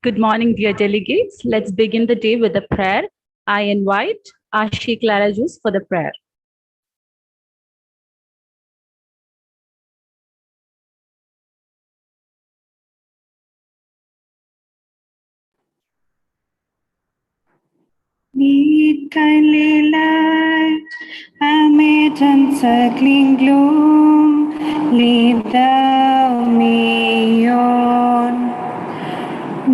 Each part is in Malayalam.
Good morning, dear delegates. Let's begin the day with a prayer. I invite Ashi Clara Jus for the prayer. Lead kindly light amid encircling gloom, lead thou me on.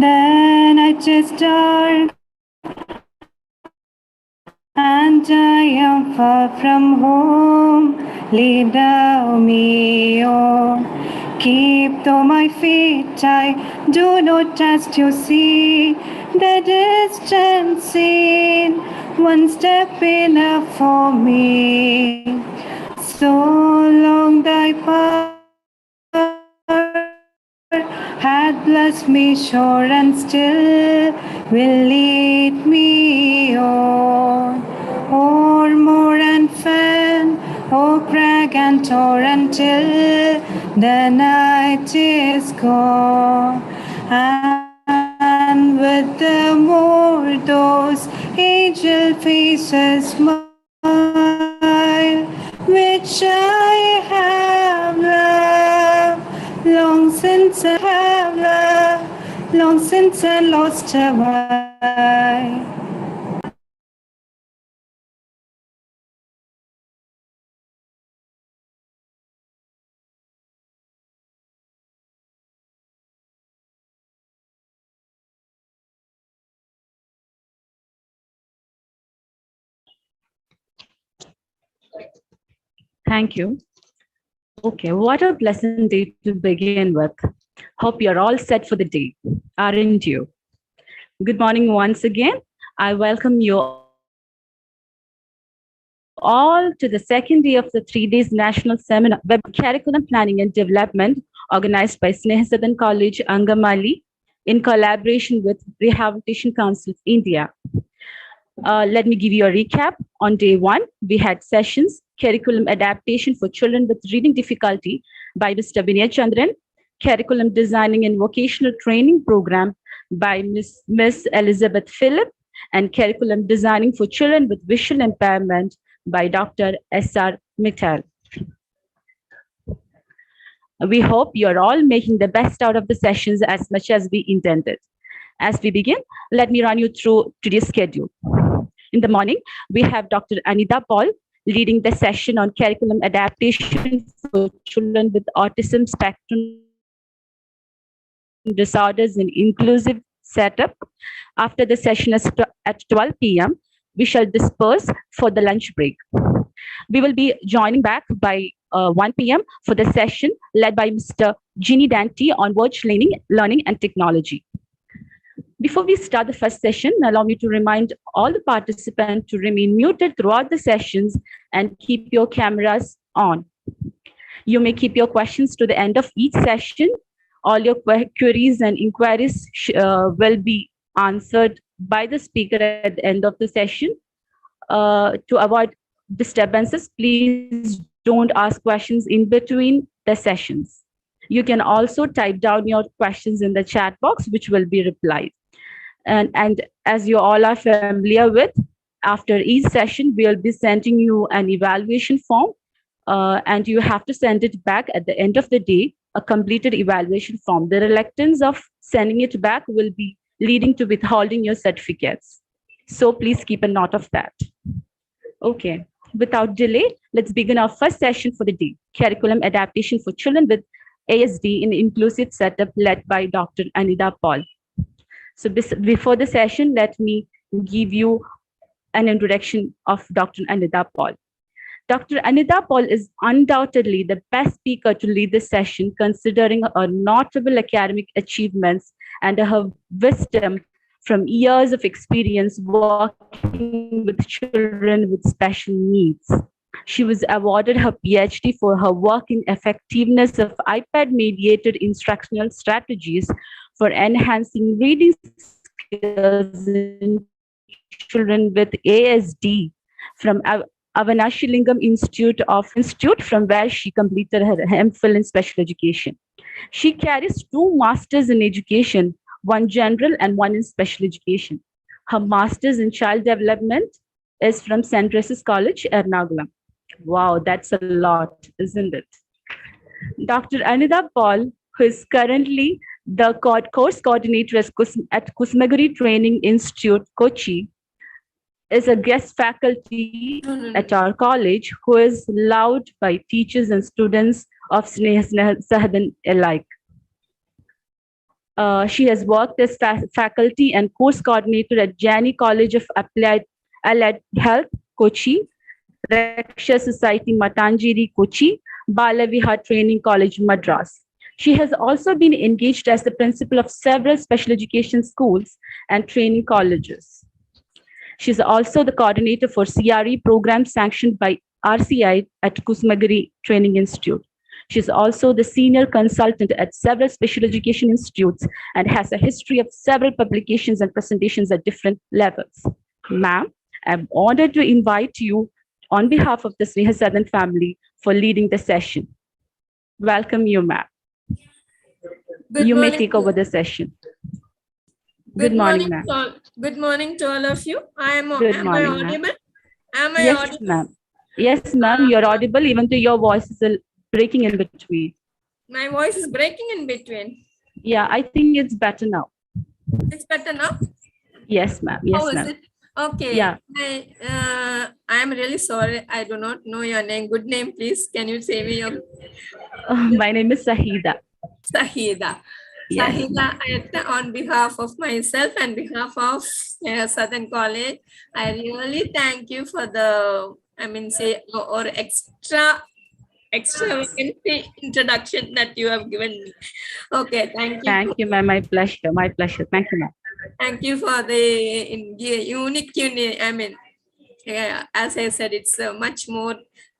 The night is dark and I am far from home, lead thou me on. Keep though my feet, I do not trust to see the distant scene, one step enough for me. So long thy power hath blessed me sure and still will lead me on. O'er moor and fen, o'er crag and torrent till the night is gone. And with the moor those angel faces smile, which I have loved long since I have loved, long since I lost a while. Thank you. Okay, what a pleasant day to begin with. Hope you're all set for the day, aren't you? Good morning once again. I welcome you all to the second day of the 3 days national seminar, Web Curriculum Planning and Development, organized by Sneha Sadan College, Angamaly, in collaboration with Rehabilitation Council of India. Let me give you a recap. On day one, we had sessions, curriculum adaptation for children with reading difficulty by Mr. Vinay Chandran, curriculum designing and vocational training program by Miss Elizabeth Phillip, and curriculum designing for children with visual impairment by Dr. S.R. Mittal. We hope you're all making the best out of the sessions as much as we intended. As we begin, let me run you through today's schedule. In the morning, we have Dr. Anita Paul leading the session on curriculum adaptation for children with autism spectrum disorders in inclusive setup. After the session at 12 p.m., we shall disperse for the lunch break. We will be joining back by 1 p.m. for the session led by Mr. Ginny Dante on virtual learning and technology. Before we start the first session, allow me to remind all the participants to remain muted throughout the sessions and keep your cameras on. You may keep your questions to the end of each session. All your queries and inquiries will be answered by the speaker at the end of the session. To avoid disturbances, please don't ask questions in between the sessions. You can also type down your questions in the chat box, which will be replied. And as you all are familiar with, after each session, we'll be sending you an evaluation form, and you have to send it back at the end of the day, a completed evaluation form. The reluctance of sending it back will be leading to withholding your certificates. So please keep a note of that. Okay, without delay, let's begin our first session for the day, Curriculum Adaptation for Children with ASD in Inclusive Setup, led by Dr. Anida Paul. So before the session, let me give you an introduction of Dr. Anida Paul. Dr. Anida Paul is undoubtedly the best speaker to lead this session, considering her notable academic achievements and her wisdom from years of experience working with children with special needs. She was awarded her PhD for her work in effectiveness of iPad-mediated instructional strategies for enhancing reading skills in children with ASD from Avanashilingam Institute, from where she completed her MPhil in special education. She carries 2 masters in education, one general and one in special education. Her master's in child development is from St. Teresa's College, Ernakulam. Wow, that's a lot, isn't it? Dr. Anida Paul, who is currently the course coordinator at Kusmaguri Training Institute, Kochi, is a guest faculty at our college who is loved by teachers and students of Sneha Sadan alike. She has worked as faculty and course coordinator at Jani College of Allied Health, Kochi, Raksha Society, Matanjiri, Kochi, Balavihar Training College, Madras. She has also been engaged as the principal of several special education schools and training colleges. She is also the coordinator for CRE programs sanctioned by RCI at Kusmagiri Training Institute. She is also the senior consultant at several special education institutes and has a history of several publications and presentations at different levels. Ma'am, I'm honored to invite you on behalf of the Sneha Sadan family for leading the session. Welcome you, ma'am. You may take over the session. Good morning, ma'am. Good morning to all of you. Am I audible? Yes, ma'am. Yes, ma'am, you're audible, even though your voice is breaking in between. My voice is breaking in between. Yeah, I think it's better now. It's better now? Yes, ma'am. Yes, How ma'am. is it? Okay. Yeah. I am really sorry. I do not know your name. Good name, please. Can you say me your... My name is Sahida. Sahida. Yes. Sahida, on behalf of myself and behalf of Southern College, I really thank you for the, or extra introduction that you have given me. Okay, thank you. Thank you, ma'am. My pleasure. My pleasure. Thank you, ma'am. Thank you for the unique, as I said, it's much more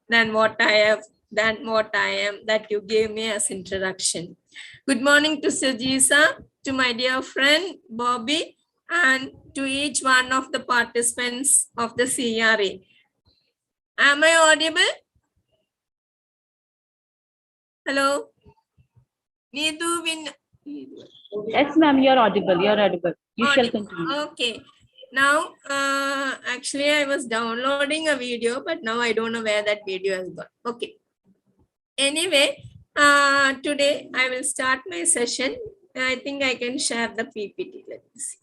than what I am, that you gave me as introduction. Good morning to Sajisa, to my dear friend Bobby, and to each one of the participants of the CRA. Am I audible? Hello? Yes, ma'am, you're audible. You're audible. You shall continue. Okay. Now, actually, I was downloading a video, but now I don't know where that video has gone. Okay. Anyway, today I will start my session. I think I can share the PPT. Let me see.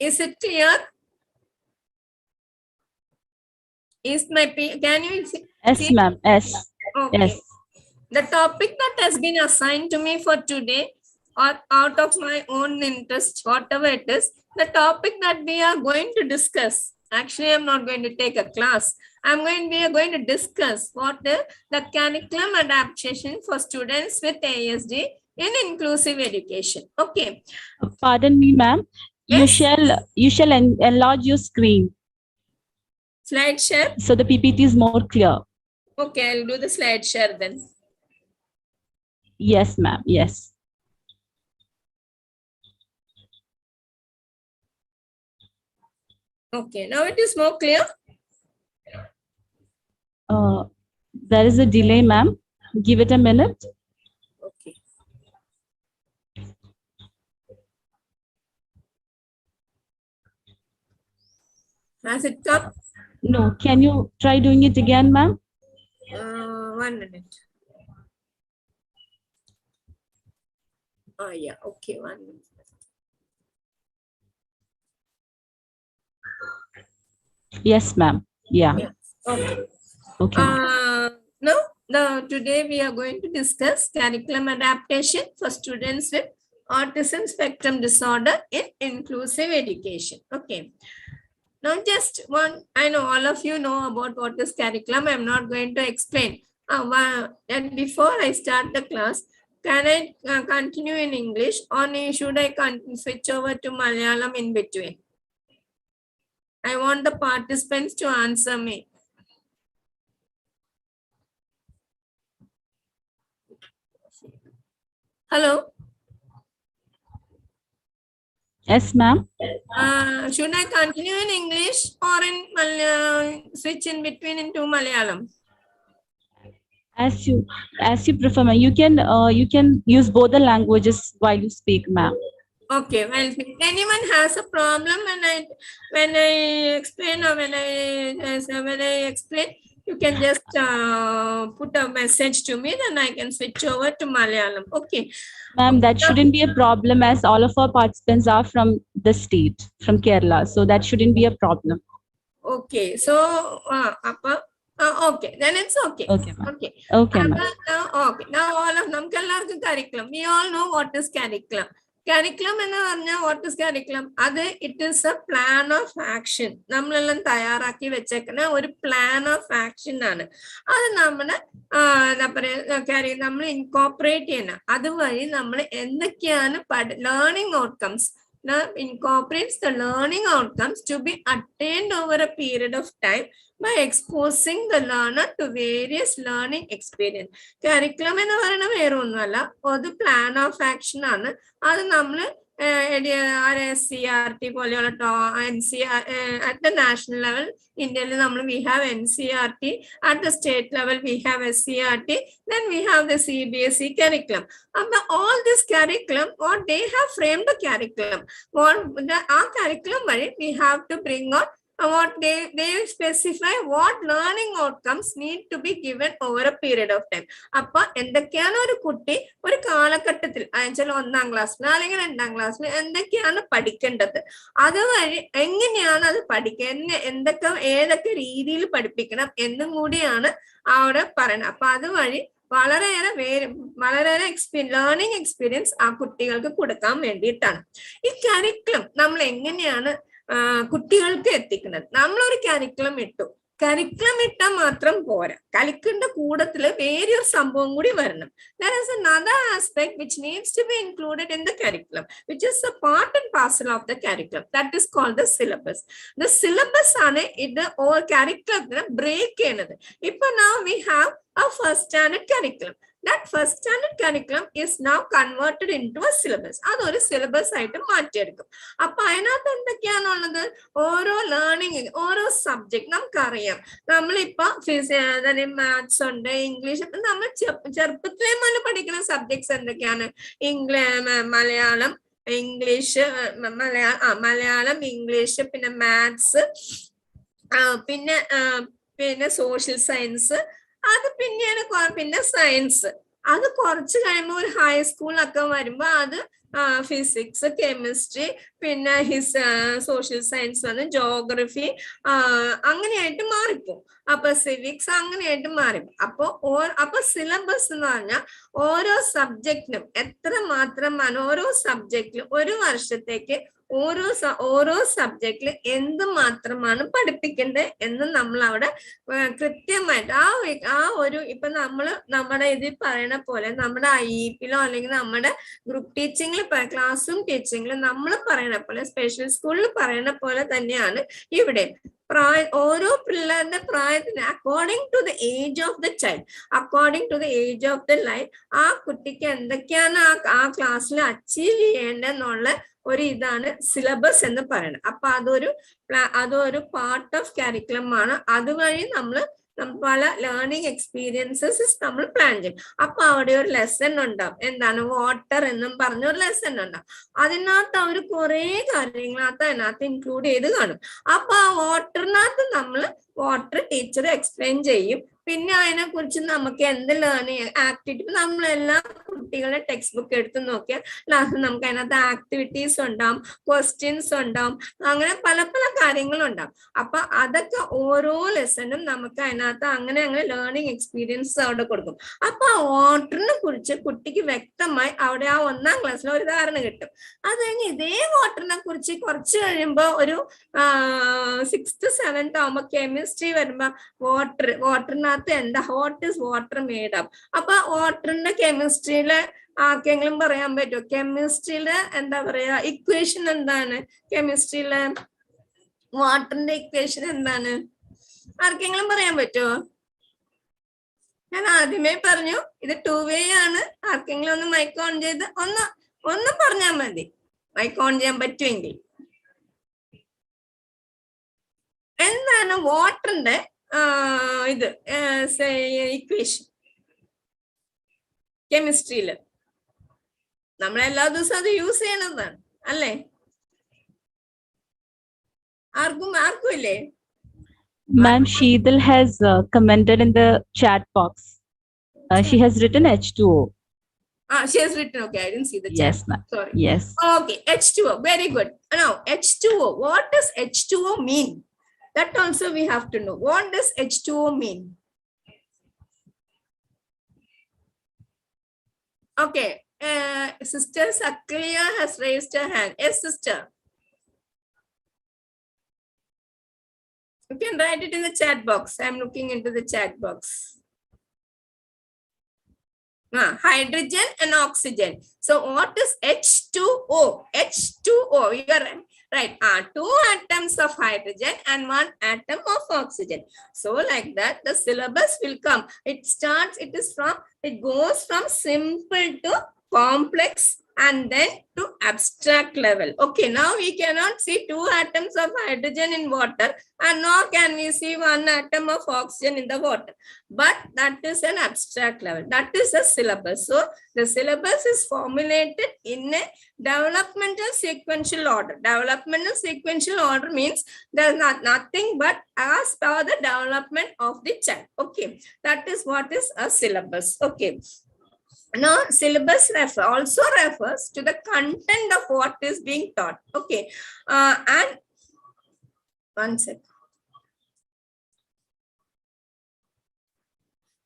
Is it clear? Can you see? Yes, ma'am. Yes. Okay. Yes. The topic that has been assigned to me for today, or out of my own interest, whatever it is, the topic that we are going to discuss Actually, I'm not going to take a class. We are going to discuss what is the curriculum adaptation for students with ASD in inclusive education. Okay. Pardon me, ma'am. Yes. You shall enlarge your screen Slide share. so the PPT is more clear. Okay, I'll do the slide share then. Yes, ma'am. Yes. Okay, now it is more clear. There is a delay, ma'am. Give it a minute. Okay. Has it come? No. Can you try doing it again, ma'am? 1 minute. Oh, yeah. Okay, 1 minute. Yes, ma'am. Yeah. Yeah. Okay. Okay. Now, today we are going to discuss curriculum adaptation for students with autism spectrum disorder in inclusive education. Okay. Now, just one, I know all of you know about what is curriculum. I'm not going to explain. And before I start the class, can I continue in English or should I switch over to Malayalam in between? I want the participants to answer me. Hello. Yes, ma'am. Should I continue in English or in switch in between into Malayalam? As you prefer, ma'am. You can use both the languages while you speak, ma'am. Okay. Well, if anyone has a problem when I explain or when I explain, you can just put a message to me. Then I can switch over to Malayalam. Okay. Ma'am, that shouldn't be a problem as all of our participants are from the state, from Kerala. So that shouldn't be a problem. Okay. So, okay. Then it's okay. Okay, ma'am. Okay. Okay, ma'am. Okay. Now all of them curriculum. We all know what is curriculum. Curriculum what is curriculum? It is a plan of action. നമ്മളെല്ലാം തയ്യാറാക്കി വെച്ചേക്കുന്ന ഒരു plan of action ആണ്. അത് നമ്മൾ ഇൻകോർപ്പറേറ്റ് ചെയ്യണം. അതുവഴി നമ്മൾ എന്തൊക്കെയാണ് learning outcomes. Now incorporates the learning outcomes to be attained over a period of time by exposing the learner to various learning experience. Curriculum എന്ന് പറയുന്നത് വേറെ ഒന്നുമല്ല, ഒരു plan of action ആണ്. അത് നമ്മൾ SCRT പോലെയുള്ള at the national level, India we have NCRT, at the state level we have SCRT, then we have the CBSE curriculum. All this curriculum, what they have framed the curriculum, our curriculum we have to bring out what they specify what learning outcomes need to be given over a period of time. Appa എന്തൊക്കെയാണ് ഒരു കുട്ടി ഒരു കാലഘട്ടത്തിൽ അയച്ചാൽ 1ാം ക്ലാസ്സിൽ അല്ലെങ്കിൽ 2ാം ക്ലാസ്സിൽ എന്തൊക്കെയാണ് പഠിക്കേണ്ടത്, അതുവഴി എങ്ങനെയാണ് അത് പഠിക്കുക, ഏതൊക്കെ രീതിയിൽ പഠിപ്പിക്കണം എന്നും കൂടിയാണ് അവിടെ പറയുന്നത്. അപ്പൊ അതുവഴി വളരെയേറെ ലേണിംഗ് എക്സ്പീരിയൻസ് ആ കുട്ടികൾക്ക് കൊടുക്കാൻ വേണ്ടിയിട്ടാണ്. ഈ കരിക്കുലം നമ്മൾ എങ്ങനെയാണ് കുട്ടികൾക്ക് എത്തിക്കുന്നത്? നമ്മളൊരു കരിക്കുലം ഇട്ടു, കരിക്കുലം ഇട്ടാൽ മാത്രം പോരാ, കരിക്കുലിന്റെ കൂടത്തില് വേറൊരു സംഭവം കൂടി വരണം. There is another aspect which needs to be included in the curriculum, which is a part and parcel of the curriculum. That is called the syllabus. The syllabus ആണ് ഇത് curriculum break ചെയ്യുന്നത്. ഇപ്പൊ now we have a first standard curriculum. That first standard curriculum is now converted into a syllabus. അതൊരു സിലബസ് ആയിട്ട് മാറ്റിയെടുക്കും. അപ്പൊ അതിനകത്ത് എന്തൊക്കെയാണുള്ളത്? ഓരോ ലേണിംഗ്, ഓരോ സബ്ജക്ട് നമുക്കറിയാം. നമ്മളിപ്പോ മാത്സ് ഉണ്ട്, ഇംഗ്ലീഷ്, നമ്മൾ ചെറുപ്പത്തിലേ മുതൽ പഠിക്കുന്ന സബ്ജക്ട്സ് എന്തൊക്കെയാണ്? മലയാളം, ഇംഗ്ലീഷ്, മലയാളം, ഇംഗ്ലീഷ്, പിന്നെ മാത്സ്, പിന്നെ സോഷ്യൽ സയൻസ്, അത് പിന്നെ സയൻസ്. അത് കുറച്ച് കഴിയുമ്പോൾ ഒരു ഹൈസ്കൂളൊക്കെ വരുമ്പോ അത് ഫിസിക്സ്, കെമിസ്ട്രി, പിന്നെ സോഷ്യൽ സയൻസ് വന്ന് ജോഗ്രഫി അങ്ങനെയായിട്ട് മാറിപ്പോകും. അപ്പൊ സിവിക്സ് അങ്ങനെയായിട്ട് മാറിപ്പോ. അപ്പൊ സിലബസ് എന്ന് പറഞ്ഞാൽ ഓരോ സബ്ജക്റ്റിനും എത്ര മാത്രമാണ്, ഓരോ സബ്ജക്റ്റിലും ഒരു വർഷത്തേക്ക് ഓരോ സബ്ജക്റ്റിൽ എന്ത് മാത്രമാണ് പഠിപ്പിക്കേണ്ടത് എന്ന് നമ്മൾ അവിടെ കൃത്യമായിട്ട് ഇപ്പൊ നമ്മുടെ ഇതിൽ പറയണ പോലെ നമ്മുടെ IEP-ലോ അല്ലെങ്കിൽ നമ്മുടെ ഗ്രൂപ്പ് ടീച്ചിങ്ങിൽ ക്ലാസ് റൂം ടീച്ചിങ്ങിൽ നമ്മൾ പറയണ പോലെ സ്പെഷ്യൽ സ്കൂളിൽ പറയണ പോലെ തന്നെയാണ് ഇവിടെ ഓരോ പിള്ളേരുടെ പ്രായത്തിന് according to the age of the child, according to the age of the life, ആ കുട്ടിക്ക് എന്തൊക്കെയാണ് ആ ക്ലാസ്സിൽ അച്ചീവ് ചെയ്യേണ്ടതെന്നുള്ള ഒരു ഇതാണ് സിലബസ് എന്ന് പറയുന്നത്. അപ്പൊ അതൊരു പാർട്ട് ഓഫ് കരിക്കുലം ആണ്. അതുവഴി നമ്മൾ പല ലേണിംഗ് എക്സ്പീരിയൻസസ് നമ്മൾ പ്ലാൻ ചെയ്യും. അപ്പൊ അവിടെ ഒരു ലെസൺ ഉണ്ടാവും, എന്താണ് വാട്ടർ എന്നും പറഞ്ഞ ഒരു ലെസൺ ഉണ്ടാവും. അതിനകത്ത് അവർ കുറെ കാര്യങ്ങളകത്ത് ഇൻക്ലൂഡ് ചെയ്ത് കാണും. അപ്പൊ ആ വാട്ടർ ടീച്ചർ എക്സ്പ്ലെയിൻ ചെയ്യും. പിന്നെ അതിനെ കുറിച്ച് നമുക്ക് എന്ത് ലേണിംഗ് ആക്ടിവിറ്റി, നമ്മളെല്ലാ കുട്ടികളുടെ ടെക്സ്റ്റ് ബുക്ക് എടുത്ത് നോക്കിയാൽ ലാസ്റ്റ് നമുക്ക് അതിനകത്ത് ആക്ടിവിറ്റീസ് ഉണ്ടാവും, ക്വസ്റ്റ്യൻസ് ഉണ്ടാവും, അങ്ങനെ പല പല കാര്യങ്ങളുണ്ടാവും. അപ്പൊ അതൊക്കെ ഓരോ ലെസണും നമുക്ക് അതിനകത്ത് അങ്ങനെ ലേണിംഗ് എക്സ്പീരിയൻസ് അവിടെ കൊടുക്കും. അപ്പൊ ആ വാട്ടറിനെ കുറിച്ച് കുട്ടിക്ക് വ്യക്തമായി അവിടെ ആ 1ാം ക്ലാസ്സിൽ ഒരു ധാരണ കിട്ടും. അത് കഴിഞ്ഞ് ഇതേ വാട്ടറിനെ കുറിച്ച് കുറച്ച് കഴിയുമ്പോൾ ഒരു 6th 7th ആവുമ്പോ കെമിസ്ട്രി വരുമ്പോ വാട്ടറിനകത്ത് എന്താ, what is water made up. അപ്പൊ വാട്ടറിന്റെ കെമിസ്ട്രിയില് ആർക്കെങ്കിലും പറയാൻ പറ്റുമോ? കെമിസ്ട്രിയില് എന്താ പറയാ, ഇക്വേഷൻ എന്താണ്? കെമിസ്ട്രിയില് വാട്ടറിന്റെ ഇക്വേഷൻ എന്താണ്? ആർക്കെങ്കിലും പറയാൻ പറ്റുമോ? ഞാൻ ആദ്യമേ പറഞ്ഞു ഇത് 2-way ആണ്. ആർക്കെങ്കിലും ഒന്ന് മൈക്ക് ഓൺ ചെയ്ത് ഒന്ന് പറഞ്ഞാൽ മതി, മൈക്ക് ഓൺ ചെയ്യാൻ പറ്റുമെങ്കിൽ. എന്താണ് വാട്ടറിന്റെ ഇക്വേഷൻ കെമിസ്ട്രിയില്? നമ്മൾ എല്ലാ ദിവസവും അത് യൂസ് ചെയ്യണതാണ് അല്ലേ? ആർക്കും ഇല്ലേ? Ma'am, Sheetal has commented in the chat box. She has written H2O. She has written, okay, I didn't see the chat. Yes, ma'am. Sorry. Yes. Okay, H2O, very good. Now, H2O, what does H2O mean? That also we have to know. What does H2O mean? Okay, Sister Sakriya has raised her hand. Yes, sister. You can write it in the chat box. I'm looking into the chat box. Hydrogen and oxygen. So what is H2O? H2O, you are right. 2 atoms of hydrogen and 1 atom of oxygen. So like that, the syllabus will come. It goes from simple to complex and then to abstract level. Okay, now we cannot see 2 atoms of hydrogen in water and nor can we see 1 atom of oxygen in the water. But that is an abstract level. That is the syllabus. So the syllabus is formulated in a developmental sequential order. Developmental sequential order means there is nothing but as per the development of the child. Okay, that is what is a syllabus. Okay. Now, syllabus also refers to the content of what is being taught. Okay, and one second.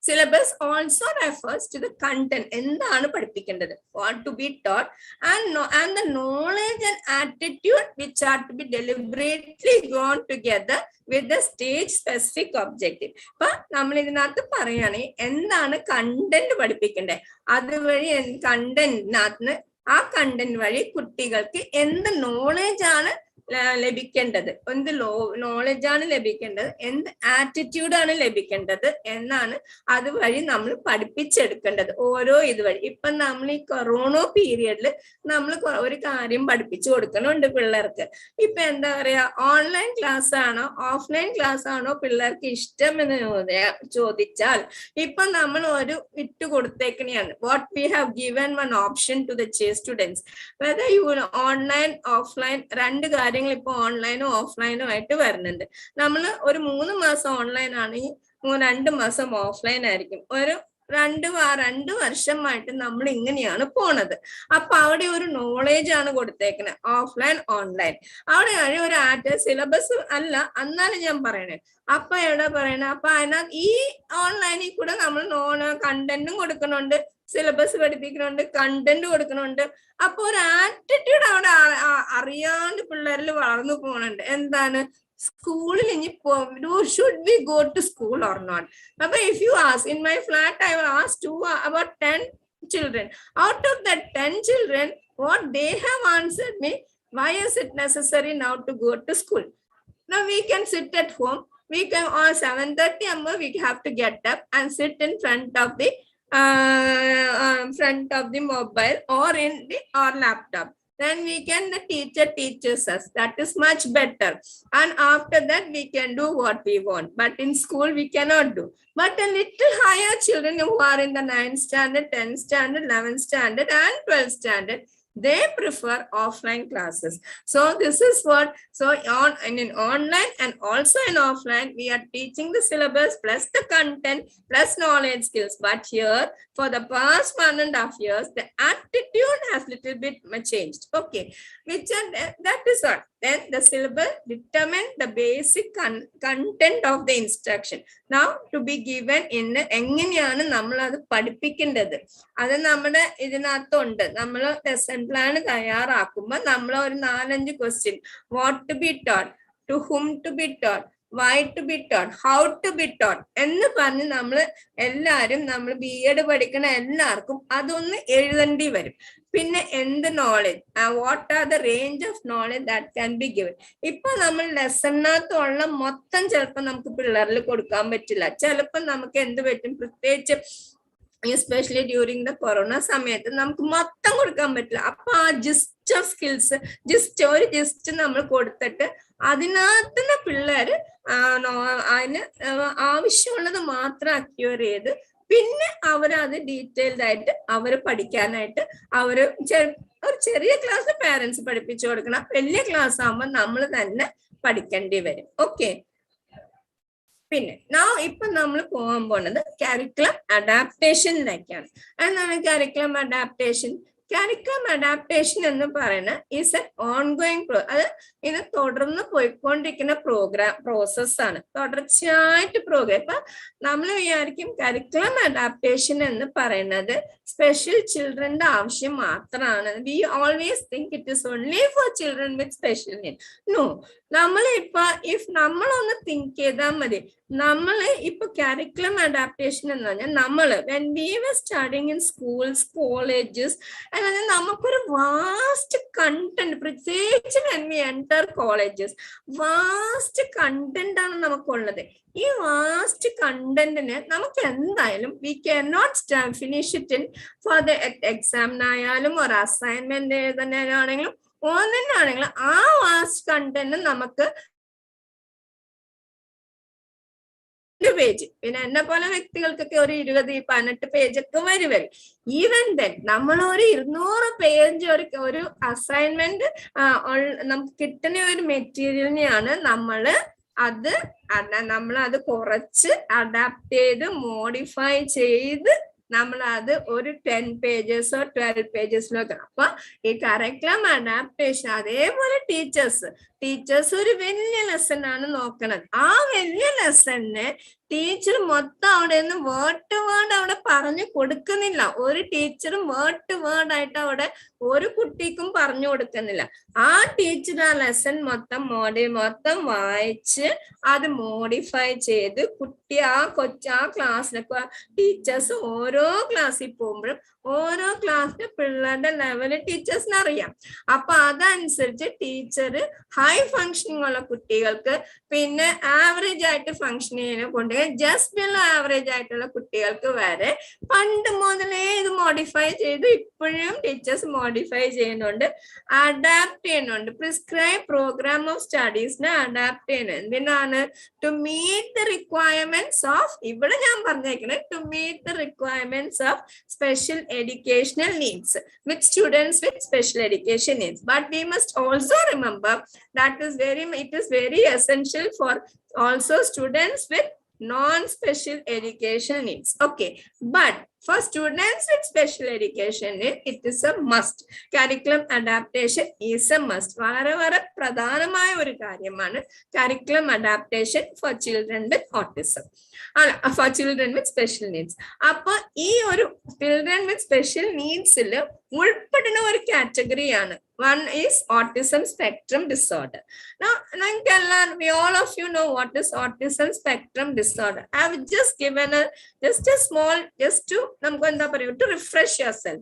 Syllabus also refers to the content. എന്താണ് പഠിപ്പിക്കേണ്ടത്? What to be taught and the knowledge and attitude which are to be deliberately drawn together with the stage specific objective. അപ്പൊ നമ്മൾ ഇതിനകത്ത് പറയുകയാണെങ്കിൽ എന്താണ് കണ്ടന്റ് പഠിപ്പിക്കേണ്ടത്, അതുവഴി കണ്ടന്റിനകത്ത് ആ കണ്ടന്റ് വഴി കുട്ടികൾക്ക് എന്ത് നോളേജ് ആണ് ലഭിക്കേണ്ടത്, എന്ത് നോളജ് ആണ് ലഭിക്കേണ്ടത്, എന്ത് ആറ്റിറ്റ്യൂഡ് ആണ് ലഭിക്കേണ്ടത് എന്നാണ് അതുവഴി നമ്മൾ പഠിപ്പിച്ചെടുക്കേണ്ടത്. ഓരോ ഇതുവഴി ഇപ്പൊ നമ്മൾ ഈ കൊറോണ പീരിയഡിൽ നമ്മൾ ഒരു കാര്യം പഠിപ്പിച്ചു കൊടുക്കണുണ്ട് പിള്ളേർക്ക്. ഇപ്പൊ എന്താ പറയാ, ഓൺലൈൻ ക്ലാസ് ആണോ ഓഫ്ലൈൻ ക്ലാസ് ആണോ പിള്ളേർക്ക് ഇഷ്ടം എന്ന് ചോദിച്ചാൽ ഇപ്പൊ നമ്മൾ ഒരു ഇട്ട് കൊടുത്തേക്കണെയാണ്. What we have given one option to the students whether you online offline, 2 കാര്യങ്ങൾ ഇപ്പൊ ഓൺലൈനും ഓഫ്ലൈനും ആയിട്ട് വരുന്നുണ്ട്. നമ്മൾ ഒരു 3 മാസം ഓൺലൈൻ ആണെങ്കിൽ 2 മാസം ഓഫ്ലൈൻ ആയിരിക്കും. ഒരു 2 വർഷമായിട്ട് നമ്മൾ ഇങ്ങനെയാണ് പോണത്. അപ്പൊ അവിടെ ഒരു നോളേജ് ആണ് കൊടുത്തേക്കുന്നത്, ഓഫ്ലൈൻ ഓൺലൈൻ. അവിടെ ഒരു സിലബസ് അല്ല എന്നാലും ഞാൻ പറയണേ. അപ്പൊ എവിടെ പറയണേ, അപ്പൊ അതിനകത്ത് ഈ ഓൺലൈനിൽ കൂടെ നമ്മൾ കണ്ടന്റും കൊടുക്കണുണ്ട്, സിലബസ് പഠിപ്പിക്കുന്നുണ്ട്, കണ്ടന്റ് കൊടുക്കണുണ്ട്. അപ്പൊ ഒരു ആറ്റിറ്റ്യൂഡ് അവിടെ അറിയാണ്ട് പിള്ളേരിൽ വളർന്നു പോകുന്നുണ്ട്. എന്താണ്? സ്കൂളിൽ ഇനി should we go to school or not? But if you ask, in my flat, I will ask about 10 children. Out of that 10 children, what they have answered me, why is it necessary now to go to school? Now we can sit at home. We can on 7:30 we have to get up and sit in front of the mobile or in the or laptop. Then we can, the teacher teaches us. That is much better. And after that, we can do what we want. But in school, we cannot do. But a little higher children who are in the 9th standard, 10th standard, 11th standard, and 12th standard, they prefer offline classes. So this is what, so in online and also in offline, we are teaching the syllabus plus the content plus knowledge skills. But here, for the past 1.5 years, the attitude has little bit changed. Okay, which that is what. Then the syllabus determine the basic content of the instruction. Now to be given in എങ്ങനെയാണ് നമ്മൾ അത് പഠിപ്പിക്കേണ്ടത്, അത് നമ്മുടെ ഇതിനകത്തുണ്ട്. നമ്മൾ ലെസൺ പ്ലാൻ തയ്യാറാക്കുമ്പോൾ നമ്മൾ ഒരു 4-5 question, what to be taught, to whom to be taught, why to be taught, how to be taught എന്ന് പറഞ്ഞ് നമ്മൾ എല്ലാവരും, നമ്മൾ BEd പഠിക്കണ എല്ലാവർക്കും അതൊന്ന് എഴുതേണ്ടി വരും. പിന്നെ എന്ത് knowledge, what are the range of knowledge that can be given. ഇപ്പൊ നമ്മൾ ലെസണിനകത്തുള്ള മൊത്തം ചിലപ്പോൾ നമുക്ക് പിള്ളേരിൽ കൊടുക്കാൻ പറ്റില്ല. ചിലപ്പോൾ നമുക്ക് എന്ത് പറ്റും, പ്രത്യേകിച്ച് എസ്പെഷ്യലി ഡ്യൂറിങ് ദ കൊറോണ സമയത്ത് നമുക്ക് മൊത്തം കൊടുക്കാൻ പറ്റില്ല. അപ്പൊ ആ ജിസ്റ്റ് ഓഫ് സ്കിൽസ്, ജിസ്റ്റ് നമ്മൾ കൊടുത്തിട്ട് അതിനകത്തുനിന്ന് പിള്ളേര് അതിന് ആവശ്യമുള്ളത് മാത്രം അക്യൂർ ചെയ്ത് പിന്നെ അവരത് ഡീറ്റെയിൽഡ് ആയിട്ട് അവർ പഠിക്കാനായിട്ട് ഒരു ചെറിയ ക്ലാസ് പാരന്റ്സ് പഠിപ്പിച്ചു കൊടുക്കണം. വലിയ ക്ലാസ് ആകുമ്പോൾ നമ്മൾ തന്നെ പഠിക്കേണ്ടി വരും. ഓക്കെ, പിന്നെ ഇപ്പൊ നമ്മൾ പോകാൻ പോകുന്നത് കരിക്കുലം അഡാപ്റ്റേഷനിലേക്കാണ്. എന്താണ് കരിക്കുലം അഡാപ്റ്റേഷൻ? കരിക്കുലം അഡാപ്റ്റേഷൻ എന്ന് പറയുന്നത് ഈസ് എ ഓൺഗോയിങ് അത് ഇത് തുടർന്ന് പോയിക്കൊണ്ടിരിക്കുന്ന പ്രോസസ്സാണ്. തുടർച്ചയായിട്ട് പ്രോഗ്രാം. ഇപ്പൊ നമ്മൾ വിചാരിക്കും കരിക്കുലം അഡാപ്റ്റേഷൻ എന്ന് പറയുന്നത് സ്പെഷ്യൽ ചിൽഡ്രന്റെ ആവശ്യം മാത്രമാണ്. We always think it is only for children with special need. No, നമ്മളൊന്ന് തിങ്ക് ചെയ്താൽ മതി. ഇപ്പൊ കരിക്കുലം അഡാപ്റ്റേഷൻ എന്ന് പറഞ്ഞാൽ നമ്മള് when we were studying in schools, colleges, നമുക്കൊരു വാസ്റ്റ് കണ്ടന്റ്, പ്രത്യേകിച്ച് when we enter colleges, vast content ആണ് നമുക്കുള്ളത്. ഈ വാസ്റ്റ് കണ്ടന്റിന് നമുക്ക് എന്തായാലും we can not finish it in for the എക്സാമിനായാലും ഒരു അസൈൻമെന്റ് എഴുതാനാണെങ്കിലും ഒന്നിനാണെങ്കിലും ആ വാസ്റ്റ് കണ്ടന്റ് നമുക്ക് പേജ്, പിന്നെ എന്നെ പോലെ വ്യക്തികൾക്കൊക്കെ ഒരു 20-18 പേജൊക്കെ വരും. ഈവൻ ദെൻ നമ്മൾ ഒരു 200 പേജ് ഒരു അസൈൻമെന്റ് നമുക്ക് കിട്ടുന്ന ഒരു മെറ്റീരിയലിനെയാണ് നമ്മളത് കുറച്ച് അഡാപ്റ്റ് ചെയ്ത് മോഡിഫൈ ചെയ്ത് നമ്മളത് ഒരു 10 പേജസോ 12 പേജസിലൊക്കെ. അപ്പൊ ഈ കരിക്കുലം അഡാപ്റ്റേഷൻ അതേപോലെ ടീച്ചേഴ്സ് ഒരു വലിയ ലെസൺ ആണ് നോക്കണത്. ആ വലിയ ലെസണിന് ടീച്ചർ മൊത്തം അവിടെ നിന്ന് വേർഡ് ടു വേർഡ് അവിടെ പറഞ്ഞു കൊടുക്കുന്നില്ല. ഒരു ടീച്ചറും വേർഡ് ടു വേർഡ് ആയിട്ട് അവിടെ ഒരു കുട്ടിക്കും പറഞ്ഞു കൊടുക്കുന്നില്ല. ആ ടീച്ചർ ആ ലെസൺ മൊത്തം വായിച്ച് അത് മോഡിഫൈ ചെയ്ത് കുട്ടി ആ ക്ലാസ്സിലൊക്കെ ടീച്ചേഴ്സ് ഓരോ ക്ലാസ്സിൽ പോകുമ്പോഴും ഓരോ ക്ലാസ്സിലെ പിള്ളേരുടെ ലെവല് ടീച്ചേഴ്സിന് അറിയാം. അപ്പൊ അതനുസരിച്ച് ടീച്ചർ ഹൈ ഫങ്ഷനിങ് ഉള്ള കുട്ടികൾക്ക്, പിന്നെ ആവറേജ് ആയിട്ട് ഫങ്ഷൻ ചെയ്യുന്ന കുട്ടികൾ, ജസ്റ്റ് ബിലോ ആവറേജ് ആയിട്ടുള്ള കുട്ടികൾക്ക് വരെ പണ്ട് മുതലേ ഇത് മോഡിഫൈ ചെയ്ത് ഇപ്പോഴും ടീച്ചേഴ്സ് മോഡിഫൈ ചെയ്യുന്നുണ്ട്, അഡാപ്റ്റ് ചെയ്യുന്നുണ്ട്. പ്രിസ്ക്രൈബ് പ്രോഗ്രാം ഓഫ് സ്റ്റഡീസിനെ അഡാപ്റ്റ് ചെയ്യുന്നത് എന്തിനാണ്? To meet the requirements of, ഇവിടെ ഞാൻ പറഞ്ഞേക്കുന്നത് to meet the requirements of special educational needs with students with special education needs. But we must also remember that it is very essential for also students with non-special education needs. Okay, but For students with special education, it is a must. Curriculum adaptation is a must. വളരെ വളരെ പ്രധാനമായ ഒരു കാര്യമാണ് curriculum adaptation for children with autism. For children with special needs. അപ്പോൾ ഈ ഒരു children with special needs ഉൾപ്പെടുന്ന ഒരു കാറ്റഗറിയാണ്. One is autism spectrum disorder. Now, all of you know what is autism spectrum disorder. I have just given just a small, just to refresh yourself.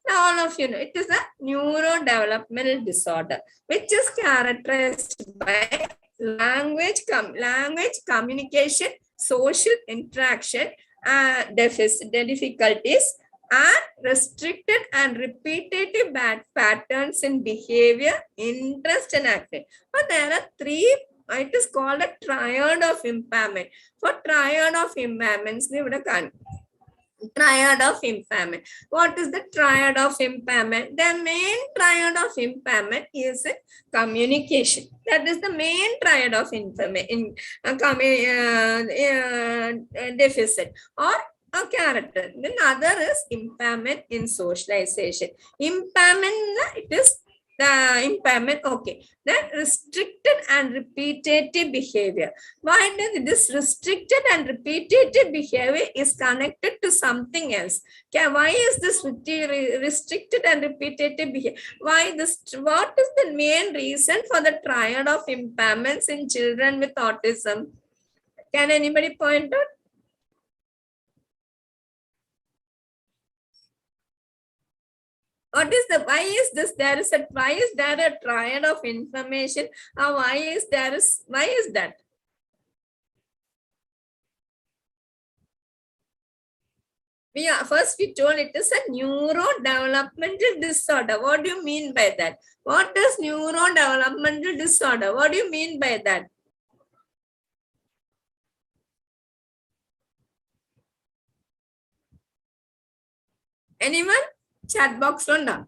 Now, all of you know, it is a neurodevelopmental disorder, which is characterized by language communication, social interaction, difficulties, and restricted and repetitive bad patterns in behavior, interest, and activity. But there are three. It is called a triad of impairment. For triad of impairments, triad of impairment. What is the triad of impairment? The main triad of impairment is communication. That is the main triad of deficit or a character. Then other is impairment in socialization. Impairment, it is the impairment, okay. Then restricted and repetitive behavior. Why does this restricted and repetitive behavior is connected to something else? Okay, why is this restricted and repetitive behavior? Why this? What is the main reason for the triad of impairments in children with autism? Can anybody point out? What is the, why is this, there is a, why is there a triad of information? Why is that? First we told it is a neurodevelopmental disorder. What do you mean by that? What is neurodevelopmental disorder? What do you mean by that? Anyone? Chat box on.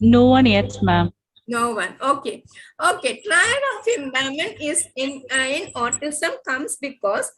No one yet, ma'am. No one. Okay. Okay. Triad of impairment is in autism comes because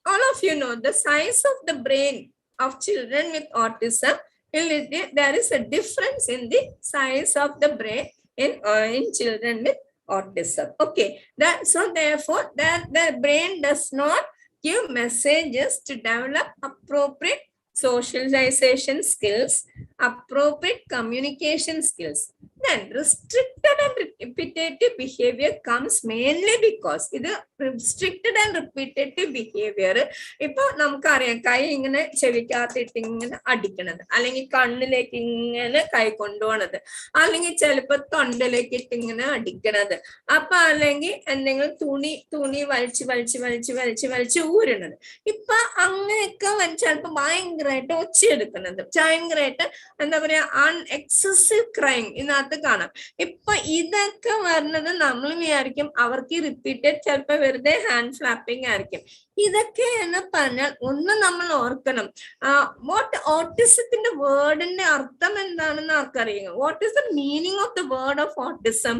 all of you know the size of the brain of children with autism. There is a difference in the size of the brain in children with autism. Okay. So therefore, the brain does not give messages to develop appropriate socialization skills, appropriate communication skills. Then restricted and repetitive behavior comes mainly because ഇത് restricted and repetitive behavior ഇപ്പൊ നമുക്കറിയാം കൈ ഇങ്ങനെ ചെവിക്കകത്തിട്ട് ഇങ്ങനെ അടിക്കണത്, അല്ലെങ്കിൽ കണ്ണിലേക്ക് ഇങ്ങനെ കൈ കൊണ്ടുപോണത്, അല്ലെങ്കിൽ ചിലപ്പോ തൊണ്ടയിലേക്ക് ഇട്ട് ഇങ്ങനെ അടിക്കണത്, അപ്പൊ അല്ലെങ്കിൽ എന്തെങ്കിലും തുണി വലിച്ച് ഊരണത്. ഇപ്പൊ അങ്ങനെയൊക്കെ ചിലപ്പോ ഭയങ്കരമായിട്ട് ഒച്ചയെടുക്കുന്നത്, ഭയങ്കരമായിട്ട് എന്താ പറയാ എക്സസീവ് ക്രൈം ഇതിനകത്ത് കാണാം. ഇപ്പൊ ഇതൊക്കെ വരുന്നത് നമ്മൾ വിചാരിക്കും അവർക്ക് റിപ്പീറ്റഡ് ചിലപ്പോ വെറുതെ ഹാൻഡ് ഫ്ലാപ്പിംഗ് ആയിരിക്കും. ഇതൊക്കെ എന്ന് പറഞ്ഞാൽ ഒന്ന് നമ്മൾ ഓർക്കണം, ഓട്ടിസത്തിന്റെ വേർഡിന്റെ അർത്ഥം എന്താണെന്ന് ആർക്കറിയാം? What is the meaning of the word of autism?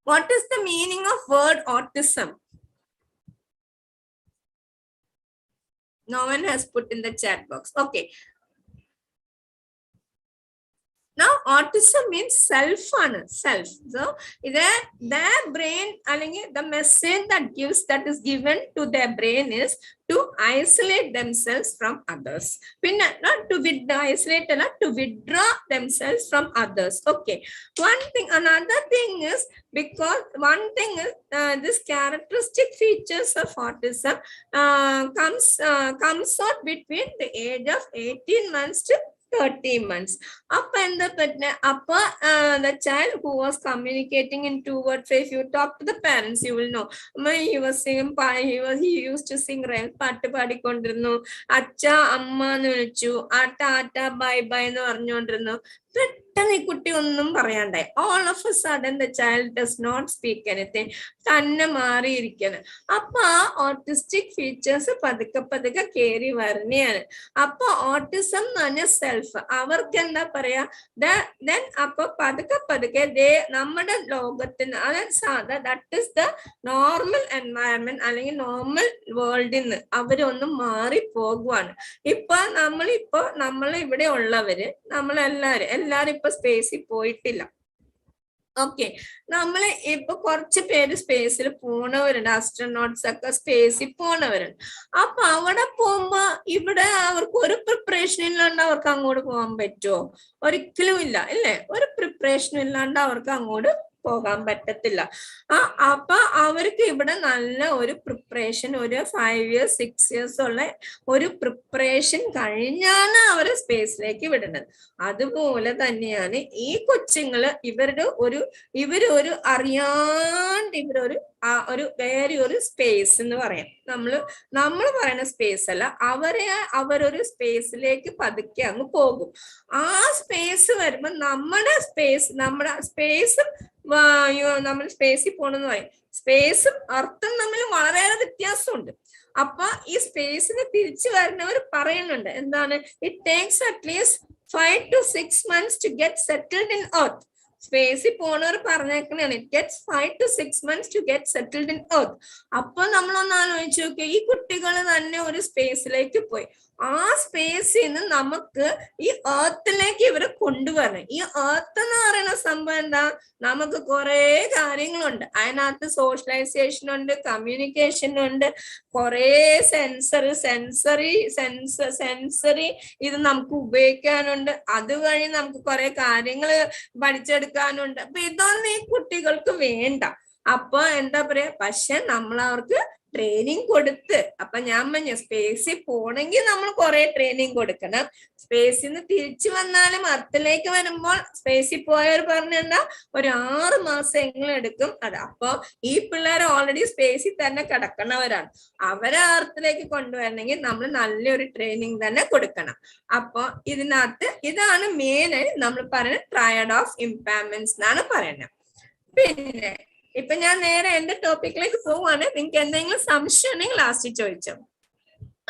What is the meaning of word autism? No one has put in the chat box. Okay. Now, autism means self. So, their brain, the message that is given to their brain is to isolate themselves from others. Not to isolate, to withdraw themselves from others. Okay. Another thing is, because one thing is this characteristic features of autism comes out between the age of 18 months to 30 months. The child who was communicating in 2 words, if you talk to the parents, you will know. He was singing, he used to sing പാട്ട് പാടിക്കൊണ്ടിരുന്നു, അച്ഛ അമ്മ എന്ന് വിളിച്ചു, ആട്ട ആട്ട ബൈ ബൈ എന്ന് പറഞ്ഞുകൊണ്ടിരുന്നു. പെട്ടെന്ന് ഈ കുട്ടി ഒന്നും പറയാണ്ടായി. All of a sudden the child does not speak anything, തന്നെ മാറിയിരിക്കണം. അപ്പൊ ആ ഓട്ടിസ്റ്റിക് ഫീച്ചേഴ്സ് പതുക്കെ പതുക്കെ കയറി വരണയാണ്. അപ്പൊ ഓട്ടിസം എന്ന് പറഞ്ഞ സെൽഫ് അവർക്ക് എന്താ പറയാ, ദെൻ അപ്പൊ പതുക്കെ പതുക്കെ നമ്മുടെ ലോകത്തിന്, അതായത് that is the normal environment അല്ലെങ്കിൽ നോർമൽ വേൾഡിൽ നിന്ന് അവരൊന്നും മാറി പോകുവാണ്. ഇപ്പൊ നമ്മൾ ഇവിടെ ഉള്ളവര് എല്ലാരും ഇപ്പൊ സ്പേസിൽ പോയിട്ടില്ല. ഓക്കെ, നമ്മള് ഇപ്പൊ കുറച്ച് പേര് സ്പേസിൽ പോണവരുണ്ട്, ആസ്ട്രോനോട്ട്സ് ഒക്കെ സ്പേസിൽ പോണവരുണ്ട്. അപ്പൊ അവിടെ പോകുമ്പോ ഇവിടെ അവർക്ക് ഒരു പ്രിപ്പറേഷൻ ഇല്ലാണ്ട് അവർക്ക് അങ്ങോട്ട് പോകാൻ പറ്റുമോ? ഒരിക്കലും ഇല്ല, അല്ലേ? ഒരു പ്രിപ്പറേഷൻ ഇല്ലാണ്ട് അവർക്ക് അങ്ങോട്ട് പോകാൻ പറ്റത്തില്ല. അപ്പൊ അവർക്ക് ഇവിടെ നല്ല ഒരു പ്രിപ്പറേഷൻ, ഒരു 5 years 6 years ഉള്ള ഒരു പ്രിപ്പറേഷൻ കഴിഞ്ഞാണ് അവരെ സ്പേസിലേക്ക് വിടുന്നത്. അതുപോലെ തന്നെയാണ് ഈ കൊച്ചുങ്ങള് ഇവരൊരു അറിയാണ്ട് ഒരു വേറെ ഒരു സ്പേസ് എന്ന് പറയാം. നമ്മൾ പറയുന്ന സ്പേസ് അല്ല, അവരൊരു സ്പേസിലേക്ക് പതുക്കെ അങ്ങ് പോകും. ആ സ്പേസ് വരുമ്പോ നമ്മുടെ സ്പേസും നമ്മൾ സ്പേസിൽ പോണെന്ന് പറയും. സ്പേസും അർത്ഥം തമ്മിൽ വളരെയേറെ വ്യത്യാസമുണ്ട്. അപ്പൊ ഈ സ്പേസിന് തിരിച്ചു വരുന്നവർ പറയുന്നുണ്ട്, എന്താണ്, it takes at least 5 to 6 months to get settled in earth. സ്പേസിൽ പോണവർ പറഞ്ഞേക്കണാണ്, it gets 5 to 6 months to get settled in earth. അപ്പൊ നമ്മളൊന്ന് ആലോചിച്ച് നോക്കിയാൽ ഈ കുട്ടികൾ തന്നെ ഒരു സ്പേസിലേക്ക് പോയി. ആ സ്പേസിൽ നിന്ന് നമുക്ക് ഈ എർത്തിലേക്ക് ഇവരെ കൊണ്ടുവരണം. ഈ എർത്ത് എന്ന് പറയുന്ന സംഭവം എന്താ, നമുക്ക് കുറെ കാര്യങ്ങളുണ്ട് അതിനകത്ത്. സോഷ്യലൈസേഷൻ ഉണ്ട്, കമ്മ്യൂണിക്കേഷൻ ഉണ്ട്, കുറെ സെൻസറി ഇത് നമുക്ക് ഉപയോഗിക്കാനുണ്ട്. അതുവഴി നമുക്ക് കുറെ കാര്യങ്ങൾ പഠിച്ചെടുക്കാനുണ്ട്. അപ്പൊ ഇതൊന്നും ഈ കുട്ടികൾക്ക് വേണ്ട. അപ്പൊ എന്താ പറയാ, പക്ഷെ നമ്മൾ അവർക്ക് ട്രെയിനിങ് കൊടുത്ത്, അപ്പൊ ഞാൻ പറഞ്ഞു സ്പേസിൽ പോണെങ്കിൽ നമ്മൾ കുറെ ട്രെയിനിങ് കൊടുക്കണം. സ്പേസിൽ നിന്ന് തിരിച്ചു വന്നാലും അർത്തിലേക്ക് വരുമ്പോൾ സ്പേസിൽ പോയവർ പറഞ്ഞെന്താ, ഒരു 6 മാസമെങ്കിലും എടുക്കും. അപ്പൊ ഈ പിള്ളേർ ഓൾറെഡി സ്പേസിൽ തന്നെ കിടക്കുന്നവരാണ്. അവരെ അർത്തിലേക്ക് കൊണ്ടുവരണമെങ്കിൽ നമ്മൾ നല്ലൊരു ട്രെയിനിങ് തന്നെ കൊടുക്കണം. അപ്പൊ ഇതാണ് മെയിനായി നമ്മൾ പറയുന്നത് ട്രയഡ് ഓഫ് ഇംപയർമെന്റ്സ് എന്നാണ് പറയുന്നത്. പിന്നെ ഇപ്പൊ ഞാൻ നേരെ എന്റെ ടോപ്പിക്കിലേക്ക് പോവാണ്. നിങ്ങൾക്ക് എന്തെങ്കിലും സംശയം ഉണ്ടെങ്കിൽ ലാസ്റ്റ് ചോദിച്ചോ.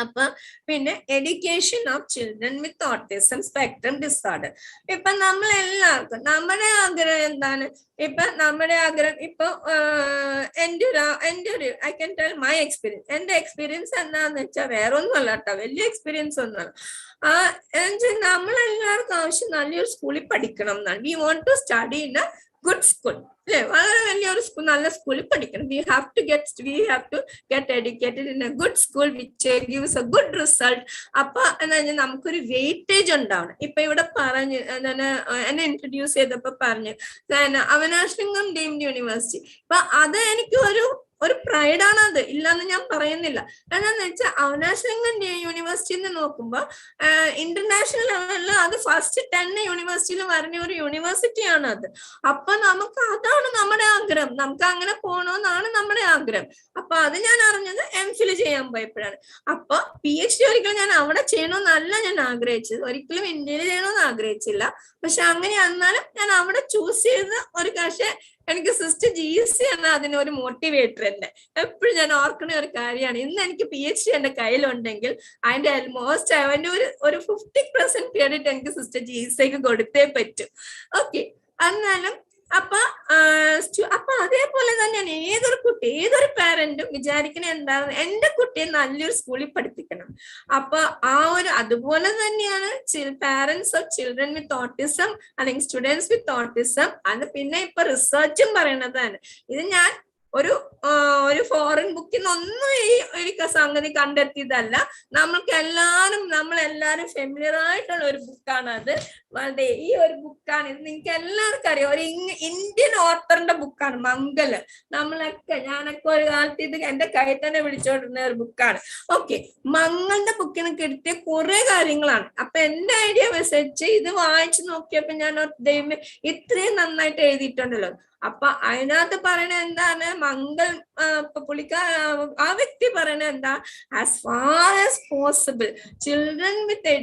അപ്പൊ പിന്നെ education of children with autism spectrum disorder. ഇപ്പൊ നമ്മൾ എല്ലാവർക്കും നമ്മുടെ ആഗ്രഹം എന്താണ്? നമ്മുടെ ആഗ്രഹം എന്റെ ഒരു I can tell my experience. എന്റെ എക്സ്പീരിയൻസ് എന്താന്ന് വെച്ചാൽ വേറെ ഒന്നുമല്ല കേട്ടോ, വലിയ എക്സ്പീരിയൻസ് ഒന്നുമല്ല. നമ്മളെല്ലാവർക്കും ആവശ്യം നല്ലൊരു സ്കൂളിൽ പഠിക്കണം എന്നാണ്. We want to study in a good school, അല്ലെ? വളരെ വലിയൊരു സ്കൂൾ, നല്ല സ്കൂളിൽ പഠിക്കണം. We have to get educated in a good school which gives a good result. അപ്പൊ എന്താ പറഞ്ഞാൽ നമുക്കൊരു വെയിറ്റേജ് ഉണ്ടാവണം. ഇപ്പൊ ഇവിടെ പറഞ്ഞു, എന്നെ ഇൻട്രൊഡ്യൂസ് ചെയ്തപ്പോ പറഞ്ഞു അവനാശ്ലിംഗം ഡീംഡ് യൂണിവേഴ്സിറ്റി. അപ്പൊ അത് എനിക്ക് ഒരു പ്രൈഡാണ്, അത് ഇല്ലാന്ന് ഞാൻ പറയുന്നില്ല. എന്താന്ന് വെച്ചാൽ അവനാശ്ലിംഗം യൂണിവേഴ്സിറ്റിന്ന് നോക്കുമ്പോ ഇന്റർനാഷണൽ ലെവലിൽ അത് ഫസ്റ്റ് 10 യൂണിവേഴ്സിറ്റിയിൽ വരുന്ന ഒരു യൂണിവേഴ്സിറ്റിയാണ് അത്. അപ്പൊ അതാണ് നമ്മുടെ ആഗ്രഹം, നമുക്ക് അങ്ങനെ പോകണമെന്നാണ് നമ്മുടെ ആഗ്രഹം. അപ്പൊ അത് ഞാൻ അറിഞ്ഞത് MPhil ചെയ്യാൻ പോയപ്പോഴാണ്. അപ്പൊ PhD ഒരിക്കലും ഞാൻ അവിടെ ചെയ്യണമെന്നല്ല ഞാൻ ആഗ്രഹിച്ചത്, ഒരിക്കലും ഇന്ത്യയിൽ ചെയ്യണമെന്ന് ആഗ്രഹിച്ചില്ല. പക്ഷെ അങ്ങനെ എന്നാലും ഞാൻ അവിടെ ചൂസ് ചെയ്ത ഒരു പക്ഷേ എനിക്ക് സിസ്റ്റർ GC ആണ് അതിനൊരു മോട്ടിവേറ്റർ. എന്നെ എപ്പോഴും ഞാൻ ഓർക്കുന്ന ഒരു കാര്യമാണ്, ഇന്ന് എനിക്ക് PhD എന്റെ കയ്യിലുണ്ടെങ്കിൽ അതിന്റെ ആൽമോസ്റ്റ് അവന്റെ ഒരു 50% ക്രെഡിറ്റ് എനിക്ക് സിസ്റ്റർ GCക്ക് കൊടുത്തേ പറ്റും. ഓക്കെ, എന്നാലും അപ്പൊ അതേപോലെ തന്നെയാണ് ഏതൊരു പാരന്റും വിചാരിക്കണ എന്താണ്, എന്റെ കുട്ടിയെ നല്ലൊരു സ്കൂളിൽ പഠിപ്പിക്കണം. അപ്പൊ അതുപോലെ തന്നെയാണ് parents of children with autism അല്ലെങ്കിൽ സ്റ്റുഡൻസ് വിത്ത് ഓട്ടിസം. അത് പിന്നെ ഇപ്പൊ റിസർച്ചും പറയണതാണ്. ഇത് ഞാൻ ഒരു ഫോറിൻ ബുക്കിൽ നിന്നൊന്നും ഈ സംഗതി കണ്ടെത്തിയതല്ല. നമ്മളെല്ലാരും ഫെമിലിയർ ആയിട്ടുള്ള ഒരു ബുക്കാണ് അത്. ഈ ഒരു ബുക്കാണ് ഇത്, നിങ്ങൾക്ക് എല്ലാവർക്കും അറിയാം. ഒരു ഇന്ത്യൻ ഓത്തറിന്റെ ബുക്കാണ് മംഗല്. ഞാനൊക്കെ ഒരു കാലത്ത് ഇത് എന്റെ കയ്യിൽ തന്നെ പിടിച്ചോണ്ടിരുന്ന ഒരു ബുക്കാണ്. ഓക്കെ, മംഗളുടെ ബുക്കിന് കിട്ടിയ കുറെ കാര്യങ്ങളാണ്. അപ്പൊ എന്റെ ഐഡിയ വെച്ച് ഇത് വായിച്ചു നോക്കിയപ്പോ ഞാൻ ദൈവമേ ഇത്രയും നന്നായിട്ട് എഴുതിയിട്ടുണ്ടല്ലോ. അപ്പൊ അതിനകത്ത് പറയണ എന്താണ്, മംഗൾ ആ വ്യക്തി പറയണ എന്താ, as far as possible children with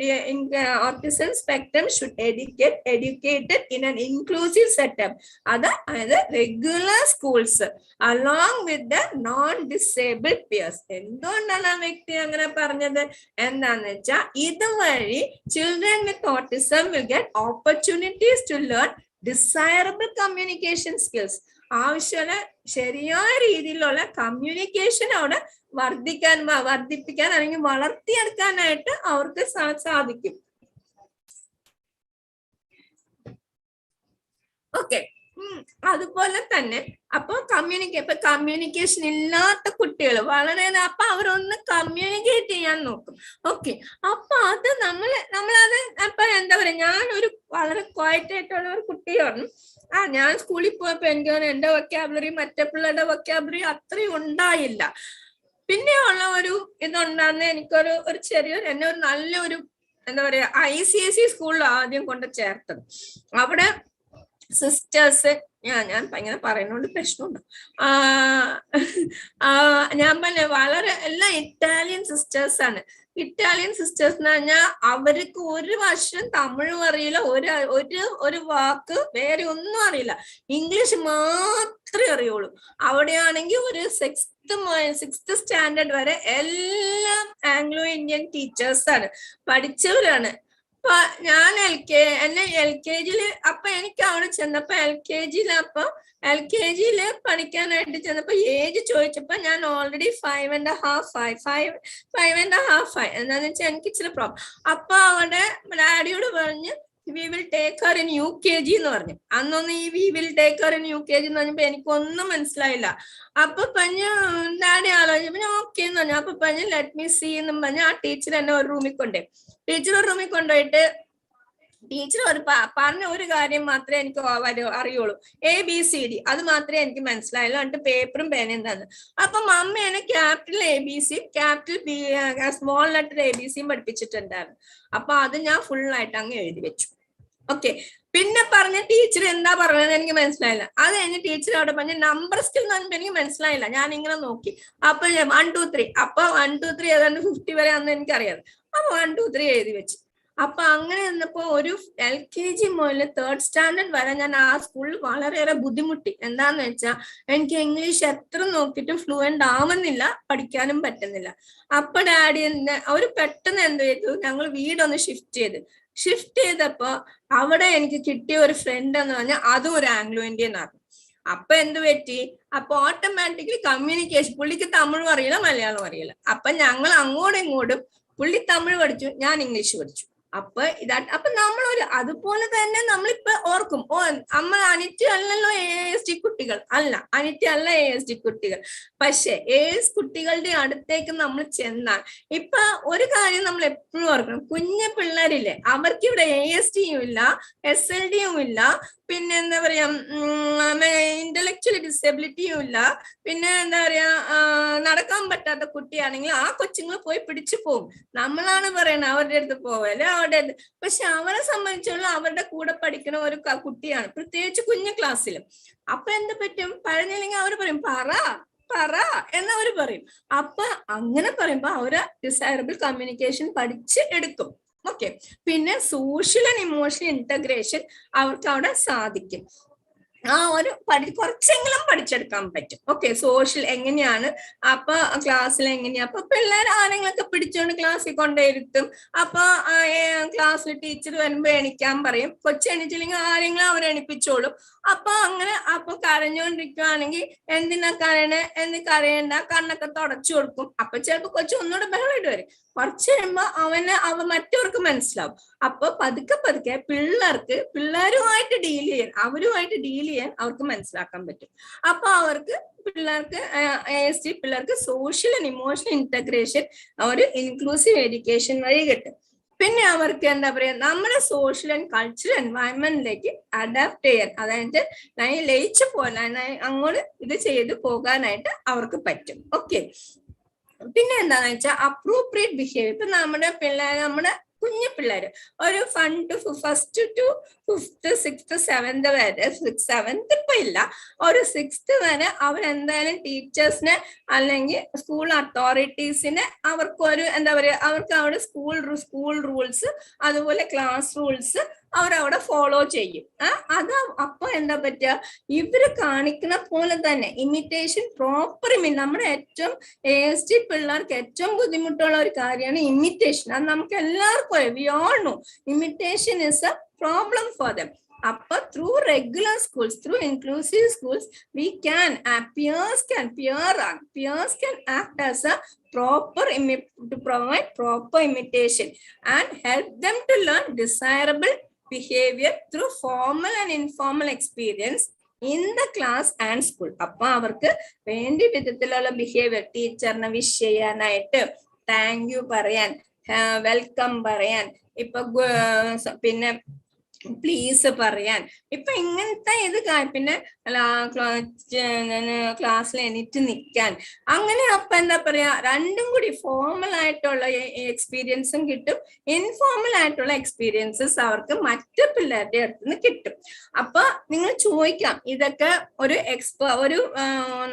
autism spectrum should educated in an inclusive setup. അതായത് regular schools along with the non-disabled peers. എന്തുകൊണ്ടാണ് ആ വ്യക്തി അങ്ങനെ പറഞ്ഞത് എന്താന്ന് വെച്ചാൽ, ഇതുവഴി children with autism will get opportunities to learn desirable communication skills. ആവശ്യമുള്ള ശരിയായ രീതിയിലുള്ള കമ്മ്യൂണിക്കേഷൻ അവിടെ വർദ്ധിപ്പിക്കാൻ അല്ലെങ്കിൽ വളർത്തിയെടുക്കാനായിട്ട് അവർക്ക് സാധിക്കും. ഓക്കെ, അതുപോലെ തന്നെ അപ്പൊ കമ്മ്യൂണിക്കേഷൻ ഇല്ലാത്ത കുട്ടികൾ വളരെ, അപ്പൊ അവരൊന്ന് കമ്മ്യൂണിക്കേറ്റ് ചെയ്യാൻ നോക്കും. ഓക്കെ, അപ്പൊ അത് നമ്മളത് അപ്പൊ എന്താ പറയാ, ഞാനൊരു വളരെ ക്വയറ്റ് ആയിട്ടുള്ള ഒരു കുട്ടിയാണ്. ഞാൻ സ്കൂളിൽ പോയപ്പോ എനിക്ക് എന്റെ വൊക്കാബുലറി മറ്റേ പിള്ളേരുടെ വൊക്കാബുലറി അത്രയും ഉണ്ടായില്ല. പിന്നെ ഉള്ള ഒരു ഇതുണ്ടാകുന്ന എനിക്കൊരു ചെറിയൊരു എന്നെ ഒരു നല്ലൊരു എന്താ പറയാ ICSE സ്കൂളിൽ ആദ്യം കൊണ്ട് ചേർത്തത്. അവിടെ സിസ്റ്റേഴ്സ്, ഞാൻ ഇങ്ങനെ പറയുന്നോണ്ട് പ്രശ്നമുണ്ട്. ഞാൻ പറഞ്ഞ വളരെ എല്ലാം ഇറ്റാലിയൻ സിസ്റ്റേഴ്സ് ആണ്. ഇറ്റാലിയൻ സിസ്റ്റേഴ്സ് എന്ന് പറഞ്ഞാൽ അവർക്ക് ഒരു വർഷം തമിഴും അറിയില്ല, ഒരു വാക്ക് വേറെ ഒന്നും അറിയില്ല, ഇംഗ്ലീഷ് മാത്രമേ അറിയുള്ളൂ. അവിടെയാണെങ്കിൽ ഒരു സിക്സ്ത് സ്റ്റാൻഡേർഡ് വരെ എല്ലാം ആംഗ്ലോ ഇന്ത്യൻ ടീച്ചേഴ്സ് ആണ്, പഠിച്ചവരാണ്. അപ്പൊ ഞാൻ LKG അപ്പൊ എനിക്ക് അവിടെ ചെന്നപ്പോ എൽ കെ ജിയില് പഠിക്കാനായിട്ട് ചെന്നപ്പോ ഏജ് ചോദിച്ചപ്പോ ഞാൻ ഓൾറെഡി 5.5 എന്താന്ന് വെച്ചാൽ എനിക്ക് ഇച്ചിരി പ്രോബ്ലം. അപ്പൊ അവിടെ ഡാഡിയോട് പറഞ്ഞ് V will take Har in UKG എന്ന് പറഞ്ഞു. അന്നൊന്ന് ഈ V will take Har in UKG എന്ന് പറഞ്ഞപ്പോ എനിക്കൊന്നും മനസ്സിലായില്ല. അപ്പൊ പറഞ്ഞ് ഡാഡി ആലോചിച്ചപ്പോ ഞാൻ ഓക്കെ എന്ന് പറഞ്ഞു. അപ്പൊ പറഞ്ഞ് ലെറ്റ് മീ സീ എന്നും പറഞ്ഞ് ആ ടീച്ചർ എന്നെ ഒരു റൂമിൽ കൊണ്ടുപോയിട്ട് ടീച്ചർ പറഞ്ഞ ഒരു കാര്യം മാത്രമേ എനിക്ക് അറിയുള്ളൂ, ABCD, അത് മാത്രമേ എനിക്ക് മനസ്സിലായുള്ളൂ. എന്നിട്ട് പേപ്പറും പേനയും തന്നു. അപ്പൊ മമ്മി എന്നെ capital ABC, capital B, small letter ABCയും പഠിപ്പിച്ചിട്ടുണ്ടായിരുന്നു. അപ്പൊ അത് ഞാൻ ഫുള്ളായിട്ട് അങ്ങ് എഴുതി വെച്ചു. ഓക്കെ, പിന്നെ പറഞ്ഞ ടീച്ചർ എന്താ പറഞ്ഞത് എനിക്ക് മനസ്സിലായില്ല. അത് കഴിഞ്ഞ് ടീച്ചർ അവിടെ പറഞ്ഞ നമ്പർ സ്കിൽ എന്ന് പറഞ്ഞപ്പോൾ എനിക്ക് മനസ്സിലായില്ല. ഞാൻ ഇങ്ങനെ നോക്കി, അപ്പൊ 1 2 3, അപ്പൊ 1 2 3 ഏതാണ്ട് 50 വരെ അന്ന് എനിക്കറിയാം. അപ്പൊ 1 2 3 എഴുതി വെച്ചു. അപ്പൊ അങ്ങനെ വന്നപ്പോ ഒരു LKG മുതൽ 3rd സ്റ്റാൻഡേർഡ് വരെ ഞാൻ ആ സ്കൂളിൽ വളരെയേറെ ബുദ്ധിമുട്ടി. എന്താന്ന് വെച്ചാൽ എനിക്ക് ഇംഗ്ലീഷ് എത്ര നോക്കിയിട്ടും ഫ്ലുവൻ്റ് ആവുന്നില്ല, പഠിക്കാനും പറ്റുന്നില്ല. അപ്പൊ ഡാഡി അവര് പെട്ടെന്ന് എന്ത് ചെയ്തു, ഞങ്ങൾ വീടൊന്ന് ഷിഫ്റ്റ് ചെയ്തപ്പോ അവിടെ എനിക്ക് കിട്ടിയ ഒരു ഫ്രണ്ട് എന്ന് പറഞ്ഞാൽ അതും ഒരു ആംഗ്ലോ ഇന്ത്യൻ ആണ്. അപ്പൊ എന്ത് പറ്റി, അപ്പൊ ഓട്ടോമാറ്റിക്കലി കമ്മ്യൂണിക്കേഷൻ, പുള്ളിക്ക് തമിഴും അറിയില്ല മലയാളം അറിയില്ല. അപ്പൊ ഞങ്ങൾ അങ്ങോട്ടും ഇങ്ങോട്ടും, പുള്ളി തമിഴ് പഠിച്ചു, ഞാൻ ഇംഗ്ലീഷ് പഠിച്ചു. അപ്പൊ നമ്മളൊരു അതുപോലെ തന്നെ നമ്മളിപ്പോ ഓർക്കും, അമ്മ അനിറ്റ് അല്ലല്ലോ ASD കുട്ടികൾ, അല്ല അനിറ്റ് അല്ല ASD കുട്ടികൾ. പക്ഷെ AS കുട്ടികളുടെ അടുത്തേക്ക് നമ്മൾ ചെന്നാൽ ഇപ്പൊ ഒരു കാര്യം നമ്മൾ എപ്പോഴും ഓർക്കണം, കുഞ്ഞു പിള്ളേരില്ലേ, അവർക്ക് ഇവിടെ ASDയും ഇല്ല, SLDയും ഇല്ല, പിന്നെ എന്താ പറയാ ഇന്റലക്ച്വൽ ഡിസബിലിറ്റിയും ഇല്ല, പിന്നെ എന്താ പറയാ നടക്കാൻ പറ്റാത്ത കുട്ടിയാണെങ്കിൽ ആ കൊച്ചുങ്ങൾ പോയി പിടിച്ചു പോകും. നമ്മളാണ് പറയണത് അവരുടെ അടുത്ത് പോവല്ലേ, അവരുടെ അടുത്ത്. പക്ഷെ അവരെ സംബന്ധിച്ചുള്ള അവരുടെ കൂടെ പഠിക്കുന്ന ഒരു കുട്ടിയാണ്, പ്രത്യേകിച്ച് കുഞ്ഞു ക്ലാസ്സിലും. അപ്പൊ എന്ത് പറ്റും, പറഞ്ഞില്ലെങ്കിൽ അവർ പറയും പറ എന്നവര് പറയും. അപ്പൊ അങ്ങനെ പറയുമ്പോ അവര് ഡിസൈറബിൾ കമ്മ്യൂണിക്കേഷൻ പഠിച്ച് എടുക്കും. ഓക്കെ, പിന്നെ സോഷ്യൽ ആൻഡ് ഇമോഷണൽ ഇന്റഗ്രേഷൻ അവർക്ക് അവിടെ സാധിക്കും. ആ ഒരു കുറച്ചെങ്കിലും പഠിച്ചെടുക്കാൻ പറ്റും. ഓക്കെ, സോഷ്യൽ എങ്ങനെയാണ്, അപ്പൊ ക്ലാസ്സിൽ എങ്ങനെയാ, അപ്പൊ പിള്ളേർ ആരെങ്കിലൊക്കെ പിടിച്ചോണ്ട് ക്ലാസ്സിൽ കൊണ്ടിരുത്തും. അപ്പൊ ക്ലാസ്സിൽ ടീച്ചർ വരുമ്പോ എണിക്കാൻ പറയും, കൊച്ചെണിച്ചില്ലെങ്കിൽ ആരെങ്കിലും അവരെണിപ്പിച്ചോളും. അപ്പൊ അങ്ങനെ അപ്പൊ കരഞ്ഞോണ്ടിരിക്കുവാണെങ്കിൽ എന്തിനാ കരയണ്ട, കണ്ണൊക്കെ തുടച്ചു കൊടുക്കും. അപ്പൊ ചിലപ്പോ കൊച്ചു ഒന്നുകൂടെ ബഹളമായിട്ട് വരും. കുറച്ച് കഴിയുമ്പോ മറ്റവർക്ക് മനസ്സിലാവും. അപ്പൊ പതുക്കെ പിള്ളേരുമായിട്ട് ഡീൽ ചെയ്യാൻ അവർക്ക് മനസ്സിലാക്കാൻ പറ്റും. അപ്പൊ പിള്ളേർക്ക് ASD പിള്ളേർക്ക് സോഷ്യൽ ആൻഡ് ഇമോഷണൽ ഇന്റഗ്രേഷൻ ഒരു ഇൻക്ലൂസീവ് എഡ്യൂക്കേഷൻ വഴി കിട്ടും. പിന്നെ അവർക്ക് എന്താ പറയാ, നമ്മുടെ സോഷ്യൽ ആൻഡ് കൾച്ചറൽ എൻവയൺമെന്റിലേക്ക് അഡാപ്റ്റ് ചെയ്യാൻ, അതായത് ലയിച്ചു പോകാൻ, അങ്ങോട്ട് ഇത് ചെയ്ത് പോകാനായിട്ട് അവർക്ക് പറ്റും. ഓക്കെ, പിന്നെ എന്താന്ന് വെച്ചാൽ അപ്രോപ്രിയേറ്റ് ബിഹേവിയർ. ഇപ്പൊ നമ്മുടെ കുഞ്ഞു പിള്ളേര് ഒരു 1 to 5th 6th 7th വരെ 7th ഇപ്പൊ ഇല്ല, ഒരു 6th വരെ അവരെന്തായാലും ടീച്ചേഴ്സിന് അല്ലെങ്കിൽ സ്കൂൾ അതോറിറ്റീസിന് അവർക്കൊരു എന്താ പറയുക, അവർക്ക് അവിടെ സ്കൂൾ റൂൾസ് അതുപോലെ ക്ലാസ് റൂൾസ് അവരവിടെ ഫോളോ ചെയ്യും. അത് അപ്പൊ എന്താ പറ്റുക, ഇവര് കാണിക്കുന്ന പോലെ തന്നെ ഇമിറ്റേഷൻ പ്രോപ്പർ നമ്മുടെ ഏറ്റവും ASD പിള്ളേർക്ക് ഏറ്റവും ബുദ്ധിമുട്ടുള്ള ഒരു കാര്യമാണ് ഇമിറ്റേഷൻ. അത് നമുക്ക് എല്ലാവർക്കും we all no imitation is a problem for them. Appa through regular schools, through inclusive schools, we can peers can act as a to provide proper imitation and help them to learn desirable behavior through formal and informal experience in the class and school. അപ്പൊ അവർക്ക് വേണ്ടി വിധത്തിലുള്ള ബിഹേവിയർ, ടീച്ചറിനെ വിഷ് ചെയ്യാനായിട്ട്, താങ്ക് യു പറയാൻ, വെൽക്കം പറയാൻ, ഇപ്പൊ പിന്നെ പ്ലീസ് പറയാൻ, ഇപ്പൊ ഇങ്ങനത്തെ ഇത് പിന്നെ ക്ലാസ്സിൽ എണീറ്റ് നിൽക്കാൻ, അങ്ങനെ അപ്പൊ എന്താ പറയാ, രണ്ടും കൂടി ഫോർമൽ ആയിട്ടുള്ള എക്സ്പീരിയൻസും കിട്ടും, ഇൻഫോർമൽ ആയിട്ടുള്ള എക്സ്പീരിയൻസസ് അവർക്ക് മറ്റു പിള്ളേരുടെ അടുത്ത് നിന്ന് കിട്ടും. അപ്പൊ നിങ്ങൾ ചോദിക്കാം, ഇതൊക്കെ ഒരു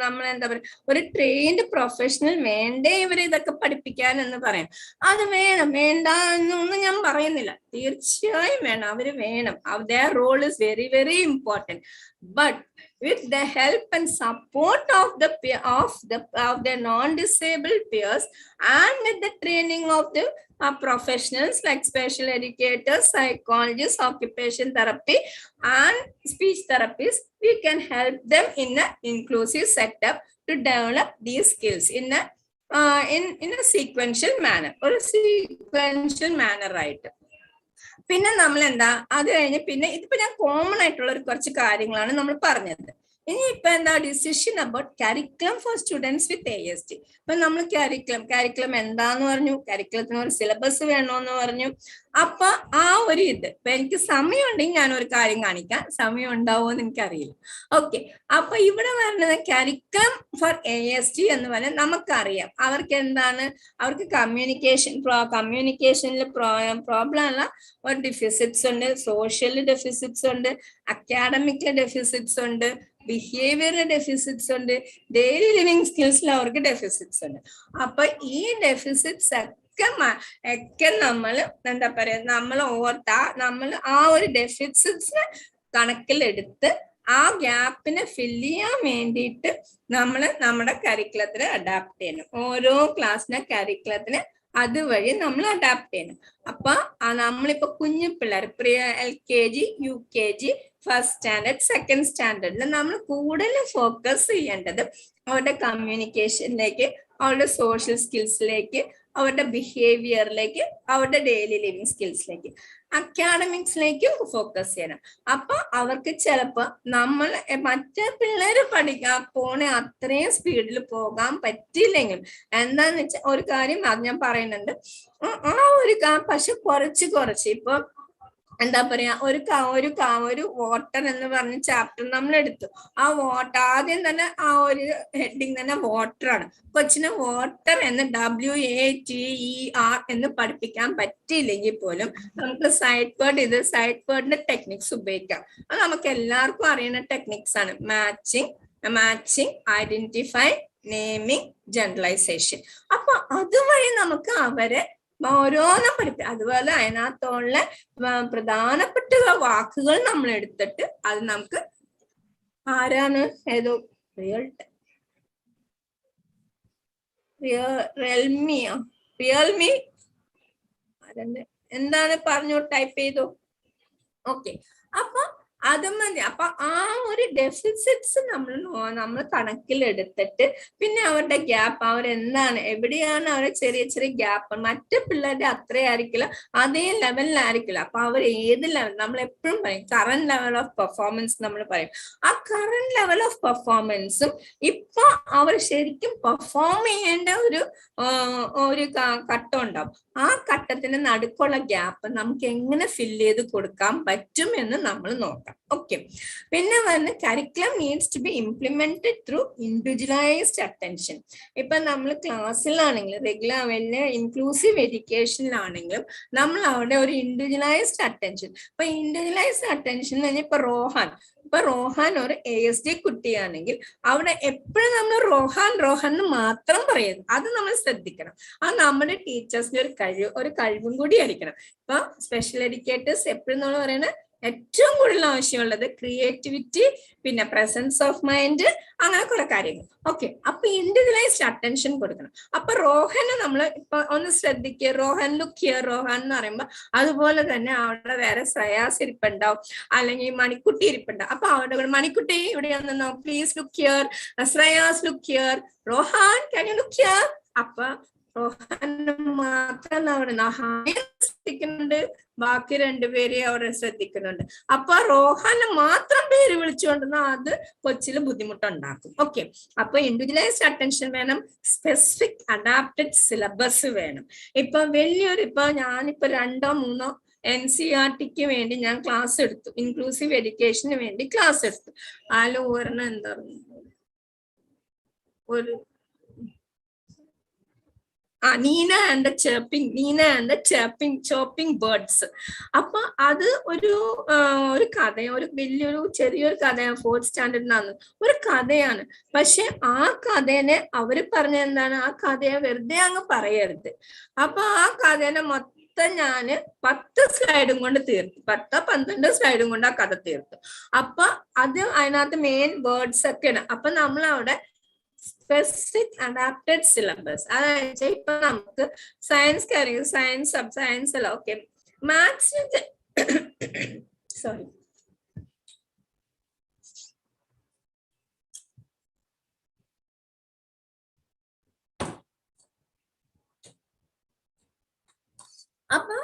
നമ്മളെന്താ പറയാ, ഒരു ട്രെയിൻഡ് പ്രൊഫഷണൽ വേണ്ടേ ഇവര് ഇതൊക്കെ പഠിപ്പിക്കാൻ എന്ന് പറയാം. അത് വേണം, വേണ്ട എന്നൊന്നും ഞാൻ പറയുന്നില്ല, തീർച്ചയായും വേണം, അവര് വേണം. Their role is very, very important. But with the help and support of the non-disabled peers and with the training of the professionals like special educators, psychologists, occupation therapy and speech therapists, we can help them in an inclusive setup to develop these skills in a sequential manner, or a sequential manner, right? പിന്നെ നമ്മൾ എന്താ, അത് കഴിഞ്ഞ് പിന്നെ ഇതിപ്പോ ഞാൻ കോമൺ ആയിട്ടുള്ള ഒരു കുറച്ച് കാര്യങ്ങളാണ് നമ്മൾ പറഞ്ഞത്. ഇനി ഇപ്പൊ എന്താ, decision about curriculum for students with ASD. ഇപ്പൊ നമ്മൾ കരിക്കുലം എന്താന്ന് പറഞ്ഞു, കരിക്കുലത്തിന് ഒരു സിലബസ് വേണോന്ന് പറഞ്ഞു. അപ്പൊ ആ ഒരു ഇപ്പൊ എനിക്ക് സമയം ഉണ്ടെങ്കിൽ ഞാൻ ഒരു കാര്യം കാണിക്കാം, സമയം ഉണ്ടാവുമെന്ന് എനിക്കറിയില്ല. ഓക്കെ, അപ്പൊ ഇവിടെ വരുന്നത് കരിക്കുലം ഫോർ ASD എന്ന് പറഞ്ഞാൽ നമുക്കറിയാം അവർക്ക് എന്താണ്, അവർക്ക് കമ്മ്യൂണിക്കേഷനിൽ പ്രോബ്ലം അല്ല, ഒരു ഡെഫിസിറ്റ്സ് ഉണ്ട്, സോഷ്യൽ ഡെഫിസിറ്റ്സ് ഉണ്ട്, അക്കാഡമിക് ഡെഫിസിറ്റ്സ് ഉണ്ട്, ബിഹേവിയറൽ ഡെഫിസിറ്റ്സ് ഉണ്ട്, ഡെയിലി ലിവിങ് സ്കിൽസിൽ അവർക്ക് ഡെഫിസിറ്റ്സ് ഉണ്ട്. അപ്പൊ ഈ ഡെഫിസിറ്റ്സ് ഒക്കെ നമ്മൾ എന്താ പറയാ, നമ്മൾ ആ ഒരു ഡെഫിസിറ്റ്സിനെ കണക്കിലെടുത്ത് ആ ഗ്യാപ്പിനെ ഫില്ല് ചെയ്യാൻ വേണ്ടിയിട്ട് നമ്മൾ നമ്മുടെ കരിക്കുലത്തിനെ അഡാപ്റ്റ് ചെയ്യണം. ഓരോ ക്ലാസ്സിനെ കരിക്കുലത്തിന് അതുവഴി നമ്മൾ അഡാപ്റ്റ് ചെയ്യണം. അപ്പൊ നമ്മളിപ്പോ കുഞ്ഞു പിള്ളേർ LKG UKG first standard second സ്റ്റാൻഡേർഡിൽ നമ്മൾ കൂടുതൽ ഫോക്കസ് ചെയ്യേണ്ടത് അവരുടെ കമ്മ്യൂണിക്കേഷനിലേക്ക്, അവരുടെ സോഷ്യൽ സ്കിൽസിലേക്ക്, അവരുടെ ബിഹേവിയറിലേക്ക്, അവരുടെ ഡെയിലി ലിവിങ് സ്കിൽസിലേക്ക്, അക്കാഡമിക്സിലേക്കും ഫോക്കസ് ചെയ്യണം. അപ്പൊ അവർക്ക് ചിലപ്പോ നമ്മൾ മറ്റേ പിള്ളേര് പോണ അത്രയും സ്പീഡിൽ പോകാൻ പറ്റില്ലെങ്കിലും എന്താന്ന് വെച്ചാൽ ഒരു കാര്യം അത് ഞാൻ പറയുന്നുണ്ട്, ആ ഒരു പക്ഷെ കുറച്ച് ഇപ്പൊ എന്താ പറയാ, ഒരു വാട്ടർ എന്ന് പറഞ്ഞ ചാപ്റ്റർ നമ്മൾ എടുത്തു. ആ വാട്ടർ ആദ്യം തന്നെ ആ ഒരു ഹെഡിങ് തന്നെ വാട്ടറാണ്. കൊച്ചിന് വാട്ടർ എന്ന് WATER എന്ന് പഠിപ്പിക്കാൻ പറ്റിയില്ലെങ്കിൽ പോലും നമുക്ക് സൈഡ് വേർഡിന്റെ ടെക്നിക്സ് ഉപയോഗിക്കാം. അത് നമുക്ക് എല്ലാവർക്കും അറിയുന്ന ടെക്നിക്സ് ആണ്. Matching, identify, naming, generalization. അപ്പൊ അതുവഴി നമുക്ക് അവരെ ഓരോന്നും പഠിപ്പിക്കും. അതുപോലെ അതിനകത്തുള്ള പ്രധാനപ്പെട്ട വാക്കുകൾ നമ്മൾ എടുത്തിട്ട് അത് നമുക്ക് ആരാണ് റിയൽമി എന്താണ് പറഞ്ഞു ടൈപ്പ് ചെയ്തു. ഓക്കെ, അപ്പൊ അത് മതി. അപ്പൊ ആ ഒരു ഡെഫിസിറ്റ്സ് നമ്മൾ കണക്കിലെടുത്തിട്ട് പിന്നെ അവരുടെ ഗ്യാപ്പ്, അവരെന്താണ്, എവിടെയാണ് അവരെ ചെറിയ ഗ്യാപ്പ്, മറ്റു പിള്ളേരുടെ അത്രയായിരിക്കില്ല, അതേ ലെവലിലായിരിക്കില്ല. അപ്പൊ അവർ ഏത് ലെവൽ, നമ്മൾ എപ്പോഴും പറയും കറന്റ് ലെവൽ ഓഫ് പെർഫോമൻസ് നമ്മൾ പറയും. ആ കറന്റ് ലെവൽ ഓഫ് പെർഫോമൻസും ഇപ്പൊ അവർ ശരിക്കും പെർഫോം ചെയ്യേണ്ട ഒരു ഘട്ടം ഉണ്ടാവും. ആ ഘട്ടത്തിന് നടുക്കുള്ള ഗ്യാപ്പ് നമുക്ക് എങ്ങനെ ഫില്ല് ചെയ്ത് കൊടുക്കാൻ പറ്റും എന്ന് നമ്മൾ നോക്കാം. നോക്കാം. ഓക്കെ, പിന്നെ പറഞ്ഞ curriculum needs to be implemented through individualized attention. ഇപ്പൊ നമ്മൾ ക്ലാസ്സിലാണെങ്കിലും റെഗുലർ വലിയ ഇൻക്ലൂസീവ് എഡ്യൂക്കേഷനിലാണെങ്കിലും നമ്മൾ അവിടെ ഒരു ഇൻഡിവിജ്വലൈസ്ഡ് അറ്റൻഷൻ. ഇപ്പൊ ഇൻഡിവിജ്വലൈസ്ഡ് അറ്റൻഷൻ എന്ന് പറഞ്ഞാൽ ഇപ്പൊ റോഹാൻ ഒരു ASD കുട്ടിയാണെങ്കിൽ അവിടെ എപ്പോഴും നമ്മൾ റോഹാൻ എന്ന് മാത്രം പറയരുത്. അത് നമ്മൾ ശ്രദ്ധിക്കണം. അത് നമ്മുടെ ടീച്ചേഴ്സിന്റെ ഒരു കഴിവും കൂടി ആയിരിക്കണം. ഇപ്പൊ സ്പെഷ്യൽ എഡ്യൂക്കേറ്റേഴ്സ് എപ്പോഴും നമ്മൾ പറയുന്നത് ഏറ്റവും കൂടുതൽ ആവശ്യമുള്ളത് ക്രിയേറ്റിവിറ്റി, പിന്നെ പ്രസൻസ് ഓഫ് മൈൻഡ്, അങ്ങനെ കുറെ കാര്യങ്ങൾ. ഓക്കെ, അപ്പൊ ഇൻഡിവിജ്വലൈസ്ഡ് അറ്റൻഷൻ കൊടുക്കണം. അപ്പൊ റോഹനെ നമ്മൾ ഇപ്പൊ ഒന്ന് ശ്രദ്ധിക്കുക. റോഹൻ ലുക്ക് ഹിയർ, റോഹൻ എന്ന് പറയുമ്പോ അതുപോലെ തന്നെ അവിടെ വേറെ ശ്രേയാസ് ഇരിപ്പുണ്ടാവും, അല്ലെങ്കിൽ മണിക്കുട്ടി ഇരിപ്പുണ്ടാവും. അപ്പൊ അവിടെ മണിക്കുട്ടി ഇവിടെ ഒന്ന് please look here, Shreyas look here, Rohan can you look here. അപ്പൊ റോഹൻ മാത്രം അവിടെ ശ്രദ്ധിക്കുന്നുണ്ട്, ബാക്കി രണ്ടുപേരെ അവിടെ ശ്രദ്ധിക്കുന്നുണ്ട്. അപ്പൊ റോഹനെ മാത്രം പേര് വിളിച്ചുകൊണ്ടിരുന്ന അത് കൊച്ചില് ബുദ്ധിമുട്ടുണ്ടാക്കും. ഓക്കെ, അപ്പൊ ഇൻഡിവിജ്വലൈസ്ഡ് അറ്റൻഷൻ വേണം, സ്പെസിഫിക് അഡാപ്റ്റഡ് സിലബസ് വേണം. ഇപ്പൊ ഇപ്പൊ ഞാനിപ്പോ 2 or 3 NCERTക്ക് വേണ്ടി ഞാൻ ക്ലാസ് എടുത്തു, ഇൻക്ലൂസീവ് എഡ്യൂക്കേഷന് വേണ്ടി ക്ലാസ് എടുത്തു. ഒരെണ്ണം എന്താ ഒരു നീന ആൻഡ് ചോപ്പിംഗ് ബേർഡ്സ്. അപ്പൊ അത് ഒരു കഥ, ചെറിയൊരു കഥയാണ്, 4th സ്റ്റാൻഡേർഡിനാണ് ഒരു കഥയാണ്. പക്ഷെ ആ കഥേനെ അവര് പറഞ്ഞ എന്താണ്, ആ കഥയെ വെറുതെ അങ്ങ് പറയരുത്. അപ്പൊ ആ കഥേനെ മൊത്തം ഞാന് 10 സ്ലൈഡും കൊണ്ട് തീർത്തു, 10-12 സ്ലൈഡും കൊണ്ട് ആ കഥ തീർത്തു. അപ്പൊ അത് അതിനകത്ത് മെയിൻ വേർഡ്സ് ഒക്കെയാണ്. അപ്പൊ നമ്മൾ അവിടെ സ്പെസിഫിക് അഡാപ്റ്റഡ് സിലബസ്, അതായത് ഇപ്പൊ നമുക്ക് സയൻസ് കാര്യങ്ങൾ, സബ് സയൻസ് അല്ല, ഓക്കെ, മാത്സിന് സോറി അപ്പൊ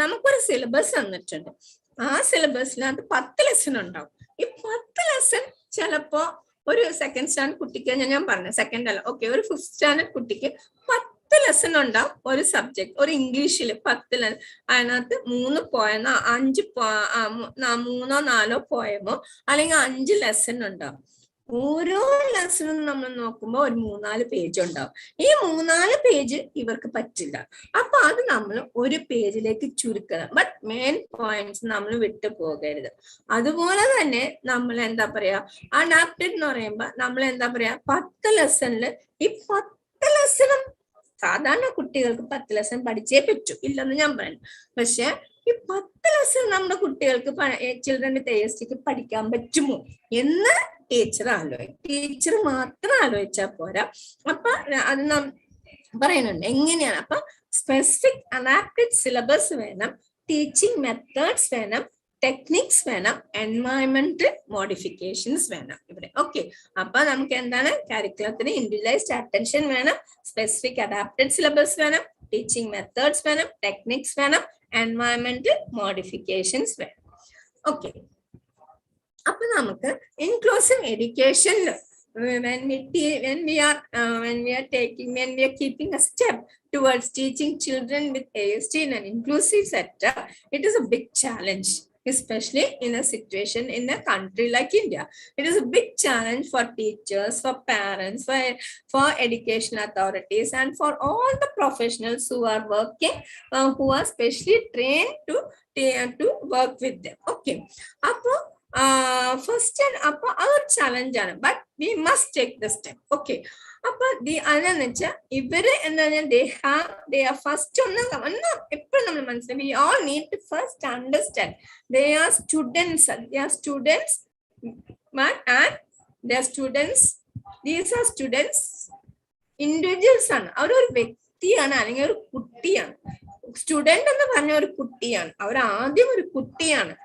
നമുക്കൊരു സിലബസ് തന്നിട്ടുണ്ട്. ആ സിലബസിനകത്ത് 10 ലെസൺ ഉണ്ടാവും. ഈ 10 ലെസൺ ചിലപ്പോ ഒരു 2nd സ്റ്റാൻഡേർഡ് കുട്ടിക്ക്, ഞാൻ പറഞ്ഞു 2nd അല്ല, ഓക്കെ, ഒരു 5th സ്റ്റാൻഡേർഡ് കുട്ടിക്ക് 10 ലെസൺ ഉണ്ടാവും ഒരു സബ്ജക്ട്. ഒരു ഇംഗ്ലീഷിൽ 10 അതിനകത്ത് 3 പോയമോ 3-4 പോയമോ അല്ലെങ്കിൽ 5 ലെസൺ ഉണ്ടാവും. ഓരോ ലെസണും നമ്മൾ നോക്കുമ്പോൾ ഒരു 3-4 പേജ് ഉണ്ടാവും. ഈ 3-4 പേജ് ഇവർക്ക് പറ്റില്ല. അപ്പൊ അത് നമ്മൾ ഒരു പേജിലേക്ക് ചുരുക്കണം. ബട്ട് മെയിൻ പോയിന്റ്സ് നമ്മൾ വിട്ടു പോകരുത്. അതുപോലെ തന്നെ നമ്മൾ എന്താ പറയാ, അഡാപ്റ്റഡ് എന്ന് പറയുമ്പോ നമ്മൾ എന്താ പറയാ, 10 ലെസണിൽ ഈ 10 ലെസണും സാധാരണ കുട്ടികൾക്ക് 10 ലെസൺ പഠിച്ചേ പറ്റൂ, ഇല്ലെന്ന് ഞാൻ പറയുന്നു. പക്ഷെ ഈ 10 ലെസൺ നമ്മുടെ കുട്ടികൾക്ക് ചിൽഡ്രൻ വിത്ത് ASDക്ക് പഠിക്കാൻ പറ്റുമോ എന്ന് ടീച്ചർ മാത്രം ആലോചിച്ചാൽ പോരാ. അപ്പൊ അത് നാം പറയുന്നുണ്ട് എങ്ങനെയാണ്. അപ്പൊ സ്പെസിഫിക് അഡാപ്റ്റഡ് സിലബസ് വേണം, ടീച്ചിങ് മെത്തേഡ്സ് വേണം, ടെക്നിക്സ് വേണം, എൻവയറമെന്റൽ മോഡിഫിക്കേഷൻസ് വേണം ഇവിടെ. ഓക്കെ, അപ്പൊ നമുക്ക് എന്താണ്, കരിക്കുലത്തിന് ഇൻഡിവിജ്വലൈസ്ഡ് അറ്റൻഷൻ വേണം, സ്പെസിഫിക് അഡാപ്റ്റഡ് സിലബസ് വേണം, ടീച്ചിങ് മെത്തേഡ്സ് വേണം, ടെക്നിക്സ് വേണം, എൻവയറമെന്റൽ മോഡിഫിക്കേഷൻസ് വേണം. ഓക്കെ, അപ്പൊ നമുക്ക് inclusive education when we are keeping a step towards teaching children with ASD in an inclusive setup, it is a big challenge, especially in a situation in a country like India. It is a big challenge for teachers, for parents, for education authorities, and for all the professionals who are working, who are specially trained to work with them. Okay, first അപ്പൊ അതൊരു ചലഞ്ച് ആണ്. But we must take the step. Okay, അപ്പൊ അതെന്ന് വെച്ചാൽ ഇവര് എന്താ ഫസ്റ്റ് ഒന്ന് എപ്പോഴും നമ്മൾ മനസ്സിലാക്കി, we all need to first understand they are students, individuals ആണ്. അവരൊരു വ്യക്തിയാണ്, അല്ലെങ്കിൽ ഒരു കുട്ടിയാണ്. സ്റ്റുഡന്റ് എന്ന് പറഞ്ഞ ഒരു കുട്ടിയാണ്. അവർ ആദ്യം ഒരു കുട്ടിയാണ്.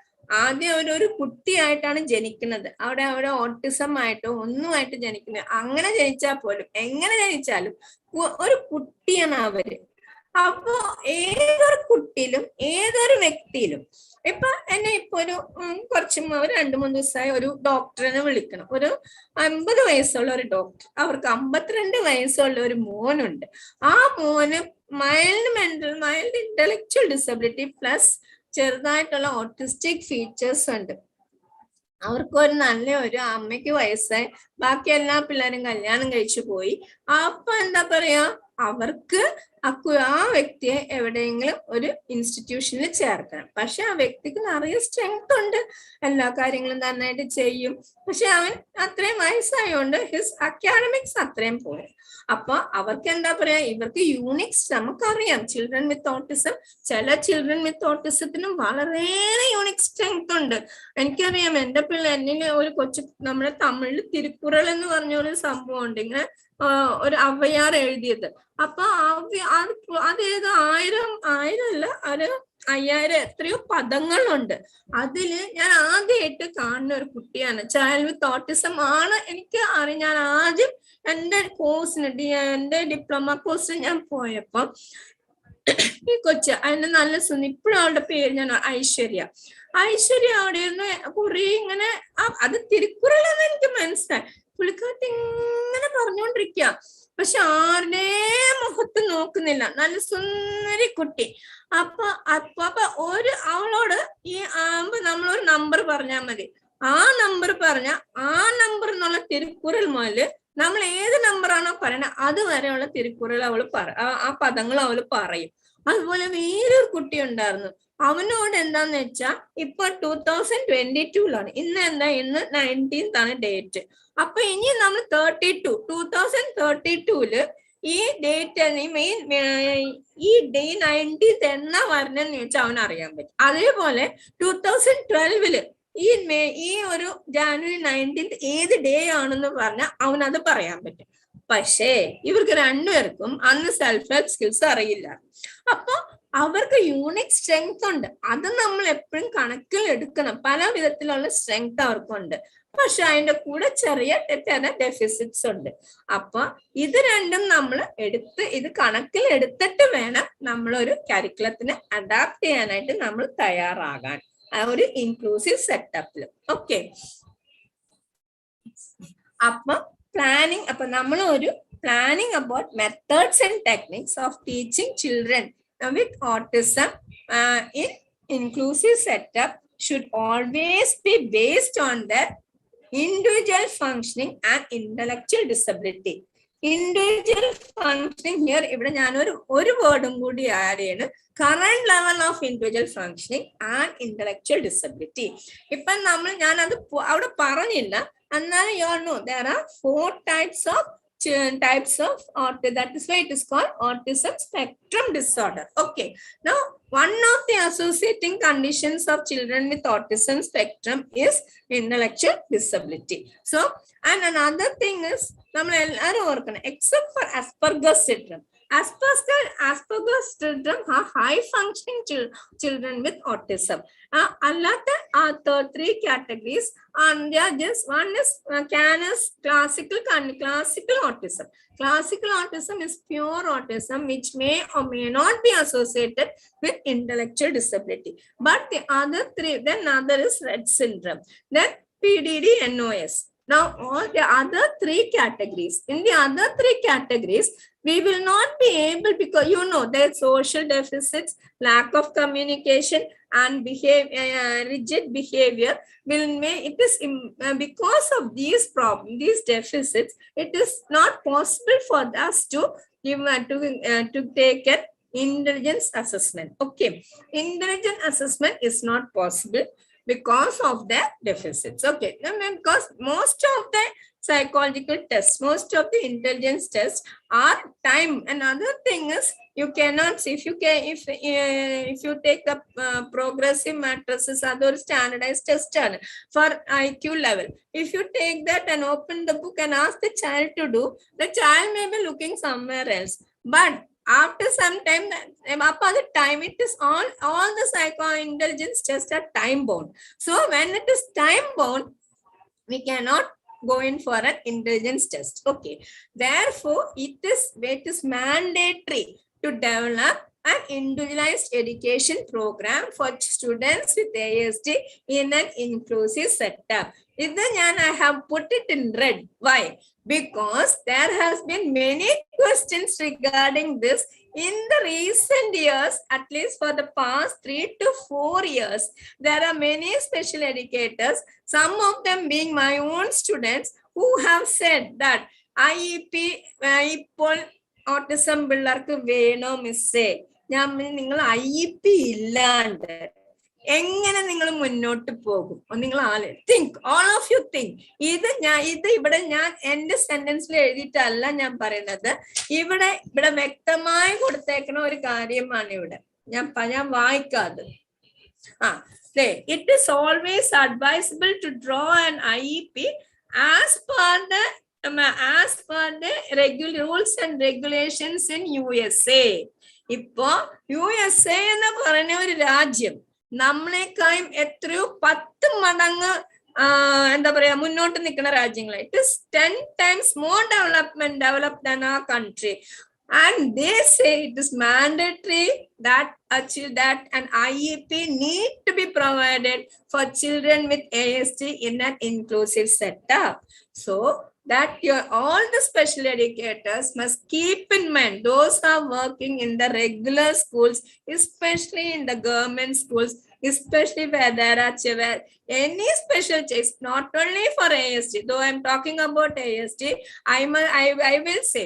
ആദ്യം ഒരു കുട്ടിയായിട്ടാണ് ജനിക്കുന്നത്. അവിടെ ഓട്ടിസം ആയിട്ടോ ഒന്നുമായിട്ട് ജനിക്കുന്നത്. അങ്ങനെ ജനിച്ചാൽ പോലും, എങ്ങനെ ജനിച്ചാലും ഒരു കുട്ടിയാണ് അവര്. അപ്പോ ഏതൊരു കുട്ടിയിലും ഏതൊരു വ്യക്തിയിലും, ഇപ്പൊ എന്നെ ഇപ്പൊ ഒരു 2-3 ദിവസമായി ഒരു ഡോക്ടറിനെ വിളിക്കണം. ഒരു 50 വയസ്സുള്ള ഒരു ഡോക്ടർ, അവർക്ക് 52 വയസ്സുള്ള ഒരു മോനുണ്ട്. ആ മോന് മൈൽഡ് ഇന്റലക്ച്വൽ ഡിസബിലിറ്റി പ്ലസ് ചെറുതായിട്ടുള്ള ഓട്ടിസ്റ്റിക് ഫീച്ചേഴ്സ് ഉണ്ട്. അവർക്കൊരു നല്ല ഒരു അമ്മയ്ക്ക് വയസ്സായി, ബാക്കി എല്ലാ പിള്ളേരും കല്യാണം കഴിച്ചു പോയി. അപ്പൊ എന്താ പറയാ, അവർക്ക് ആ വ്യക്തിയെ എവിടെയെങ്കിലും ഒരു ഇൻസ്റ്റിറ്റ്യൂഷനിൽ ചേർക്കണം. പക്ഷെ ആ വ്യക്തിക്ക് നിറയെ സ്ട്രെങ്ത് ഉണ്ട്, എല്ലാ കാര്യങ്ങളും നന്നായിട്ട് ചെയ്യും. പക്ഷെ അവൻ അത്രയും വയസ്സായോണ്ട് ഹിസ് അക്കാഡമിക്സ് അത്രയും പോയി. അപ്പൊ അവർക്ക് എന്താ പറയാ, ഇവർക്ക് യൂണിക്സ്, നമുക്കറിയാം ചിൽഡ്രൻ വിത്ത് ഓട്ടിസം, ചില ചിൽഡ്രൻ വിത്ത് ഓട്ടിസത്തിനും വളരെയേറെ യൂണിക് സ്ട്രെങ്ത് ഉണ്ട്. എനിക്കറിയാം, എന്റെ എന്നിലെ ഒരു കൊച്ചു, നമ്മുടെ തമിഴിൽ തിരുക്കുറൾ എന്ന് പറഞ്ഞ ഒരു സംഭവം ഉണ്ട്, ഇങ്ങനെ ഒരു ഔവ്വയാർ എഴുതിയത്. അപ്പൊ അതേത് 1000 അല്ല, ഒരു 5000 എത്രയോ പദങ്ങളുണ്ട്. അതില് ഞാൻ ആദ്യമായിട്ട് കാണുന്ന ഒരു കുട്ടിയാണ്, ചൈൽഡ് വിത്ത് ഓട്ടിസം ആണ്. എനിക്ക് അറിയാം, ഞാൻ ആദ്യം എന്റെ കോഴ്സിന്, എന്റെ ഡിപ്ലോമ കോഴ്സിന് ഞാൻ പോയപ്പോ ഈ കൊച്ച്, അതിന്റെ നല്ല ഇപ്പോഴും അവളുടെ പേര് ഞാൻ ഐശ്വര്യ അവിടെ ഇരുന്ന് കുറെ ഇങ്ങനെ, അത് തിരുക്കുറളെന്ന് എനിക്ക് മനസ്സിലായി. പുള്ളിക്കാരത്തി ഇങ്ങനെ പറഞ്ഞുകൊണ്ടിരിക്കുക, പക്ഷെ ആരുടെ മുഖത്ത് നോക്കുന്നില്ല. നല്ല സുന്ദരി കുട്ടി. അപ്പൊ അവളോട് നമ്മളൊരു നമ്പർ പറഞ്ഞാൽ മതി. ആ നമ്പർ എന്നുള്ള തിരുക്കുറൽ മുതല് നമ്മൾ ഏത് നമ്പറാണോ പറയണത് അതുവരെയുള്ള തിരുക്കുറൽ ആ പദങ്ങൾ അവള് പറയും. അതുപോലെ വേറൊരു കുട്ടി ഉണ്ടായിരുന്നു. അവനോട് എന്താന്ന് വെച്ചാ, ഇപ്പൊ 2022 ഇന്ന് എന്താ, ഇന്ന് 19th ആണ് ഡേറ്റ്. അപ്പൊ ഇനി നമ്മൾ 2032 ഈ ഡേറ്റ്, ഈ ഡേ 19th എന്നാ വരണെന്ന് ചോദിച്ചാൽ അവനറിയാൻ പറ്റും. അതേപോലെ 2012 ഈ ഒരു ജാനുവരി 19th ഏത് ഡേ ആണെന്ന് പറഞ്ഞാൽ അവനത് പറയാൻ പറ്റും. പക്ഷേ ഇവർക്ക് രണ്ടുപേർക്കും അന്ന് സെൽഫ് ഹെൽപ്പ് സ്കിൽസ് അറിയില്ല. അപ്പൊ അവർക്ക് യൂണിക് സ്ട്രെങ്ത് ഉണ്ട്, അത് നമ്മൾ എപ്പോഴും കണക്കിൽ എടുക്കണം. പല വിധത്തിലുള്ള സ്ട്രെങ്ത് അവർക്കുണ്ട്, പക്ഷെ അതിന്റെ കൂടെ ചെറിയ ഡെഫിസിറ്റ്സ് ഉണ്ട്. അപ്പൊ ഇത് രണ്ടും നമ്മൾ ഇത് കണക്കിൽ എടുത്തിട്ട് വേണം നമ്മളൊരു കരിക്കുലത്തിന് അഡാപ്റ്റ് ചെയ്യാനായിട്ട് നമ്മൾ തയ്യാറാകാൻ, ഒരു ഇൻക്ലൂസീവ് സെറ്റപ്പിൽ. ഓക്കെ, അപ്പൊ പ്ലാനിങ്, അപ്പൊ നമ്മൾ ഒരു planning about methods and techniques of teaching children with autism in inclusive setup should always be based on their individual functioning and intellectual disability. Individual functioning here, ഇവിടെ ഞാൻ ഒരു വേർഡും കൂടി ആഡ് ചെയ്യണം, current level of individual functioning and intellectual disability. ഇപ്പൊ ഞാനത് അവിടെ പറഞ്ഞില്ല, എന്നാലും you all know there are 4 types of autism. That is why it is called autism spectrum disorder. Okay, now one of the associating conditions of children with autism spectrum is intellectual disability. So, and another thing is, except for Asperger's syndrome. Asperger's syndrome are high functioning children with autism. The 3 categories, and they are just, one is classical autism. Classical autism is pure autism, which may or may not be associated with intellectual disability. But the other 3, then another is Rett syndrome, then PDD, NOS. Now, all the other 3 categories, in the other 3 categories, we will not be able, because there's social deficits, lack of communication, and rigid behavior it is because of these problems, these deficits, it is not possible for us to take an intelligence assessment. Okay, intelligence assessment is not possible because of the deficits. Okay, because most of the psychological tests, most of the intelligence tests are time. Another thing is, you cannot see, if you take the progressive matrices, other standardized test for IQ level. If you take that and open the book and ask the child to do, the child may be looking somewhere else. But after some time, it is all the psycho intelligence tests are time bound. So when it is time bound, we cannot go in for an intelligence test. Okay, therefore it is mandatory to develop an individualized education program for students with ASD in an inclusive setup. I have put it in red. Why? Because there has been many questions regarding this In the recent years, at least for the past 3 to 4 years, there are many special educators, some of them being my own students, who have said that IEP ഇപ്പോൾ autism പിള്ളേർക്ക് വേണോ മിസ്സേ, ഞാൻ നിങ്ങൾ IEP ഇല്ലാണ്ട് എങ്ങനെ നിങ്ങൾ മുന്നോട്ട് പോകും? നിങ്ങൾ think, all of you think. ഇത് ഇവിടെ ഞാൻ എന്റെ സെന്റൻസിൽ എഴുതിയിട്ടല്ല ഞാൻ പറയുന്നത്, ഇവിടെ വ്യക്തമായി കൊടുത്തേക്കുന്ന ഒരു കാര്യമാണ്. ഇവിടെ ഞാൻ വായിക്കാതെ it is always advisable to draw an IEP as per the rules and regulations in USA. ഇപ്പോ USA എന്ന് പറയുന്ന ഒരു രാജ്യം നമ്മളെക്കായും എത്രയോ 10 മടങ്ങ് എന്താ പറയാ മുന്നോട്ട് നിൽക്കുന്ന രാജ്യങ്ങൾ. It is 10 times more developed than our country. And they say it is mandatory that an IEP need to be provided for children with ASD in an inclusive setup. So that all the special educators must keep in mind, those who are working in the regular schools, especially in the government schools, especially where there are any special case, not only for ASD, though I'm talking about ASD, I will say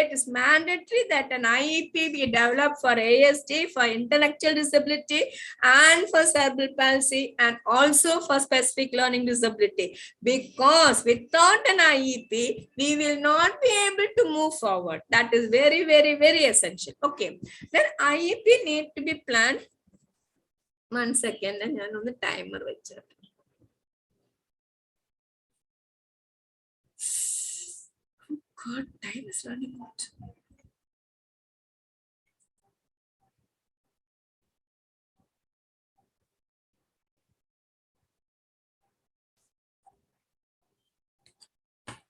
it is mandatory that an IEP be developed for ASD, for intellectual disability, and for cerebral palsy, and also for specific learning disability. Because without an IEP, we will not be able to move forward. That is very, very, very essential. Okay, then IEP need to be planned. 1 second, ഞാൻ ഒന്ന് ടൈമർ വെച്ചിട്ട്. God, time is running out.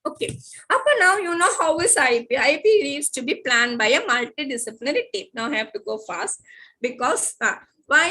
Okay, up now you know how is IEP. IEP needs to be planned by a multidisciplinary team. Now I have to go fast because why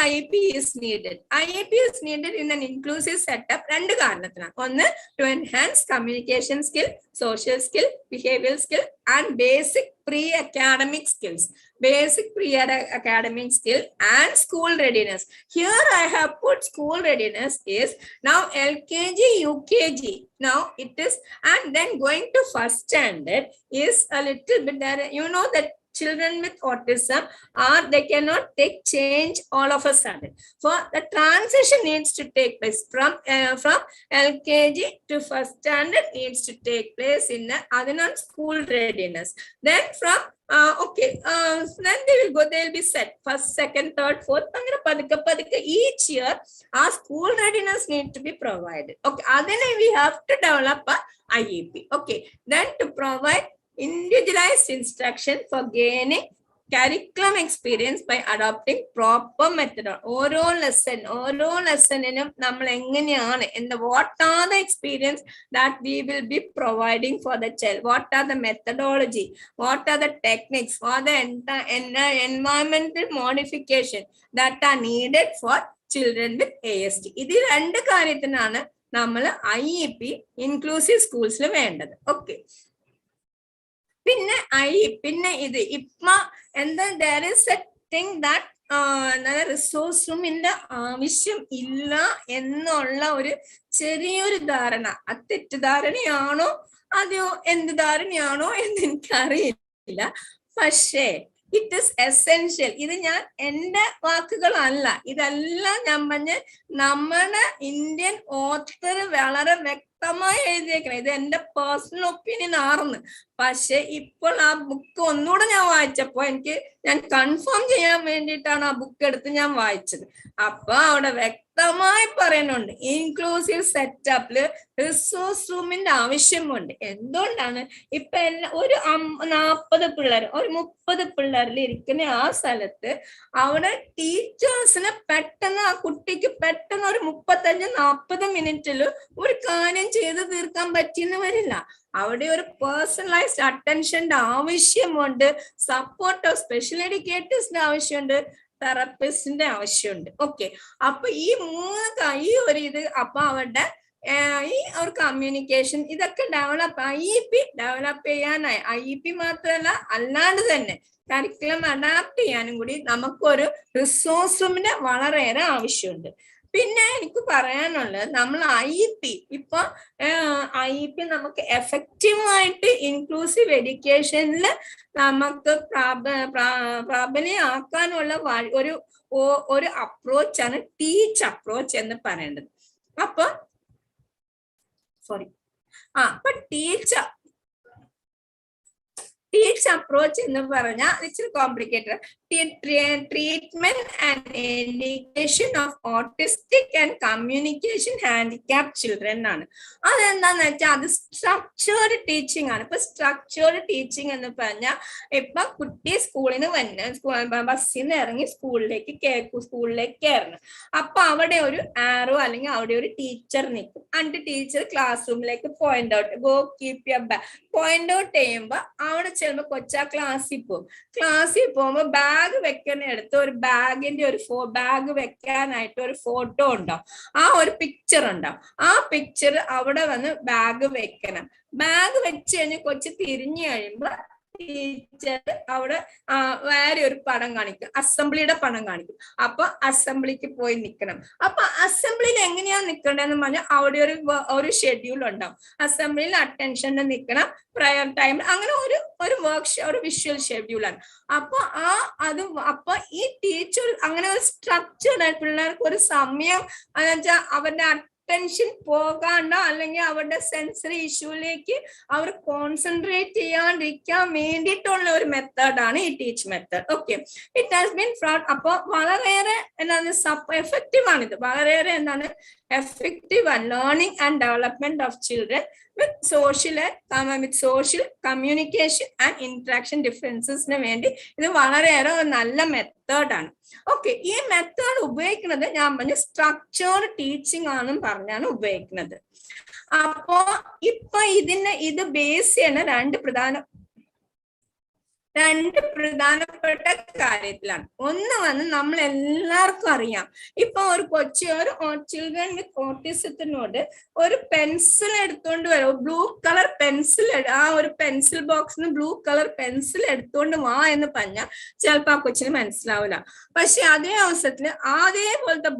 IEP is needed. IEP is needed in an inclusive setup. രണ്ട് കാരണത്തിനാണ്. ഒന്ന്, to enhance communication skill, social skill, behavioral skill, and basic pre-academic skills. Basic pre-academic skill and school readiness. Here I have put school readiness is now LKG, UKG. Now it is, and then going to first standard is a little bit there. You know that children with autism they cannot take change all of a sudden. For the transition needs to take place from LKG to first standard needs to take place in the school readiness. Then from then they will be set first, second, third, fourth. Each year our school readiness need to be provided. Okay, then we have to develop a IEP. Okay, then to provide individualized instruction for gaining curriculum experience by adopting proper method. ഓരോ ലെസണിനും നമ്മൾ എങ്ങനെയാണ് what are the experience that we will be providing for the child, what are the methodology, what are the techniques, for the environmental modification that are needed for children with ASD. ഇത് രണ്ട് കാര്യത്തിനാണ് നമ്മൾ IEP inclusive schools വേണ്ടത്. Okay, പിന്നെ ഇത് ഇപ്പ എന്താ, there is a thing that resource റൂമിന്റെ ആവശ്യം ഇല്ല എന്നുള്ള ഒരു ചെറിയൊരു ധാരണ. അത് തെറ്റിദ്ധാരണയാണോ അതെയോ എന്ത് ധാരണയാണോ എന്ന് എനിക്കറിയില്ല. പക്ഷേ ഇറ്റ് ഇസ് എസെൻഷ്യൽ. ഇത് ഞാൻ എന്റെ വാക്കുകളല്ല, ഇതെല്ലാം ഞാൻ പറഞ്ഞ നമ്മുടെ ഇന്ത്യൻ ഓത്തർ വളരെ വ്യക്തമായി എഴുതിയേക്കണം. ഇത് എന്റെ പേഴ്സണൽ ഒപ്പീനിയൻ ആർന്ന്. പക്ഷെ ഇപ്പോൾ ആ ബുക്ക് ഒന്നുകൂടെ ഞാൻ വായിച്ചപ്പോ ഞാൻ കൺഫേം ചെയ്യാൻ വേണ്ടിയിട്ടാണ് ആ ബുക്ക് എടുത്ത് ഞാൻ വായിച്ചത്. അപ്പൊ അവിടെ വ്യക്തമായി പറയുന്നുണ്ട് ഇൻക്ലൂസീവ് സെറ്റപ്പില് റിസോഴ്സ് റൂമിന്റെ ആവശ്യമുണ്ട്. എന്തുകൊണ്ടാണ് ഇപ്പൊ ഒരു 40 പിള്ളേർ, ഒരു 30 പിള്ളേരിൽ ഇരിക്കുന്ന ആ സ്ഥലത്ത് അവിടെ ടീച്ചേഴ്സിന് പെട്ടെന്ന് ആ കുട്ടിക്ക് പെട്ടെന്ന് ഒരു 35-40 മിനിറ്റിൽ ഒരു കാര്യം ചെയ്ത് തീർക്കാൻ പറ്റിയെന്ന് വരില്ല. അവിടെ ഒരു പേഴ്സണലൈസ്ഡ് അറ്റൻഷന്റെ ആവശ്യമുണ്ട്, സപ്പോർട്ട് ഓഫ് സ്പെഷ്യൽ എഡ്യൂക്കേറ്റേഴ്സിന്റെ ആവശ്യമുണ്ട്, തെറപ്പിസ്റ്റിന്റെ ആവശ്യമുണ്ട്. ഓക്കെ, അപ്പൊ ഈ ഒരു ഇത് അപ്പൊ അവരുടെ ഈ ഒരു കമ്മ്യൂണിക്കേഷൻ ഇതൊക്കെ ഡെവലപ്പ് ചെയ്യാനായി IEP മാത്രമല്ല അല്ലാണ്ട് തന്നെ കരിക്കുലം അഡാപ്റ്റ് ചെയ്യാനും കൂടി നമുക്കൊരു റിസോഴ്സ് റൂമിന്റെ വളരെയേറെ ആവശ്യമുണ്ട്. പിന്നെ എനിക്ക് പറയാനുള്ളത് നമ്മൾ IEP ഇപ്പൊ IEP നമുക്ക് എഫക്റ്റീവായിട്ട് ഇൻക്ലൂസീവ് എഡ്യൂക്കേഷനിൽ നമുക്ക് പ്രാബല്യമാക്കാനുള്ള ഒരു അപ്രോച്ചാണ് ടീച്ച് അപ്രോച്ച് എന്ന് പറയുന്നത്. അപ്പൊ അപ്പൊ ടീച്ച് അപ്രോച്ച് എന്ന് പറഞ്ഞാൽ ഇച്ചിരി complicated. Treatment and education of autistic and communication handicapped children ആണ്. അതെന്താന്ന് വെച്ചാൽ അത് സ്ട്രക്ചേർഡ് ടീച്ചിങ് ആണ്. ഇപ്പൊ സ്ട്രക്ചേർഡ് ടീച്ചിങ് എന്ന് പറഞ്ഞാൽ ഇപ്പൊ കുട്ടി സ്കൂളിന് ബസ്സിൽ നിന്ന് ഇറങ്ങി സ്കൂളിലേക്ക് കയറണം. അപ്പൊ അവിടെ ഒരു ആരോ അല്ലെങ്കിൽ അവിടെ ഒരു ടീച്ചർ നിൽക്കും. എന്നിട്ട് ടീച്ചർ ക്ലാസ് റൂമിലേക്ക് point out go keep your bag point out ചെയ്യുമ്പോ അവിടെ ചെല്ലുമ്പോ കൊച്ചാ ക്ലാസ്സിൽ പോകുമ്പോ ബാഗ് വെക്കാനെടുത്ത് ഒരു ബാഗ് വെക്കാനായിട്ട് ഒരു ഫോട്ടോ ഉണ്ടാവും, ആ ഒരു പിക്ചർ ഉണ്ടാവും. ആ പിക്ചർ അവിടെ വന്ന് ബാഗ് വെക്കണം. ബാഗ് വെച്ച് കഴിഞ്ഞ് കൊച്ച് തിരിഞ്ഞു കഴിയുമ്പോ ടീച്ചർ അവിടെ വേറെ ഒരു പടം കാണിക്കും, അസംബ്ലിയുടെ പടം കാണിക്കും. അപ്പൊ അസംബ്ലിക്ക് പോയി നിൽക്കണം. അപ്പൊ അസംബ്ലിയിൽ എങ്ങനെയാ നിൽക്കേണ്ടതെന്ന് പറഞ്ഞാൽ അവിടെ ഒരു ഷെഡ്യൂൾ ഉണ്ടാവും. അസംബ്ലിയിൽ അറ്റൻഷന് നിൽക്കണം, പ്രയർ ടൈം, അങ്ങനെ ഒരു വിഷ്വൽ ഷെഡ്യൂളാണ്. അപ്പൊ അപ്പൊ ഈ ടീച്ചർ അങ്ങനെ ഒരു സ്ട്രക്ചേർഡ് പിള്ളേർക്ക് ഒരു സമയം എന്നുവെച്ചാൽ അവരുടെ ടെൻഷൻ പോകാണ്ടോ അല്ലെങ്കിൽ അവരുടെ സെൻസറി ഇഷ്യൂലേക്ക് അവർ കോൺസെൻട്രേറ്റ് ചെയ്യാണ്ടിരിക്കാൻ വേണ്ടിയിട്ടുള്ള ഒരു മെത്തേഡാണ് ഈ teach method. Okay, it has been fraud. അപ്പോൾ വളരെയേറെ എഫക്റ്റീവ് ആണിത്, വളരെയേറെ effective and learning and development of children with social communication and interaction differences വേണ്ടി ഇത് വളരെയേറെ ഒരു നല്ല മെത്തേഡാണ്. ഓക്കെ, ഈ മെത്തേഡ് ഉപയോഗിക്കുന്നത് ഞാൻ പറഞ്ഞ സ്ട്രക്ചേർഡ് ടീച്ചിങ് ആണെന്ന് പറഞ്ഞാണ് ഉപയോഗിക്കുന്നത്. അപ്പോ ഇപ്പൊ ഇത് ബേസ് ചെയ്യുന്ന രണ്ട് പ്രധാനപ്പെട്ട കാര്യത്തിലാണ്. ഒന്ന് നമ്മൾ എല്ലാവർക്കും അറിയാം, ഇപ്പൊ ഒരു ചിൽഡ്രൻ വിത്ത് ഓട്ടിസത്തിനോട് ഒരു പെൻസിൽ എടുത്തോണ്ട് വരും, ബ്ലൂ കളർ പെൻസിൽ, ആ ഒരു പെൻസിൽ ബോക്സിന് ബ്ലൂ കളർ പെൻസിൽ എടുത്തോണ്ട് വാ എന്ന് പറഞ്ഞാൽ ചിലപ്പോ ആ കൊച്ചിന് മനസ്സിലാവില്ല. പക്ഷെ അതേ അവസരത്തില് അതേപോലത്തെ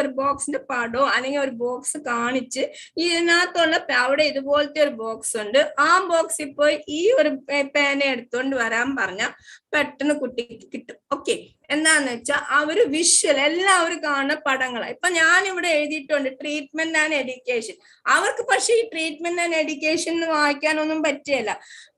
ഒരു ബോക്സിന്റെ പടോ അല്ലെങ്കിൽ ഒരു ബോക്സ് കാണിച്ച് ഇതിനകത്തുള്ള അവിടെ ഇതുപോലത്തെ ഒരു ബോക്സ് ഉണ്ട്, ആ ബോക്സ് ഇപ്പൊ ഈ ഒരു പേന എടുത്തോണ്ട് വരാൻ പറഞ്ഞാൽ പെട്ടെന്ന് കുട്ടിക്ക് കിട്ടും. ഓക്കെ, എന്താന്ന് വെച്ചാൽ അവര് വിഷ്വൽ എല്ലാവരും കാണുന്ന പടങ്ങളാണ്. ഇപ്പൊ ഞാൻ ഇവിടെ എഴുതിയിട്ടുണ്ട് ട്രീറ്റ്മെന്റ് ആൻഡ് എഡ്യൂക്കേഷൻ. അവർക്ക് പക്ഷെ ഈ ട്രീറ്റ്മെന്റ് ആൻഡ് എഡ്യൂക്കേഷൻ വായിക്കാനൊന്നും പറ്റില്ല.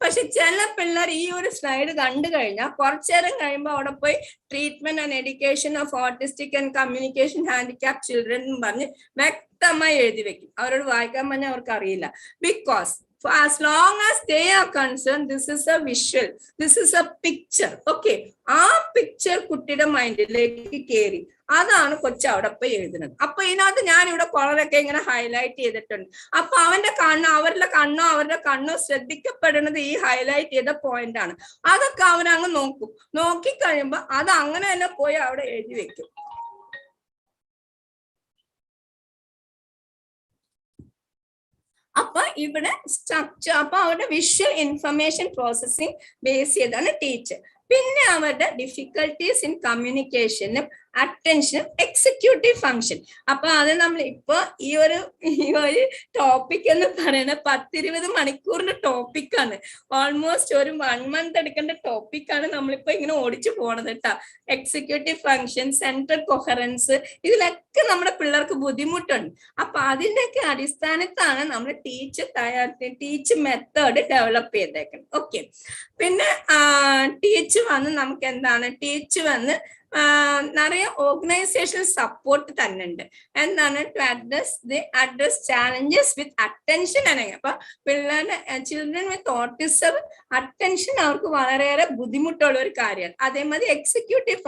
പക്ഷെ ചില പിള്ളേർ ഈ ഒരു സ്ലൈഡ് കണ്ടു കഴിഞ്ഞാൽ കുറച്ചു നേരം കഴിയുമ്പോൾ അവിടെ പോയി treatment and education of autistic and communication handicapped children എന്ന് പറഞ്ഞ് വ്യക്തമായി എഴുതി വെക്കും. അവരോട് വായിക്കാൻ പറഞ്ഞാൽ അവർക്ക് അറിയില്ല. Because as long as they are concerned, this is a visual, this is a picture. Okay, ആ പിക്ചർ കുട്ടിയുടെ മൈൻഡിലേക്ക് കയറി, അതാണ് കൊച്ചു അവിടെ പോയി എഴുതുന്നത്. അപ്പൊ ഇതിനകത്ത് ഞാൻ ഇവിടെ കളറൊക്കെ ഇങ്ങനെ ഹൈലൈറ്റ് ചെയ്തിട്ടുണ്ട്. അപ്പൊ അവരുടെ കണ്ണോ ശ്രദ്ധിക്കപ്പെടുന്നത് ഈ ഹൈലൈറ്റ് ചെയ്ത പോയിന്റ് ആണ്. അതൊക്കെ അവനങ്ങ് നോക്കിക്കഴിയുമ്പോ അത് അങ്ങനെ തന്നെ പോയി അവിടെ എഴുതി വെക്കും. അപ്പൊ ഇവിടെ സ്ട്രക്ചർ, അപ്പൊ അവരുടെ വിഷ്വൽ ഇൻഫർമേഷൻ പ്രോസസ്സിംഗ് ബേസ് ചെയ്താണ് ടീച്ചർ. പിന്നെ അവരുടെ ഡിഫിക്കൽട്ടീസ് ഇൻ കമ്മ്യൂണിക്കേഷനും അറ്റൻഷനും എക്സിക്യൂട്ടീവ് ഫങ്ഷൻ. അപ്പൊ അത് നമ്മൾ ഇപ്പൊ ഈ ഒരു ടോപ്പിക് എന്ന് പറയുന്നത് 10-20 മണിക്കൂറിന്റെ ടോപ്പിക്കാണ്. ഓൾമോസ്റ്റ് ഒരു 1 month എടുക്കേണ്ട ടോപ്പിക്കാണ് നമ്മളിപ്പോ ഇങ്ങനെ ഓടിച്ചു പോണത് കേട്ടോ. എക്സിക്യൂട്ടീവ് ഫങ്ഷൻ, സെൻട്രൽ കൊഹറൻസ്, ഇതിലൊക്കെ നമ്മുടെ പിള്ളേർക്ക് ബുദ്ധിമുട്ടുണ്ട്. അപ്പൊ അതിന്റെയൊക്കെ അടിസ്ഥാനത്താണ് നമ്മൾ ടീച്ച് മെത്തേഡ് ഡെവലപ്പ് ചെയ്തേക്കുന്നത്. ഓക്കെ, പിന്നെ ടീച്ച് വന്ന് നമുക്ക് എന്താണ്, ടീച്ച് വന്ന് നിറയെ ഓർഗനൈസേഷൻ സപ്പോർട്ട് തന്നെ ഉണ്ട്. എന്താണ്, to address challenges with attention ആണെങ്കിൽ. അപ്പൊ പിള്ളേരുടെ ചിൽഡ്രൻ വിത്ത് ഓട്ടിസം അറ്റൻഷൻ അവർക്ക് വളരെയേറെ ബുദ്ധിമുട്ടുള്ള ഒരു കാര്യമാണ്. അതേമാതിരി എക്സിക്യൂട്ടീവ്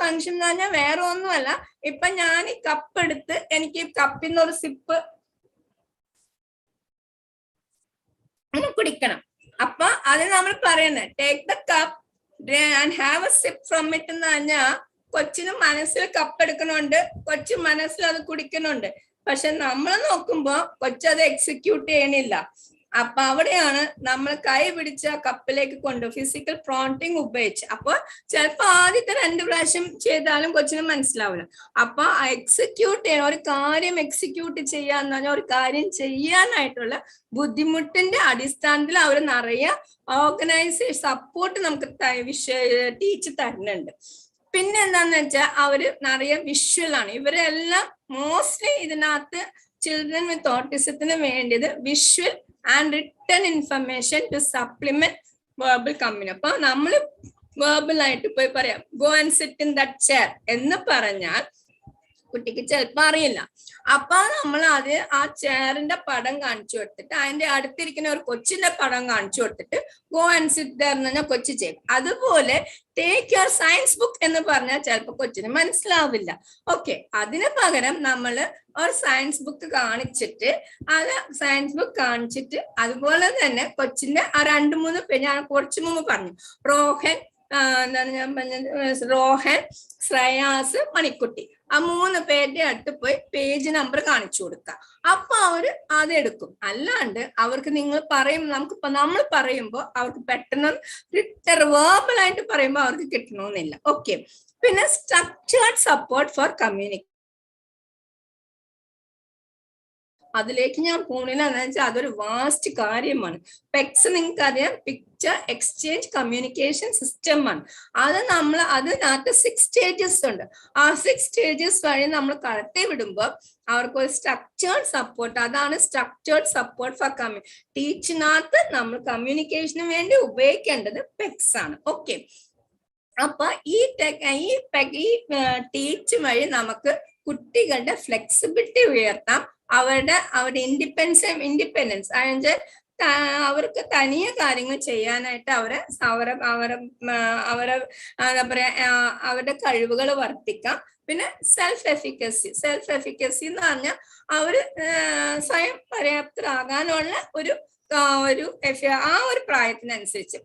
ഫങ്ഷൻ എന്ന് പറഞ്ഞാൽ വേറെ ഒന്നുമല്ല. ഇപ്പൊ ഞാൻ ഈ കപ്പ് എടുത്ത് എനിക്ക് കപ്പിൽ നിന്ന് ഒരു സിപ്പ് കുടിക്കണം. അപ്പൊ അത് നമ്മൾ പറയുന്നത് take the cup and have a sip from it എന്ന് പറഞ്ഞാൽ കൊച്ചിന് മനസ്സിൽ കപ്പെടുക്കണുണ്ട്, കൊച്ചു മനസ്സിൽ അത് കുടിക്കുന്നുണ്ട്. പക്ഷെ നമ്മൾ നോക്കുമ്പോ കൊച്ചത് എക്സിക്യൂട്ട് ചെയ്യണില്ല. അപ്പൊ അവിടെയാണ് നമ്മൾ കൈ പിടിച്ച കപ്പിലേക്ക് കൊണ്ട് ഫിസിക്കൽ പ്രോണ്ടിങ് ഉപയോഗിച്ച്. അപ്പൊ ചിലപ്പോ ആദ്യത്തെ 2 പ്രാവശ്യം ചെയ്താലും കൊച്ചിന് മനസ്സിലാവില്ല. അപ്പൊ എക്സിക്യൂട്ട് ചെയ്യണം, ഒരു കാര്യം എക്സിക്യൂട്ട് ചെയ്യാന്ന് പറഞ്ഞാൽ ഒരു കാര്യം ചെയ്യാനായിട്ടുള്ള ബുദ്ധിമുട്ടിന്റെ അടിസ്ഥാനത്തിൽ അവർ നിറയെ ഓർഗനൈസേഷൻ സപ്പോർട്ട് നമുക്ക് ടീച്ച് തരുന്നുണ്ട്. പിന്നെ എന്താന്ന് വെച്ചാൽ അവര് നിറയെ വിഷ്വൽ ആണ്. ഇവരെല്ലാം മോസ്റ്റ്ലി ഇതിനകത്ത് ചിൽഡ്രൻ വിത്ത് ഓട്ടിസത്തിന് വേണ്ടിയത് visual and written information to supplement verbal communication. അപ്പൊ നമ്മൾ വെർബൽ ആയിട്ട് പോയി പറയാം go and sit in that chair എന്ന് പറഞ്ഞാൽ കുട്ടിക്ക് ചിലപ്പോ അറിയില്ല. അപ്പൊ നമ്മൾ അത് ആ ചെയറിന്റെ പടം കാണിച്ചു കൊടുത്തിട്ട് അതിന്റെ അടുത്തിരിക്കുന്ന ഒരു കൊച്ചിന്റെ പടം കാണിച്ചു കൊടുത്തിട്ട് ഗോ ആൻഡ് സിറ്റ് ദെയർ എന്ന് പറഞ്ഞാൽ കൊച്ചു ചെയ്യും. അതുപോലെ ടേക്ക് യുവർ സയൻസ് ബുക്ക് എന്ന് പറഞ്ഞാൽ ചിലപ്പോൾ കൊച്ചിന് മനസ്സിലാവില്ല. ഓക്കെ, അതിന് പകരം നമ്മൾ ഒരു സയൻസ് ബുക്ക് കാണിച്ചിട്ട് അതുപോലെ തന്നെ കൊച്ചിന്റെ ആ 2-3 പേര് ഞാൻ കുറച്ചു മുമ്പ് പറഞ്ഞു, റോഹൻ, റോഹൻ, ശ്രേയാസ്, മണിക്കുട്ടി, ആ 3 പേരുടെ അടുത്ത് പോയി പേജ് നമ്പർ കാണിച്ചു കൊടുക്കുക. അപ്പൊ അവര് അതെടുക്കും. അല്ലാണ്ട് അവർക്ക് നിങ്ങൾ പറയും, നമ്മൾ പറയുമ്പോൾ അവർക്ക് പെട്ടെന്ന് വെർബൽ ആയിട്ട് പറയുമ്പോൾ അവർക്ക് കിട്ടണമെന്നില്ല. ഓക്കെ, പിന്നെ സ്ട്രക്ചേർഡ് സപ്പോർട്ട് ഫോർ കമ്മ്യൂണിക്കേഷൻ. അതിലേക്ക് ഞാൻ പോണില്ല, എന്ന് വെച്ചാൽ അതൊരു വാസ്റ്റ് കാര്യമാണ്. പെക്സ് നിങ്ങൾക്ക് അറിയാം, പിക്ചർ എക്സ്ചേഞ്ച് കമ്മ്യൂണിക്കേഷൻ സിസ്റ്റം ആണ്. അതിനകത്ത് 6 സ്റ്റേജസ് ഉണ്ട്. ആ 6 സ്റ്റേജസ് വഴി നമ്മൾ കടത്തി വിടുമ്പോൾ അവർക്ക് ഒരു സ്ട്രക്ചേർഡ് സപ്പോർട്ട്, അതാണ് സ്ട്രക്ചേർഡ് സപ്പോർട്ട് ഫോർ ടീച്ചിനകത്ത് നമ്മൾ കമ്മ്യൂണിക്കേഷന് വേണ്ടി ഉപയോഗിക്കേണ്ടത് പെക്സ് ആണ്. ഓക്കെ, അപ്പൊ ഈ ടീച്ച് വഴി നമുക്ക് കുട്ടികളുടെ ഫ്ലെക്സിബിലിറ്റി ഉയർത്താം, അവരുടെ ഇൻഡിപെൻഡൻസ് അതായത് അവർക്ക് തനിയെ കാര്യങ്ങൾ ചെയ്യാനായിട്ട് എന്താ പറയാ അവരുടെ കഴിവുകൾ വർദ്ധിക്കാം. പിന്നെ സെൽഫ് എഫിക്കസി എന്ന് പറഞ്ഞാൽ അവര് സ്വയം പര്യാപ്തരാകാനുള്ള ഒരു പ്രായത്തിനനുസരിച്ച്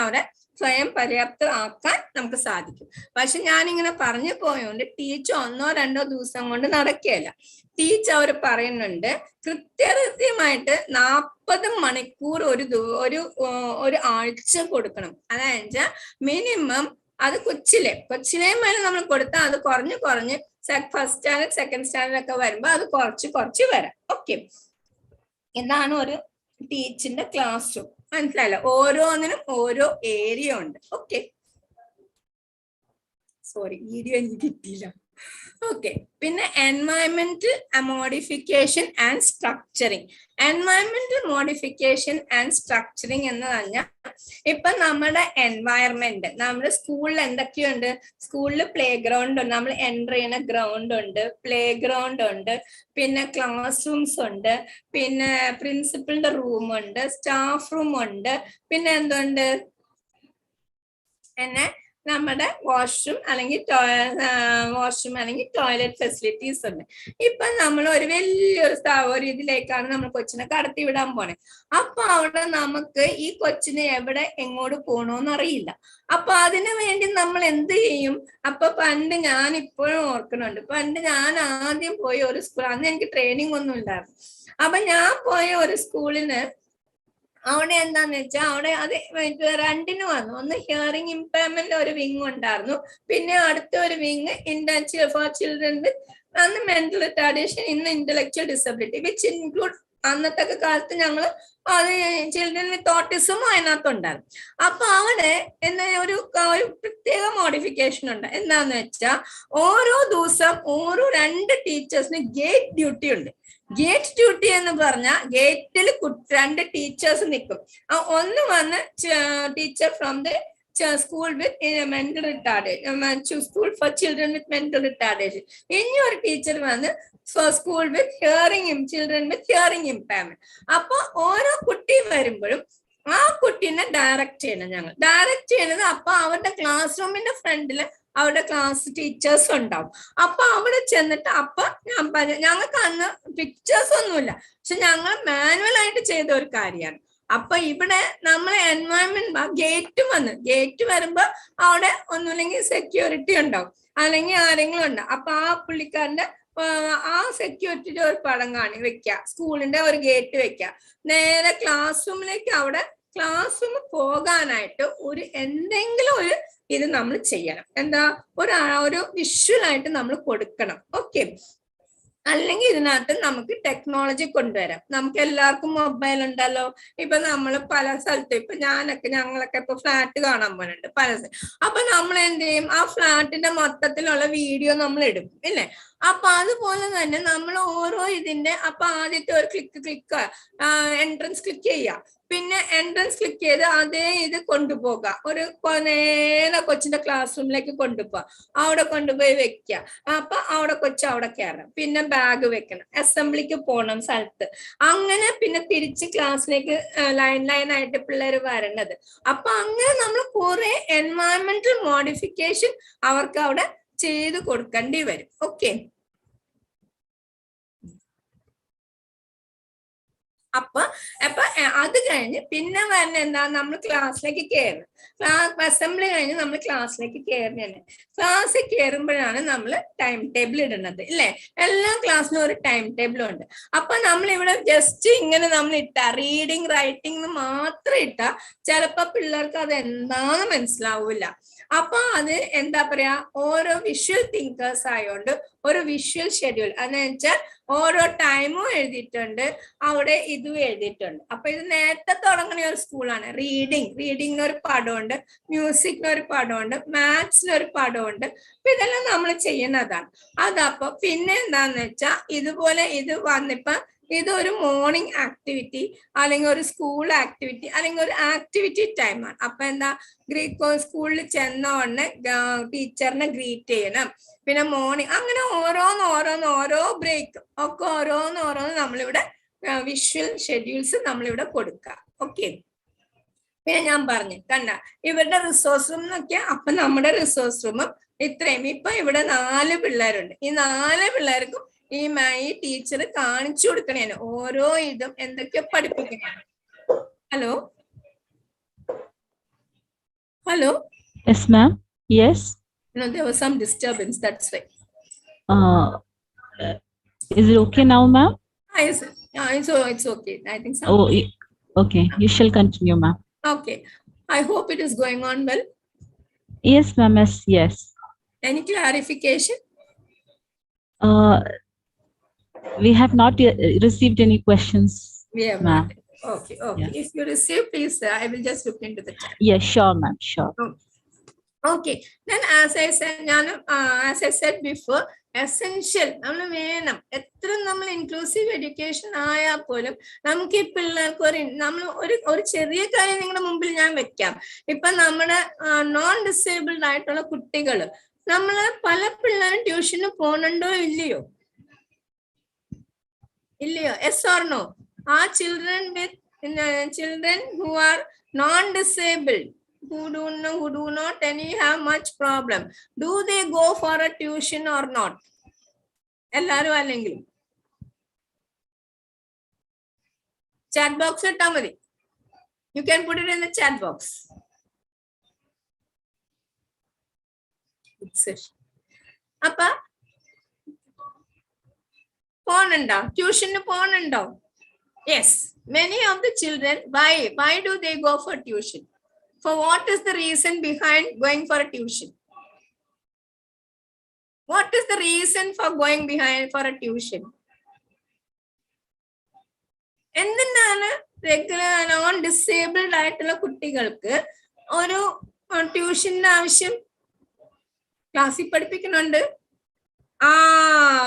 അവരെ സ്വയം പര്യാപ്തമാക്കാൻ നമുക്ക് സാധിക്കും. പക്ഷെ ഞാനിങ്ങനെ പറഞ്ഞു പോയോണ്ട് ടീച്ചർ 1-2 ദിവസം കൊണ്ട് നടക്കുകയല്ല. ടീച്ചർ അവർ പറയുന്നുണ്ട് കൃത്യമായിട്ട് 40 മണിക്കൂർ ഒരു ആഴ്ച കൊടുക്കണം. അതായത് മിനിമം അത് കൊച്ചിലെ മേലെ നമ്മൾ കൊടുത്താൽ അത് കുറഞ്ഞ് ഫസ്റ്റ് സ്റ്റാൻഡേർഡ് സെക്കൻഡ് സ്റ്റാൻഡേർഡ് ഒക്കെ വരുമ്പോ അത് കുറച്ച് വരാം. ഓക്കെ, ഇതാണ് ഒരു ടീച്ചിന്റെ ക്ലാസ് റൂം. മനസ്സിലായല്ലോ, ഓരോന്നിനും ഓരോ ഏരിയ ഉണ്ട്. ഓക്കെ, സോറി വീഡിയോ എനിക്ക് കിട്ടിയില്ല. ഓക്കെ, പിന്നെ environmental modification and structuring. Environmental modification and structuring എന്ന് പറഞ്ഞാൽ ഇപ്പൊ നമ്മുടെ എൻവയറമെന്റ്, നമ്മുടെ സ്കൂളിൽ എന്തൊക്കെയുണ്ട്? സ്കൂളിൽ പ്ലേ ഗ്രൗണ്ട് ഉണ്ട്, നമ്മൾ എൻ്റർ ചെയ്യുന്ന ഗ്രൗണ്ട് ഉണ്ട്, പ്ലേ ഗ്രൗണ്ട് ഉണ്ട്, പിന്നെ ക്ലാസ് റൂംസ് ഉണ്ട്, പിന്നെ പ്രിൻസിപ്പളിന്റെ റൂം ഉണ്ട്, സ്റ്റാഫ് റൂം ഉണ്ട്, പിന്നെ എന്തുണ്ട്, നമ്മുടെ വാഷ്റൂം അല്ലെങ്കിൽ ടോയ്ലറ്റ് ഫെസിലിറ്റീസ് ഉണ്ട്. ഇപ്പൊ നമ്മൾ ഒരു വലിയൊരു ഇതിലേക്കാണ് നമ്മൾ കൊച്ചിനെ കടത്തി വിടാൻ പോണേ. അപ്പൊ അവിടെ നമുക്ക് ഈ കൊച്ചിനെ എങ്ങോട്ട് പോണോന്ന് അറിയില്ല. അപ്പൊ അതിനു വേണ്ടി നമ്മൾ എന്ത് ചെയ്യും? അപ്പൊ പണ്ട് ഞാൻ ഇപ്പോഴും ഓർക്കുന്നുണ്ട്, പണ്ട് ഞാൻ ആദ്യം പോയ ഒരു സ്കൂൾ, അന്ന് എനിക്ക് ട്രെയിനിങ് ഒന്നും ഇല്ലായിരുന്നു. അപ്പൊ ഞാൻ പോയ ഒരു സ്കൂളിന് അവിടെ എന്താന്ന് വെച്ചാൽ അവിടെ അത് 2 വന്നു. ഒന്ന് ഹിയറിംഗ് ഇമ്പയർമെന്റ് ഒരു വിങ് ഉണ്ടായിരുന്നു, പിന്നെ അടുത്ത ഒരു വിങ് ഫോർ ചിൽഡ്രൻ വിത്ത് അന്ന് മെന്റൽ റിട്ടാർഡേഷൻ, ഇന്ന് ഇന്റലക്ച്വൽ ഡിസബിലിറ്റി, വിച്ച് ഇൻക്ലൂഡ് അന്നത്തെ കാലത്ത് ഞങ്ങൾ അത് ചിൽഡ്രൻ വിത്ത് ഓട്ടിസമും അതിനകത്തുണ്ടായിരുന്നു. അപ്പൊ അവിടെ ഒരു പ്രത്യേക മോഡിഫിക്കേഷൻ ഉണ്ട്. എന്താന്ന് വെച്ചാൽ ഓരോ ദിവസം 2 ടീച്ചേഴ്സിന് ഗേറ്റ് ഡ്യൂട്ടി ഉണ്ട്. ഗേറ്റ് ഡ്യൂട്ടി എന്ന് പറഞ്ഞാൽ ഗേറ്റിൽ 2 ടീച്ചേഴ്സ് നിൽക്കും. ഒന്ന് വന്ന് teacher from the school with mental retardation, school for children with mental retardation. ഇനി ഒരു ടീച്ചർ വന്ന് school with children with hearing impairment. അപ്പൊ ഓരോ കുട്ടി വരുമ്പോഴും ആ കുട്ടീനെ ഡയറക്റ്റ് ചെയ്യണം. ഞങ്ങൾ ഡയറക്റ്റ് ചെയ്യണത് അപ്പൊ അവരുടെ ക്ലാസ് റൂമിന്റെ ഫ്രണ്ടില് അവരുടെ ക്ലാസ് ടീച്ചേഴ്സ് ഉണ്ടാവും. അപ്പൊ അവിടെ ചെന്നിട്ട് അപ്പൊ ഞങ്ങൾക്ക് അന്ന് പിക്ചേഴ്സ് ഒന്നുമില്ല, പക്ഷെ ഞങ്ങൾ മാനുവൽ ആയിട്ട് ചെയ്ത ഒരു കാര്യമാണ്. അപ്പൊ ഇവിടെ നമ്മളെ എൻവയോൺമെന്റ് ഗേറ്റ് വരുമ്പോ അവിടെ ഒന്നുമില്ലെങ്കിൽ സെക്യൂരിറ്റി ഉണ്ടാവും, അല്ലെങ്കിൽ ആരെങ്കിലും ഉണ്ടാവും. അപ്പൊ ആ പുള്ളിക്കാരന്റെ ആ സെക്യൂരിറ്റിയുടെ ഒരു പടം വെക്കുക, സ്കൂളിന്റെ ഒരു ഗേറ്റ് വെക്കുക. നേരെ ക്ലാസ് റൂമിലേക്ക്, അവിടെ ക്ലാസ് റൂമിൽ പോകാനായിട്ട് എന്തെങ്കിലും ഒരു ഇത് നമ്മൾ ചെയ്യണം. എന്താ, ഒരു വിഷ്വൽ ആയിട്ട് നമ്മൾ കൊടുക്കണം. ഓക്കെ, അല്ലെങ്കിൽ ഇതിനകത്ത് നമുക്ക് ടെക്നോളജി കൊണ്ടുവരാം. നമുക്ക് എല്ലാവർക്കും മൊബൈൽ ഉണ്ടല്ലോ. ഇപ്പൊ നമ്മൾ പല സ്ഥലത്തും, ഇപ്പൊ ഞങ്ങളൊക്കെ ഇപ്പൊ ഫ്ലാറ്റ് കാണാൻ പോകുന്നുണ്ട് പല സ്ഥലം. അപ്പൊ നമ്മൾ എന്ത് ചെയ്യും, ആ ഫ്ലാറ്റിന്റെ മൊത്തത്തിലുള്ള വീഡിയോ നമ്മൾ എടുക്കും ഇല്ലേ. അപ്പൊ അതുപോലെ തന്നെ നമ്മൾ ഓരോ ഇതിന്റെ, അപ്പൊ ആദ്യത്തെ ഒരു ക്ലിക്ക് എൻട്രൻസ് ക്ലിക്ക് ചെയ്യുക, പിന്നെ എൻട്രൻസ് ക്ലിക്ക് ചെയ്ത് അതേ ഇത് കൊണ്ടുപോകുക, നേരെ കൊച്ചിന്റെ ക്ലാസ് റൂമിലേക്ക് കൊണ്ടുപോകുക, അവിടെ കൊണ്ടുപോയി വെക്കുക. അപ്പൊ അവിടെ കൊച്ചു അവിടെ കയറണം, പിന്നെ ബാഗ് വെക്കണം, അസംബ്ലിക്ക് പോകണം സ്ഥലത്ത്, അങ്ങനെ പിന്നെ തിരിച്ച് ക്ലാസ്സിലേക്ക് ലൈൻ ആയിട്ട് പിള്ളേർ വരണത്. അപ്പൊ അങ്ങനെ നമ്മൾ കുറെ എൻവയോൺമെന്റൽ മോഡിഫിക്കേഷൻ അവർക്ക് അവിടെ ചെയ്ത് കൊടുക്കേണ്ടി വരും. ഓക്കെ, അപ്പൊ അത് കഴിഞ്ഞ് പിന്നെ വരുന്ന എന്താ, നമ്മൾ ക്ലാസ്സിലേക്ക് കയറും. അസംബ്ലി കഴിഞ്ഞ് നമ്മൾ ക്ലാസ്സിലേക്ക് കയറുന്നതന്നെ. ക്ലാസ്സിൽ കയറുമ്പോഴാണ് നമ്മൾ ടൈം ടേബിൾ ഇടുന്നത് ഇല്ലേ. എല്ലാ ക്ലാസ്സിനും ഒരു ടൈം ടേബിളും ഉണ്ട്. അപ്പൊ നമ്മൾ ഇവിടെ ജസ്റ്റ് ഇങ്ങനെ നമ്മൾ റീഡിങ് റൈറ്റിംഗ് മാത്രം ചിലപ്പോ പിള്ളേർക്ക് അത് എന്താന്ന് മനസ്സിലാവൂല. അപ്പൊ അത് എന്താ പറയാ, ഓരോ വിഷ്വൽ തിങ്കേഴ്സ് ആയോണ്ട് ഒരു വിഷ്വൽ ഷെഡ്യൂൾ, എന്ന് വെച്ചാൽ ഓരോ ടൈമും എഴുതിയിട്ടുണ്ട്, അവിടെ ഇതും എഴുതിയിട്ടുണ്ട്. അപ്പൊ ഇത് നേരത്തെ തുടങ്ങുന്ന ഒരു സ്കൂളാണ്. റീഡിങ്ങിന് ഒരു പടമുണ്ട്, മ്യൂസിക്കിന് ഒരു പടമുണ്ട്, മാത്സിന് ഒരു പടമുണ്ട്. അപ്പൊ ഇതെല്ലാം നമ്മൾ ചെയ്യുന്നതാണ്. അതപ്പോ പിന്നെ എന്താന്ന് വെച്ചാ, ഇതുപോലെ ഇത് വന്നിപ്പോ ഇതൊരു മോർണിംഗ് ആക്ടിവിറ്റി, അല്ലെങ്കിൽ ഒരു സ്കൂൾ ആക്ടിവിറ്റി, അല്ലെങ്കിൽ ഒരു ആക്ടിവിറ്റി ടൈമാണ്. അപ്പൊ എന്താ, സ്കൂളിൽ ചെന്ന ഉടനെ ടീച്ചറിനെ ഗ്രീറ്റ് ചെയ്യണം, പിന്നെ മോർണിംഗ്, അങ്ങനെ ഓരോ ബ്രേക്ക് ഒക്കെ ഓരോന്ന് നമ്മളിവിടെ വിഷ്വൽ ഷെഡ്യൂൾസ് നമ്മളിവിടെ കൊടുക്കുക. ഓക്കെ, പിന്നെ ഞാൻ പറഞ്ഞു കണ്ട ഇവരുടെ റിസോഴ്സ് റൂം എന്നൊക്കെ. അപ്പൊ നമ്മുടെ റിസോഴ്സ് റൂമും ഇത്രയും. ഇപ്പൊ ഇവിടെ 4 പിള്ളേരുണ്ട്. ഈ 4 പിള്ളേർക്കും ഈ ടീച്ചർ കാണിച്ചു കൊടുക്കണേന് ഓരോ ഇതും എന്തൊക്കെയോ പഠിപ്പിക്കണേ. Hello. Yes, ma'am. Yes. There was some disturbance, that's why. Is it okay now, ma'am? It's okay. I think so. Oh, okay. You shall continue, ma'am. Okay. I hope it is going on well. Yes, ma'am. Yes. Any clarification? We have not received any questions. We have not. Okay. Yeah. If you receive, please, I will just look into the chat. Yes, sure, ma'am. Sure. Okay. Then, as I said before, essential. നമ്മൾ വേണം, എത്ര നമ്മൾ ഇൻക്ലൂസീവ് എഡ്യൂക്കേഷൻ ആയാൽ പോലും നമുക്ക് ഈ പിള്ളേർക്ക് നമ്മൾ ഒരു ചെറിയ കാര്യം നിങ്ങളുടെ മുമ്പിൽ ഞാൻ വെക്കാം. ഇപ്പൊ നമ്മുടെ നോൺ ഡിസേബിൾഡ് ആയിട്ടുള്ള കുട്ടികൾ, നമ്മള് പല പിള്ളേരും ട്യൂഷന് പോണുണ്ടോ ഇല്ലയോ? Yes or no? Are children who are non-disabled, who do not have much problem, do they go for a tuition or not? എല്ലാരും അല്ലെങ്കിലും chat box ഇട്ടാ മതി. You can put it in the chat box. അപ്പൊ പോണുണ്ടോ, ട്യൂഷന് പോണുണ്ടോ? Yes, many of the children, why do they go for tuition? For what is the reason behind going for a tuition? What is the reason for going for a tuition? എന്തിനാണ് റെഗുലർ നോൺ ഡിസേബിൾഡ് ആയിട്ടുള്ള കുട്ടികൾക്ക് ഒരു ട്യൂഷന്റെ ആവശ്യം? ക്ലാസ്സിൽ പഠിപ്പിക്കുന്നുണ്ട്.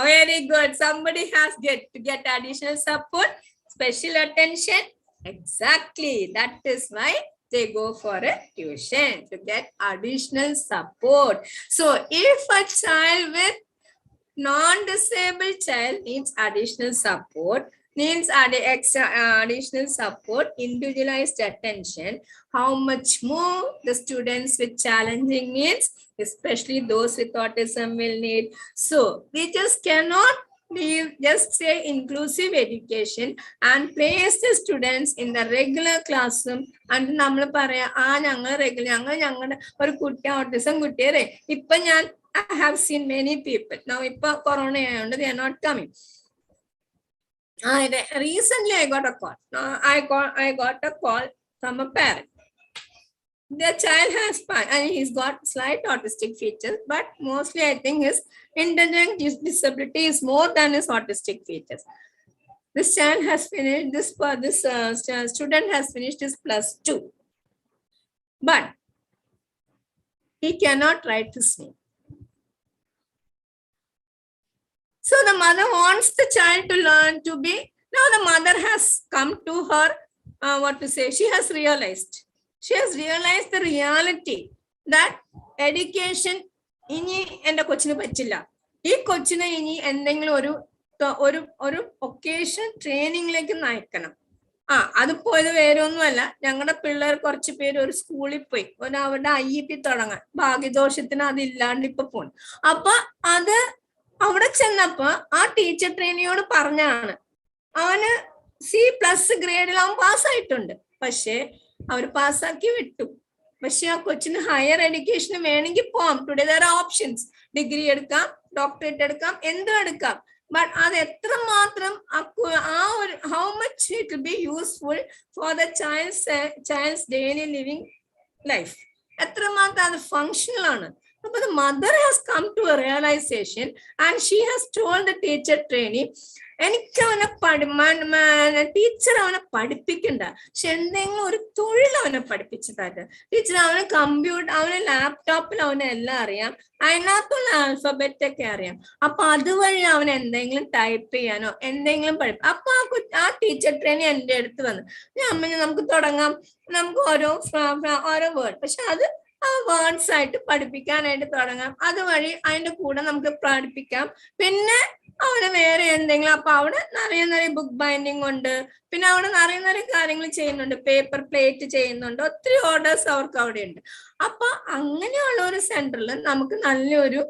Very good. Somebody has to get additional support, special attention. Exactly. That is why they go for a tuition, to get additional support. So if a child with non-disabled child needs additional support, additional support, individualized attention, how much more the students with challenging needs, especially those with autism, will need. So we just cannot leave, just say inclusive education and place the students in the regular classroom. And നമ്മൾ പറയാ ഞങ്ങൾ റെഗുലർ ഞങ്ങളുടെ ഒരു കുട്ടി ഓട്ടിസം കുട്ടിയെ ഇപ്പൊ ഞാൻ I have seen many people now. Ipa corona ayonde they are not coming. Recently I got a call. I got a call from a parent. The child has and he's got slight autistic features, but mostly I think his intellectual disability is more than his autistic features. This child has finished this student has finished his +2, but he cannot write his name. So the mother wants the child to learn to be. Now the mother has come to her, she has realized the reality that education ini enda kochinu pattilla. Ee kochine ini endengilum oru occasion training like naikkanam. അത് പോയത് വേറെ ഒന്നുമല്ല, ഞങ്ങളുടെ പിള്ളേർ കുറച്ച് പേര് ഒരു സ്കൂളിൽ പോയി അവരുടെ IEP തുടങ്ങാൻ ഭാഗ്യദോഷത്തിന് അതില്ലാണ്ട് ഇപ്പൊ പോണു. അപ്പൊ അത് അവിടെ ചെന്നപ്പോ ആ ടീച്ചർ ട്രെയിനിയോട് പറഞ്ഞാണ് അവന് C+ ഗ്രേഡിൽ അവൻ പാസ്സായിട്ടുണ്ട്. പക്ഷെ അവര് പാസ്സാക്കി വിട്ടു. പക്ഷെ ആ കൊച്ചിന് ഹയർ എഡ്യൂക്കേഷന് വേണമെങ്കിൽ പോവാം. Today there are options. Degree എടുക്കാം, ഡോക്ടറേറ്റ് എടുക്കാം, എന്തും എടുക്കാം. ബട്ട് അത് എത്രമാത്രം how much it will be useful for the child's daily living life, എത്രമാത്രം അത് ഫങ്ഷണൽ ആണ്. But the mother has come to a realization and she has told the teacher trainee, എനിക്ക് അവനെ ടീച്ചർ അവനെ പഠിപ്പിക്കണ്ട, പക്ഷെ എന്തെങ്കിലും ഒരു തൊഴിൽ അവനെ പഠിപ്പിച്ചു തരാം. ടീച്ചർ അവന് കമ്പ്യൂട്ടർ, അവന് ലാപ്ടോപ്പിൽ അവനെ എല്ലാം അറിയാം, അതിനകത്തുള്ള ആൽഫബറ്റ് ഒക്കെ അറിയാം. അപ്പൊ അതുവഴി അവൻ എന്തെങ്കിലും ടൈപ്പ് ചെയ്യാനോ എന്തെങ്കിലും അപ്പൊ ആ ടീച്ചർ ട്രെയിനി എൻ്റെ അടുത്ത് വന്നു, അമ്മ നമുക്ക് തുടങ്ങാം, നമുക്ക് ഓരോ വേർഡ്, പക്ഷെ അത് വേർഡ്സ് ആയിട്ട് പഠിപ്പിക്കാനായിട്ട് തുടങ്ങാം. അതുവഴി അതിന്റെ കൂടെ നമുക്ക് പഠിപ്പിക്കാം. പിന്നെ അവിടെ വേറെ എന്തെങ്കിലും, അപ്പൊ അവിടെ നിറയെ ബുക്ക് ബൈൻഡിങ് ഉണ്ട്, പിന്നെ അവിടെ നിറയെ കാര്യങ്ങൾ ചെയ്യുന്നുണ്ട്, പേപ്പർ പ്ലേറ്റ് ചെയ്യുന്നുണ്ട്, ഒത്തിരി ഓർഡേഴ്സ് അവർക്ക് അവിടെ ഉണ്ട്. അപ്പൊ അങ്ങനെയുള്ള ഒരു സെന്ററിൽ നമുക്ക് നല്ലൊരു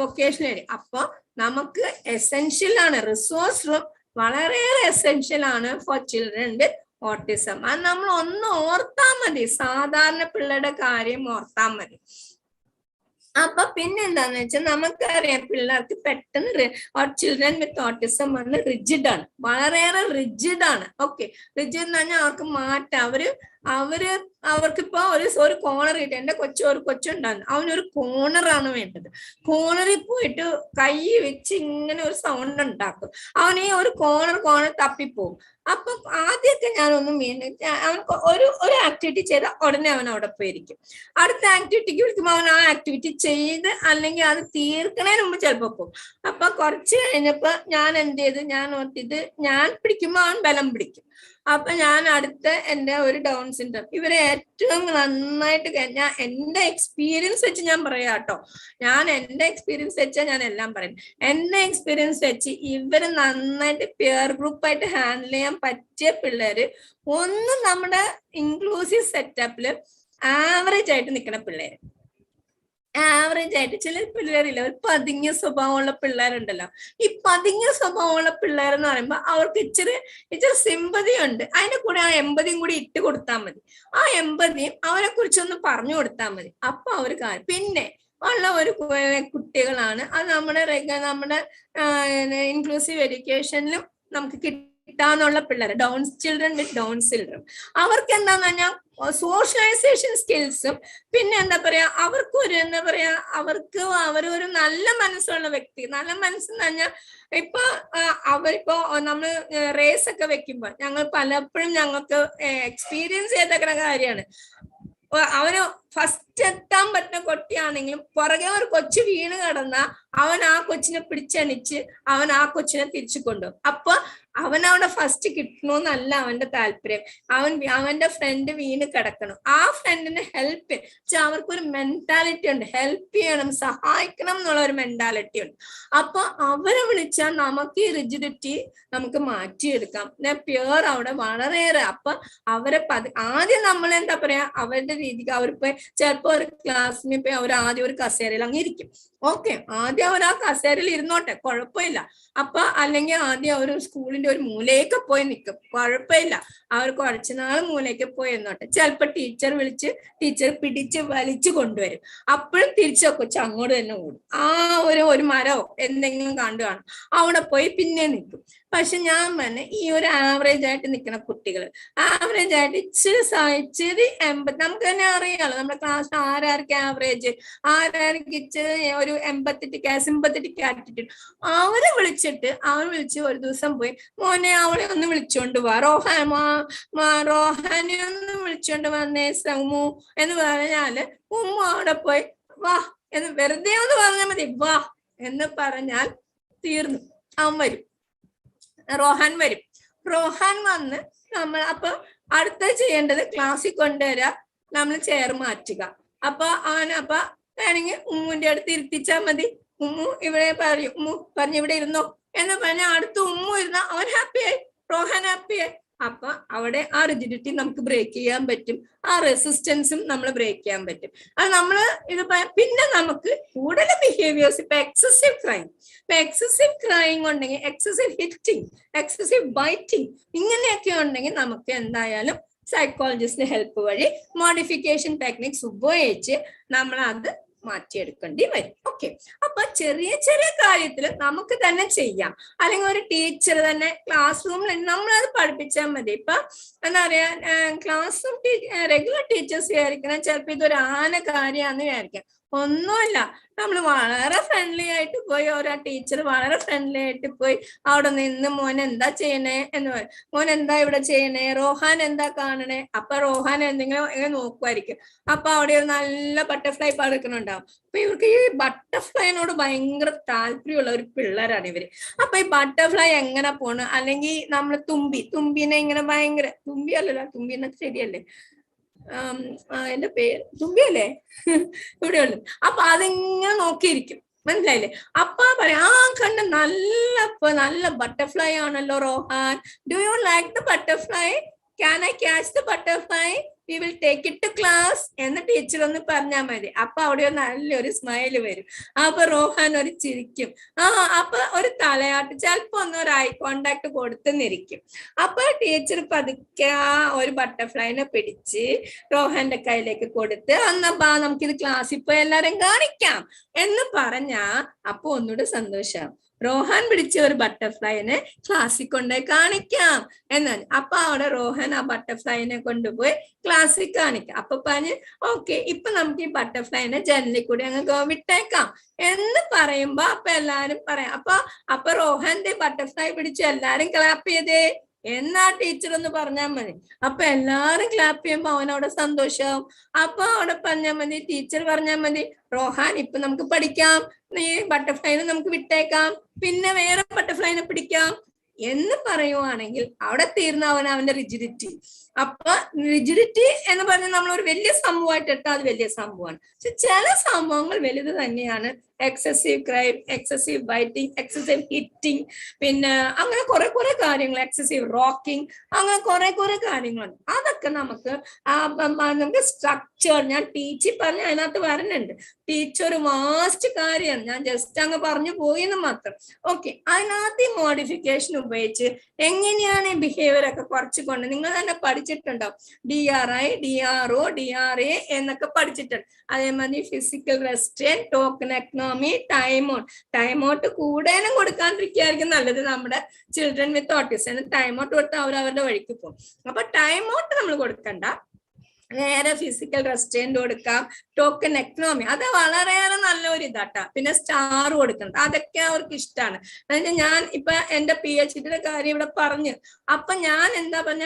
വൊക്കേഷണൽ ഏരിയ, അപ്പൊ നമുക്ക് എസെൻഷ്യൽ ആണ്. റിസോഴ്സ് റൂം വളരെയേറെ എസെൻഷ്യൽ ആണ് ഫോർ ചിൽഡ്രൻ വിത്ത് ഓട്ടിസം. അത് നമ്മൾ ഒന്ന് ഓർത്താ മതി, സാധാരണ പിള്ളേരുടെ കാര്യം ഓർത്താ മതി. അപ്പൊ പിന്നെ എന്താന്ന് വെച്ചാൽ നമുക്കറിയാം പിള്ളേർക്ക് പെട്ടെന്ന് ചിൽഡ്രൻ വിത്ത് ഓട്ടിസം വന്ന് റിജിഡ് ആണ്, വളരെയേറെ റിജിഡ് ആണ്. ഓക്കെ, റിജിഡ് എന്ന് പറഞ്ഞാൽ അവർക്ക് മാറ്റം, അവർക്കിപ്പോ ഒരു കോണർ കിട്ടി. എന്റെ ഒരു കൊച്ചുണ്ടായിരുന്നു, അവനൊരു കോണറാണ് വേണ്ടത്. കോണറിൽ പോയിട്ട് കൈ വെച്ച് ഇങ്ങനെ ഒരു സൗണ്ട് ഉണ്ടാക്കും. അവൻ ഈ ഒരു കോണർ തപ്പിപ്പോവും. അപ്പൊ ആദ്യമൊക്കെ ഞാനൊന്നും അവൻ ഒരു ആക്ടിവിറ്റി ചെയ്ത ഉടനെ അവൻ അവിടെ പോയിരിക്കും. അടുത്ത ആക്ടിവിറ്റിക്ക് വിളിക്കുമ്പോൾ അവൻ ആ ആക്ടിവിറ്റി ചെയ്ത് അല്ലെങ്കിൽ അത് തീർക്കണേന് മുമ്പ് ചിലപ്പോ പോകും. അപ്പൊ കുറച്ച് കഴിഞ്ഞപ്പോ ഞാൻ എന്ത് ചെയ്ത്, ഞാൻ പിടിക്കുമ്പോ അവൻ ബലം പിടിക്കും. അപ്പൊ ഞാൻ അടുത്ത എൻ്റെ ഒരു ഡൗൺ സിൻഡ്രോം, ഇവരെ ഏറ്റവും നന്നായിട്ട് ഞാൻ എൻ്റെ എക്സ്പീരിയൻസ് വെച്ച് ഞാൻ പറയാം കേട്ടോ, എൻ്റെ എക്സ്പീരിയൻസ് വെച്ചാൽ ഞാൻ എല്ലാം പറയും. എൻ്റെ എക്സ്പീരിയൻസ് വെച്ച് ഇവര് നന്നായിട്ട് പിയർ ഗ്രൂപ്പായിട്ട് ഹാൻഡിൽ ചെയ്യാൻ പറ്റിയ പിള്ളേര്, ഒന്ന് നമ്മുടെ ഇൻക്ലൂസീവ് സെറ്റപ്പില് ആവറേജ് ആയിട്ട് നിൽക്കുന്ന പിള്ളേര്, ആവറേജ് ആയിട്ട്. ചില പിള്ളേരില്ല, ഒരു പതുങ്ങിയ സ്വഭാവമുള്ള പിള്ളേരുണ്ടല്ലോ. ഈ പതുങ്ങിയ സ്വഭാവമുള്ള പിള്ളേരെന്ന് പറയുമ്പോൾ അവർക്ക് ഇച്ചിരി സിമ്പതി ഉണ്ട്. അതിന്റെ കൂടെ ആ എമ്പതിയും കൂടി ഇട്ട് കൊടുത്താൽ മതി. ആ എമ്പതിയും അവരെ കുറിച്ചൊന്ന് പറഞ്ഞു കൊടുത്താൽ മതി. അപ്പൊ അവർ പിന്നെ ഉള്ള ഒരു കുട്ടികളാണ്. അത് നമ്മുടെ ഇൻക്ലൂസീവ് എഡ്യൂക്കേഷനിലും നമുക്ക് കിട്ടാന്നുള്ള പിള്ളേർ, ചിൽഡ്രൻ വിത്ത് ഡൗൺ സിൻഡ്രോം. അവർക്ക് എന്താന്ന് പറഞ്ഞാൽ സോഷ്യലൈസേഷൻ സ്കിൽസും, പിന്നെ അവരൊരു നല്ല മനസ്സുള്ള വ്യക്തി. നല്ല മനസ്സെന്ന് പറഞ്ഞാൽ അവരിപ്പോ നമ്മള് റേസ് ഒക്കെ വെക്കുമ്പോ ഞങ്ങൾ പലപ്പോഴും ഞങ്ങൾക്ക് എക്സ്പീരിയൻസ് ചെയ്തേക്കുന്ന കാര്യമാണ്. അവന് ഫസ്റ്റ് എത്താൻ പറ്റുന്ന കൊട്ടിയാണെങ്കിലും പുറകെ ഒരു കൊച്ചു വീണ് കിടന്നാ അവൻ ആ കൊച്ചിനെ പിടിച്ചണിച്ച് അവൻ ആ കൊച്ചിനെ തിരിച്ചു കൊണ്ടുപോകും. അപ്പൊ അവനവിടെ ഫസ്റ്റ് കിട്ടണമെന്നല്ല അവന്റെ താല്പര്യം, അവന്റെ ഫ്രണ്ട് വീണ് കിടക്കണം, ആ ഫ്രണ്ടിനെ ഹെൽപ്പ്. അവർക്കൊരു മെന്റാലിറ്റി ഉണ്ട്, ഹെൽപ്പ് ചെയ്യണം, സഹായിക്കണം എന്നുള്ള ഒരു മെന്റാലിറ്റി ഉണ്ട്. അപ്പൊ അവരെ വിളിച്ചാൽ നമുക്ക് ഈ റിജിഡിറ്റി നമുക്ക് മാറ്റിയെടുക്കാം. പ്യുവർ അവിടെ വളരെയേറെ. അപ്പൊ അവരെ ആദ്യം നമ്മൾ എന്താ പറയാ, അവരുടെ രീതിക്ക് അവർ ചിലപ്പോ ഒരു ക്ലാസ്സിൽ പോയി അവർ ആദ്യം ഒരു കസേരയിൽ അങ്ങ് ഇരിക്കും. ഓക്കെ, ആദ്യം അവർ ആ കസേരയിൽ ഇരുന്നോട്ടെ, കുഴപ്പമില്ല. അപ്പൊ അല്ലെങ്കിൽ ആദ്യം അവർ സ്കൂളിന്റെ ഒരു മൂലയൊക്കെ പോയി നിൽക്കും, കുഴപ്പമില്ല. അവർ കുറച്ചുനാൾ മൂലയ്ക്ക് പോയി എന്നോട്ടെ. ചിലപ്പോ ടീച്ചർ പിടിച്ച് വലിച്ചു കൊണ്ടുവരും. അപ്പോഴും തിരിച്ചു കൊച്ചു അങ്ങോട്ട് തന്നെ ഓടും. ആ ഒരു മരമോ എന്തെങ്കിലും കണ്ടു കാണും, അവിടെ പോയി പിന്നെ നിൽക്കും. പക്ഷെ ഞാൻ പറഞ്ഞ ഈ ഒരു ആവറേജ് ആയിട്ട് നിൽക്കുന്ന കുട്ടികൾ, ആവറേജ് ആയിട്ട് ഇച്ചിരി 80, നമുക്ക് തന്നെ അറിയാലോ നമ്മുടെ ക്ലാസ്സിൽ ആരാർക്ക് ആവറേജ്, ആരാർക്ക് ഇച്ചിരി ഒരു സിമ്പത്തറ്റിക് ആറ്റിറ്റ്യൂഡ്. അവർ വിളിച്ച് ഒരു ദിവസം പോയി, മോനെ അവളെ ഒന്ന് വിളിച്ചോണ്ട് വാ, റോഹാനെ ഒന്ന് വിളിച്ചോണ്ട് വന്നേ സൗമു എന്ന് പറഞ്ഞാല് ഉമ്മ അവിടെ പോയി വാ എന്ന് വെറുതെ ഒന്ന് പറഞ്ഞാൽ മതി, വാ എന്ന് പറഞ്ഞാൽ തീർന്നു. അവൻ വരും, റോഹാൻ വരും. റോഹാൻ വന്ന് നമ്മൾ അപ്പൊ അടുത്ത ചെയ്യേണ്ടത് ക്ലാസ്സിൽ കൊണ്ടുവരാ, നമ്മൾ ചെയർ മാറ്റുക. അപ്പൊ വേണമെങ്കിൽ ഉമ്മുന്റെ അടുത്ത് ഇരുത്തിച്ചാൽ മതി. ഉമ്മു ഇവിടെ പറയും, ഉമ്മു പറഞ്ഞ് ഇവിടെ ഇരുന്നോ എന്ന് പറഞ്ഞാൽ അടുത്ത് ഉമ്മു ഇരുന്ന അവൻ ഹാപ്പിയായി, റോഹാൻ ഹാപ്പിയായി. അപ്പൊ അവിടെ ആ റിജിഡിറ്റി നമുക്ക് ബ്രേക്ക് ചെയ്യാൻ പറ്റും, ആ റെസിസ്റ്റൻസും നമ്മൾ ബ്രേക്ക് ചെയ്യാൻ പറ്റും. അത് നമ്മള് പിന്നെ നമുക്ക് കൂടുതൽ ബിഹേവിയേഴ്സ്, ഇപ്പൊ എക്സസീവ് ക്രൈങ് ഉണ്ടെങ്കിൽ, എക്സസീവ് ഹിറ്റിംഗ്, എക്സസീവ് ബൈറ്റിംഗ്, ഇങ്ങനെയൊക്കെ ഉണ്ടെങ്കിൽ നമുക്ക് എന്തായാലും സൈക്കോളജിസ്റ്റിന്റെ ഹെൽപ്പ് വഴി മോഡിഫിക്കേഷൻ ടെക്നിക്സ് ഉപയോഗിച്ച് നമ്മൾ അത് മാറ്റിയെടുക്കേണ്ടി വരും. ഓക്കെ, അപ്പൊ ചെറിയ കാര്യത്തിൽ നമുക്ക് തന്നെ ചെയ്യാം, അല്ലെങ്കിൽ ഒരു ടീച്ചർ തന്നെ ക്ലാസ് റൂമിൽ നമ്മളത് പഠിപ്പിച്ചാൽ മതി. ഇപ്പൊ എന്താ പറയാ, ക്ലാസ് റൂം റെഗുലർ ടീച്ചേഴ്സ് വിചാരിക്കണം ചിലപ്പോ ഇതൊരു കാര്യമാണെന്ന് വിചാരിക്കാം. ഒന്നുമില്ല, നമ്മൾ വളരെ ഫ്രണ്ട്ലി ആയിട്ട് പോയി, ഓരോ ടീച്ചർ വളരെ ഫ്രണ്ട്ലി ആയിട്ട് പോയി അവിടെ നിന്ന് മോൻ എന്താ ചെയ്യണേ എന്ന് പറയും, മോൻ എന്താ ഇവിടെ ചെയ്യണേ, റോഹാൻ എന്താ കാണണേ. അപ്പൊ റോഹാൻ എന്തെങ്കിലും നോക്കുമായിരിക്കും. അപ്പൊ അവിടെ ഒരു നല്ല ബട്ടർഫ്ലൈ പറക്കുന്നുണ്ടാവും. അപ്പൊ ഇവർക്ക് ഈ ബട്ടർഫ്ലൈനോട് ഭയങ്കര താല്പര്യമുള്ള ഒരു പിള്ളേരാണ് ഇവര്. അപ്പൊ ഈ ബട്ടർഫ്ലൈ എങ്ങനെ പോണ്, അല്ലെങ്കിൽ നമ്മൾ തുമ്പിനെ ഇങ്ങനെ ഭയങ്കര, തുമ്പി അല്ലല്ലോ, തുമ്പി എന്നൊക്കെ ശരിയല്ലേ, എന്റെ പേര് തുമ്പിയല്ലേ ഇവിടെയുള്ളു. അപ്പൊ അതിങ്ങനെ നോക്കിയിരിക്കും, മനസ്സിലായില്ലേ. അപ്പൊ പറയാം, കണ്ട് നല്ല ബട്ടർഫ്ലൈ ആണല്ലോ Rohan, do you like the butterfly, can I catch the butterfly, we will take it to class എന്ന് ടീച്ചർ ഒന്ന് പറഞ്ഞാൽ മതി. അപ്പൊ അവിടെ നല്ലൊരു സ്മൈല് വരും. അപ്പൊ റോഹാൻ ഒരു ചിരിക്കും. അപ്പൊ ഒരു തലയാട്ട്, ചിലപ്പോ ഒരു ഐ കോണ്ടാക്ട് കൊടുത്തെന്നിരിക്കും. അപ്പൊ ടീച്ചർ പതുക്കെ ഒരു ബട്ടർഫ്ലൈനെ പിടിച്ച് റോഹാന്റെ കയ്യിലേക്ക് കൊടുത്ത്, എന്നാ നമുക്കിത് ക്ലാസ്സിൽ പോയി എല്ലാരും കാണിക്കാം എന്ന് പറഞ്ഞാ അപ്പൊ ഒന്നുകൂടെ സന്തോഷാവും. റോഹാൻ പിടിച്ച ഒരു ബട്ടർഫ്ലൈനെ ക്ലാസ്സിൽ കൊണ്ടുപോയി കാണിക്കാം എന്നാണ്. അപ്പൊ അവിടെ റോഹാൻ ആ ബട്ടർഫ്ലൈനെ കൊണ്ടുപോയി ക്ലാസ്സിൽ കാണിക്കാം. അപ്പൊ പറഞ്ഞ് ഓക്കെ, ഇപ്പൊ നമുക്ക് ഈ ബട്ടർഫ്ലൈനെ ജനലിൽ കൂടി അങ്ങ് വിട്ടേക്കാം എന്ന് പറയുമ്പോ അപ്പൊ എല്ലാരും പറയാം. അപ്പൊ റോഹാന്റെ ബട്ടർഫ്ലൈ പിടിച്ച് എല്ലാരും ക്ലാപ്പ് ചെയ്തേ എന്നാ ടീച്ചർ ഒന്ന് പറഞ്ഞാൽ മതി. അപ്പൊ എല്ലാരും ക്ലാപ്പ് ചെയ്യുമ്പോ അവനവിടെ സന്തോഷാവും. അപ്പൊ അവിടെ പറഞ്ഞാൽ മതി, ടീച്ചർ പറഞ്ഞാൽ മതി, റോഹാൻ ഇപ്പൊ നമുക്ക് പഠിക്കാം, ഈ ബട്ടർഫ്ലൈനെ നമുക്ക് വിട്ടേക്കാം, പിന്നെ വേറെ ബട്ടർഫ്ലൈനെ പിടിക്കാം എന്ന് പറയുവാണെങ്കിൽ അവിടെ തീർന്ന അവന്റെ റിജിഡിറ്റി. അപ്പൊ റിജിഡിറ്റി എന്ന് പറഞ്ഞാൽ നമ്മൾ ഒരു വലിയ സംഭവമായിട്ട് എടുത്താൽ അത് വലിയ സംഭവമാണ്. പക്ഷെ ചില സംഭവങ്ങൾ വലുത് തന്നെയാണ്. Excessive crime, excessive biting, excessive hitting, പിന്നെ അങ്ങനെ കുറെ കാര്യങ്ങൾ, എക്സസീവ് റോക്കിംഗ്, അങ്ങനെ കുറെ കാര്യങ്ങളുണ്ട്. അതൊക്കെ നമുക്ക് സ്ട്രക്ചർ, ഞാൻ ടീച്ചർ പറഞ്ഞ അതിനകത്ത് വരുന്നുണ്ട്. ടീച്ചർ ഒരു വാസ്റ്റ് കാര്യമാണ്, ഞാൻ ജസ്റ്റ് അങ്ങ് പറഞ്ഞു പോയിന്ന് മാത്രം. ഓക്കെ, അതിനകത്ത് ഈ മോഡിഫിക്കേഷൻ ഉപയോഗിച്ച് എങ്ങനെയാണ് ഈ ബിഹേവിയർ ഒക്കെ കുറച്ചുകൊണ്ട് നിങ്ങൾ തന്നെ പഠിച്ചിട്ടുണ്ടാവും. DRI, DRO, DRA എന്നൊക്കെ പഠിച്ചിട്ടുണ്ട്. അതേമാതിരി physical restrain, token economy, time out കൂടുതലും കൊടുക്കാണ്ടിരിക്കുകയായിരിക്കും നല്ലത്. നമ്മുടെ children with autism time out കൊടുത്താൽ അവരവരുടെ വഴിക്ക് പോകും. അപ്പൊ ടൈം ഔട്ട് നമ്മൾ കൊടുക്കണ്ട, നേരെ ഫിസിക്കൽ റെസ്ട്രെയിന്റ് കൊടുക്കാം. ടോക്കൺ എക്കണോമി അത് വളരെയേറെ നല്ലൊരു ഇതാട്ടാ. പിന്നെ സ്റ്റാർ കൊടുക്കണം, അതൊക്കെ അവർക്ക് ഇഷ്ടമാണ്. അതായത് ഞാൻ ഇപ്പൊ എന്റെ PhD കാര്യം ഇവിടെ പറഞ്ഞു. അപ്പൊ ഞാൻ എന്താ പറഞ്ഞ,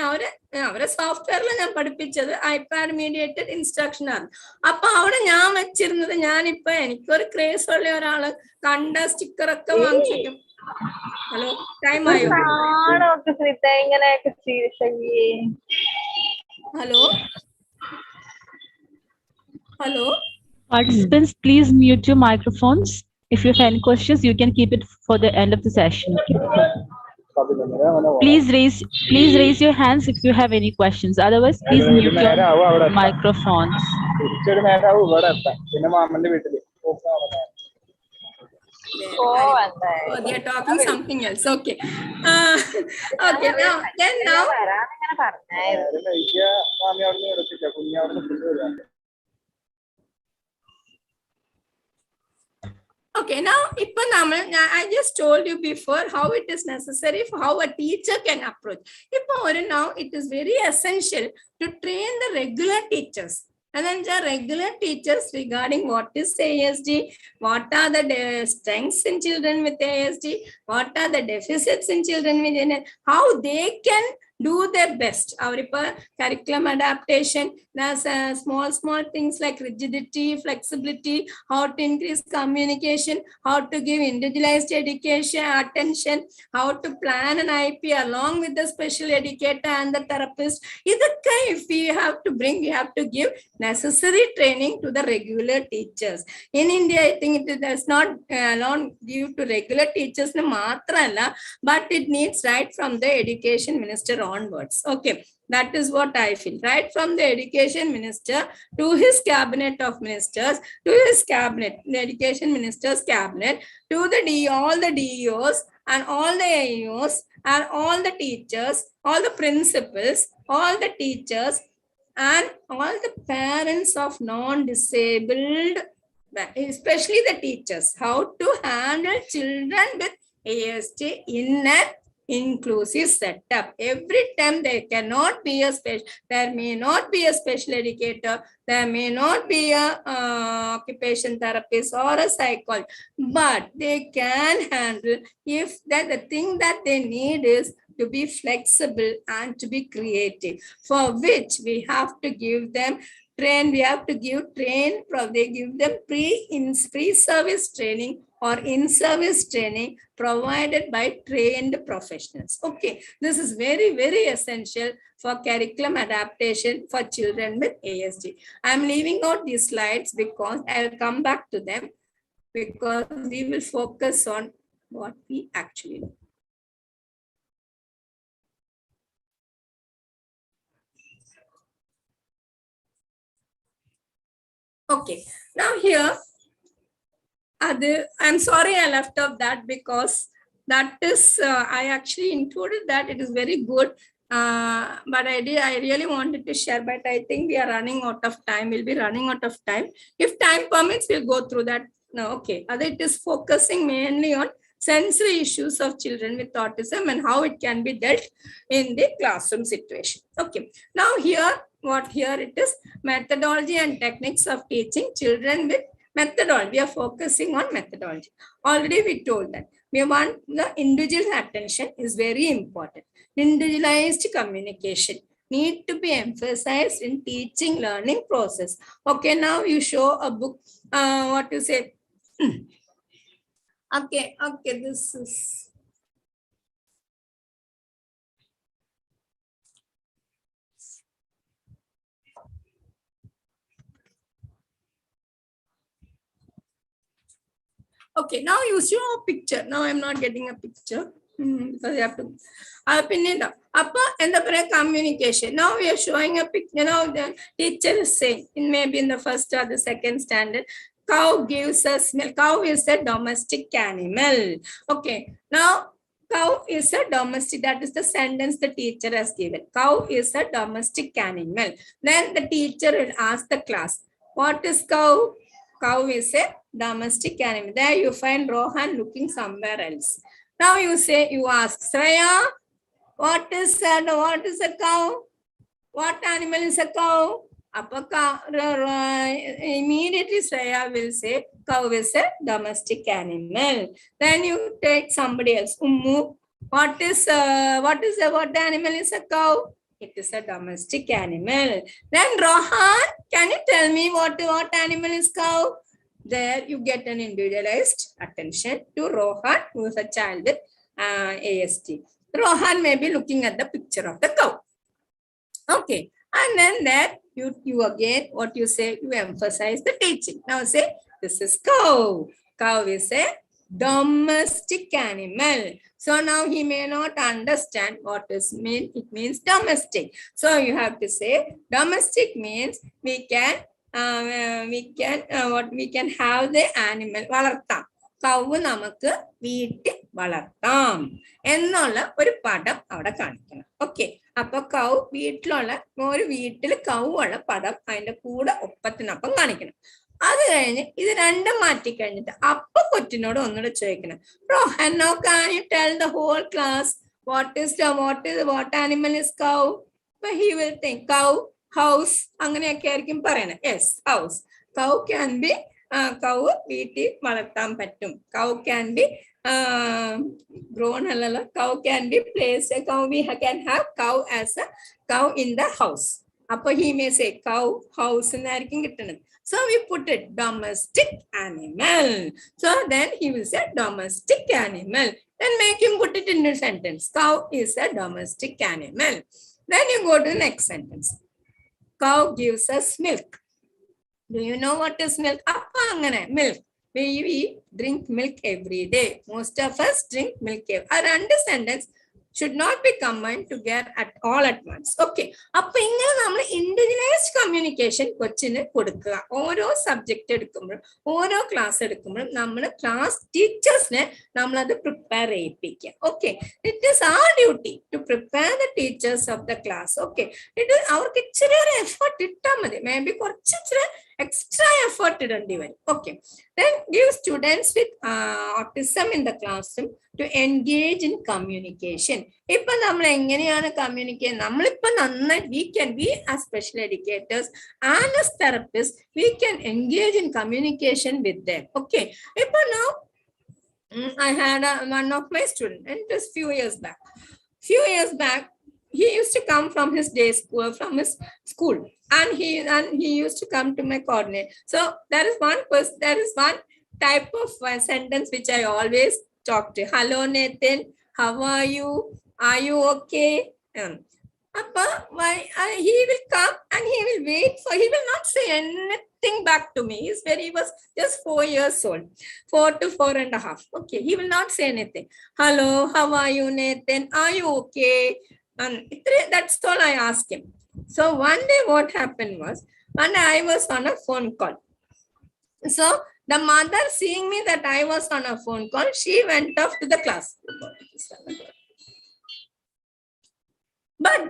അവരെ സോഫ്റ്റ്വെയറിൽ ഞാൻ പഠിപ്പിച്ചത് iPad മീഡിയേറ്റഡ് ഇൻസ്ട്രക്ഷൻ ആണ്. അപ്പൊ അവിടെ ഞാൻ വെച്ചിരുന്നത്, ഞാനിപ്പൊ എനിക്കൊരു ക്രേസ് ഉള്ള ഒരാള് കണ്ട സ്റ്റിക്കറൊക്കെ വാങ്ങിക്കും. ഹലോ, ടൈം ആയോ? Hello. Participants, please mute your microphones. If you have any questions, you can keep it for the end of the session. Please raise your hands if you have any questions. Otherwise, please mute your microphones. Oh, they are talking something else. Okay. Okay. Now. Okay, now I just told you before how it is necessary for how a teacher can approach. Now it is very essential to train the regular teachers. And then the regular teachers regarding what is ASD, what are the strengths in children with ASD, what are the deficits in children with ASD, how they can do their best. Our curriculum adaptation, there's small things like rigidity, flexibility, how to increase communication, how to give individualized education, attention, how to plan an IP along with the special educator and the therapist. If we have to we have to give necessary training to the regular teachers. In India, I think it does not alone give to regular teachers, but it needs right from the education minister onwards. Okay. That is what I feel. Right from the education minister to his cabinet of ministers, to his cabinet, the education minister's cabinet, to the all the DEOs and all the AEOs and all the teachers, all the principals, all the teachers, and all the parents of non-disabled, especially the teachers, how to handle children with ASD in an inclusive setup. Every time there cannot be a special, there may not be a special educator, there may not be a occupation therapist or a psychologist, but they can handle if that the thing that they need is to be flexible and to be creative, for which we have to give them they give them pre-service training or in-service training provided by trained professionals. Okay, this is very, very essential for curriculum adaptation for children with ASD. I'm leaving out these slides because I'll come back to them because we will focus on what we actually do. Okay, now here, I'm sorry I left off that because that is, I actually included that. It is very good. But I really wanted to share, but I think we are running out of time. We'll be running out of time. If time permits, we'll go through that. No, okay. It is focusing mainly on sensory issues of children with autism and how it can be dealt in the classroom situation. Okay. Now here it is methodology and techniques of teaching children with methodology. We are focusing on methodology. Already we told that we want the individual attention is very important. Individualized communication need to be emphasized in teaching learning process. Okay, now you show a book. What you say? Okay, this is. Okay, now you show a picture. Now I'm not getting a picture because you have to. And the communication. Now we are showing a picture. Now the teacher is saying, maybe in the first or the second standard, cow gives us milk. Cow is a domestic animal. Okay, now cow is a domestic. That is the sentence the teacher has given. Cow is a domestic animal. Then the teacher will ask the class, what is cow? Cow is a domestic animal. There you find Rohan looking somewhere else. Now you ask, Shreya, what is a cow? What animal is a cow? Immediately Shreya will say, cow is a domestic animal. Then you take somebody else. Ummu, what animal is a cow? It is a domestic animal. Then Rohan, can you tell me what animal is cow? There you get an individualized attention to Rohan, who is a child with ASD. Rohan may be looking at the picture of the cow. Okay, and then there you again, what you say, you emphasize the teaching. Now say, this is cow. Cow is a domestic animal. So now he may not understand what is mean. It means domestic. So you have to say domestic means we can have the animal. Valartha. കൗവ് നമുക്ക് വീട്ടിൽ വളർത്താം എന്നുള്ള ഒരു പടം അവിടെ കാണിക്കണം. ഓക്കെ, അപ്പൊ കൗ വീട്ടിലുള്ള ഒരു വീട്ടിൽ കൗവുള്ള പടം അതിന്റെ കൂടെ ഒപ്പത്തിനൊപ്പം കാണിക്കണം. അത് കഴിഞ്ഞ് ഇത് രണ്ടും മാറ്റി കഴിഞ്ഞിട്ട് അപ്പൊ കൊച്ചിനോട് ഒന്നുകൂടെ ചോദിക്കണം, bro now can you tell the whole class what animal is cow? But he will think cow, house അങ്ങനെയൊക്കെ ആയിരിക്കും പറയണേ. Yes, house. Cow can be cow വീട്ടിൽ വളർത്താൻ പറ്റും. കൗ ക്യാൻ ബി grown അല്ലല്ലോ, cow can be placed. Cow we can have cow as a cow in the house. അപ്പൊ he may say cow house എന്നായിരിക്കും കിട്ടുന്നത്. So we put it domestic animal. So then he will say domestic animal. Then make him put it in a sentence. Cow is a domestic animal. Then you go to the next sentence. Cow gives us milk. Do you know what is milk? Appa angane milk. We drink milk every day. Most of us drink milk. Our under sentence should not be combined together at all at once. Okay. അപ്പൊ ഇങ്ങനെ നമ്മൾ ഇൻഡിവിജ്വലൈസ്ഡ് കമ്മ്യൂണിക്കേഷൻ കൊച്ചിന് കൊടുക്കുക. ഓരോ സബ്ജക്ട് എടുക്കുമ്പോഴും ഓരോ ക്ലാസ് എടുക്കുമ്പോഴും നമ്മൾ ക്ലാസ് ടീച്ചേഴ്സിനെ നമ്മളത് പ്രിപ്പയർ ചെയ്യിപ്പിക്കുക. Okay, it is our duty to prepare the teachers of the class. Okay, അവർക്ക് ഇച്ചിരി ഒരു എഫേർട്ട് ഇട്ടാൽ മതി. മേ ബി കുറച്ച് ഇച്ചിരി extra effort ഇടേണ്ടി വരും. Okay, then give students with autism in the classroom to engage in communication. ഇപ്പൊ നമ്മൾ എങ്ങനെയാണ് കമ്മ്യൂണിക്കേറ്റ്? നമ്മളിപ്പോ നന്നായി we as special educators and as therapists we can engage in communication with them. Okay, ഇപ്പൊ now I had one of my students, and just few years back he used to come from his day school, from his school, and he used to come to my coordinate. So there is one type of sentence which I always talk to. Hello Nathan, how are you? Are you okay? He will come and he will wait for. He will not say anything back to me. He was just 4 years old, 4 to 4.5. Okay, he will not say anything. Hello, how are you Nathan? Are you okay? And that's all I asked him. So one day what happened was, one day I was on a phone call. So the mother, seeing me that I was on a phone call, she went off to the class. But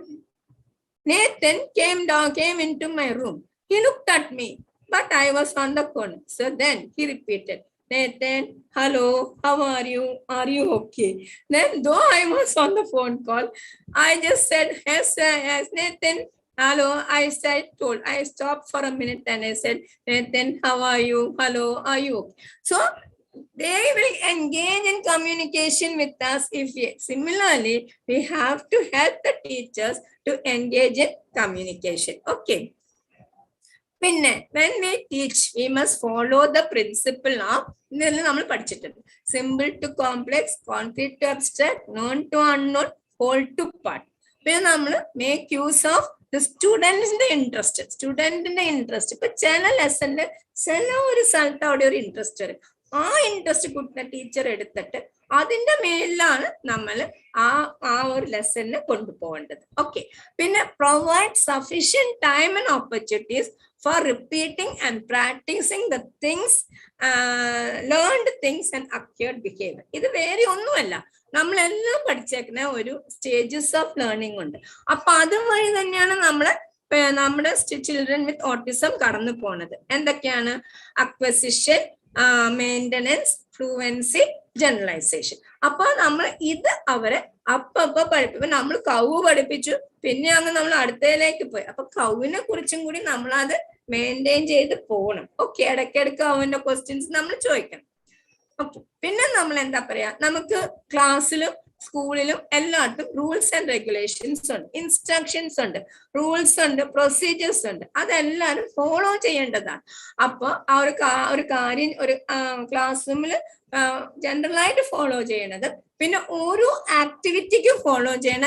Nathan came into my room. He looked at me, but I was on the phone. So then he repeated, Nathan, hello, how are you? Are you okay? Then though I was on the phone call, I just said, yes, Nathan, hello. I stopped for a minute and I said, Nathan, how are you? Hello, are you okay? So they will engage in communication with us. Similarly, we have to help the teachers to engage in communication. Okay. When we teach, we must follow the principle of simple to complex, concrete to abstract, known to unknown, whole to part. When we make use of the students in the interest. But channel lesson, result or interest. Interest teacher എടുത്തിട്ട് അതിന്റെ മേലാണ് നമ്മൾ ആ ഒരു ലെസണിനെ കൊണ്ടുപോകേണ്ടത്. ഓക്കെ, പിന്നെ provide sufficient time and opportunities for repeating and practicing the things, learned things and acquired behavior. ഇത് വേറെ ഒന്നുമല്ല, നമ്മളെല്ലാം പഠിച്ചേക്കുന്ന ഒരു സ്റ്റേജസ് ഓഫ് ലേണിംഗ് ഉണ്ട്. അപ്പൊ അതുവഴി തന്നെയാണ് നമ്മുടെ ചിൽഡ്രൻ വിത്ത് ഓട്ടിസം കടന്നു പോണത്. എന്തൊക്കെയാണ്? Acquisition, maintenance, fluency, generalization. അപ്പൊ നമ്മൾ ഇത് അവരെ അപ്പൊ പഠിപ്പിക്കും. നമ്മൾ കൗവ് പഠിപ്പിച്ചു, പിന്നെ അങ്ങ് നമ്മൾ അടുത്തതിലേക്ക് പോയി. അപ്പൊ കൗവിനെ കുറിച്ചും കൂടി നമ്മളത് മെയിൻറ്റെയിൻ ചെയ്ത് പോകണം. ഓക്കെ, ഇടയ്ക്കിടയ്ക്ക് അവന്റെ ക്വസ്റ്റ്യൻസ് നമ്മൾ ചോദിക്കണം. ഓക്കെ, പിന്നെ നമ്മൾ എന്താ പറയാ, നമുക്ക് ക്ലാസ്സിലും സ്കൂളിലും എല്ലായിടത്തും റൂൾസ് ആൻഡ് റെഗുലേഷൻസ് ഉണ്ട്, ഇൻസ്ട്രക്ഷൻസ് ഉണ്ട്, റൂൾസ് ഉണ്ട്, പ്രൊസീജിയേഴ്സ് ഉണ്ട്. അതെല്ലാവരും ഫോളോ ചെയ്യേണ്ടതാണ്. അപ്പൊ ആ ഒരു കാര്യം ഒരു ക്ലാസ് റൂമിൽ ജനറലായിട്ട് ഫോളോ ചെയ്യണത്, പിന്നെ ഓരോ ആക്ടിവിറ്റിക്കും ഫോളോ ചെയ്യണ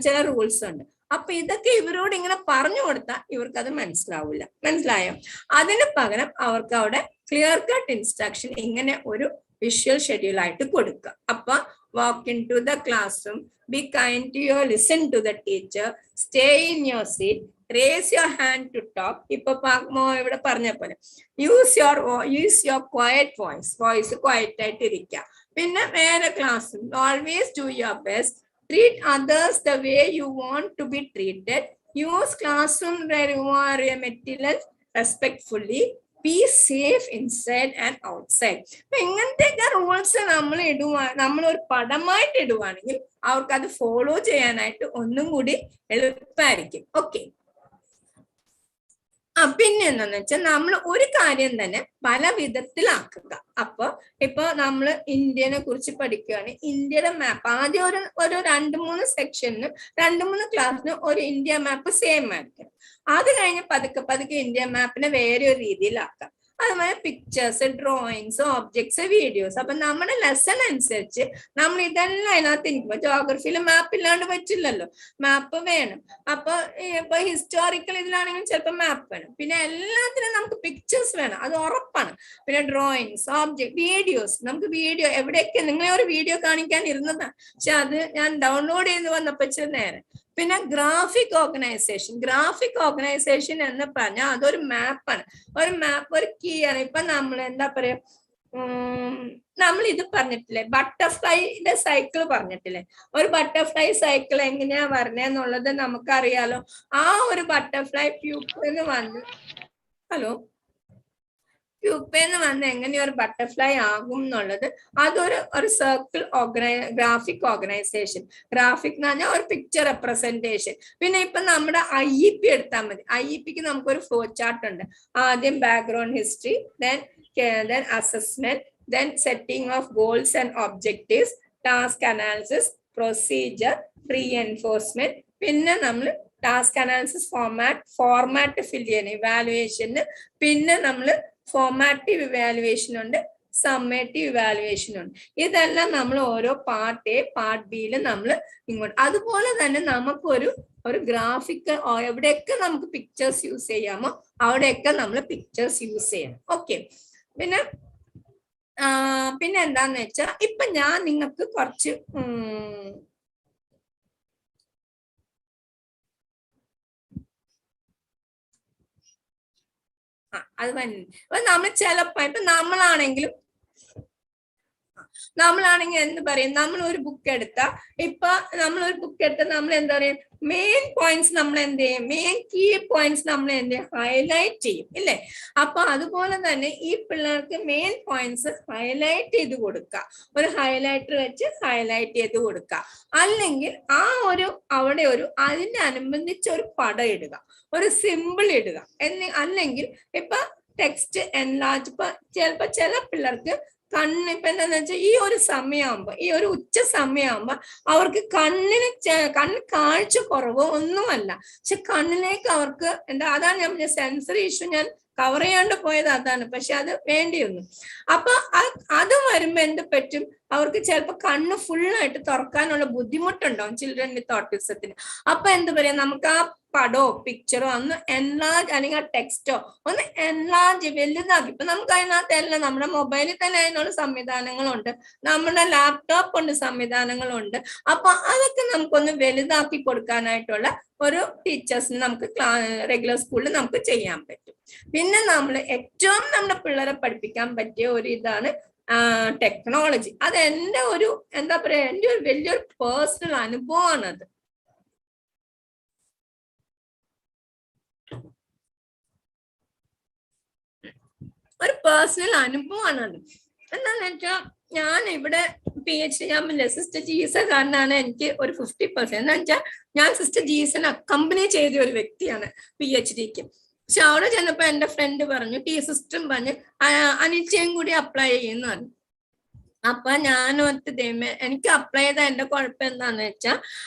ചില റൂൾസ് ഉണ്ട്. അപ്പൊ ഇതൊക്കെ ഇവരോട് ഇങ്ങനെ പറഞ്ഞു കൊടുത്താൽ ഇവർക്കത് മനസ്സിലാവില്ല. മനസ്സിലായോ? അതിന് പകരം അവർക്ക് അവിടെ ക്ലിയർ കട്ട് ഇൻസ്ട്രക്ഷൻ ഇങ്ങനെ ഒരു വിഷ്വൽ ഷെഡ്യൂൾ ആയിട്ട് കൊടുക്കുക. അപ്പൊ walk into the classroom, be kind to your, listen to the teacher, stay in your seat, raise your hand to talk. ഇപ്പൊ പാക്മോ ഇവിടെ പറഞ്ഞ പോലെ use your quiet voice quiet ആയിട്ട് ഇരിക്കുക. പിന്നെ വേറെ class always do your best, treat others the way you want to be treated, use classroom materials respectfully, be safe inside and outside. ഇങ്ങനത്തെ റൂൾസ് നമ്മൾ ഒരു പടമായിട്ട് ഇടുവാണെങ്കിൽ അവർക്ക് അത് ഫോളോ ചെയ്യാനായിട്ട് ഒന്നും കൂടി എളുപ്പമായിരിക്കും. ഓക്കെ, പിന്നെ എന്താന്ന് വെച്ചാൽ നമ്മൾ ഒരു കാര്യം തന്നെ പല വിധത്തിലാക്കുക. ഇപ്പൊ നമ്മൾ ഇന്ത്യനെ കുറിച്ച് പഠിക്കുകയാണ്, ഇന്ത്യയുടെ മാപ്പ് ആദ്യം ഒരു 2-3 സെക്ഷനിലും 2-3 ക്ലാസ്സിനും ഒരു ഇന്ത്യ മാപ്പ് സെയിം ആയിരിക്കും. അത് കഴിഞ്ഞ് പതുക്കെ ഇന്ത്യ മാപ്പിനെ വേറെ ഒരു രീതിയിലാക്കാം. അതുപോലെ പിക്ചേഴ്സ്, ഡ്രോയിങ്സ്, ഓബ്ജക്ട്സ്, വീഡിയോസ്. അപ്പൊ നമ്മുടെ ലെസൺ അനുസരിച്ച് നമ്മൾ ഇതെല്ലാം അതിനകത്ത് ഇരിക്കുമ്പോ ജോഗ്രഫിയിൽ മാപ്പ് ഇല്ലാണ്ട് പറ്റില്ലല്ലോ, മാപ്പ് വേണം. ഇപ്പൊ ഹിസ്റ്റോറിക്കൽ ഇതിലാണെങ്കിലും ചിലപ്പോൾ മാപ്പ് വേണം. പിന്നെ എല്ലാത്തിനും നമുക്ക് പിക്ചേഴ്സ് വേണം, അത് ഉറപ്പാണ്. പിന്നെ ഡ്രോയിങ്സ്, ഓബ്ജക്ട്, വീഡിയോസ്. നമുക്ക് വീഡിയോ എവിടെയൊക്കെ നിങ്ങളെ ഒരു വീഡിയോ കാണിക്കാൻ ഇരുന്നതാണ്, പക്ഷെ അത് ഞാൻ ഡൗൺലോഡ് ചെയ്ത് വന്നപ്പോ ഇച്ചിരി നേരം. പിന്നെ ഗ്രാഫിക് ഓർഗനൈസേഷൻ എന്ന് പറഞ്ഞാൽ അതൊരു മാപ്പാണ്. ഒരു കീ ആണ്. ഇപ്പൊ നമ്മൾ എന്താ പറയാ, നമ്മൾ ഇത് പറഞ്ഞിട്ടില്ലേ, ബട്ടർഫ്ലൈയുടെ സൈക്കിൾ പറഞ്ഞിട്ടില്ലേ? ഒരു ബട്ടർഫ്ലൈ സൈക്കിൾ എങ്ങനെയാ പറഞ്ഞെന്നുള്ളത് നമുക്കറിയാലോ. ആ ഒരു ബട്ടർഫ്ലൈ പ്യൂപ്പന്ന് വന്ന് എങ്ങനെ ഒരു ബട്ടർഫ്ലൈ ആകും എന്നുള്ളത് അതൊരു സർക്കിൾ ഗ്രാഫിക് ഓർഗനൈസേഷൻ. ഗ്രാഫിക് എന്ന് പറഞ്ഞാൽ ഒരു പിക്ചർ റെപ്രസെന്റേഷൻ. പിന്നെ ഇപ്പൊ നമ്മുടെ IEP എടുത്താൽ മതി. IEPക്ക് നമുക്കൊരു ഫ്ലോ ചാർട്ട് ഉണ്ട്. ആദ്യം background history, then assessment, then setting of goals and objectives, task analysis, procedure, reinforcement. പിന്നെ നമ്മൾ ടാസ്ക് അനാലിസിസ് ഫോർമാറ്റ് ഫിൽ ചെയ്യണം, ഇവാലുവേഷന്. പിന്നെ നമ്മൾ ഫോർമാറ്റീവ് ഇവാലുവേഷൻ ഉണ്ട്, സമ്മേറ്റീവ് ഇവാലുവേഷൻ ഉണ്ട്. ഇതെല്ലാം നമ്മൾ ഓരോ പാർട്ട് A, പാർട്ട് Bയിൽ നമ്മൾ ഇങ്ങോട്ട്. അതുപോലെ തന്നെ നമുക്കൊരു ഗ്രാഫിക് എവിടെയൊക്കെ നമുക്ക് പിക്ചേഴ്സ് യൂസ് ചെയ്യാമോ അവിടെയൊക്കെ നമ്മൾ പിക്ചേഴ്സ് യൂസ് ചെയ്യണം. ഓക്കെ, പിന്നെ എന്താന്ന് വെച്ചാൽ ഇപ്പൊ ഞാൻ നിങ്ങൾക്ക് കുറച്ച് അത് നമ്മൾ ചിലപ്പോ ഇപ്പൊ നമ്മളാണെങ്കിലും എന്ത് പറയും, നമ്മൾ ഒരു ബുക്ക് എടുത്താൽ നമ്മൾ എന്താ പറയാ, മെയിൻ പോയിന്റ്സ് നമ്മൾ എന്ത് ചെയ്യും, മെയിൻ കീ പോയിന്റ്സ് നമ്മൾ എന്ത് ചെയ്യും, ഹൈലൈറ്റ് ചെയ്യും ഇല്ലേ? അപ്പൊ അതുപോലെ തന്നെ ഈ പിള്ളേർക്ക് മെയിൻ പോയിന്റ്സ് ഹൈലൈറ്റ് ചെയ്ത് കൊടുക്കുക, ഒരു ഹൈലൈറ്റർ വെച്ച് ഹൈലൈറ്റ് ചെയ്ത് കൊടുക്കുക. അല്ലെങ്കിൽ അവിടെ അതിനെ അനുബന്ധിച്ച് ഒരു പടം ഇടുക, ഒരു സിമ്പിൾ ഇടുക. അല്ലെങ്കിൽ ഇപ്പൊ ടെക്സ്റ്റ് എൻലാർജ്. ചിലപ്പോ ചില പിള്ളേർക്ക് ഇപ്പൊ എന്താന്ന് വെച്ചാൽ ഈ ഒരു സമയമാകുമ്പോ, ഈ ഒരു ഉച്ച സമയമാകുമ്പോ അവർക്ക് കണ്ണ് കാഴ്ച കുറവോ ഒന്നുമല്ല, പക്ഷെ കണ്ണിലേക്ക് അവർക്ക് അതാണ് ഞാൻ സെൻസറി ഇഷ്യൂ ഞാൻ കവർ ചെയ്യാണ്ട് പോയത് അതാണ്. പക്ഷെ അത് വേണ്ടി വന്നു. അപ്പൊ അത് വരുമ്പോ എന്ത് പറ്റും, അവർക്ക് ചിലപ്പോ കണ്ണ് ഫുള്ളായിട്ട് തുറക്കാനുള്ള ബുദ്ധിമുട്ടുണ്ടാവും ചിൽഡ്രൻ വിത്ത് ഓട്ടിസത്തിന്. അപ്പൊ എന്ത് പറയാ, നമുക്ക് ആ പടോ പിക്ചറോ ഒന്ന് എൻലാർജ്, അല്ലെങ്കിൽ ആ ടെക്സ്റ്റോ ഒന്ന് എൻലാർജ് വലുതാക്കി. ഇപ്പൊ നമുക്ക് അതിനകത്ത് എല്ലാം നമ്മുടെ മൊബൈലിൽ തന്നെ അതിനുള്ള സംവിധാനങ്ങളുണ്ട്, നമ്മുടെ ലാപ്ടോപ്പ് കൊണ്ട് സംവിധാനങ്ങളുണ്ട്. അപ്പൊ അതൊക്കെ നമുക്കൊന്ന് വലുതാക്കി കൊടുക്കാനായിട്ടുള്ള ഒരു ടീച്ചേഴ്സിന് നമുക്ക് റെഗുലർ സ്കൂളിൽ നമുക്ക് ചെയ്യാൻ പറ്റും. പിന്നെ ഏറ്റവും നമ്മുടെ പിള്ളേരെ പഠിപ്പിക്കാൻ പറ്റിയ ഒരു ഇതാണ് ടെക്നോളജി. അത് എൻ്റെ ഒരു വലിയൊരു പേഴ്സണൽ അനുഭവമാണത്. ഒരു പേഴ്സണൽ അനുഭവമാണത്. എന്താന്ന് വെച്ചാൽ ഞാൻ ഇവിടെ PhD ഞാൻ സിസ്റ്റർ ജീസ കാരണമാണ് എനിക്ക് ഒരു 50%. എന്താ വെച്ചാൽ ഞാൻ സിസ്റ്റർ ജീസനെ അക്കമ്പനി ചെയ്ത ഒരു വ്യക്തിയാണ് PhDക്ക്. പക്ഷെ അവിടെ ചെന്നപ്പോ എന്റെ ഫ്രണ്ട് പറഞ്ഞു, സിസ്റ്ററും പറഞ്ഞു അനിച്ചയും കൂടി അപ്ലൈ ചെയ്യുന്ന പറഞ്ഞു. അപ്പൊ ഞാൻ എനിക്ക് അപ്ലൈ ചെയ്ത എന്റെ കുഴപ്പം എന്താന്ന് വെച്ചാൽ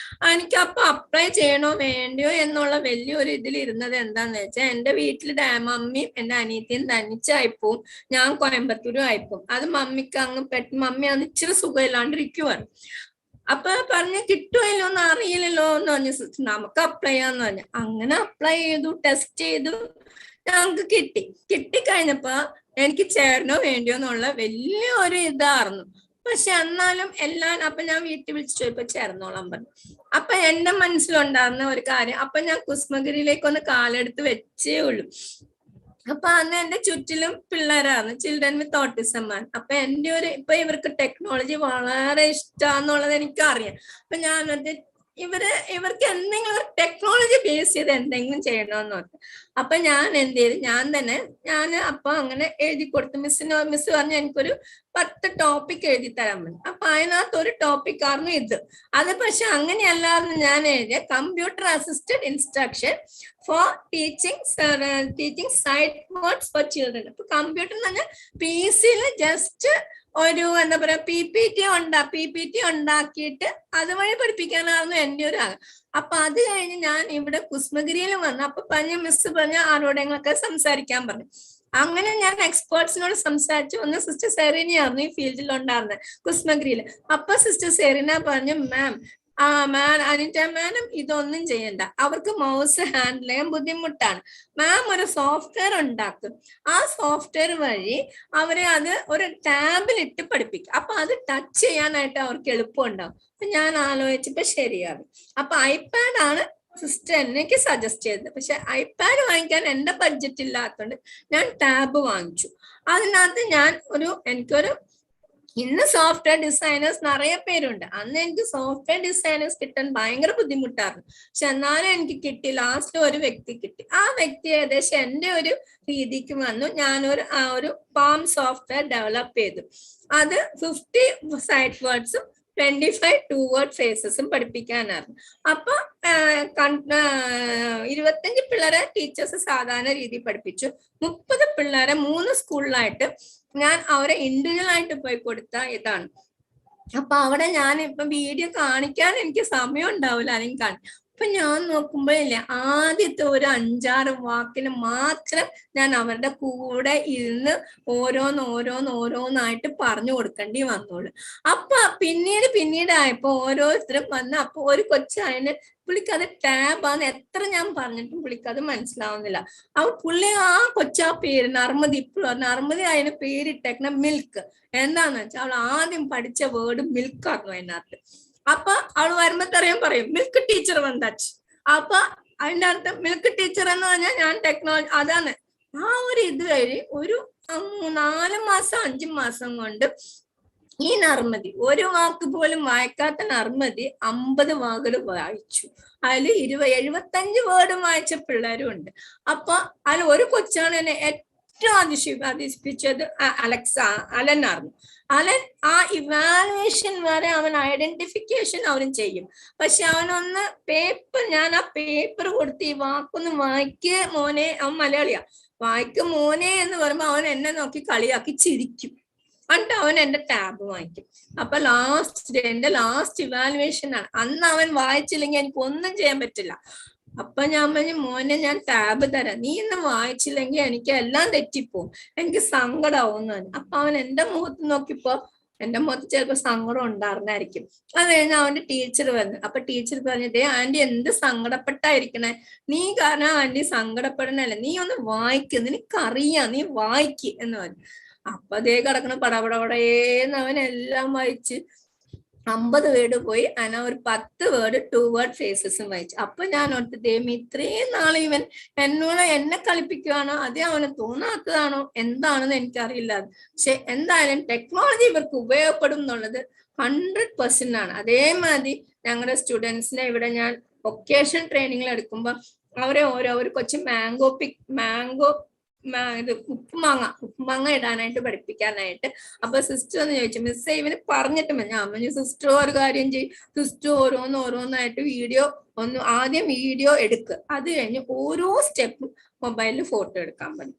എനിക്ക് അപ്ലൈ ചെയ്യണോ വേണ്ടയോ എന്നുള്ള വലിയൊരു ഇതിലിരുന്നത് എന്താന്ന് വെച്ചാൽ എന്റെ വീട്ടിൽ മമ്മിയും എന്റെ അനിയത്തിയും തനിച്ചായിപ്പോവും, ഞാൻ കോയമ്പത്തൂരും ആയിപ്പോവും. അത് മമ്മിക്ക് മമ്മി അന്ന് ഇച്ചിരി സുഖമില്ലാണ്ടിരിക്കുവാണ്. അപ്പൊ പറഞ്ഞ് കിട്ടുമല്ലോ എന്ന് അറിയില്ലല്ലോ എന്ന് പറഞ്ഞു, നമുക്ക് അപ്ലൈ ചെയ്യാന്ന് പറഞ്ഞു. അങ്ങനെ അപ്ലൈ ചെയ്തു, ടെസ്റ്റ് ചെയ്തു, ഞങ്ങൾക്ക് കിട്ടിക്കഴിഞ്ഞപ്പോ എനിക്ക് ചേരണോ വേണ്ടിയോ എന്നുള്ള വലിയൊരു ഇതായിരുന്നു. പക്ഷെ എന്നാലും അപ്പൊ ഞാൻ വീട്ടിൽ വിളിച്ചു ഇപ്പൊ ചേർന്നോളാൻ പറഞ്ഞു. അപ്പൊ എന്റെ മനസ്സിലുണ്ടായിരുന്ന ഒരു കാര്യം, അപ്പൊ ഞാൻ കുസ്മഗിരിയിലേക്ക് ഒന്ന് കാലെടുത്ത് വെച്ചേ ഉള്ളൂ. അപ്പൊ അന്ന് എന്റെ ചുറ്റിലും പിള്ളേരാണ്, ചിൽഡ്രൻ വിത്ത് ഓട്ടിസം ആണ്. അപ്പൊ ഇപ്പൊ ഇവർക്ക് ടെക്നോളജി വളരെ ഇഷ്ടമാന്നുള്ളത് എനിക്കറിയാം. അപ്പൊ ഇവർക്ക് എന്തെങ്കിലും ടെക്നോളജി ബേസ് ചെയ്ത് എന്തെങ്കിലും ചെയ്യണമെന്ന് പറഞ്ഞു. അപ്പൊ ഞാൻ എന്ത് ചെയ്തു, ഞാൻ അപ്പൊ അങ്ങനെ എഴുതി കൊടുത്തു. മിസ് പറഞ്ഞു എനിക്കൊരു 10 ടോപ്പിക് എഴുതി തരാൻ പറഞ്ഞു. അപ്പൊ അതിനകത്ത് ഒരു ടോപ്പിക് ആയിരുന്നു ഇത്. അത് പക്ഷെ അങ്ങനെയല്ലായിരുന്നു ഞാൻ എഴുതിയ computer assisted instruction for teaching sight words for children. അപ്പൊ കമ്പ്യൂട്ടർ എന്ന് പറഞ്ഞാൽ PC-യിൽ ജസ്റ്റ് ഒരു എന്താ പറയാ PPT ഉണ്ടാക്കിയിട്ട് അതുവഴി പഠിപ്പിക്കാനായിരുന്നു എൻ്റെ ഒരു ആഗ്രഹം. അപ്പൊ അത് കഴിഞ്ഞ് ഞാൻ ഇവിടെ കുസ്മഗിരിയിൽ വന്നു. അപ്പൊ മിസ് പറഞ്ഞ ആരോടെങ്കിലൊക്കെ സംസാരിക്കാൻ പറഞ്ഞു. അങ്ങനെ ഞാൻ എക്സ്പേർട്സിനോട് സംസാരിച്ചു. ഒന്ന് സിസ്റ്റർ സെറീനയായിരുന്നു ഈ ഫീൽഡിൽ ഉണ്ടായിരുന്നത് കുസ്മഗിരിയിൽ. അപ്പൊ സിസ്റ്റർ സെറീന പറഞ്ഞു, അനിറ്റ മാഡം ഇതൊന്നും ചെയ്യണ്ട, അവർക്ക് മൗസ് ഹാൻഡിൽ ചെയ്യാൻ ബുദ്ധിമുട്ടാണ്. മാം ഒരു സോഫ്റ്റ്വെയർ ഉണ്ടാക്കും, ആ സോഫ്റ്റ്വെയർ വഴി അവരെ അത് ഒരു ടാബിലിട്ട് പഠിപ്പിക്കും. അപ്പൊ അത് ടച്ച് ചെയ്യാനായിട്ട് അവർക്ക് എളുപ്പം ഉണ്ടാവും. അപ്പൊ ഞാൻ ആലോചിച്ചപ്പോ ശരിയാണ്. അപ്പൊ iPad ആണ് സിസ്റ്റർ എനിക്ക് സജസ്റ്റ് ചെയ്തത്. പക്ഷെ iPad വാങ്ങിക്കാൻ എന്റെ ബഡ്ജറ്റ് ഇല്ലാത്തതുകൊണ്ട് ഞാൻ ടാബ് വാങ്ങിച്ചു. അതിനകത്ത് എനിക്കൊരു ഇന്ന് സോഫ്റ്റ്വെയർ ഡിസൈനേഴ്സ് നിറയെ പേരുണ്ട്. അന്ന് എനിക്ക് സോഫ്റ്റ്വെയർ ഡിസൈനേഴ്സ് കിട്ടാൻ ഭയങ്കര ബുദ്ധിമുട്ടായിരുന്നു. പക്ഷെ എന്നാലും എനിക്ക് കിട്ടി. ലാസ്റ്റ് ഒരു വ്യക്തി കിട്ടി. ആ വ്യക്തി ഏകദേശം എന്റെ ഒരു രീതിക്ക് വന്നു. ഒരു പാം സോഫ്റ്റ്വെയർ ഡെവലപ്പ് ചെയ്തു. അത് 50 സൈറ്റ് വേർഡ്സും 25 2-word phrases പഠിപ്പിക്കാനായിരുന്നു. അപ്പൊ 25 പിള്ളേരെ ടീച്ചേഴ്സ് സാധാരണ രീതിയിൽ പഠിപ്പിച്ചു. 30 പിള്ളേരെ 3 സ്കൂളിലായിട്ട് ഞാൻ അവരെ ഇൻഡിവിജ്വൽ ആയിട്ട് പോയി കൊടുത്ത ഇതാണ്. അപ്പൊ അവിടെ ഞാൻ ഇപ്പൊ വീഡിയോ കാണിക്കാൻ എനിക്ക് സമയം ഉണ്ടാവില്ല, അല്ലെങ്കിൽ കാണിക്കും. അപ്പൊ ഞാൻ നോക്കുമ്പോഴില്ലേ, ആദ്യത്തെ ഒരു 5-6 വാക്കിന് മാത്രം ഞാൻ അവരുടെ കൂടെ ഇരുന്ന് ഓരോന്നായിട്ട് പറഞ്ഞു കൊടുക്കേണ്ടി വന്നോളൂ. അപ്പൊ പിന്നീട് ആയപ്പോ ഓരോരുത്തരും വന്ന്, അപ്പൊ ഒരു കൊച്ചായന് പുള്ളിക്കത് ടാബാന്ന് എത്ര ഞാൻ പറഞ്ഞിട്ടും പുള്ളിക്കത് മനസ്സിലാവുന്നില്ല. പുള്ളി ആ കൊച്ചാ പേര് നർമ്മദി അതിന് പേരിട്ടേക്കുന്ന മിൽക്ക്. എന്താന്ന് വെച്ചാൽ അവൾ ആദ്യം പഠിച്ച വേർഡ് മിൽക്കായിരുന്നു അതിനകത്ത്. അപ്പൊ അവൾ വരുമ്പോ പറയും മിൽക്ക് ടീച്ചർ വന്നാച്ച്. അപ്പൊ അതിന്റെ അർത്ഥം മിൽക്ക് ടീച്ചർ എന്ന് പറഞ്ഞാൽ ഞാൻ ടെക്നോളജി അതാണ്. ആ ഒരു വഴി ഒരു 4 മാസം 5 മാസം കൊണ്ട് ഈ നർമ്മദി ഒരു വാക്ക് പോലും വായിക്കാത്ത നർമ്മദി 50 വാക്കുകൾ വായിച്ചു. അതിൽ 75 വേർഡും വായിച്ച പിള്ളേരും ഉണ്ട്. അപ്പൊ അതിൽ ഒരു കൊച്ചാണ് എന്നെ ഏറ്റവും അതിശയിപ്പിച്ചത് അലനായിരുന്നു. അലൻ ആ ഇവാലുവേഷൻ വരെ അവൻ ഐഡന്റിഫിക്കേഷൻ അവനും ചെയ്യും. പക്ഷെ അവനൊന്ന് ഞാൻ ആ പേപ്പർ കൊടുത്ത് ഈ വാക്കൊന്ന് വായിക്ക് മോനെ, അവൻ മലയാളിയാ, വായിക്ക് മോനെ എന്ന് പറയുമ്പോ അവൻ എന്നെ നോക്കി കളിയാക്കി ചിരിക്കും. എന്നിട്ട് അവൻ എന്റെ ടാബ് വാങ്ങിക്കും. അപ്പൊ എന്റെ ലാസ്റ്റ് ഇവാലുവേഷൻ ആണ്. അന്ന് അവൻ വായിച്ചില്ലെങ്കിൽ എനിക്ക് ഒന്നും ചെയ്യാൻ പറ്റില്ല. അപ്പൊ ഞാൻ പറഞ്ഞു, മോനെ ഞാൻ ടാബ് തരാം, നീ ഇന്ന് വായിച്ചില്ലെങ്കിൽ എനിക്ക് എല്ലാം തെറ്റിപ്പോവും, എനിക്ക് സങ്കടമാവും. അപ്പൊ അവൻ എന്റെ മുഖത്ത് നോക്കിപ്പോ എന്റെ മുഖത്ത് ചിലപ്പോ സങ്കടം ഉണ്ടായിരുന്നായിരിക്കും. അത് കഴിഞ്ഞ് അവന്റെ ടീച്ചർ വന്നു. അപ്പൊ ടീച്ചർ പറഞ്ഞതേ ആന്റി എന്ത് സങ്കടപ്പെട്ടായിരിക്കണേ, നീ കാരണം ആന്റി സങ്കടപ്പെടണല്ലേ, നീ ഒന്ന് വായിക്ക്, നിനക്കറിയാം, നീ വായിക്ക് എന്ന് പറഞ്ഞു. അപ്പൊ അതേ കിടക്കണ പടപടപടേന്ന് അവനെല്ലാം വായിച്ച് 50 വേർഡ് പോയി. അതിനാ ഒരു 10 വേർഡ് 2-word phrases വായിച്ചു. അപ്പൊ ഞാൻ ഓർത്ത്, ദൈവം ഇത്രയും നാളെ ഇവൻ എന്നെ കളിപ്പിക്കുകയാണോ, അതേ അവന് തോന്നാത്തതാണോ എന്താണെന്ന് എനിക്കറിയില്ല. പക്ഷെ എന്തായാലും ടെക്നോളജി ഇവർക്ക് ഉപയോഗപ്പെടും എന്നുള്ളത് 100% ആണ്. അതേമാതിരി ഞങ്ങളുടെ സ്റ്റുഡൻസിനെ ഇവിടെ ഞാൻ വൊക്കേഷൻ ട്രെയിനിങ്ങിൽ എടുക്കുമ്പോൾ അവരെ ഒരു കൊച്ചു മാംഗോ ഉപ്പുമാങ്ങ ഇടാനായിട്ട് പഠിപ്പിക്കാനായിട്ട്. അപ്പൊ സിസ്റ്റർ എന്ന് ചോദിച്ചു, മിസ്സേ ഇവന് പറഞ്ഞിട്ട് ഞാൻ പറഞ്ഞു, സിസ്റ്റർ ഒരു കാര്യം ചെയ്യും, സിസ്റ്റർ ഓരോന്നായിട്ട് ആദ്യം വീഡിയോ എടുക്കുക, അത് കഴിഞ്ഞ് ഓരോ സ്റ്റെപ്പും മൊബൈലിൽ ഫോട്ടോ എടുക്കാൻ പറഞ്ഞു.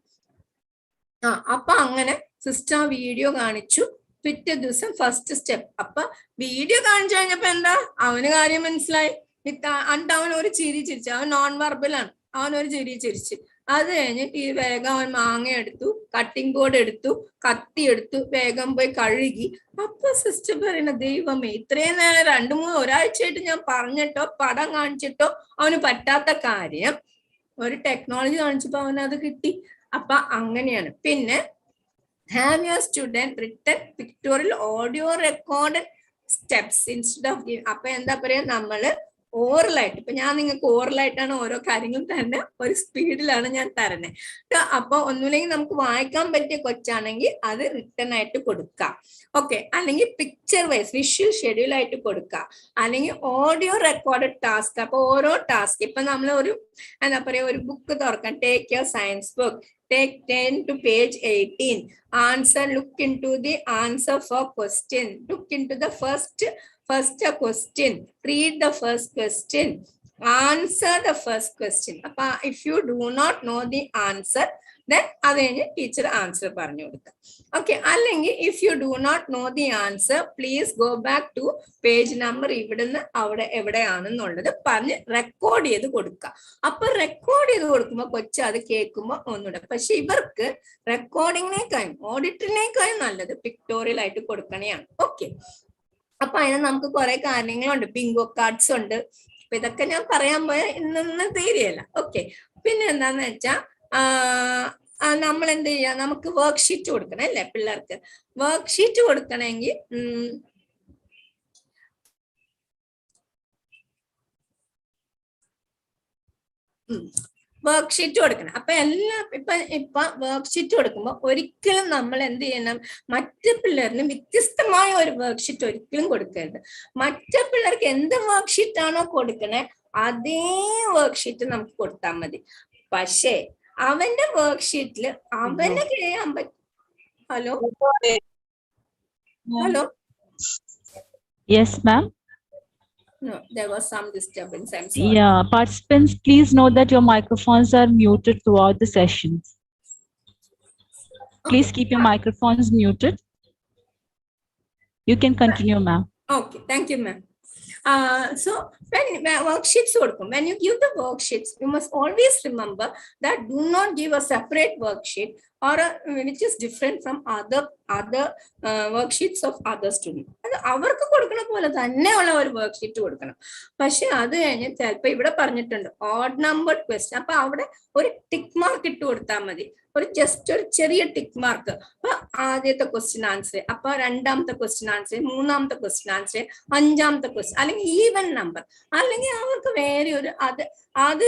അപ്പൊ അങ്ങനെ സിസ്റ്റർ ആ വീഡിയോ കാണിച്ചു. പിറ്റേ ദിവസം ഫസ്റ്റ് സ്റ്റെപ്പ്. അപ്പൊ വീഡിയോ കാണിച്ചു കഴിഞ്ഞപ്പോ എന്താ, അവന് കാര്യം മനസ്സിലായി. എന്നിട്ട് അവൻ ഒരു ചിരി ചിരിച്ചു. അവൻ നോൺ വെർബലാണ്. അവനൊരു ചിരി ചിരിച്ചു. അത് കഴിഞ്ഞിട്ട് ഈ വേഗം അവൻ മാങ്ങ എടുത്തു, കട്ടിംഗ് ബോർഡ് എടുത്തു, കത്തി എടുത്തു, വേഗം പോയി കഴുകി. അപ്പൊ സിസ്റ്റർ പറയുന്ന, ദൈവമേ ഇത്രയും നേരം 2-3 ഒരാഴ്ചയായിട്ട് ഞാൻ പറഞ്ഞിട്ടോ പടം കാണിച്ചിട്ടോ അവന് പറ്റാത്ത കാര്യം ഒരു ടെക്നോളജി കാണിച്ചപ്പോ അവനത് കിട്ടി. അപ്പൊ അങ്ങനെയാണ്. പിന്നെ have your student written pictorial audio recorded steps instead of giving. അപ്പൊ എന്താ പറയാ, നമ്മള് ഓറലായിട്ട്, ഇപ്പൊ ഞാൻ നിങ്ങൾക്ക് ഓറലായിട്ടാണ് ഓരോ കാര്യങ്ങളും തന്നെ ഒരു സ്പീഡിലാണ് ഞാൻ തരണേ. അപ്പൊ ഒന്നുമില്ലെങ്കിൽ നമുക്ക് വായിക്കാൻ പറ്റിയ കൊച്ചാണെങ്കിൽ അത് റിട്ടൺ ആയിട്ട് കൊടുക്കാം. ഓക്കെ, അല്ലെങ്കിൽ പിക്ചർ വൈസ് വിഷ്വൽ ഷെഡ്യൂൾ ആയിട്ട് കൊടുക്കാം, അല്ലെങ്കിൽ ഓഡിയോ റെക്കോർഡഡ് ടാസ്ക്. അപ്പൊ ഓരോ ടാസ്ക്, ഇപ്പൊ നമ്മൾ ഒരു എന്താ പറയാ, ഒരു ബുക്ക് തുറക്കാം, take your science book, take 10 to page 18, answer, look into the answer for question, look into the first question, read the first question, answer the first question. If you do not know the answer, then adenge teacher answer പറഞ്ഞു കൊടുക്കുക. Okay, അല്ലെങ്കിൽ if you do not know the answer, please go back to page number ഇവിടുന്ന് അവിടെ എവിടെയാണെന്നുള്ളത് പറഞ്ഞ് റെക്കോർഡ് ചെയ്ത് കൊടുക്കുക. അപ്പൊ റെക്കോർഡ് ചെയ്ത് കൊടുക്കുമ്പോൾ കൊച്ചു അത് കേൾക്കുമ്പോൾ ഒന്നുകൂടെ. പക്ഷെ ഇവർക്ക് റെക്കോർഡിങ്ങിനേക്കാളും ഓഡിറ്റിനേക്കാളും നല്ലത് പിക്ടോറിയൽ ആയിട്ട് കൊടുക്കണേയാണ്. ഓക്കെ, അപ്പൊ അതിന് നമുക്ക് കുറെ കാര്യങ്ങളുണ്ട്, ബിങ്കോ കാർഡ്സ് ഉണ്ട്. അപ്പൊ ഇതൊക്കെ ഞാൻ പറയാൻ പോയാൽ ഇന്നൊന്നും തീരെയല്ല. ഓക്കെ, പിന്നെ എന്താന്ന് വെച്ചാ നമ്മൾ എന്ത് ചെയ്യാം, നമുക്ക് വർക്ക്ഷീറ്റ് കൊടുക്കണം അല്ലേ പിള്ളേർക്ക്. വർക്ക്ഷീറ്റ് കൊടുക്കണമെങ്കിൽ വർക്ക്ഷീറ്റ് കൊടുക്കണം. അപ്പൊ എല്ലാം ഇപ്പൊ വർക്ക്ഷീറ്റ് കൊടുക്കുമ്പോൾ ഒരിക്കലും നമ്മൾ എന്ത് ചെയ്യണം, മറ്റു പിള്ളേരിന് വ്യത്യസ്തമായ ഒരു വർക്ക്ഷീറ്റ് ഒരിക്കലും കൊടുക്കരുത്. മറ്റു പിള്ളേർക്ക് എന്ത് വർക്ക്ഷീറ്റ് ആണോ കൊടുക്കണേ അതേ വർക്ക്ഷീറ്റ് നമുക്ക് കൊടുത്താൽ മതി. പക്ഷേ അവന്റെ വർക്ക്ഷീറ്റിൽ അവന് ചെയ്യാൻ പറ്റും. Hello hello Yes, ma'am. No, there was some disturbance. I'm sorry. Yeah, participants, please note that your microphones are muted throughout the sessions. Please keep your microphones muted. You can continue, ma'am. Okay, thank you, ma'am. So when worksheets കൊടുക്കും, when you give the worksheets, you must always remember that do not give a separate worksheet or which is different from other worksheets of other students. അത് അവർക്ക് കൊടുക്കുന്ന പോലെ തന്നെയുള്ള ഒരു വർക്ക്ഷീറ്റ് കൊടുക്കണം. പക്ഷെ അത് കഴിഞ്ഞ് ചിലപ്പോൾ ഇവിടെ പറഞ്ഞിട്ടുണ്ട് ഓഡ് നമ്പർഡ് ക്വസ്റ്റ്യൻ. അപ്പൊ അവിടെ ഒരു ടിക്ക് മാർക്ക് ഇട്ട് കൊടുത്താൽ മതി, ഒരു ജസ്റ്റ് ഒരു ചെറിയ ടിക്ക് മാർക്ക്. അപ്പൊ ആദ്യത്തെ ക്വസ്റ്റ്യൻ ആൻസർ, അപ്പൊ രണ്ടാമത്തെ ക്വസ്റ്റ്യൻ ആൻസർ, മൂന്നാമത്തെ ക്വസ്റ്റ്യൻ ആൻസർ, അഞ്ചാമത്തെ ക്വസ്റ്റ്യൻ, അല്ലെങ്കിൽ ഈവൻ നമ്പർ. അല്ലെങ്കിൽ അവർക്ക് വേറെ ഒരു അത്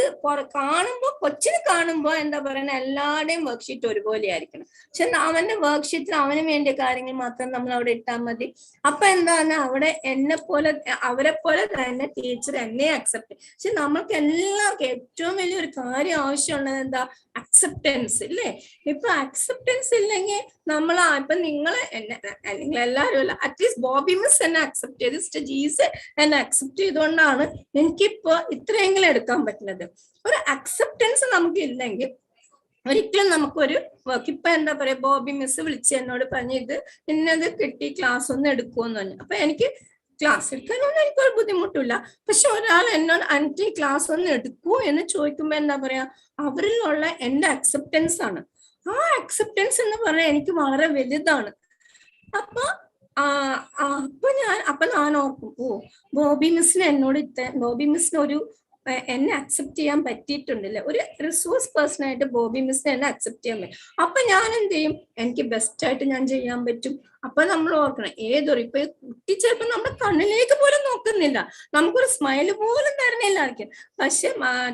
കാണുമ്പോ കൊച്ചിന് കാണുമ്പോ എന്താ പറയുക, എല്ലാവരുടെയും വർക്ക്ഷീറ്റ് ഒരുപോലെ ആയിരിക്കണം. പക്ഷെ അവന്റെ വർക്ക്ഷീറ്റിൽ അവന് വേണ്ടിയ കാര്യങ്ങൾ മാത്രം നമ്മൾ അവിടെ ഇട്ടാൽ മതി. അപ്പൊ എന്താണ്, അവിടെ അവരെ പോലെ തന്നെ ടീച്ചർ എന്നെ അക്സെപ്റ്റ്. പക്ഷെ നമ്മൾക്ക് എല്ലാവർക്കും ഏറ്റവും വലിയൊരു കാര്യം ആവശ്യമുള്ളത് എന്താ, അക്സെപ്റ്റൻസ് ഇല്ലേ. ഇപ്പൊ അക്സെപ്റ്റൻസ് ഇല്ലെങ്കിൽ നമ്മൾ ഇപ്പൊ നിങ്ങൾ അല്ലെങ്കിൽ എല്ലാവരും അല്ല, അറ്റ്ലീസ്റ്റ് ബോബി മിസ് എന്നെ അക്സെപ്റ്റ് ചെയ്ത്, സിസ്റ്റർ ജീസ് എന്നെ അക്സെപ്റ്റ് ചെയ്തുകൊണ്ടാണ് എനിക്കിപ്പോ ഇത്രയെങ്കിലും എടുക്കാൻ പറ്റുന്നത്. ഒരു അക്സെപ്റ്റൻസ് നമുക്ക് ഇല്ലെങ്കിൽ ഒരിക്കലും നമുക്കൊരു വർക്ക്. ഇപ്പൊ എന്താ പറയാ, ബോബി മിസ് വിളിച്ച് എന്നോട് പറഞ്ഞു ഇത് ഇന്നത് കിട്ടി, ക്ലാസ് ഒന്ന് എടുക്കുമെന്ന് പറഞ്ഞു. അപ്പൊ എനിക്ക് ക്ലാസ് എടുക്കാനൊന്നും എനിക്കൊരു ബുദ്ധിമുട്ടില്ല. പക്ഷെ ഒരാൾ എന്നോട് എനിക്ക് ക്ലാസ് ഒന്ന് എടുക്കൂ എന്ന് ചോദിക്കുമ്പോ എന്താ പറയാ, അവരിലുള്ള എന്റെ അക്സെപ്റ്റൻസ് ആണ്. ആ അക്സെപ്റ്റൻസ് എന്ന് പറയാൻ എനിക്ക് വളരെ വലുതാണ്. അപ്പൊ ഞാൻ ഓർക്കും, ഓ ബോബി മിസ്സിന് ബോബി മിസ്സിന് എന്നെ അക്സെപ്റ്റ് ചെയ്യാൻ പറ്റിയിട്ടുണ്ടല്ലേ, ഒരു റിസോഴ്സ് പേഴ്സൺ ആയിട്ട് ബോബി മിസ്സിനെ എന്നെ അക്സെപ്റ്റ് ചെയ്യാൻ പറ്റും. അപ്പൊ ഞാൻ എന്ത് ചെയ്യും, എനിക്ക് ബെസ്റ്റ് ആയിട്ട് ഞാൻ ചെയ്യാൻ പറ്റും. അപ്പൊ നമ്മൾ ഓർക്കണം, ഇപ്പൊ കുട്ടി ചിലപ്പോ നമ്മുടെ കണ്ണിലേക്ക് പോലും നോക്കുന്നില്ല, നമുക്കൊരു സ്മൈല് പോലും തരുന്നില്ലായിരിക്കും. പക്ഷെ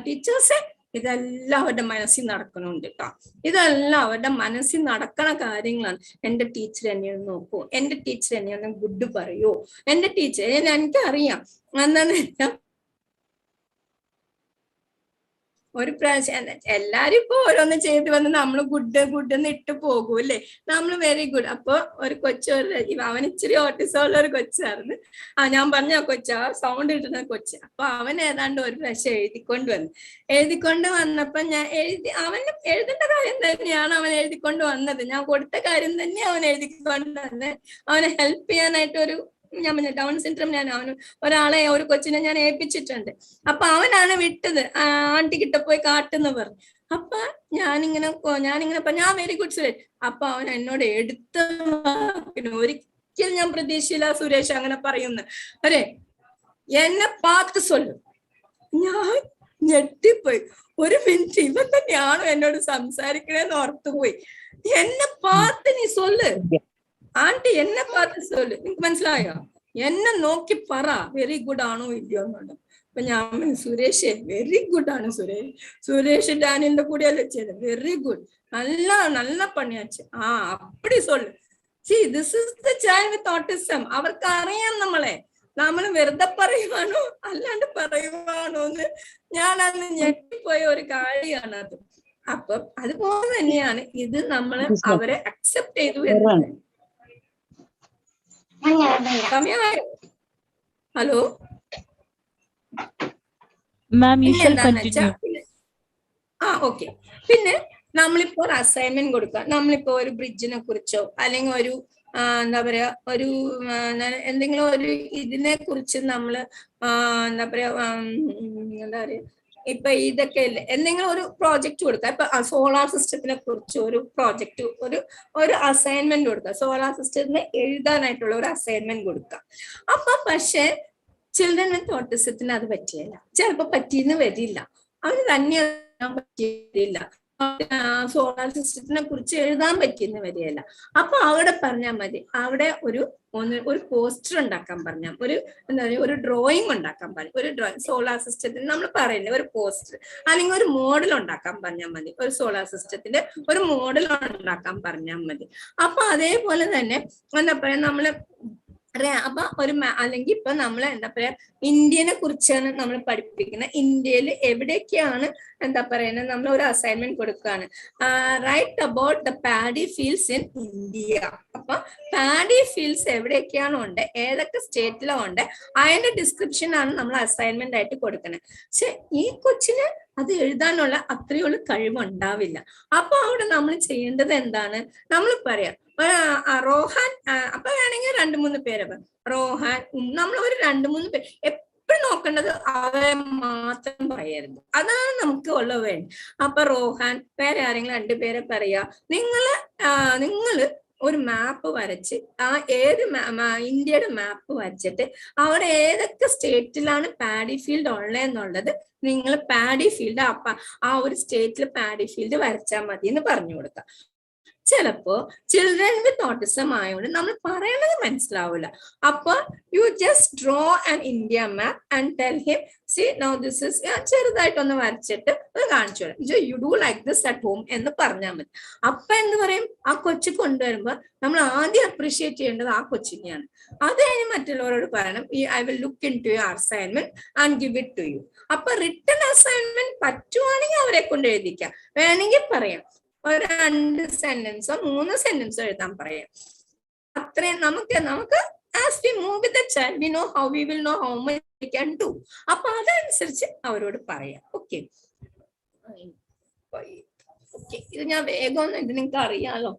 ടീച്ചേഴ്സെ ഇതെല്ലാം അവരുടെ മനസ്സിൽ നടക്കണുണ്ട് കേട്ടോ. ഇതെല്ലാം അവരുടെ മനസ്സിൽ നടക്കണ കാര്യങ്ങളാണ്. എന്റെ ടീച്ചർ എന്നെ ഒന്ന് നോക്കൂ, എന്റെ ടീച്ചർ എന്നെ ഒന്ന് ഗുഡ് പറയൂ, എന്റെ ടീച്ചർ എനിക്കറിയാം എന്താന്ന് വെച്ചാൽ ഒരു പ്രാവശ്യം എല്ലാരും ഇപ്പൊ ഓരോന്ന് ചെയ്ത് വന്ന് നമ്മൾ ഗുഡ് എന്ന് ഇട്ട് പോകൂല്ലേ, നമ്മൾ വെരി ഗുഡ്. അപ്പൊ ഒരു അവൻ ഇച്ചിരി ഓട്ടിസമുള്ള ഒരു കൊച്ചായിരുന്നു. ഞാൻ പറഞ്ഞ ആ കൊച്ചാ സൗണ്ട് കിട്ടുന്ന കൊച്ച്. അപ്പൊ അവൻ ഏതാണ്ട് ഒരു പ്രാവശ്യം എഴുതിക്കൊണ്ട് വന്നപ്പോ അവന് എഴുതേണ്ട കാര്യം തന്നെയാണ് അവൻ എഴുതിക്കൊണ്ട് വന്നത്. ഞാൻ കൊടുത്ത കാര്യം തന്നെ അവൻ എഴുതിക്കൊണ്ട് വന്നത്. അവനെ ഹെൽപ്പ് ചെയ്യാനായിട്ട് ഞാൻ പറഞ്ഞ ഡൗൺ സിൻഡ്രോം ഒരു കൊച്ചിനെ ഞാൻ ഏൽപ്പിച്ചിട്ടുണ്ട്. അപ്പൊ അവനാണ് വിട്ടത്, ആന്റി കിட்ட പോയി കാട്ടെന്ന് പറഞ്ഞു. അപ്പൊ ഞാനിങ്ങനെ ഞാൻ വെരി ഗുഡ് സുരേഷ്. അപ്പൊ അവൻ എന്നോട് ഒരിക്കലും ഞാൻ പ്രതീക്ഷയില്ല സുരേഷ് അങ്ങനെ പറയുന്നു. എന്നെ പാത്ത് സൊല്ലു. ഞാൻ ഞെട്ടിപ്പോയി. ഒരു മിനിറ്റ് ഇവൻ തന്നെയാണോ എന്നോട് സംസാരിക്കണേന്ന് ഓർത്തുപോയി. എന്നെ പാത്ത് നീ സൊല്ല് ആന്റി, എന്നെ പാത്ത് സൊല്ല്. നിനക്ക് മനസ്സിലായോ? എന്നെ നോക്കി പറ വെരി ഗുഡ് ആണോ ഇല്ലയോ എന്നുള്ളത്. അപ്പൊ ഞാൻ സുരേഷ് വെരി ഗുഡ് ആണ് സുരേഷ് ഡാനിന്റെ കൂടെയല്ലേ ചെയ്ത്, വെരി ഗുഡ്, നല്ല നല്ല പണിയാச்சு. അപ്പടി സൊല്ല്. See, this is the child with autism. അവർക്ക് അറിയാം നമ്മൾ വെറുതെ പറയുവാണോ അല്ലാണ്ട് പറയുവാണോ എന്ന് ഞാൻ അന്ന് ഞെട്ടിപ്പോയ ഒരു കാര്യമാണ് അത്. അപ്പൊ അതുപോലെ തന്നെയാണ് ഇത് നമ്മൾ അവരെ അക്സെപ്റ്റ് ചെയ്തു എന്നത്. സമയമായോ? ഹലോ പിന്നെന്താന്ന് വെച്ചാ ഓക്കെ. പിന്നെ നമ്മളിപ്പോ ഒരു അസൈൻമെന്റ് കൊടുക്കുക. നമ്മളിപ്പോ ഒരു ബ്രിഡ്ജിനെ കുറിച്ചോ അല്ലെങ്കിൽ ഒരു എന്താ പറയാ ഒരു എന്തെങ്കിലും ഒരു ഇതിനെ കുറിച്ച് നമ്മള് എന്താ പറയാ ഇപ്പൊ ഇതൊക്കെ ഇല്ലേ, എന്തെങ്കിലും ഒരു പ്രോജക്റ്റ് കൊടുക്കുക. ഇപ്പൊ സോളാർ സിസ്റ്റത്തിനെ കുറിച്ച് ഒരു പ്രോജക്റ്റ് ഒരു അസൈൻമെന്റ് കൊടുക്കുക. സോളാർ സിസ്റ്റത്തിനെ എഴുതാനായിട്ടുള്ള ഒരു അസൈൻമെന്റ് കൊടുക്കുക. അപ്പൊ പക്ഷെ ചിൽഡ്രൻ വിത്ത് ഓട്ടിസത്തിന് അത് പറ്റിയില്ല, ചിലപ്പോ പറ്റിയെന്ന് വരില്ല, അവന് തന്നെ പറ്റിയില്ല, സോളാർ സിസ്റ്റത്തിനെ കുറിച്ച് എഴുതാൻ പറ്റിയെന്ന് വരികയില്ല. അപ്പൊ അവിടെ പറഞ്ഞാൽ മതി, അവിടെ ഒരു പോസ്റ്റർ ഉണ്ടാക്കാൻ പറഞ്ഞാൽ, എന്താ പറയുക, ഒരു ഡ്രോയിങ് ഉണ്ടാക്കാൻ പറയും. ഒരു ഡ്രോയിങ് സോളാർ സിസ്റ്റത്തിന് നമ്മൾ പറയില്ലേ, ഒരു പോസ്റ്റർ അല്ലെങ്കിൽ ഒരു മോഡൽ ഉണ്ടാക്കാൻ പറഞ്ഞാൽ മതി. ഒരു സോളാർ സിസ്റ്റത്തിന്റെ ഒരു മോഡൽ ഉണ്ടാക്കാൻ പറഞ്ഞാൽ മതി. അപ്പൊ അതേപോലെ തന്നെ എന്താ പറയാ നമ്മള് അപ്പൊ അല്ലെങ്കിൽ ഇപ്പൊ നമ്മൾ എന്താ പറയാ ഇന്ത്യനെ കുറിച്ചാണ് നമ്മൾ പഠിപ്പിക്കുന്നത്. ഇന്ത്യയിൽ എവിടെയൊക്കെയാണ് എന്താ പറയുന്നത്, നമ്മൾ ഒരു അസൈൻമെന്റ് കൊടുക്കുകയാണ്, write about the paddy fields in India. അപ്പൊ പാഡി ഫീൽഡ്സ് എവിടെയൊക്കെയാണോ ഉണ്ട്, ഏതൊക്കെ സ്റ്റേറ്റിലോ ഉണ്ട്, അതിന്റെ ഡിസ്ക്രിപ്ഷൻ ആണ് നമ്മൾ അസൈൻമെന്റ് ആയിട്ട് കൊടുക്കുന്നത്. പക്ഷെ ഈ കൊച്ചിന് അത് എഴുതാനുള്ള അത്രയുള്ള കഴിവുണ്ടാവില്ല. അപ്പൊ അവിടെ നമ്മൾ ചെയ്യേണ്ടത് എന്താണ്, നമ്മൾ പറയാം റോഹാൻ, അപ്പൊ വേണമെങ്കിൽ 2-3 പേര് റോഹാൻ, നമ്മൾ ഒരു 2-3 പേര് എപ്പോഴും നോക്കേണ്ടത് അവരെ മാത്രം പറയരുത്, അതാണ് നമുക്ക് ഉള്ള വേണ്ടി. അപ്പൊ റോഹാൻ, വേറെ ആരെങ്കിലും 2 പേരെ പറയാ. നിങ്ങള് ഒരു മാപ്പ് വരച്ച് ഏത് ഇന്ത്യയുടെ മാപ്പ് വരച്ചിട്ട് അവിടെ ഏതൊക്കെ സ്റ്റേറ്റിലാണ് പാഡി ഫീൽഡ് ഉള്ളതെന്നുള്ളത് നിങ്ങൾ പാഡി ഫീൽഡ് ഒരു സ്റ്റേറ്റിൽ പാഡി ഫീൽഡ് വരച്ചാൽ മതി എന്ന് പറഞ്ഞു കൊടുക്കാം. ചിലപ്പോ ചിൽഡ്രൻ വിത്ത് ഓട്ടിസം ആയതുകൊണ്ട് നമ്മൾ പറയണത് മനസ്സിലാവില്ല. അപ്പൊ you just draw an India map and tell him, C now this is, ചെറുതായിട്ടൊന്ന് വരച്ചിട്ട് കാണിച്ചു തരാം, you do like this at home എന്ന് പറഞ്ഞാൽ മതി. അപ്പൊ എന്ത് പറയും, ആ കൊച്ചു കൊണ്ടുവരുമ്പോ നമ്മൾ ആദ്യം അപ്രീഷിയേറ്റ് ചെയ്യേണ്ടത് ആ കൊച്ചിനെയാണ്. അത് കഴിഞ്ഞ് മറ്റുള്ളവരോട് പറയണം, I will look into your assignment and give it to you. അപ്പൊ റിട്ടൺ അസൈൻമെന്റ് പറ്റുവാണെങ്കിൽ അവരെ കൊണ്ട് എഴുതിക്കാം, വേണമെങ്കിൽ പറയാം ഒരു 2 സെന്റൻസോ 3 സെന്റൻസോ എഴുതാൻ പറയാം. അത്രയും നമുക്ക് as we move with the child, we know how we will know how much we can do. അപ്പൊ അതനുസരിച്ച് അവരോട് പറയാം. ഓക്കെ, ഇത് ഞാൻ വേഗം, ഇത് നിങ്ങൾക്ക് അറിയാലോ.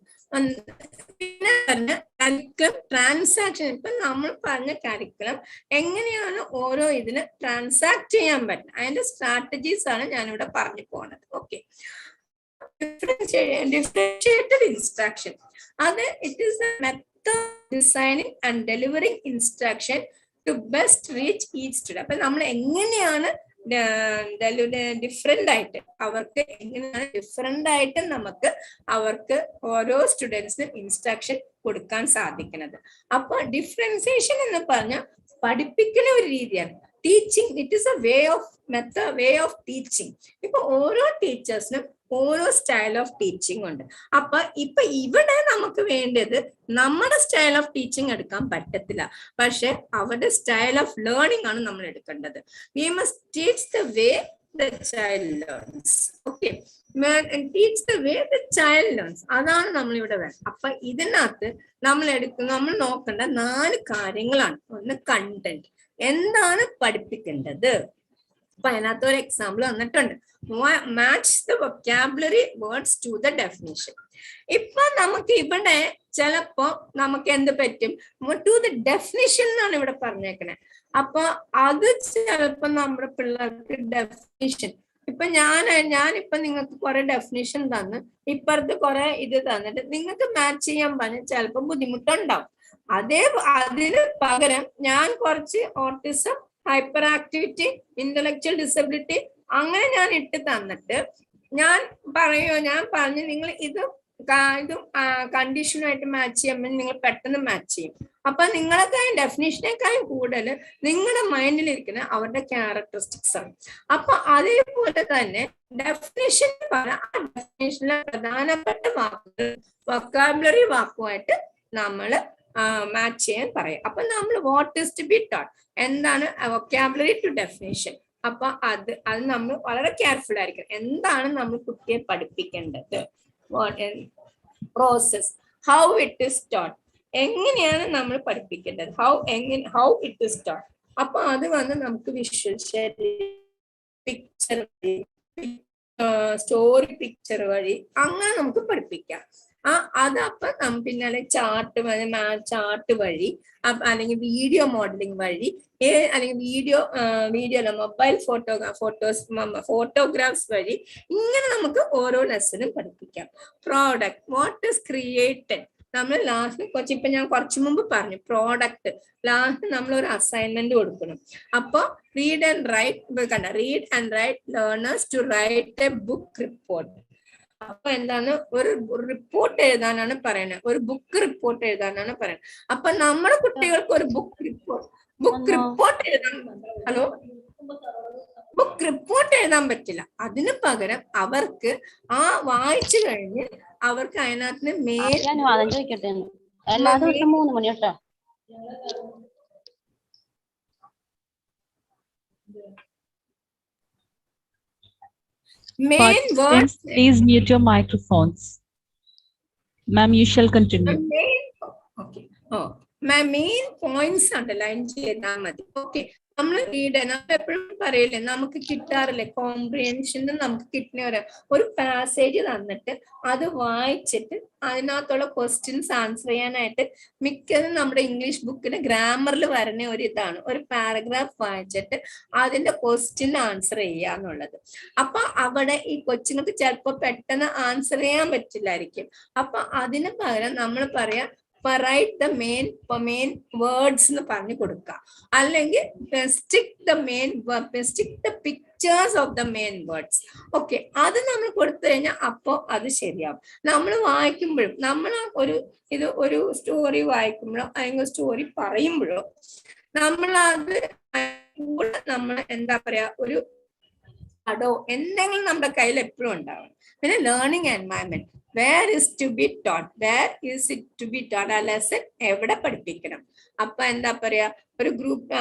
പിന്നെ പറഞ്ഞ കരിക്കുലം ട്രാൻസാക്ഷൻ, ഇപ്പൊ നമ്മൾ പറഞ്ഞ കരിക്കുലം എങ്ങനെയാണ് ഓരോ ഇതിന് ട്രാൻസാക്ട് ചെയ്യാൻ പറ്റുന്നത്, അതിന്റെ സ്ട്രാറ്റജീസ് ആണ് ഞാനിവിടെ പറഞ്ഞു പോണത്. Okay, differentiated instruction. It is the method of designing and delivering instruction to best reach each student. അപ്പൊ നമ്മൾ എങ്ങനെയാണ് ഡിഫറെന്റ് ആയിട്ട് നമുക്ക് അവർക്ക് ഓരോ സ്റ്റുഡൻസിനും ഇൻസ്ട്രക്ഷൻ കൊടുക്കാൻ സാധിക്കുന്നത്. അപ്പൊ ഡിഫറൻസിയേഷൻ എന്ന് പറഞ്ഞാൽ പഠിപ്പിക്കുന്ന ഒരു രീതിയാണ്. Teaching, it is a way of teaching. ഇപ്പൊ ഓരോ ടീച്ചേഴ്സിനും ഓരോ സ്റ്റൈൽ ഓഫ് ടീച്ചിങ് ഉണ്ട്. അപ്പൊ ഇവിടെ നമുക്ക് വേണ്ടത് നമ്മുടെ സ്റ്റൈൽ ഓഫ് ടീച്ചിങ് എടുക്കാൻ പറ്റത്തില്ല, പക്ഷെ അവരുടെ സ്റ്റൈൽ ഓഫ് ലേണിംഗ് ആണ് നമ്മൾ എടുക്കേണ്ടത്. We must teach the way the child learns. Okay, teach the way the child learns, അതാണ് നമ്മളിവിടെ വേണം. അപ്പൊ ഇതിനകത്ത് നമ്മൾ നോക്കേണ്ട 4 കാര്യങ്ങളാണ്. ഒന്ന് കണ്ടന്റ്, എന്താണ് പഠിപ്പിക്കേണ്ടത്. അപ്പൊ അതിനകത്ത് ഒരു എക്സാമ്പിൾ വന്നിട്ടുണ്ട്, match the vocabulary words to the definition. ഇപ്പൊ നമുക്ക് ഇവിടെ ചിലപ്പോ നമുക്ക് എന്ത് പറ്റും, ടു ദ ഡെഫിനിഷൻ എന്നാണ് ഇവിടെ പറഞ്ഞേക്കണേ. അപ്പൊ അത് ചിലപ്പോ നമ്മുടെ പിള്ളേർക്ക് ഡെഫിനിഷൻ, ഇപ്പൊ ഞാനിപ്പൊ നിങ്ങൾക്ക് കുറെ ഡെഫിനിഷൻ തന്ന് ഇപ്പുറത്ത് കുറെ ഇത് തന്നിട്ട് നിങ്ങൾക്ക് മാച്ച് ചെയ്യാൻ പറഞ്ഞാൽ ചിലപ്പോ ബുദ്ധിമുട്ടുണ്ടാവും. അതിന് പകരം ഞാൻ കുറച്ച് autism, hyper activity, intellectual disability അങ്ങനെ ഞാൻ ഇട്ട് തന്നിട്ട് ഞാൻ പറഞ്ഞു നിങ്ങൾ ഇത് ഇതും കണ്ടീഷനുമായിട്ട് മാച്ച് ചെയ്യുമ്പോൾ നിങ്ങൾ പെട്ടെന്ന് മാച്ച് ചെയ്യും. അപ്പൊ നിങ്ങളെക്കാളും ഡെഫിനേഷനേക്കാളും കൂടുതൽ നിങ്ങളുടെ മൈൻഡിലിരിക്കുന്ന അവരുടെ ക്യാരക്ടറിസ്റ്റിക്സ് ആണ്. അപ്പൊ അതേപോലെ തന്നെ ഡെഫിനേഷൻ പറഞ്ഞ ആ ഡെഫിനേഷനിലെ പ്രധാനപ്പെട്ട വാക്കുകൾ വൊക്കാബുലറി വാക്കുമായിട്ട് നമ്മൾ മാച്ച് ചെയ്യാൻ പറയും. അപ്പൊ നമ്മൾ what is to be taught, എന്താണ് വൊക്കാബുലറി ടു ഡെഫിനേഷൻ. അപ്പൊ അത് നമ്മൾ വളരെ കെയർഫുൾ ആയിരിക്കണം. എന്താണ് നമ്മൾ കുട്ടിയെ പഠിപ്പിക്കേണ്ടത്, process, how it is taught, എങ്ങനെയാണ് നമ്മൾ പഠിപ്പിക്കേണ്ടത്, ഹൗ ഇറ്റ് ഇസ് ടോട്ട്. അപ്പൊ അത് വന്ന് നമുക്ക് വിഷ്വൽ, പിക്ചർ വഴി, സ്റ്റോറി പിക്ചർ വഴി അങ്ങനെ നമുക്ക് പഠിപ്പിക്കാം. അതപ്പൊ പിന്നാലെ ചാർട്ട് വഴി, അല്ലെങ്കിൽ വീഡിയോ മോഡലിംഗ് വഴി, അല്ലെങ്കിൽ വീഡിയോ മൊബൈൽ ഫോട്ടോഗ്രാഫ്സ് വഴി ഇങ്ങനെ നമുക്ക് ഓരോ ലെസനും പഠിപ്പിക്കാം. പ്രോഡക്റ്റ്, വാട്ട് ഈസ് ക്രിയേറ്റഡ്, നമ്മൾ ലാസ്റ്റ് ഇപ്പൊ ഞാൻ കുറച്ചു മുമ്പ് പറഞ്ഞു പ്രോഡക്റ്റ്, ലാസ്റ്റ് നമ്മൾ ഒരു അസൈൻമെന്റ് കൊടുക്കണം. അപ്പൊ read and write learners to write a book report. അപ്പൊ എന്താണ്, ഒരു റിപ്പോർട്ട് എഴുതാനാണ് പറയുന്നത്, ഒരു ബുക്ക് റിപ്പോർട്ട് എഴുതാനാണ് പറയുന്നത്. അപ്പൊ നമ്മുടെ കുട്ടികൾക്ക് ഒരു ബുക്ക് റിപ്പോർട്ട് എഴുതാൻ ബുക്ക് റിപ്പോർട്ട് എഴുതാൻ പറ്റില്ല. അതിന് പകരം അവർക്ക് വായിച്ചു കഴിഞ്ഞ് അവർക്ക് അതിനകത്ത് main words. Please mute your microphones. Ma'am, you shall continue. Okay. Main points underline ചെയ്താൽ മതി. Okay. നമ്മൾ റീഡ്, നമ്മൾ എപ്പോഴും പറയില്ലേ, നമുക്ക് കിട്ടാറില്ലേ കോംപ്രിഹെൻഷൻ, നമുക്ക് കിട്ടുന്ന ഒരു പാസേജ് തന്നിട്ട് അത് വായിച്ചിട്ട് അതിനകത്തുള്ള ക്വസ്റ്റ്യൻസ് ആൻസർ ചെയ്യാനായിട്ട് മിക്കതും നമ്മുടെ ഇംഗ്ലീഷ് ബുക്കിന് ഗ്രാമറിൽ വരുന്ന ഒരു ഇതാണ്, ഒരു പാരഗ്രാഫ് വായിച്ചിട്ട് അതിന്റെ ക്വസ്റ്റ്യൻ ആൻസർ ചെയ്യാന്നുള്ളത്. അപ്പൊ അവിടെ ഈ കൊച്ചുങ്ങൾക്ക് ചിലപ്പോൾ പെട്ടെന്ന് ആൻസർ ചെയ്യാൻ പറ്റില്ലായിരിക്കും. അപ്പൊ അതിന് പകരം നമ്മൾ പറയാം റൈറ്റ് ദ മെയിൻ വേർഡ്സ് എന്ന് പറഞ്ഞു കൊടുക്കുക, അല്ലെങ്കിൽ stick the pictures of the main words. Okay, അത് നമ്മൾ കൊടുത്തു കഴിഞ്ഞാൽ അപ്പോൾ അത് ശരിയാവും. നമ്മൾ വായിക്കുമ്പോഴും, നമ്മൾ ഒരു സ്റ്റോറി വായിക്കുമ്പോഴോ അല്ലെങ്കിൽ സ്റ്റോറി പറയുമ്പോഴോ നമ്മളത് നമ്മൾ എന്താ പറയാ, ഒരു എന്തെങ്കിലും നമ്മുടെ കയ്യിൽ എപ്പോഴും ഉണ്ടാവണം. പിന്നെ learning environment, where is to be taught, ആ ലെസൺ എവിടെ പഠിപ്പിക്കണം. അപ്പൊ എന്താ പറയാ, ഒരു ഗ്രൂപ്പ്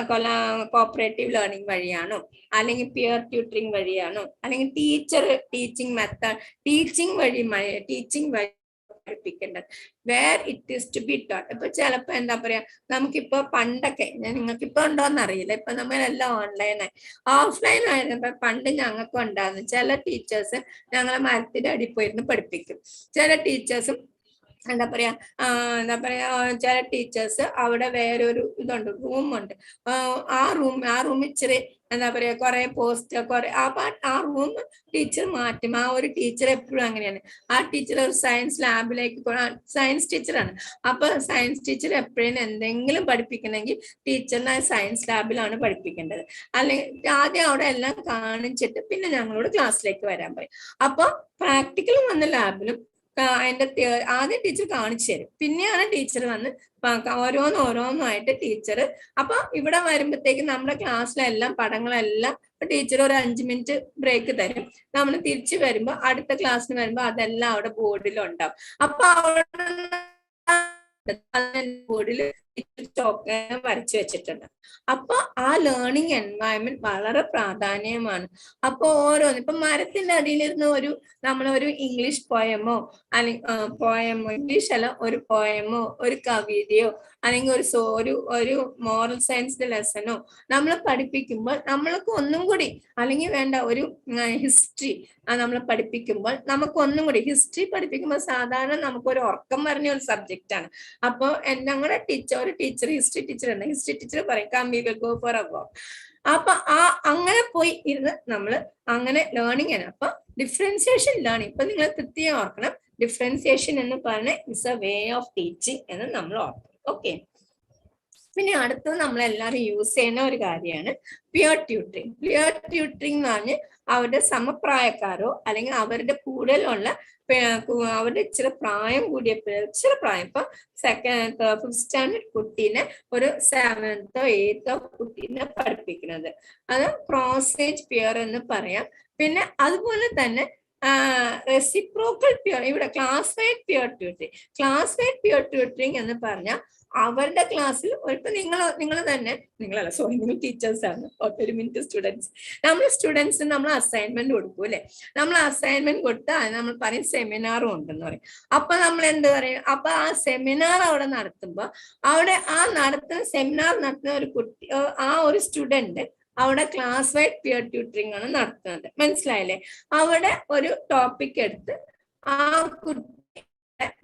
കോപ്പറേറ്റീവ് ലേണിംഗ് വഴിയാണോ, അല്ലെങ്കിൽ പിയർ ട്യൂട്ടറിംഗ് വഴിയാണോ, അല്ലെങ്കിൽ ടീച്ചിങ് വഴി പഠിപ്പിക്കേണ്ടത്. Where it is to be taught. ഇപ്പൊ ചിലപ്പോ എന്താ പറയാ, നമുക്കിപ്പോ പണ്ടൊക്കെ, നിങ്ങൾക്കിപ്പോ ഉണ്ടോന്ന് അറിയില്ല, ഇപ്പൊ നമ്മളെല്ലാം ഓൺലൈനായി, ഓഫ്ലൈൻ ആയിരുന്നപ്പോ പണ്ട് ഞങ്ങൾക്ക് ഉണ്ടായിരുന്നു ചില ടീച്ചേഴ്സ് ഞങ്ങളെ മരത്തിന്റെ അടിയിൽ പോയിരുന്ന് പഠിപ്പിക്കും. ചില ടീച്ചേഴ്സും എന്താ പറയാ ചില ടീച്ചേഴ്സ് അവിടെ വേറൊരു ഇതുണ്ട്, റൂമുണ്ട്. ആ റൂം ഇച്ചിരി എന്താ പറയാ കുറെ പോസ്റ്റ് ആ റൂം ടീച്ചർ മാറ്റും. ആ ഒരു ടീച്ചർ എപ്പോഴും അങ്ങനെയാണ്. ആ ടീച്ചർ ഒരു സയൻസ് ലാബിലേക്ക്, സയൻസ് ടീച്ചറാണ്. അപ്പൊ സയൻസ് ടീച്ചർ എപ്പോഴും എന്തെങ്കിലും പഠിപ്പിക്കണമെങ്കിൽ ടീച്ചറിനെ സയൻസ് ലാബിലാണ് പഠിപ്പിക്കേണ്ടത്. അല്ലെങ്കിൽ ആദ്യം അവിടെ എല്ലാം കാണിച്ചിട്ട് പിന്നെ ഞങ്ങളോട് ക്ലാസ്സിലേക്ക് വരാൻ പറയും. അപ്പൊ പ്രാക്ടിക്കലും വന്ന ലാബിലും അതിന്റെ ആദ്യം ടീച്ചർ കാണിച്ചു തരും, പിന്നെയാണ് ടീച്ചർ വന്ന് ഓരോന്നായിട്ട് ടീച്ചർ. അപ്പൊ ഇവിടെ വരുമ്പോഴത്തേക്ക് നമ്മുടെ ക്ലാസ്സിലെല്ലാം പടങ്ങളെല്ലാം ടീച്ചർ ഒരു 5 മിനിറ്റ് ബ്രേക്ക് തരും. നമ്മൾ തിരിച്ചു വരുമ്പോ അടുത്ത ക്ലാസ്സിന് വരുമ്പോ അതെല്ലാം അവിടെ ബോർഡിലുണ്ടാവും. അപ്പൊ അവിടെ ബോർഡിൽ വരച്ചു വെച്ചിട്ടുണ്ട്. അപ്പൊ ആ ലേണിംഗ് എൻവയൺമെന്റ് വളരെ പ്രാധാന്യമാണ്. അപ്പൊ ഇപ്പൊ മരത്തിന്റെ അടിയിലിരുന്ന് നമ്മളൊരു ഇംഗ്ലീഷ് പോയമോ അല്ലെങ്കിൽ ഇംഗ്ലീഷ് അല്ല, ഒരു പോയമോ ഒരു കവിതയോ അല്ലെങ്കിൽ ഒരു മോറൽ സയൻസിന്റെ ലെസനോ നമ്മൾ പഠിപ്പിക്കുമ്പോൾ നമ്മൾക്ക് ഒന്നും കൂടി, അല്ലെങ്കിൽ വേണ്ട ഒരു ഹിസ്റ്ററി നമ്മൾ പഠിപ്പിക്കുമ്പോൾ നമുക്ക് ഒന്നും കൂടി, ഹിസ്റ്ററി പഠിപ്പിക്കുമ്പോൾ സാധാരണ നമുക്കൊരു ഉറക്കം പറഞ്ഞ ഒരു സബ്ജക്റ്റ് ആണ്. അപ്പൊ ഞങ്ങളുടെ ഒരു ടീച്ചർ ഹിസ്റ്ററി ടീച്ചർ ഉണ്ട്. ഹിസ്റ്ററി ടീച്ചർ പറയും come we will go for a walk. അപ്പൊ അങ്ങനെ പോയി ഇരുന്ന് നമ്മൾ അങ്ങനെ ലേണിംഗ് ആണ്. അപ്പൊ ഡിഫറൻസിയേഷൻ ലേണിംഗ് ഇപ്പൊ നിങ്ങൾ കൃത്യം ഓർക്കണം. ഡിഫറൻസിയേഷൻ എന്ന് പറഞ്ഞ is a way of teaching എന്ന് നമ്മൾ ഓർക്കണം. ഓക്കെ, പിന്നെ അടുത്തത് നമ്മളെല്ലാവരും യൂസ് ചെയ്യുന്ന ഒരു കാര്യമാണ് പിയർ ട്യൂട്ടറിങ്. പിയർ ട്യൂട്ടറിങ് എന്ന് പറഞ്ഞ് അവരുടെ സമപ്രായക്കാരോ അല്ലെങ്കിൽ അവരുടെ കൂടുതലുള്ള അവരുടെ ഇച്ചിരി പ്രായം കൂടിയ ഇച്ചിരി പ്രായം, ഇപ്പൊ ഫിഫ്ത് സ്റ്റാൻഡേർഡ് കുട്ടീനെ ഒരു 7th 8th കുട്ടീനെ പഠിപ്പിക്കുന്നത്, അത് ക്രോസ് ഏജ് പിയർ എന്ന് പറയാം. പിന്നെ അതുപോലെ തന്നെ റെസിപ്രോക്കൽ പിയർ, ഇവിടെ classmate peer tutoring. Classmate peer tutoring എന്ന് പറഞ്ഞാൽ അവരുടെ ക്ലാസ്സിൽ ഇപ്പൊ നിങ്ങൾ തന്നെ, നിങ്ങളല്ല സോറി, നിങ്ങൾ ടീച്ചേഴ്സ് ആണ്, ഒരു മിനിറ്റ് സ്റ്റുഡൻസ്, നമ്മൾ അസൈൻമെന്റ് കൊടുക്കും അല്ലെ, നമ്മൾ അസൈൻമെന്റ് കൊടുത്ത് നമ്മൾ പറയും സെമിനാറും ഉണ്ടെന്ന് പറയും. അപ്പൊ നമ്മൾ എന്ത് പറയും, അപ്പൊ ആ സെമിനാർ അവിടെ നടത്തുമ്പോ അവിടെ സെമിനാർ നടത്തുന്ന ഒരു കുട്ടി, ആ ഒരു സ്റ്റുഡന്റ് അവിടെ ക്ലാസ് വൈഡ് പിയർ ട്യൂട്ടറിങ് ആണ് നടത്തുന്നത്. മനസ്സിലായില്ലേ? അവിടെ ഒരു ടോപ്പിക് എടുത്ത് ആ കുട്ടി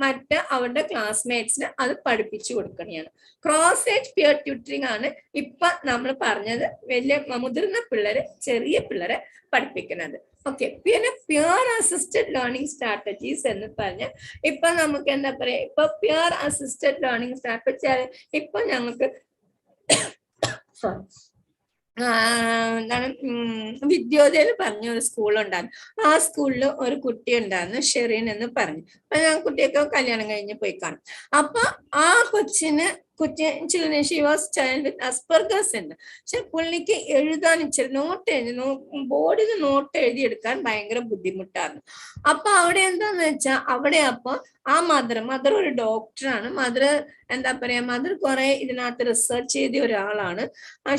മറ്റ് അവരുടെ ക്ലാസ്മേറ്റ്സിന് അത് പഠിപ്പിച്ചു കൊടുക്കണയാണ്. ക്രോസ് ഏജ് പിയർ ട്യൂട്ടറിങ് ആണ് ഇപ്പൊ നമ്മൾ പറഞ്ഞത്, വലിയ മുതിർന്ന പിള്ളേര് ചെറിയ പിള്ളേരെ പഠിപ്പിക്കുന്നത്. ഓക്കെ. പിന്നെ പിയർ അസിസ്റ്റഡ് ലേണിംഗ് സ്ട്രാറ്റജീസ് എന്ന് പറഞ്ഞ് ഇപ്പൊ നമുക്ക് എന്താ പറയാ, ഇപ്പൊ പിയർ അസിസ്റ്റഡ് ലേണിംഗ് സ്ട്രാറ്റജി ഇപ്പൊ ഞങ്ങൾക്ക് എന്താണ് വിദ്യോദയയിൽ പറഞ്ഞ ഒരു സ്കൂളുണ്ടായിരുന്നു. ആ സ്കൂളിൽ ഒരു കുട്ടി ഉണ്ടായിരുന്നു, ഷെറീൻ എന്ന് പറഞ്ഞു. അപ്പൊ ഞാൻ കുട്ടിയൊക്കെ കല്യാണം കഴിഞ്ഞ് പോയി കാണും. അപ്പൊ ആ കൊച്ചിന് ഷി വാസ് ചൈൽഡ് വിത്ത് അസ്പെർഗേഴ്സ് ഉണ്ട്. പക്ഷെ പുള്ളിക്ക് എഴുതാൻ ഇച്ചിരി ബോർഡിൽ നോട്ട് എഴുതിയെടുക്കാൻ ഭയങ്കര ബുദ്ധിമുട്ടായിരുന്നു. അപ്പൊ അവിടെ എന്താന്ന് വെച്ചാൽ അവിടെ അപ്പൊ ആ മദർ ഒരു ഡോക്ടറാണ്. മദർ എന്താ പറയാ, മദർ കുറെ ഇതിനകത്ത് റിസർച്ച് ചെയ്ത ഒരാളാണ്.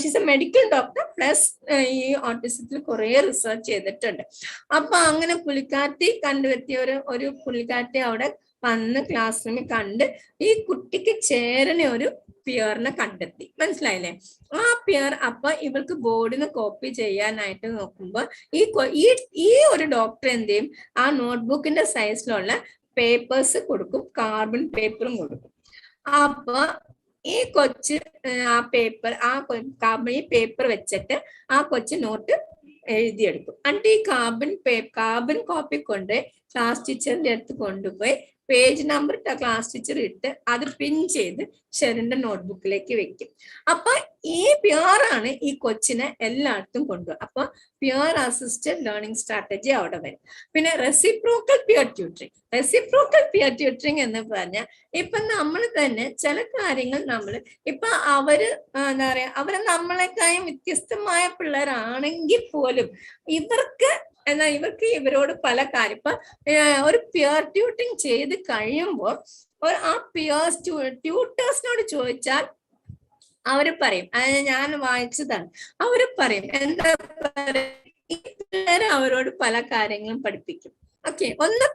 She's A medical doctor plus ഈ ഓട്ടിസത്തിൽ കുറെ റിസർച്ച് ചെയ്തിട്ടുണ്ട്. അപ്പൊ അങ്ങനെ പുള്ളിക്കാരത്തി കണ്ടുവെത്തിയ ഒരു പുള്ളിക്കാരത്തി അവിടെ വന്ന് ക്ലാസ് റൂമിൽ കണ്ട് ഈ കുട്ടിക്ക് ചേരുന്ന ഒരു പിയറിനെ കണ്ടെത്തി. മനസ്സിലായില്ലേ? ആ പിയർ അപ്പൊ ഇവൾക്ക് ബോർഡിൽ നിന്ന് കോപ്പി ചെയ്യാനായിട്ട് നോക്കുമ്പോ ഈ ഒരു ഡോക്ടർ എന്ത് ചെയ്യും, ആ നോട്ട്ബുക്കിന്റെ സൈസിലുള്ള പേപ്പേഴ്സ് കൊടുക്കും, കാർബൺ പേപ്പറും കൊടുക്കും. അപ്പൊ ഈ കൊച്ച് ആ പേപ്പർ ഈ പേപ്പർ വെച്ചിട്ട് ആ കൊച്ച് നോട്ട് എഴുതിയെടുക്കും. എന്നിട്ട് ഈ കാർബൺ കോപ്പി കൊണ്ട് ക്ലാസ് ടീച്ചറിന്റെ അടുത്ത് കൊണ്ടുപോയി പേജ് നമ്പർ ക്ലാസ് ടീച്ചർ ഇട്ട് അത് പിൻ ചെയ്ത് ഷെറിന്റെ നോട്ട്ബുക്കിലേക്ക് വെക്കും. അപ്പൊ ഈ പിയർ ആണ് ഈ കൊച്ചിനെ എല്ലായിടത്തും കൊണ്ടുപോകും. അപ്പൊ പിയർ അസിസ്റ്റഡ് ലേണിംഗ് സ്ട്രാറ്റജി അവിടെ വരും. പിന്നെ റെസിപ്രോക്കൽ പിയർ ട്യൂട്ടറിങ് എന്ന് പറഞ്ഞാൽ ഇപ്പൊ നമ്മൾ തന്നെ ചില കാര്യങ്ങൾ ഇപ്പൊ അവര് എന്താ പറയാ, അവര് നമ്മളെക്കാളും വ്യത്യസ്തമായ പിള്ളേരാണെങ്കിൽ പോലും ഇവർക്ക് ഇവരോട് പല കാര്യം, ഇപ്പൊ ഒരു പിയർ ട്യൂട്ടിങ് ചെയ്ത് കഴിയുമ്പോൾ ആ ട്യൂട്ടേഴ്സിനോട് ചോദിച്ചാൽ അവര് പറയും, ഞാൻ വായിച്ചതാണ്, അവര് പറയും എന്താ പറയാ, ഈ പിള്ളേരെ അവരോട് പല കാര്യങ്ങളും പഠിപ്പിക്കും. ഓക്കെ.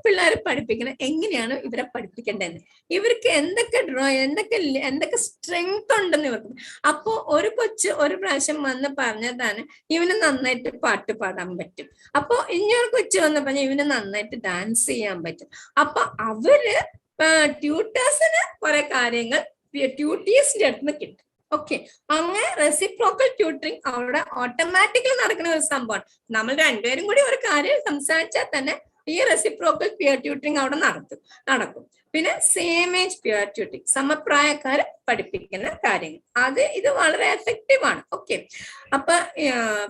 പിള്ളേരെ പഠിപ്പിക്കണം എങ്ങനെയാണ് ഇവരെ പഠിപ്പിക്കേണ്ടതെന്ന്, ഇവർക്ക് എന്തൊക്കെ സ്ട്രെങ്ത് ഉണ്ടെന്ന് ഇവർക്ക്. അപ്പൊ ഒരു കൊച്ച് ഒരു പ്രാവശ്യം വന്ന് പറഞ്ഞതാണ് ഇവന് നന്നായിട്ട് പാട്ട് പാടാൻ പറ്റും. അപ്പൊ ഇനിയൊരു കൊച്ച് വന്ന് പറഞ്ഞ ഇവന് നന്നായിട്ട് ഡാൻസ് ചെയ്യാൻ പറ്റും. അപ്പൊ അവര് ട്യൂട്ടേഴ്സിന് കുറെ കാര്യങ്ങൾ ട്യൂട്ടേഴ്സിന്റെ അടുത്ത് നിന്ന് കിട്ടും. ഓക്കെ. അങ്ങനെ റെസിപ്രോക്കൽ ട്യൂട്ടറിങ് അവിടെ ഓട്ടോമാറ്റിക്കലി നടക്കുന്ന ഒരു സംഭവമാണ്. നമ്മൾ രണ്ടുപേരും കൂടി ഒരു കാര്യം സംസാരിച്ചാൽ തന്നെ ഈ റെസിപ്രോക്കൽ പിയർ ട്യൂട്ടറിങ് അവിടെ നടക്കും. പിന്നെ സെയിം ഏജ് പിയർ ട്യൂട്ടറിങ്, സമപ്രായക്കാരെ പഠിപ്പിക്കുന്ന കാര്യങ്ങൾ, ഇത് വളരെ എഫക്റ്റീവ് ആണ്. ഓക്കെ. അപ്പൊ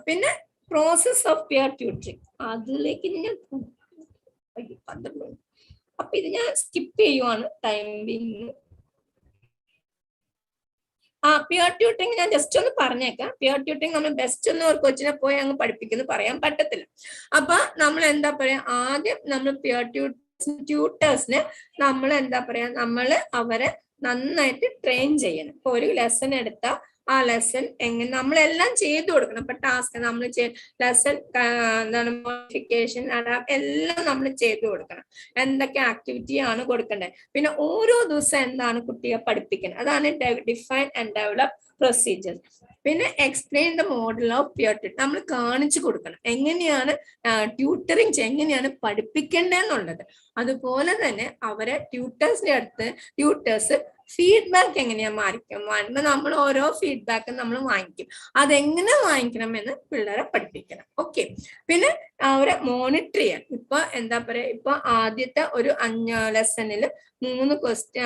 പിന്നെ പ്രോസസ് ഓഫ് പിയർ ട്യൂട്ടറിങ്, അതിലേക്ക് ഞാൻ അപ്പൊ ഇത് ഞാൻ സ്കിപ്പ് ചെയ്യുവാണ് ടൈമിങ്. പിയർ ട്യൂട്ടറിങ് ഞാൻ ജസ്റ്റ് ഒന്ന് പറഞ്ഞേക്കാം. പിയർ ട്യൂട്ടറിങ് നമ്മൾ ബെസ്റ്റ് ഒന്ന് ഒരു കൊച്ചിനെ പോയി അങ്ങ് പഠിപ്പിക്കുന്നു പറയാൻ പറ്റത്തില്ല. അപ്പൊ നമ്മൾ എന്താ പറയാ, ആദ്യം നമ്മൾ പിയർ ട്യൂട്ടേഴ്സിന് നമ്മൾ എന്താ പറയാ, അവരെ നന്നായിട്ട് ട്രെയിൻ ചെയ്യണം. ഇപ്പൊ ഒരു ലെസൺ എടുത്താൽ ആ ലെസൺ എങ്ങനെ നമ്മളെല്ലാം ചെയ്തു കൊടുക്കണം. ഇപ്പൊ ടാസ്ക് നമ്മൾ ലെസൺ എന്താണ് മോഡിഫിക്കേഷൻ എല്ലാം നമ്മൾ ചെയ്തു കൊടുക്കണം. എന്തൊക്കെ ആക്ടിവിറ്റി ആണ് കൊടുക്കേണ്ടത്, പിന്നെ ഓരോ ദിവസം എന്താണ് കുട്ടിയെ പഠിപ്പിക്കുന്നത്, അതാണ് ഡിഫൈൻ ആൻഡ് ഡെവലപ്പ് പ്രൊസീജിയർ. പിന്നെ explain the model of peer tutoring, നമ്മൾ കാണിച്ചു കൊടുക്കണം എങ്ങനെയാണ് ട്യൂട്ടറിങ് എങ്ങനെയാണ് പഠിപ്പിക്കേണ്ടതെന്നുള്ളത്. അതുപോലെ തന്നെ അവരെ ട്യൂട്ടേഴ്സിന്റെ അടുത്ത് ട്യൂട്ടേഴ്സ് ഫീഡ്ബാക്ക് എങ്ങനെയാ മാറിക്കും, നമ്മൾ ഓരോ ഫീഡ്ബാക്കും നമ്മൾ വാങ്ങിക്കും, അതെങ്ങനെ വാങ്ങിക്കണമെന്ന് പിള്ളേരെ പഠിപ്പിക്കണം. ഓക്കെ. പിന്നെ അവരെ മോണിറ്റർ ചെയ്യാൻ, ഇപ്പൊ എന്താ പറയാ, ഇപ്പൊ ആദ്യത്തെ ഒരു 5 ലെസണിൽ മൂന്ന് ക്വസ്റ്റ്യൻ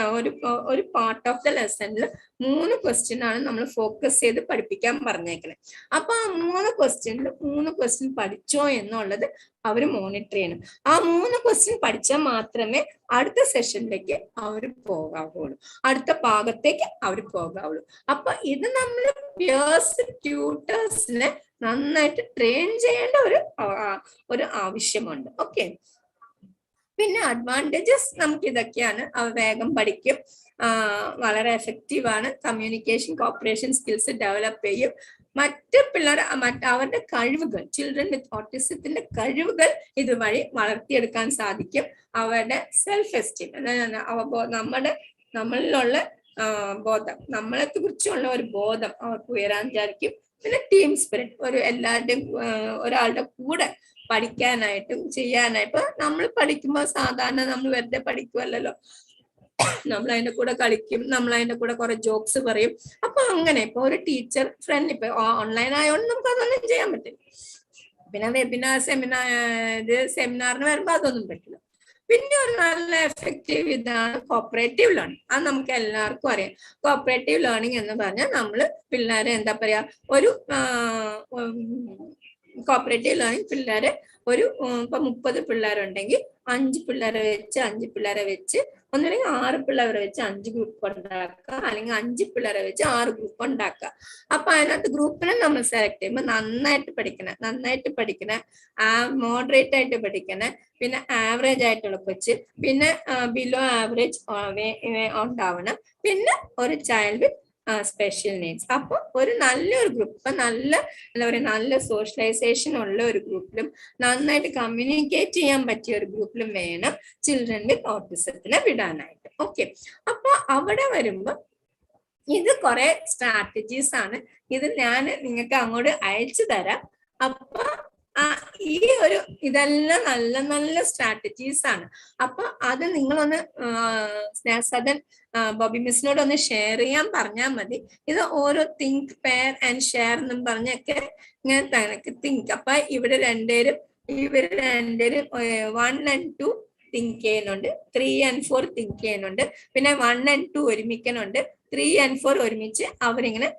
ഒരു പാർട്ട് ഓഫ് ദ ലെസണിൽ 3 ക്വസ്റ്റ്യൻ ആണ് നമ്മൾ ഫോക്കസ് ചെയ്ത് പഠിപ്പിക്കാൻ പറഞ്ഞേക്കുന്നത്. അപ്പൊ ആ 3 ക്വസ്റ്റ്യനിൽ 3 ക്വസ്റ്റ്യൻ പഠിച്ചോ എന്നുള്ളത് അവർ മോണിറ്റർ ചെയ്യണം. ആ 3 ക്വസ്റ്റ്യൻ പഠിച്ചാൽ മാത്രമേ അടുത്ത സെഷനിലേക്ക് അവർ പോകാവുള്ളൂ, അടുത്ത ഭാഗത്തേക്ക് അവർ പോകാവുള്ളൂ. അപ്പൊ ഇത് നമ്മൾ പിയേഴ്സ് ട്യൂട്ടേഴ്സിനെ നന്നായിട്ട് ട്രെയിൻ ചെയ്യേണ്ട ഒരു ആവശ്യമുണ്ട്. ഓക്കെ, പിന്നെ അഡ്വാൻറ്റേജസ് നമുക്ക് ഇതൊക്കെയാണ്. അവ വേഗം പഠിക്കും, വളരെ എഫക്റ്റീവ് ആണ്, കമ്മ്യൂണിക്കേഷൻ കോപ്പറേഷൻ സ്കിൽസ് ഡെവലപ്പ് ചെയ്യും, മറ്റ് പിള്ളേർ അവരുടെ കഴിവുകൾ, ചിൽഡ്രൻ വിത്ത് ഓട്ടിസത്തിന്റെ കഴിവുകൾ ഇതുവഴി വളർത്തിയെടുക്കാൻ സാധിക്കും. അവരുടെ സെൽഫ് എസ്റ്റീം, നമ്മളിലുള്ള ബോധം, നമ്മളെ കുറിച്ചുള്ള ഒരു ബോധം അവർക്ക് ഉയരാൻ സാധിക്കും. പിന്നെ ടീം സ്പിരിറ്റ്, എല്ലാവരുടെയും ഒരാളുടെ കൂടെ പഠിക്കാനായിട്ടും ചെയ്യാനായിട്ട്. നമ്മൾ പഠിക്കുമ്പോൾ സാധാരണ നമ്മൾ വെറുതെ പഠിക്കുമല്ലോ, നമ്മൾ അതിന്റെ കൂടെ കളിക്കും, നമ്മൾ അതിന്റെ കൂടെ കുറെ ജോക്സ് പറയും. അപ്പൊ അങ്ങനെ ഇപ്പൊ ഒരു ടീച്ചർ ഫ്രണ്ട്, ഇപ്പൊ ഓൺലൈൻ ആയതുകൊണ്ട് നമുക്ക് അതൊന്നും ചെയ്യാൻ പറ്റില്ല. പിന്നെ വെബിനാർ സെമിനാറിന് വരുമ്പോ അതൊന്നും പറ്റില്ല. പിന്നെ ഒരു നല്ല എഫക്റ്റീവ് ഇതാണ് കോപ്പറേറ്റീവ് ലേണിംഗ്. അത് നമുക്ക് എല്ലാവർക്കും അറിയാം. കോപ്പറേറ്റീവ് ലേണിംഗ് എന്ന് പറഞ്ഞാൽ നമ്മള് പിള്ളേരെ എന്താ പറയാ, ഒരു കോപ്പറേറ്റീവ് ലേണിംഗ് പിള്ളേരെ ഇപ്പൊ 30 പിള്ളേരുണ്ടെങ്കിൽ 5 പിള്ളേരെ വെച്ച് ഒന്നുമില്ലെങ്കിൽ 6 പിള്ളേരെ വെച്ച് 5 ഗ്രൂപ്പ് ഉണ്ടാക്കുക, അല്ലെങ്കിൽ 5 പിള്ളേരെ വെച്ച് 6 ഗ്രൂപ്പ് ഉണ്ടാക്കുക. അപ്പൊ അതിനകത്ത് ഗ്രൂപ്പിനെ നമ്മൾ സെലക്ട് ചെയ്യുമ്പോൾ നന്നായിട്ട് പഠിക്കണ, മോഡറേറ്റ് ആയിട്ട് പഠിക്കണ, പിന്നെ ആവറേജ് ആയിട്ടുള്ള കൊച്ച്, പിന്നെ ബിലോ ആവറേജ് ഉണ്ടാവണം, പിന്നെ ഒരു ചൈൽഡ് വിത്ത് സ്പെഷ്യൽ നീഡ്സ്. അപ്പൊ ഒരു നല്ലൊരു ഗ്രൂപ്പ്, നല്ല സോഷ്യലൈസേഷൻ ഉള്ള ഒരു ഗ്രൂപ്പിലും നന്നായിട്ട് കമ്മ്യൂണിക്കേറ്റ് ചെയ്യാൻ പറ്റിയ ഒരു ഗ്രൂപ്പിലും വേണം ചിൽഡ്രൻ വിത്ത് ഓട്ടിസത്തിനെ വിടാനായിട്ട്. ഓക്കെ, അപ്പൊ അവിടെ വരുമ്പോ ഇത് കുറെ സ്ട്രാറ്റജീസ് ആണ്. ഇത് ഞാൻ നിങ്ങൾക്ക് അങ്ങോട്ട് അയച്ചു തരാം. അപ്പൊ ഇതെല്ലാം നല്ല സ്ട്രാറ്റജീസ് ആണ്. അപ്പൊ അത് നിങ്ങളൊന്ന് സദൻ ബോബി മിസ്സിനോട് ഒന്ന് ഷെയർ ചെയ്യാൻ പറഞ്ഞാൽ മതി. ഇത് ഓരോ തിങ്ക്, പെയർ ആൻഡ് ഷെയർ എന്നും പറഞ്ഞൊക്കെ ഇങ്ങനെ തിങ്ക്. അപ്പൊ ഇവര് രണ്ടുപേരും 1 and 2 തിങ്ക് ചെയ്യുന്നുണ്ട്, 3 and 4 തിങ്ക് ചെയ്യുന്നുണ്ട്, പിന്നെ 1 and 2 ഒരുമിക്കുന്നുണ്ട്, 3 and 4 ഒരുമിച്ച് അവരിങ്ങനെ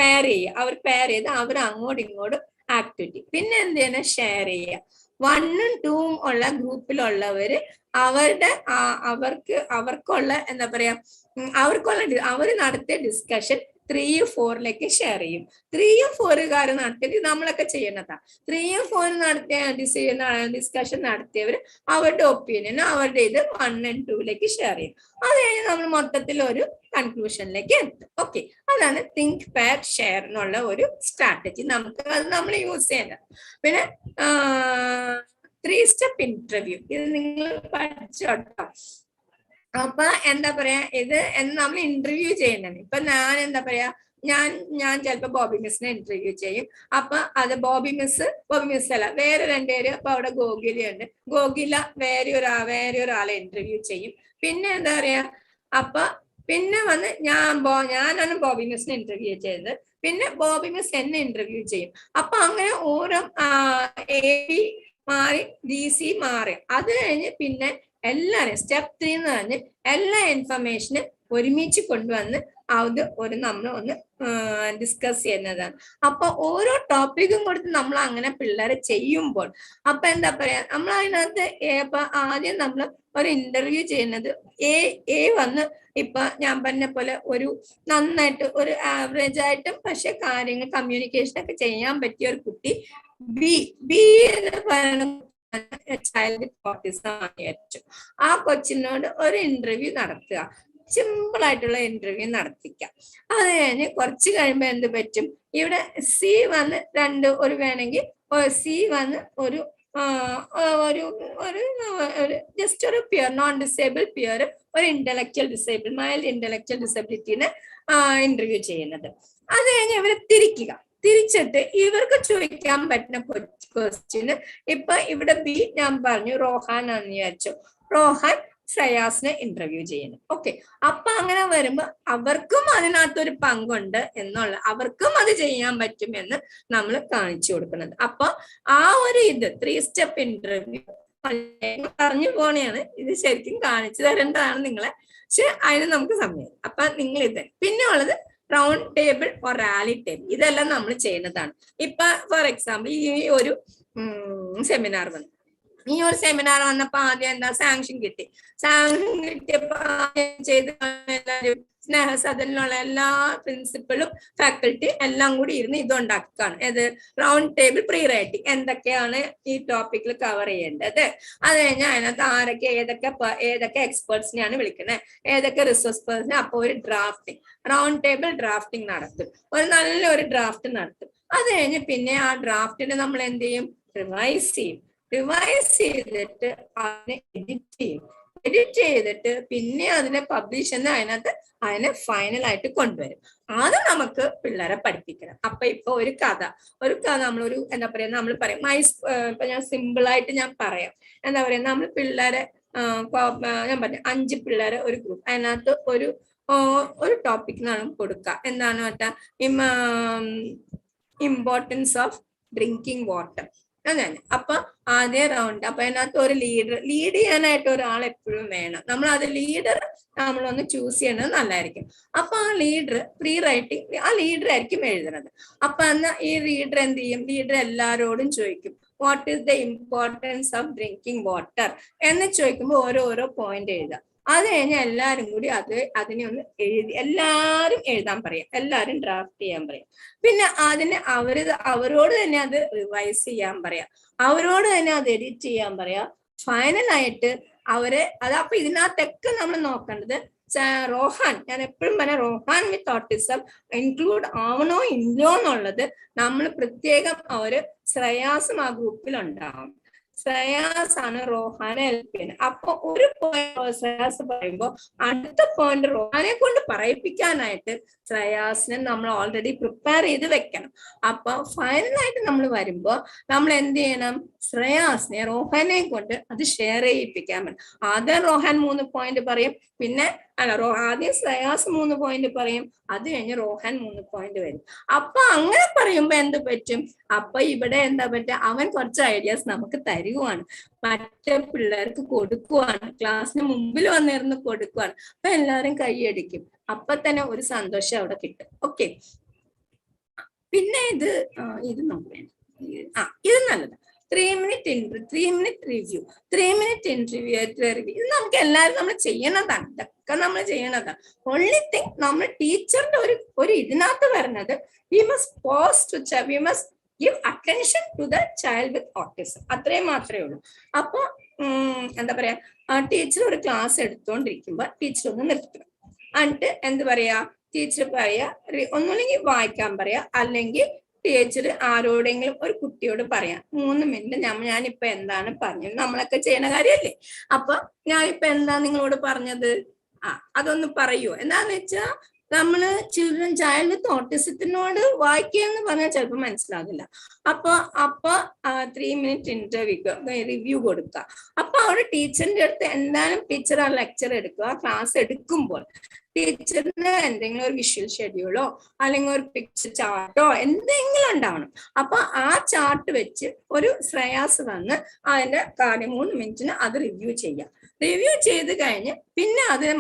പെയർ ചെയ്യുക. അവർ പെയർ ചെയ്ത് അവർ അങ്ങോട്ടും ഇങ്ങോട്ടും ആക്ടിവിറ്റി. പിന്നെ എന്ത് ചെയ്യണം, ഷെയർ ചെയ്യുക. 1ഉം 2ഉം ഉള്ള ഗ്രൂപ്പിലുള്ളവര് അവർക്കുള്ള എന്താ പറയാ, അവർ നടത്തിയ ഡിസ്കഷൻ 3ഉം 4ലേക്ക് ഷെയർ ചെയ്യും. 3ഉം 4കാർ നടത്തിയിട്ട് നമ്മളൊക്കെ ചെയ്യുന്നതാ. 3ഉം 4ഉം നടത്തിയ ഡിസ്കഷൻ നടത്തിയവർ അവരുടെ ഒപ്പീനിയൻ, അവരുടെ ഇത് 1 and 2ലേക്ക് ഷെയർ ചെയ്യും. അത് കഴിഞ്ഞ് നമ്മൾ മൊത്തത്തിൽ ഒരു കൺക്ലൂഷനിലേക്ക് എത്തും. ഓക്കെ, അതാണ് തിങ്ക്, പെയർ, ഷെയർ എന്നുള്ള ഒരു സ്ട്രാറ്റജി. നമ്മൾ യൂസ് ചെയ്യേണ്ടത്. പിന്നെ 3 step ഇന്റർവ്യൂ, ഇത് നിങ്ങൾ പഠിച്ചോട്ടോ. അപ്പൊ എന്താ പറയാ, ഇത് നമ്മൾ ഇന്റർവ്യൂ ചെയ്യുന്നത്. ഇപ്പൊ ഞാൻ എന്താ പറയാ, ഞാൻ ചിലപ്പോ ബോബി മിസ്സിനെ ഇന്റർവ്യൂ ചെയ്യും. അപ്പൊ അത് ബോബി മിസ് അല്ല, വേറെ 2 പേര്. അപ്പൊ അവിടെ ഗോകിലയുണ്ട്, ഗോകില വേറെ ഒരാളെ ഇന്റർവ്യൂ ചെയ്യും. പിന്നെ എന്താ പറയാ, അപ്പൊ പിന്നെ വന്ന് ഞാനാണ് ബോബി മിസ്സിനെ ഇന്റർവ്യൂ ചെയ്തത്. പിന്നെ ബോബി മിസ് എന്നെ ഇന്റർവ്യൂ ചെയ്യും. അപ്പൊ അങ്ങനെ ഓരോ AB മാറി, DC മാറി. അത് കഴിഞ്ഞ് പിന്നെ എല്ലാരും സ്റ്റെപ്പ് 3 എന്ന് പറഞ്ഞ് എല്ലാ ഇൻഫർമേഷനും ഒരുമിച്ച് കൊണ്ടുവന്ന് നമ്മൾ ഒന്ന് ഡിസ്കസ് ചെയ്യുന്നതാണ്. അപ്പൊ ഓരോ ടോപ്പിക്കും കൊടുത്ത് നമ്മൾ അങ്ങനെ പിള്ളേരെ ചെയ്യുമ്പോൾ അപ്പൊ എന്താ പറയാ, നമ്മൾ അതിനകത്ത് ആദ്യം നമ്മൾ ഒരു ഇന്റർവ്യൂ ചെയ്യുന്നത് എ വന്ന് ഇപ്പൊ ഞാൻ പറഞ്ഞ പോലെ ഒരു നന്നായിട്ട് ഒരു ആവറേജ് ആയിട്ടും പക്ഷെ കാര്യങ്ങൾ കമ്മ്യൂണിക്കേഷൻ ഒക്കെ ചെയ്യാൻ പറ്റിയ ഒരു കുട്ടി, ബി എന്ന് പറയുന്ന ചൈൽഡ് വിത്ത് ഓട്ടിസം ആയിരിക്കും. ആ കൊച്ചിനോട് ഒരു ഇന്റർവ്യൂ നടത്തുക, സിമ്പിൾ ആയിട്ടുള്ള ഇന്റർവ്യൂ നടത്തിക്കാം. അത് കഴിഞ്ഞ് കുറച്ച് കഴിയുമ്പോൾ എന്ത് പറ്റും, ഇവിടെ സി വന്ന് ഒരു വേണമെങ്കിൽ സി വന്ന് ഒരു ജസ്റ്റ് ഒരു പിയർ, നോൺ ഡിസേബിൾ പിയർ, ഒരു ഇന്റലക്ച്വൽ ഡിസേബിൾ, മൈൽഡ് ഇന്റലക്ച്വൽ ഡിസബിലിറ്റിനെ ഇന്റർവ്യൂ ചെയ്യുന്നത്. അത് കഴിഞ്ഞ് ഇവരെ തിരിച്ചിട്ട് ഇവർക്ക് ചോദിക്കാൻ പറ്റുന്ന ക്വസ്റ്റ്യന്, ഇപ്പൊ ഇവിടെ ബി ഞാൻ പറഞ്ഞു റോഹാൻ ആണെന്ന് വിചാരിച്ചു, റോഹാൻ ശ്രയാസിനെ ഇന്റർവ്യൂ ചെയ്യുന്നു. ഓക്കെ, അപ്പൊ അങ്ങനെ വരുമ്പോ അവർക്കും അതിനകത്തൊരു പങ്കുണ്ട് അവർക്കും അത് ചെയ്യാൻ പറ്റുമെന്ന് നമ്മൾ കാണിച്ചു കൊടുക്കുന്നത്. അപ്പൊ ആ ഒരു 3 step ഇന്റർവ്യൂ പറഞ്ഞു പോണെയാണ്, ഇത് ശരിക്കും കാണിച്ചു തരേണ്ടതാണ് നിങ്ങളെ, പക്ഷെ അതിന് നമുക്ക് സമയം. അപ്പൊ നിങ്ങൾ ഇത് പിന്നെ ഉള്ളത് round table or rally table, ഇതെല്ലാം നമ്മൾ ചെയ്യുന്നതാണ്. ഇപ്പൊ ഫോർ എക്സാമ്പിൾ ഈ ഒരു സെമിനാർ വന്നു, ഈ ഒരു സെമിനാർ വന്നപ്പോ ആദ്യം എന്താ സാങ്ഷൻ കിട്ടി. സാങ്ഷൻ കിട്ടിയപ്പോ ചെയ്ത് എല്ലാവരും സ്നേഹ സദനിലുള്ള എല്ലാ പ്രിൻസിപ്പളും ഫാക്കൽറ്റി എല്ലാം കൂടി ഇരുന്ന് ഇതുണ്ടാക്കുകയാണ്. ഏത് റൗണ്ട് ടേബിൾ പ്രീ റൈറ്റിംഗ്, എന്തൊക്കെയാണ് ഈ ടോപ്പിക്കിൽ കവർ ചെയ്യേണ്ടത്, അത് കഴിഞ്ഞാൽ അതിനകത്ത് ആരൊക്കെ ഏതൊക്കെ എക്സ്പേർട്സിനെയാണ് വിളിക്കുന്നത്, ഏതൊക്കെ റിസോഴ്സ് പേഴ്സൺ. അപ്പൊ ഒരു ഡ്രാഫ്റ്റിംഗ്, റൗണ്ട് ടേബിൾ ഡ്രാഫ്റ്റിംഗ് നടത്തും, ഒരു നല്ലൊരു ഡ്രാഫ്റ്റ് നടത്തും. അത് കഴിഞ്ഞ് പിന്നെ ആ ഡ്രാഫ്റ്റിന് നമ്മൾ എന്ത് ചെയ്യും, റിവൈസ് ചെയ്യും. റിവൈസ് ചെയ്തിട്ട് അതിനെ എഡിറ്റ് ചെയ്യും. എഡിറ്റ് ചെയ്തിട്ട് പിന്നെ അതിനെ പബ്ലിഷ് ചെയ്യുന്ന അതിനെ ഫൈനൽ ആയിട്ട് കൊണ്ടുവരും. അത് നമുക്ക് പിള്ളേരെ പഠിപ്പിക്കണം. അപ്പൊ ഇപ്പൊ ഒരു കഥ നമ്മളൊരു എന്താ പറയാ, നമ്മൾ പറയും ഇപ്പൊ ഞാൻ സിമ്പിൾ ആയിട്ട് ഞാൻ പറയാം. എന്താ പറയാ, നമ്മൾ പിള്ളേരെ ഞാൻ പറഞ്ഞു 5 പിള്ളേരെ ഒരു ഗ്രൂപ്പ്, അതിനകത്ത് ഒരു ടോപ്പിക് നാം കൊടുക്കുക. എന്താണ് മറ്റേ ഇമ്പോർട്ടൻസ് ഓഫ് ഡ്രിങ്കിങ് വാട്ടർ. അങ്ങനെ അപ്പൊ ആദ്യ റൗണ്ട്, അപ്പൊ അതിനകത്ത് ഒരു ലീഡ് ചെയ്യാനായിട്ട് ഒരാൾ എപ്പോഴും വേണം. നമ്മൾ അത് ലീഡർ നമ്മളൊന്ന് ചൂസ് ചെയ്യണത് നല്ലതായിരിക്കും. അപ്പൊ ആ ലീഡർ പ്രീ റൈറ്റിംഗ്, ആ ലീഡർ ആയിരിക്കും എഴുതുന്നത്. അപ്പൊ എന്നാ ഈ ലീഡർ എന്ത് ചെയ്യും, ലീഡർ എല്ലാരോടും ചോദിക്കും what is the importance of drinking water എന്ന് ചോദിക്കുമ്പോൾ ഓരോരോ പോയിന്റ് എഴുതാം. അത് കഴിഞ്ഞാൽ എല്ലാരും കൂടി അതിനെ ഒന്ന് എല്ലാരും എഴുതാൻ പറയാം, എല്ലാരും ഡ്രാഫ്റ്റ് ചെയ്യാൻ പറയാം. പിന്നെ അതിന് അവരോട് തന്നെ അത് റിവൈസ് ചെയ്യാൻ പറയാം, അവരോട് തന്നെ അത് എഡിറ്റ് ചെയ്യാൻ പറയാം. ഫൈനലായിട്ട് അപ്പൊ ഇതിനകത്തൊക്കെ നമ്മൾ നോക്കേണ്ടത് റോഹാൻ, ഞാൻ എപ്പോഴും പറഞ്ഞ റോഹാൻ വിത്ത് ഓട്ടിസം ഇൻക്ലൂഡ് ആവണോ ഇല്ലോ എന്നുള്ളത് നമ്മൾ പ്രത്യേകം ശ്രേയാസും ആ ഗ്രൂപ്പിൽ ഉണ്ടാവും. ശ്രേയാസ് ആണ് റോഹാനെ ഹെൽപ്പ് ചെയ്യുന്നത്. അപ്പൊ ഒരു പോയിന്റ് ശ്രേയാസ് പറയുമ്പോൾ അടുത്ത പോയിന്റ് റോഹാനെ കൊണ്ട് പറയിപ്പിക്കാനായിട്ട് ശ്രേയാസിനെ നമ്മൾ ഓൾറെഡി പ്രിപ്പയർ ചെയ്ത് വെക്കണം. അപ്പൊ ഫൈനലായിട്ട് നമ്മൾ വരുമ്പോ നമ്മൾ എന്ത് ചെയ്യണം, ശ്രേയാസിനെ റോഹാനെ കൊണ്ട് അത് ഷെയർ ചെയ്യിപ്പിക്കാൻ പറ്റും. ആദ്യം റോഹാൻ 3 പോയിന്റ് പറയും, പിന്നെ ആദ്യം ശ്രേയാസ് 3 പോയിന്റ് പറയും, അത് കഴിഞ്ഞ് റോഹാൻ 3 പോയിന്റ് വരും. അപ്പൊ അങ്ങനെ പറയുമ്പോ എന്ത് പറ്റും, അപ്പൊ ഇവിടെ എന്താ പറ്റുക, അവൻ കുറച്ച് ഐഡിയാസ് നമുക്ക് തരുവാണ്, മറ്റേ പിള്ളേർക്ക് കൊടുക്കുവാണ്, ക്ലാസ്സിന് മുമ്പിൽ വന്നിരുന്ന് കൊടുക്കുവാണ്. അപ്പൊ എല്ലാവരും കൈയടിക്കും, അപ്പൊ തന്നെ ഒരു സന്തോഷം അവിടെ കിട്ടും. ഓക്കെ, പിന്നെ ഇത് നമുക്ക് ഇത് നല്ലത്. 3 minute റിവ്യൂ. 3 minute റിവ്യൂ ഇത് നമുക്ക് എല്ലാവരും നമ്മൾ ചെയ്യണതാണ്, ഇതൊക്കെ നമ്മൾ ചെയ്യണതാണ്. ഓൺലി തിങ് നമ്മൾ ടീച്ചറിന്റെ ഒരു ഇതിനകത്ത് വരുന്നത് we must pause to we must give attention to the child with autism, അത്രയും മാത്രമേ ഉള്ളൂ. അപ്പൊ എന്താ പറയാ, ടീച്ചർ ഒരു ക്ലാസ് എടുത്തോണ്ടിരിക്കുമ്പോ ടീച്ചർ ഒന്ന് നിർത്തുക, എന്നിട്ട് എന്ത് പറയാ, ടീച്ചർ പറയാ ഒന്നുമില്ലെങ്കിൽ വായിക്കാൻ പറയാ, അല്ലെങ്കിൽ ടീച്ചർ ആരോടെങ്കിലും ഒരു കുട്ടിയോട് പറയാം 3 മിനിറ്റ് ഞാനിപ്പോ എന്താണ് പറഞ്ഞത്, നമ്മളൊക്കെ ചെയ്യണ കാര്യമല്ലേ. അപ്പൊ ഞാനിപ്പോ എന്താ നിങ്ങളോട് പറഞ്ഞത്, അതൊന്ന് പറയൂ. എന്താന്ന് വെച്ചാ നമ്മള് ചൈൽഡ് വിത്ത് ഓട്ടിസത്തിനോട് വായിക്കുക എന്ന് പറഞ്ഞാൽ ചിലപ്പോൾ മനസ്സിലാകില്ല. അപ്പൊ 3 minute റിവ്യൂ കൊടുക്കുക. അപ്പൊ അവിടെ ടീച്ചറിന്റെ അടുത്ത് എന്തായാലും ടീച്ചർ ആ ലെക്ചർ എടുക്കുക, ക്ലാസ് എടുക്കുമ്പോൾ ടീച്ചറിന് എന്തെങ്കിലും ഒരു വിഷ്വൽ ഷെഡ്യൂളോ അല്ലെങ്കിൽ ഒരു പിക്ചർ ചാർട്ടോ എന്തെങ്കിലും ഉണ്ടാവണം. അപ്പൊ ആ ചാർട്ട് വെച്ച് ഒരു ശ്രേയാസ് വന്ന് അതിന്റെ കാര്യം 3 മിനിറ്റിന് അത് റിവ്യൂ ചെയ്യാം. റിവ്യൂ ചെയ്ത് കഴിഞ്ഞ് പിന്നെ അതിനെ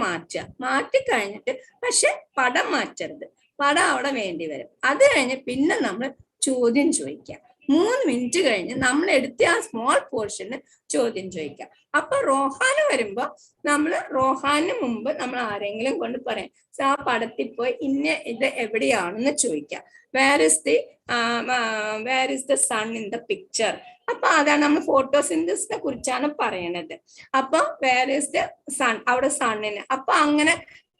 മാറ്റി കഴിഞ്ഞിട്ട്, പക്ഷെ പടം മാറ്റരുത്, പടം അവിടെ വേണ്ടി വരും. അത് കഴിഞ്ഞ് പിന്നെ നമ്മൾ ചോദ്യം ചോദിക്കാം. 3 മിനിറ്റ് കഴിഞ്ഞ് നമ്മൾ എടുത്ത ആ സ്മോൾ പോർഷന് ചോദ്യം ചോദിക്കാം. അപ്പൊ റോഹാന് വരുമ്പോ റോഹാന് മുമ്പ് നമ്മൾ ആരെങ്കിലും കൊണ്ട് പറയാം, ആ പടത്തിൽ പോയി ഇത് എവിടെയാണെന്ന് ചോദിക്കാം. Where is the sun in the picture. അപ്പൊ അതാണ് നമ്മൾ ഫോട്ടോസിന്തസിനെ കുറിച്ചാണ് പറയണത്. അപ്പൊ വേർ ഇസ് ദ സൺ, അവിടെ സണ്ണിന്. അപ്പൊ അങ്ങനെ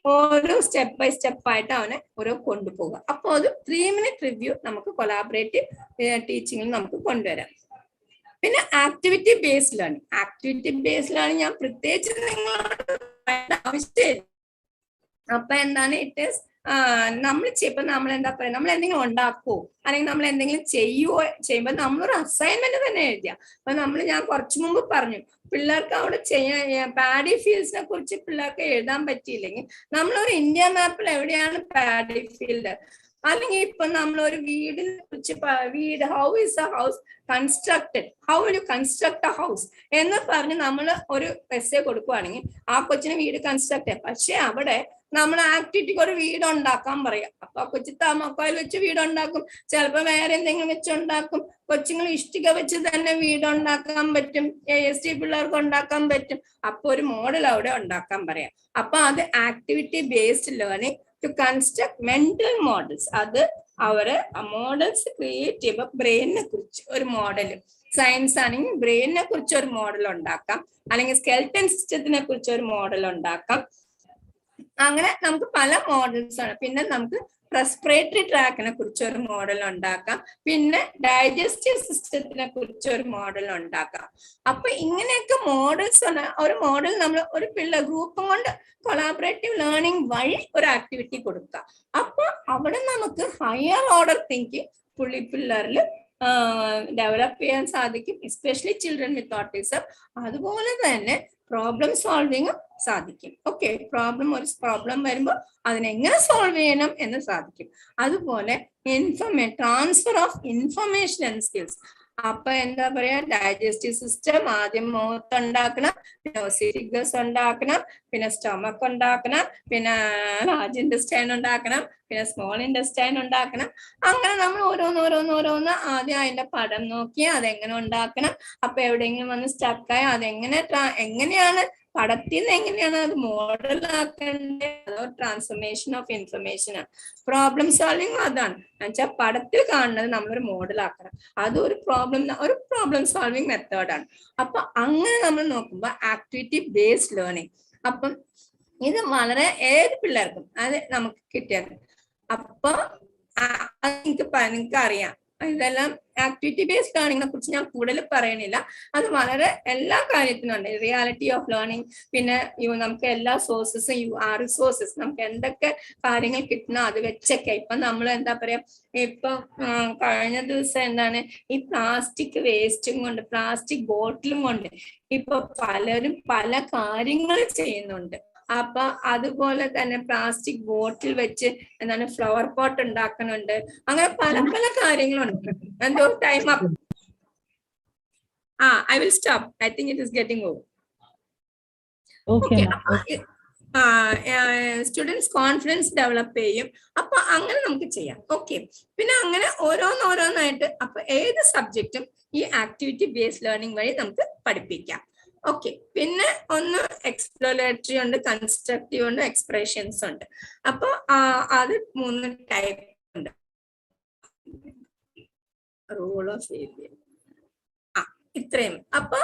ഓരോ സ്റ്റെപ്പ് ബൈ സ്റ്റെപ്പ് ആയിട്ട് അവനെ ഓരോ കൊണ്ടുപോകുക. അപ്പൊ ഒരു 3 minute റിവ്യൂ നമുക്ക് കൊളാബറേറ്റീവ് ടീച്ചിങ്ങിൽ നമുക്ക് കൊണ്ടുവരാം. പിന്നെ ആക്ടിവിറ്റി ബേസ്ഡ് ലേണിംഗ് ഞാൻ പ്രത്യേകിച്ച് നിങ്ങളോട് ആവശ്യമില്ല. അപ്പൊ എന്താണ് നമ്മൾ എന്താ പറയാ, നമ്മൾ എന്തെങ്കിലും ഉണ്ടാക്കുവോ അല്ലെങ്കിൽ നമ്മൾ എന്തെങ്കിലും ചെയ്യുമ്പോ നമ്മളൊരു അസൈൻമെന്റ് തന്നെ എഴുതിയ. അപ്പൊ ഞാൻ കുറച്ചു മുമ്പ് പറഞ്ഞു, പിള്ളേർക്ക് അവിടെ പാഡി ഫീൽഡ്സിനെ കുറിച്ച് പിള്ളേർക്ക് എഴുതാൻ പറ്റിയില്ലെങ്കിൽ നമ്മളൊരു ഇന്ത്യ മാപ്പിൽ എവിടെയാണ് പാഡി ഫീൽഡ്, അല്ലെങ്കിൽ ഇപ്പൊ നമ്മൾ ഒരു വീടിനെ കുറിച്ച് വീട്, how is A house constructed, how will you construct A house എന്ന് പറഞ്ഞ് നമ്മൾ ഒരു എസ്സേ കൊടുക്കുവാണെങ്കിൽ ആ കൊച്ചിന് വീട് കൺസ്ട്രക്ട് ചെയ്യാം. പക്ഷെ അവിടെ നമ്മൾ ആക്ടിവിറ്റിക്ക് ഒരു വീട് ഉണ്ടാക്കാൻ പറയാം. അപ്പൊ ആ കൊച്ചി തമക്കോയിൽ വെച്ച് വീടുണ്ടാക്കും, ചിലപ്പോ വേറെ എന്തെങ്കിലും വെച്ചുണ്ടാക്കും. കൊച്ചുങ്ങൾ ഇഷ്ടിക വെച്ച് തന്നെ വീടുണ്ടാക്കാൻ പറ്റും, ASD പിള്ളേർക്ക് ഉണ്ടാക്കാൻ പറ്റും. അപ്പൊ ഒരു മോഡൽ അവിടെ ഉണ്ടാക്കാൻ പറയാം. അപ്പൊ അത് activity based learning to construct mental models. അത് അവര് മോഡൽസ് ക്രിയേറ്റ് ചെയ്യുമ്പോൾ ബ്രെയിനിനെ കുറിച്ച് ഒരു മോഡൽ, സയൻസ് ആണെങ്കിൽ ബ്രെയിനിനെ കുറിച്ച് ഒരു മോഡൽ ഉണ്ടാക്കാം, അല്ലെങ്കിൽ സ്കെൽട്ടൻ സിസ്റ്റത്തിനെ കുറിച്ച് ഒരു മോഡൽ ഉണ്ടാക്കാം. അങ്ങനെ നമുക്ക് പല മോഡൽസ് ആണ്. പിന്നെ നമുക്ക് റെസ്പിറേറ്ററി ട്രാക്കിനെ കുറിച്ച് ഒരു മോഡൽ ഉണ്ടാക്കാം, പിന്നെ ഡൈജസ്റ്റീവ് സിസ്റ്റത്തിനെ കുറിച്ച് ഒരു മോഡൽ ഉണ്ടാക്കാം. അപ്പൊ ഇങ്ങനെയൊക്കെ മോഡൽസ് ആണ്. ഒരു മോഡൽ നമ്മൾ ഒരു പിള്ളേർ ഗ്രൂപ്പും കൊണ്ട് കൊളാബറേറ്റീവ് ലേണിംഗ് വഴി ഒരു ആക്ടിവിറ്റി കൊടുക്കുക. അപ്പൊ അവിടെ നമുക്ക് ഹയർ ഓർഡർ തിങ്കിങ് പിള്ളേരിൽ ഡെവലപ്പ് ചെയ്യാൻ സാധിക്കും, എസ്പെഷ്യലി ചിൽഡ്രൻ വിത്ത് ഓട്ടിസം. അതുപോലെ തന്നെ പ്രോബ്ലം സോൾവിങ്ങും സാധിക്കും. ഓക്കെ, ഒരു പ്രോബ്ലം വരുമ്പോൾ അതിനെങ്ങനെ സോൾവ് ചെയ്യണം എന്ന് സാധിക്കും. അതുപോലെ transfer of information and skills. അപ്പൊ എന്താ പറയാ, ഡൈജസ്റ്റീവ് സിസ്റ്റം ആദ്യം മൗത്ത് ഉണ്ടാക്കണം, പിന്നെ ഒസിഫിഗസ് ഉണ്ടാക്കണം, പിന്നെ സ്റ്റൊമക്ക് ഉണ്ടാക്കണം, പിന്നെ ലാർജ് ഇൻഡസ്റ്റൈൻ ഉണ്ടാക്കണം, പിന്നെ സ്മോൾ ഇൻഡസ്റ്റൈൻ ഉണ്ടാക്കണം. അങ്ങനെ നമ്മൾ ഓരോന്ന് ആദ്യം അതിന്റെ പടം നോക്കി അതെങ്ങനെ ഉണ്ടാക്കണം. അപ്പൊ എവിടെയെങ്കിലും വന്ന് സ്റ്റക്കായി എങ്ങനെയാണ് പടത്തിൽ നിന്ന് എങ്ങനെയാണ് അത് മോഡലാക്കേണ്ടത്, അതോ ട്രാൻസ്ഫർമേഷൻ ഓഫ് ഇൻഫർമേഷൻ ആണ്. പ്രോബ്ലം സോൾവിങ് അതാണ്, എന്നുവെച്ചാൽ പടത്തിൽ കാണുന്നത് നമ്മളൊരു മോഡലാക്കണം. അതൊരു പ്രോബ്ലം സോൾവിങ് മെത്തേഡാണ്. അപ്പൊ അങ്ങനെ നമ്മൾ നോക്കുമ്പോൾ ആക്ടിവിറ്റി ബേസ്ഡ് ലേണിംഗ്. അപ്പം ഇത് വളരെ ഏത് പിള്ളേർക്കും അത് നമുക്ക് കിട്ടിയത്. അപ്പൊ നിങ്ങൾക്ക് അറിയാം, ഇതെല്ലാം ആക്ടിവിറ്റി ബേസ്ഡ് ലേണിങ്ങിനെ കുറിച്ച് ഞാൻ കൂടുതൽ പറയണില്ല. അത് വളരെ എല്ലാ കാര്യത്തിനും ഉണ്ട്. റിയാലിറ്റി ഓഫ് ലേണിംഗ്, പിന്നെ നമുക്ക് എല്ലാ സോഴ്സസും റിസോഴ്സസ് നമുക്ക് എന്തൊക്കെ കാര്യങ്ങൾ കിട്ടണോ അത് വെച്ചൊക്കെ. ഇപ്പൊ നമ്മൾ എന്താ പറയാ, ഇപ്പൊ കഴിഞ്ഞ ദിവസം എന്താണ് ഈ പ്ലാസ്റ്റിക് വേസ്റ്റും കൊണ്ട്, പ്ലാസ്റ്റിക് ബോട്ടിലും കൊണ്ട് ഇപ്പൊ പലരും പല കാര്യങ്ങൾ ചെയ്യുന്നുണ്ട്. അപ്പൊ അതുപോലെ തന്നെ പ്ലാസ്റ്റിക് ബോട്ടിൽ വെച്ച് എന്താണ് ഫ്ലവർ പോട്ട് ഉണ്ടാക്കുന്നുണ്ട്. അങ്ങനെ പല കാര്യങ്ങളുണ്ട്. എന്തോ time up. I will stop. I think it is getting over. Okay. Students confidence develop ചെയ്യും. അപ്പൊ അങ്ങനെ നമുക്ക് ചെയ്യാം. ഓക്കെ, പിന്നെ അങ്ങനെ ഓരോന്നായിട്ട് അപ്പൊ ഏത് സബ്ജക്റ്റും ഈ ആക്ടിവിറ്റി ബേസ്ഡ് ലേണിംഗ് വഴി നമുക്ക് പഠിപ്പിക്കാം. ഓക്കെ, പിന്നെ ഒന്ന് എക്സ്പ്ലോറേറ്ററി ഉണ്ട്, കൺസ്ട്രക്റ്റീവ് ഉണ്ട്, എക്സ്പ്രഷൻസ് ഉണ്ട്. അപ്പൊ അത് 3 ടൈപ്പ് ഉണ്ട്. റൂൾ ഓഫ് ഏരിയ ഇത്രയും. അപ്പൊ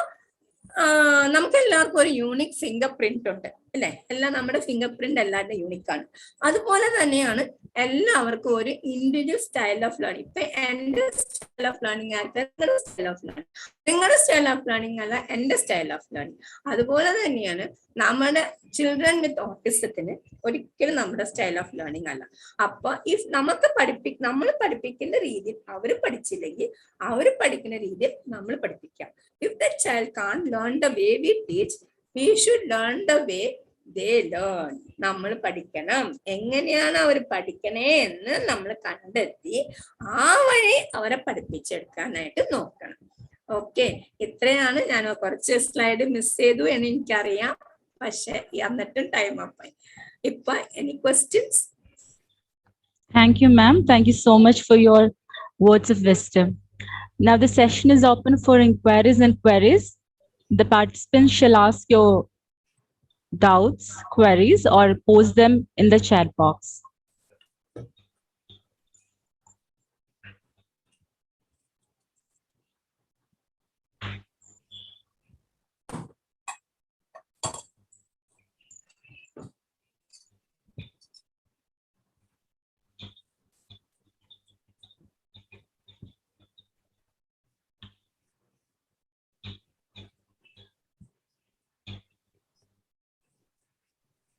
നമുക്ക് എല്ലാവർക്കും ഒരു യൂണിക് ഫിംഗർ പ്രിന്റ് ഉണ്ട് അല്ലെ? എല്ലാം നമ്മുടെ ഫിംഗർ പ്രിന്റ് എല്ലാവരുടെ യൂണിക് ആണ്. അതുപോലെ തന്നെയാണ് എല്ലാവർക്കും ഒരു ഇൻഡിവിജ്വൽ സ്റ്റൈൽ ഓഫ് ലേണിംഗ്. ഇപ്പൊ എന്റെ സ്റ്റൈൽ ഓഫ് ലേണിംഗ് ആയിട്ട് നിങ്ങളുടെ സ്റ്റൈൽ ഓഫ് ലേണിംഗ്, നിങ്ങളുടെ സ്റ്റൈൽ ഓഫ് ലേണിംഗ് അല്ല എന്റെ സ്റ്റൈൽ ഓഫ് ലേണിംഗ്. അതുപോലെ തന്നെയാണ് നമ്മുടെ ചിൽഡ്രൻ വിത്ത് ഓട്ടിസത്തിന് ഒരിക്കലും നമ്മുടെ സ്റ്റൈൽ ഓഫ് ലേണിംഗ് അല്ല. അപ്പൊ നമ്മൾ പഠിപ്പിക്കുന്ന രീതിയിൽ അവർ പഠിച്ചില്ലെങ്കിൽ അവർ പഠിക്കുന്ന രീതിയിൽ നമ്മൾ പഠിപ്പിക്കാം. If the child can't learn the way we teach, we should learn the way they learn. നമ്മൾ പഠിക്കണം, എങ്ങനെയാണ് അവർ പഠിക്കണേ എന്ന് നമ്മൾ കണ്ടെത്തി ആ വഴി അവരെ പഠിപ്പിച്ചെടുക്കാനായിട്ട് നോക്കണം. ഓക്കെ, ഇത്രയാണ്. ഞാൻ കുറച്ച് സ്ലൈഡ് മിസ് ചെയ്തു എന്ന് എനിക്കറിയാം, പക്ഷെ എന്നിട്ടും ടൈം അപ്പായി. ഇപ്പൊ any questions? Thank you, ma'am. Thank you so much for your words of wisdom. Now the session is open for inquiries and queries. The participants shall ask your doubts, queries, or post them in the chat box.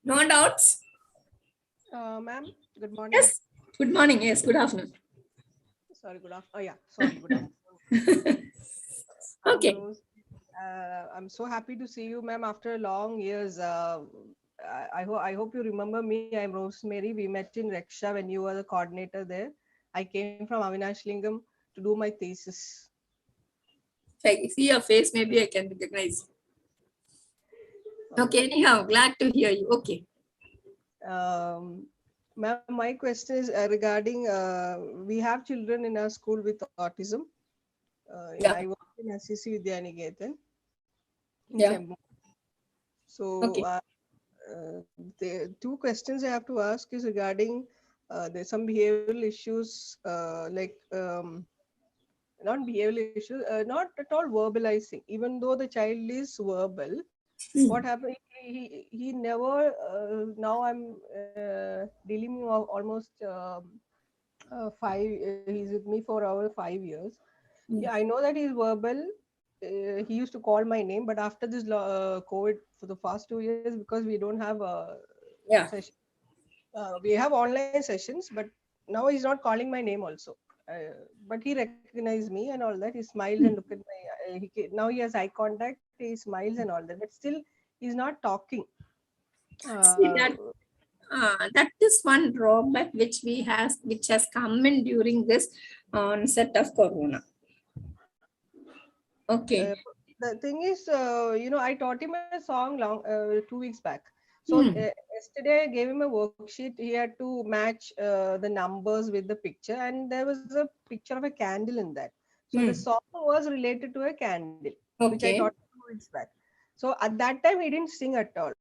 No doubts? Ma'am, good morning. Yes, good morning. Yes, good afternoon. Sorry, good afternoon. Oh, yeah, sorry, good afternoon. Okay. I'm so happy to see you, ma'am, after long years. I hope you remember me. I'm Rosemary. We met in Reksha when you were the coordinator there. I came from Avinash Lingam to do my thesis. If I see your face, maybe I can recognize. Okay, anyhow, glad to hear you. Okay. Ma'am, my question is regarding we have children in our school with autism. Yeah. I work in SCC Vidyaniketan in Yeah. Chembur. So Okay. the two questions I have to ask is regarding there's some behavioral issues like not behavioral issues, not at all verbalizing. Even though the child is verbal, what happened? He never. Now I'm dealing with almost 5. He's with me for over 5 years. Yeah, I know that he's verbal. He used to call my name, but after this COVID, for the past 2 years, because we don't have Yeah. session, we have online sessions, but now he's not calling my name also. But he recognized me and all that. He smiles and look at my. Now he has eye contact. He smiles and all that, but still he's not talking. See that is one drawback which has come in during this onset of corona. Okay. The thing is, I taught him a song 2 weeks back. So yesterday I gave him a worksheet. He had to match the numbers with the picture, and there was a picture of a candle in that. So the song was related to a candle, which I taught Okay. him 2 weeks back. So at that time he didn't sing at all.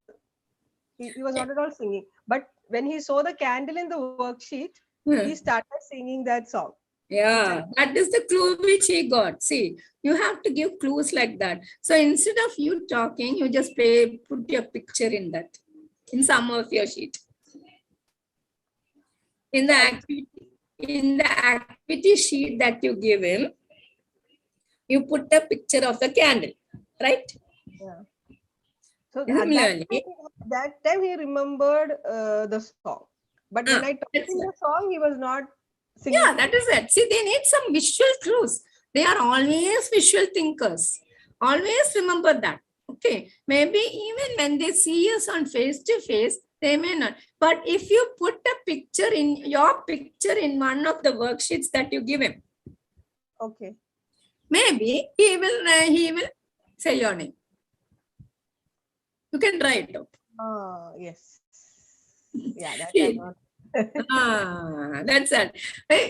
He was not at all singing. But when he saw the candle in the worksheet, he started singing that song. Yeah, that is the clue which he got. See, you have to give clues like that. So instead of you talking, you just put your picture in that, in some of your sheet. In the activity sheet that you give him, you put a picture of the candle, right? Yeah. So Similarly, that time he remembered the song. But when I taught him the song, he was not singing. Yeah, that is it. See, they need some visual clues. They are always visual thinkers. Always remember that. Okay. Maybe even when they see us on face to face, they may not. But if you put your picture in one of the worksheets that you give him, okay, maybe he will say your name. You can try it out. Yes. Yeah, that's that's it.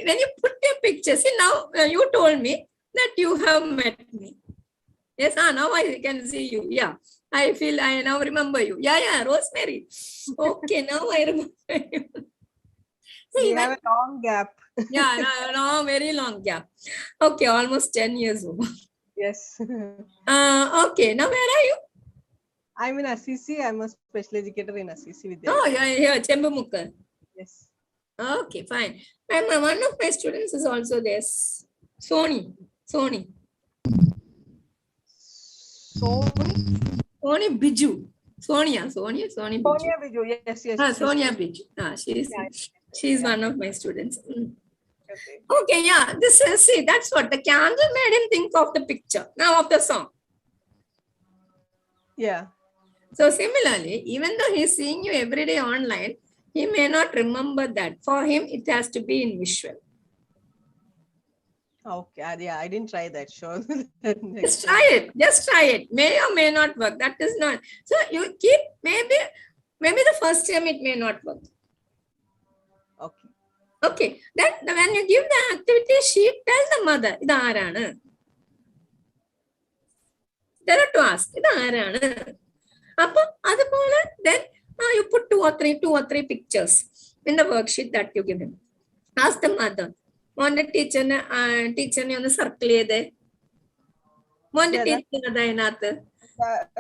When you put your picture, see now you told me that you have met me. Yes, now I can see you. Yeah, I now remember you. Yeah, Rosemary. Okay, now I remember you. We have a long gap. Yeah, no, very long gap. Okay, almost 10 years old. Yes. Okay, now where are you? I'm in Assisi. I'm a special educator in Assisi. Oh, yeah, Chembamukka. Yes. Okay, fine. And one of my students is also there. Sony Biju. Sonia Biju. Yes. Sonia Biju. She's one of my students. Okay, yeah. That's what the candle made him think of the picture. Now of the song. Yeah. So similarly, even though he's seeing you every day online, he may not remember that. For him, it has to be in visual. Okay, yeah, I didn't try that. Sure. Just try it. May or may not work. That is not. So you keep, maybe the first time it may not work. Okay. Then when you give the activity sheet, tell the mother, there are to ask, then you put two or three pictures in the worksheet that you give him. Ask the mother. Want the teacher on the circle there? Want the teacher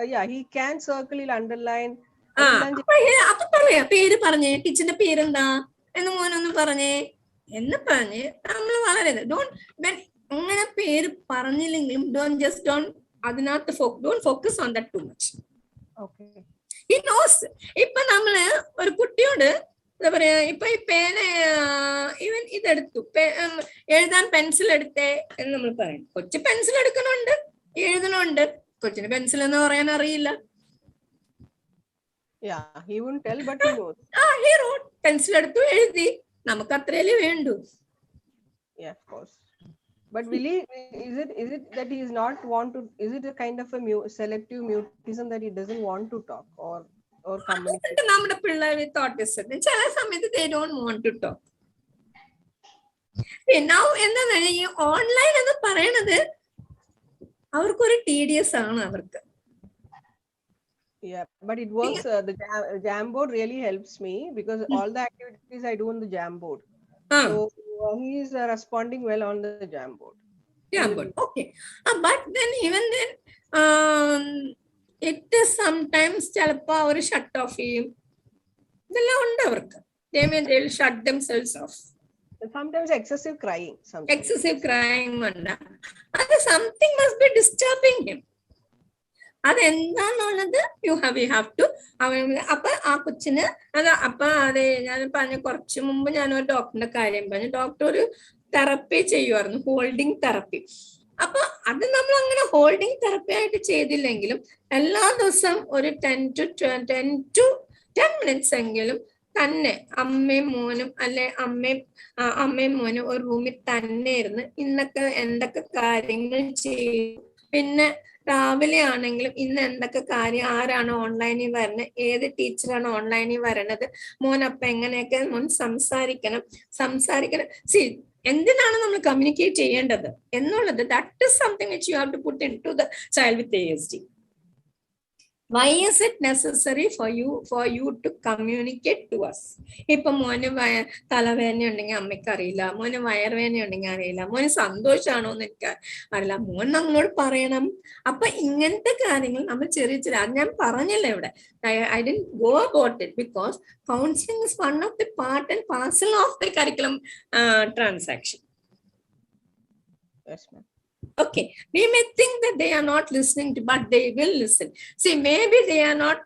yeah, he can circle, he'll underline. ടീച്ചറിന്റെ പേരെന്താ എന്ന് മോനൊന്ന് പറഞ്ഞേ എന്ന് പറഞ്ഞ് നമ്മൾ വളരെ അങ്ങനെ പേര് പറഞ്ഞില്ലെങ്കിലും അതിനകത്ത് don't focus on that too much. He knows. ഇപ്പൊ നമ്മള് ഒരു കുട്ടിയോട് എന്താ പറയാ, ഇപ്പൊ ഈ പേന ഇവൻ ഇതെടുത്തു എഴുതാൻ പെൻസിൽ എടുത്തേ എന്ന് നമ്മൾ പറയും. കൊച്ചു പെൻസിൽ എടുക്കണുണ്ട്, എഴുതണുണ്ട്. കൊച്ചിന് പെൻസിൽ എന്ന് പറയാൻ അറിയില്ല. Yeah, he wouldn't tell, but he knows. He wrote, pencil എടുത്തു എഴുതി, നമുക്ക് അത്രയല്ലേ വേണ്ടു. Yeah, of course. But will he, is it that he is not want to, is it a kind of a selective mutism that he doesn't want to talk or communicate? നമ്മുടെ പിള്ളേർ വിത്ത് ഓട്ടിസം ചില സമയത്ത് they don't want to talk. Now എന്താ ഈ ഓൺലൈൻ എന്ന് പറയണത് അവർക്കൊരു tedious ആണ് അവർക്ക്. Yeah, but it works. The Jamboard really helps me because all the activities I do on the Jamboard. So he is responding well on the Jamboard. Jamboard, okay. But then even then, it is sometimes ചിലപ്പോ അവർ shut off ചെയ്യും. ഇതെല്ലാം ഉണ്ട് അവർക്ക്. They will shut themselves off. Sometimes excessive crying. Excessive crying ഉണ്ട്. അത് something must be disturbing him. അതെന്താന്നുള്ളത് you have to അപ്പൊ ആ കൊച്ചിന് അപ്പൊ അതെ ഞാൻ പറഞ്ഞ കുറച്ച് മുമ്പ് ഞാനൊരു ഡോക്ടറിന്റെ കാര്യം പറഞ്ഞു. ഡോക്ടർ ഒരു തെറപ്പി ചെയ്യുമായിരുന്നു, ഹോൾഡിംഗ് തെറപ്പി. അപ്പൊ അത് നമ്മൾ അങ്ങനെ ഹോൾഡിംഗ് തെറപ്പി ആയിട്ട് ചെയ്തില്ലെങ്കിലും എല്ലാ ദിവസവും ഒരു 10 to 10 minutes എങ്കിലും തന്നെ അമ്മയും മോനും അല്ലെ അമ്മയും മോനും ഒരു റൂമിൽ തന്നെ ഇരുന്ന് ഇന്നൊക്കെ എന്തൊക്കെ കാര്യങ്ങൾ ചെയ്യും, പിന്നെ രാവിലെ ആണെങ്കിലും ഇന്ന് എന്തൊക്കെ കാര്യം, ആരാണ് ഓൺലൈനിൽ വരുന്നത്, ഏത് ടീച്ചറാണ് ഓൺലൈനിൽ വരണത്, മോൻ അപ്പൊ എങ്ങനെയൊക്കെ മോൻ സംസാരിക്കണം. സി എന്തിനാണ് നമ്മൾ കമ്മ്യൂണിക്കേറ്റ് ചെയ്യേണ്ടത് എന്നുള്ളത്, that is something which you have to put into the child with ASD. Why is it necessary for you to communicate to us? ഇപ്പൊ മോന് തലവേദന ഉണ്ടെങ്കിൽ അമ്മയ്ക്ക് അറിയില്ല, മോന് വയറുവേദന ഉണ്ടെങ്കിൽ അറിയില്ല, മോന് സന്തോഷമാണോ എന്ന് എനിക്ക് അറിയില്ല, മോൻ നമ്മളോട് പറയണം. അപ്പൊ ഇങ്ങനത്തെ കാര്യങ്ങൾ നമ്മൾ ചെറിയ അത് ഞാൻ പറഞ്ഞില്ല ഇവിടെ. I didn't go about it because counseling is one of the part and parcel of the curriculum transaction. Yes, ma'am. Okay, we may think that they are not listening to, but they will listen. See, maybe they are not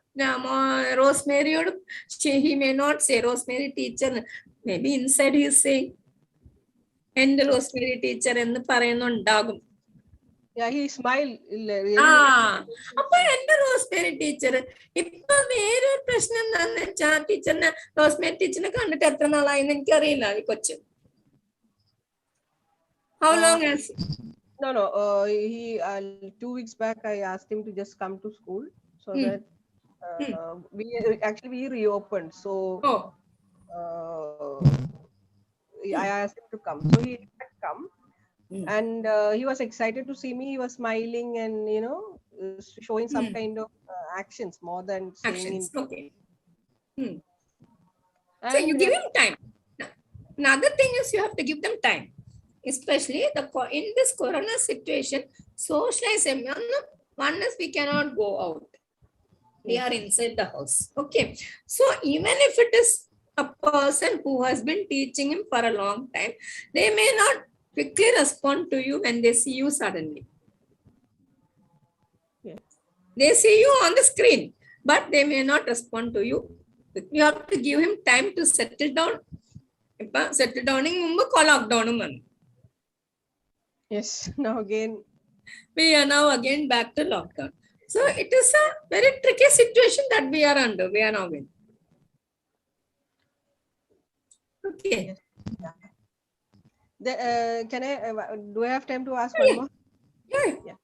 Rosemary, he may not say Rosemary teacher, maybe inside he is saying and Rosemary teacher എന്ന് പറയുന്നുണ്ടാകും. Yeah, he smiled. അപ്പൊ എന്റെ റോസ്മേരി ടീച്ചർ ഇപ്പൊ വേറൊരു പ്രശ്നം എന്താന്ന് വെച്ചാ ടീച്ചറിനെ റോസ്മേരി ടീച്ചറിനെ കണ്ടിട്ട് എത്ര നാളായെന്ന് എനിക്കറിയില്ല ഈ കൊച്ചു. How long has No. He 2 weeks back I asked him to just come to school so that we reopened. So I asked him to come. So he had come, and he was excited to see me. He was smiling and showing some kind of actions more than actions. Okay. And so you give him time. Another thing is you have to give them time. Especially in this corona situation, socializing. One is we cannot go out. We are inside the house. Okay. So even if it is a person who has been teaching him for a long time, they may not quickly respond to you when they see you suddenly. Yes. They see you on the screen, but they may not respond to you. You have to give him time to settle down. Settle down in lockdown. Yes, now again. We are now again back to lockdown. So it is a very tricky situation that we are under. We are now in. Okay. Can I? Do I have time to ask one more? Yeah.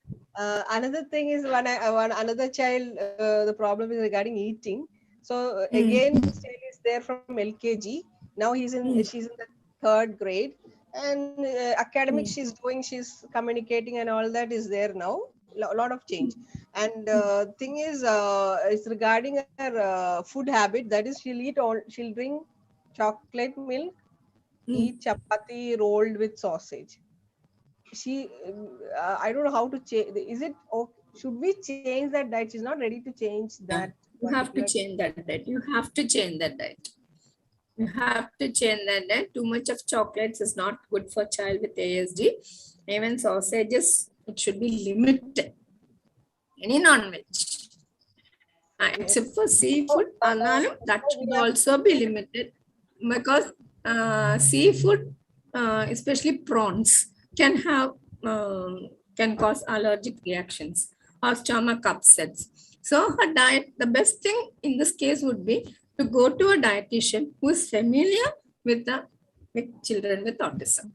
Another thing is when another child, the problem is regarding eating. So again, this child is there from LKG. Now she's in the 3rd grade. And academics she's communicating and all that is there now. A lot of change. And thing is it's regarding her food habit. That is, she'll drink chocolate milk, eat chapati rolled with sausage. She I don't know how to change. Is it okay? Should we change that diet? She's not ready to change that. You have to change that diet. You have to change that diet. You have to change that diet. Too much of chocolates is not good for child with ASD. Even sausages, it should be limited. Any non-veg. Except for seafood, that should also be limited. Because seafood, especially prawns, can cause allergic reactions or stomach upsets. So her diet, the best thing in this case would be to go to a dietitian who is familiar with children with autism.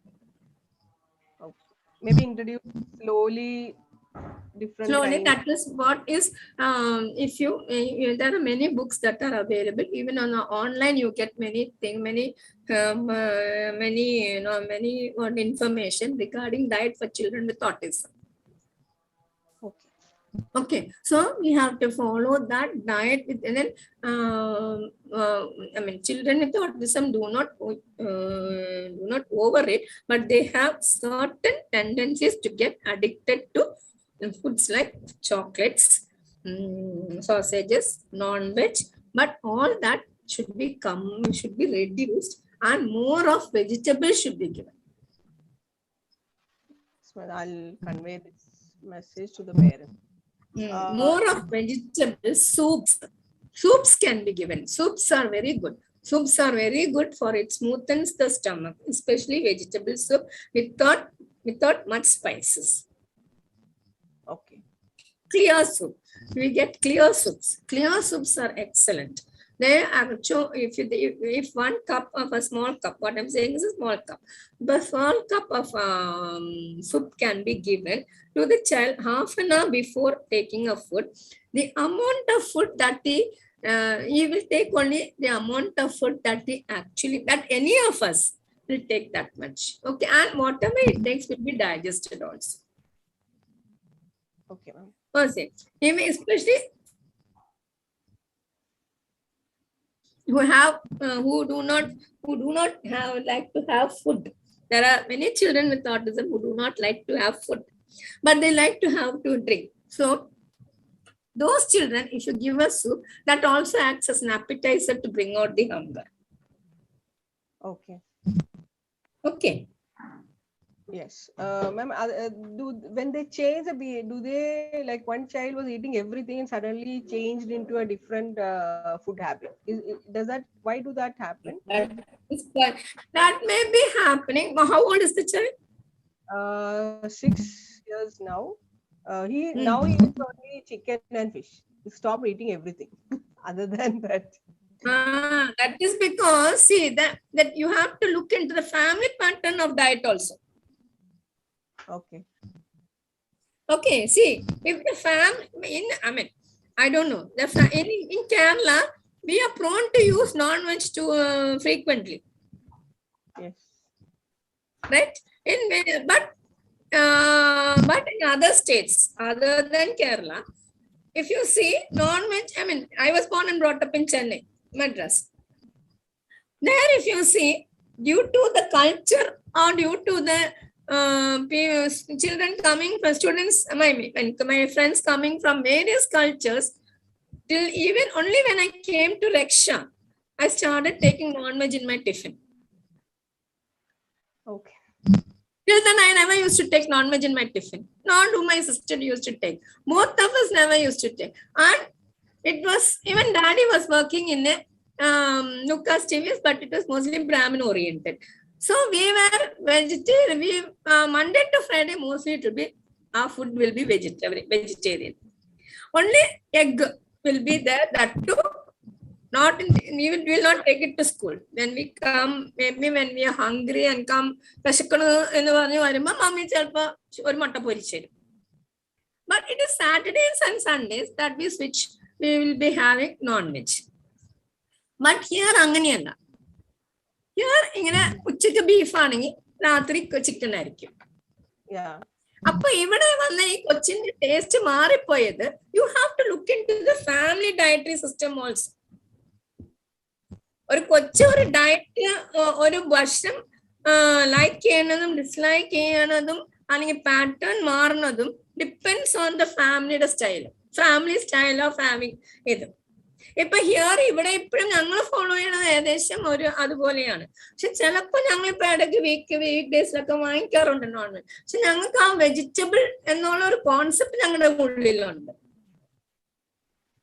Okay. Maybe introduce slowly different Slowly, kinds. that is what is, if you, there are many books that are available, even on online, you get many things, many information regarding diet for children with autism. Okay. Okay, so we have to follow that diet with, and then I mean, children with autism do not overeat, but they have certain tendencies to get addicted to foods like chocolates, sausages, non-veg, but all that should be reduced, and more of vegetables should be given. So I'll convey this message to the parents. More of vegetables, soups can be given. Soups are very good. Soups are very good for it smoothens the stomach, especially vegetable soup without much spices. Okay. Clear soup. We get clear soups. Clear soups are excellent. They are, if 1 cup of a small cup, what I'm saying is a small cup, the small cup of soup can be given to the child half an hour before taking a food. The amount of food that he will take only the amount of food that that any of us will take that much. Okay, and whatever it takes will be digested also. Okay, ma'am. Especially who do not have like to have food. There are many children with autism who do not like to have food, but they like to have to drink. So those children, if you give a soup, that also acts as an appetizer to bring out the hunger. Okay. Okay. Yes, ma'am. When they change do they, like, one child was eating everything and suddenly changed into a different food habit? Does that? Why do that happen? That may be happening. How old is the child? 6 years now. Now he eats only chicken and fish. He stopped eating everything. Other than that. That is because, see, that you have to look into the family pattern of diet also. Okay. Okay, see, if the family, I don't know, in Kerala, we are prone to use non-veg too frequently. Yes. Right? But in other states, other than Kerala, if you see non-veg, I was born and brought up in Chennai, Madras. There, if you see, due to the culture or due to the children coming from students, my friends coming from various cultures, till even only when I came to Raksha, I started taking non-veg in my tiffin. Okay. Till then, I never used to take non-veg in my tiffin. Nor do my sister used to take. Both of us never used to take. And it was, even daddy was working in a Lucas TVS, but it was mostly Brahmin oriented. So we were vegetarian. Monday to Friday, mostly it will be, our food will be vegetarian. Only egg will be there, that too. We will not take it to school. When we come, maybe when we are hungry and come, but it is Saturdays and Sundays that we switch. We will be having non-veg. But here, അങ്ങനെയല്ല. Here, ഇങ്ങനെ ഉച്ചയ്ക്ക് ബീഫ് ആണെങ്കിൽ രാത്രി ചിക്കൻ ആയിരിക്കും. അപ്പൊ ഇവിടെ വന്ന ഈ കൊച്ചിന്റെ ടേസ്റ്റ് മാറിപ്പോയത്, you have to look into the family dietary system also. ഒരു കൊച്ചു ഒരു ഡയറ്റ്, ഒരു ഭക്ഷണം ലൈക്ക് ചെയ്യുന്നതും ഡിസ്ലൈക്ക് ചെയ്യുന്നതും അല്ലെങ്കിൽ പാറ്റേൺ മാറുന്നതും ഡിപ്പെൻഡ്സ് ഓൺ ദ ഫാമിലിയുടെ style, family style of having ഇത്. ഇപ്പൊ ഹിയർ ഇവിടെ ഇപ്പോഴും ഞങ്ങൾ ഫോളോ ചെയ്യണത് ഏകദേശം അതുപോലെയാണ്. പക്ഷെ ചിലപ്പോൾ ഞങ്ങൾ ഇപ്പൊ ഇടയ്ക്ക് വീക്ക് ഡേയ്സിലൊക്കെ വാങ്ങിക്കാറുണ്ട് നോൺവെജ്. പക്ഷെ ഞങ്ങൾക്ക് ആ വെജിറ്റബിൾ എന്നുള്ള ഒരു കോൺസെപ്റ്റ് ഞങ്ങളുടെ ഉള്ളിലുണ്ട്.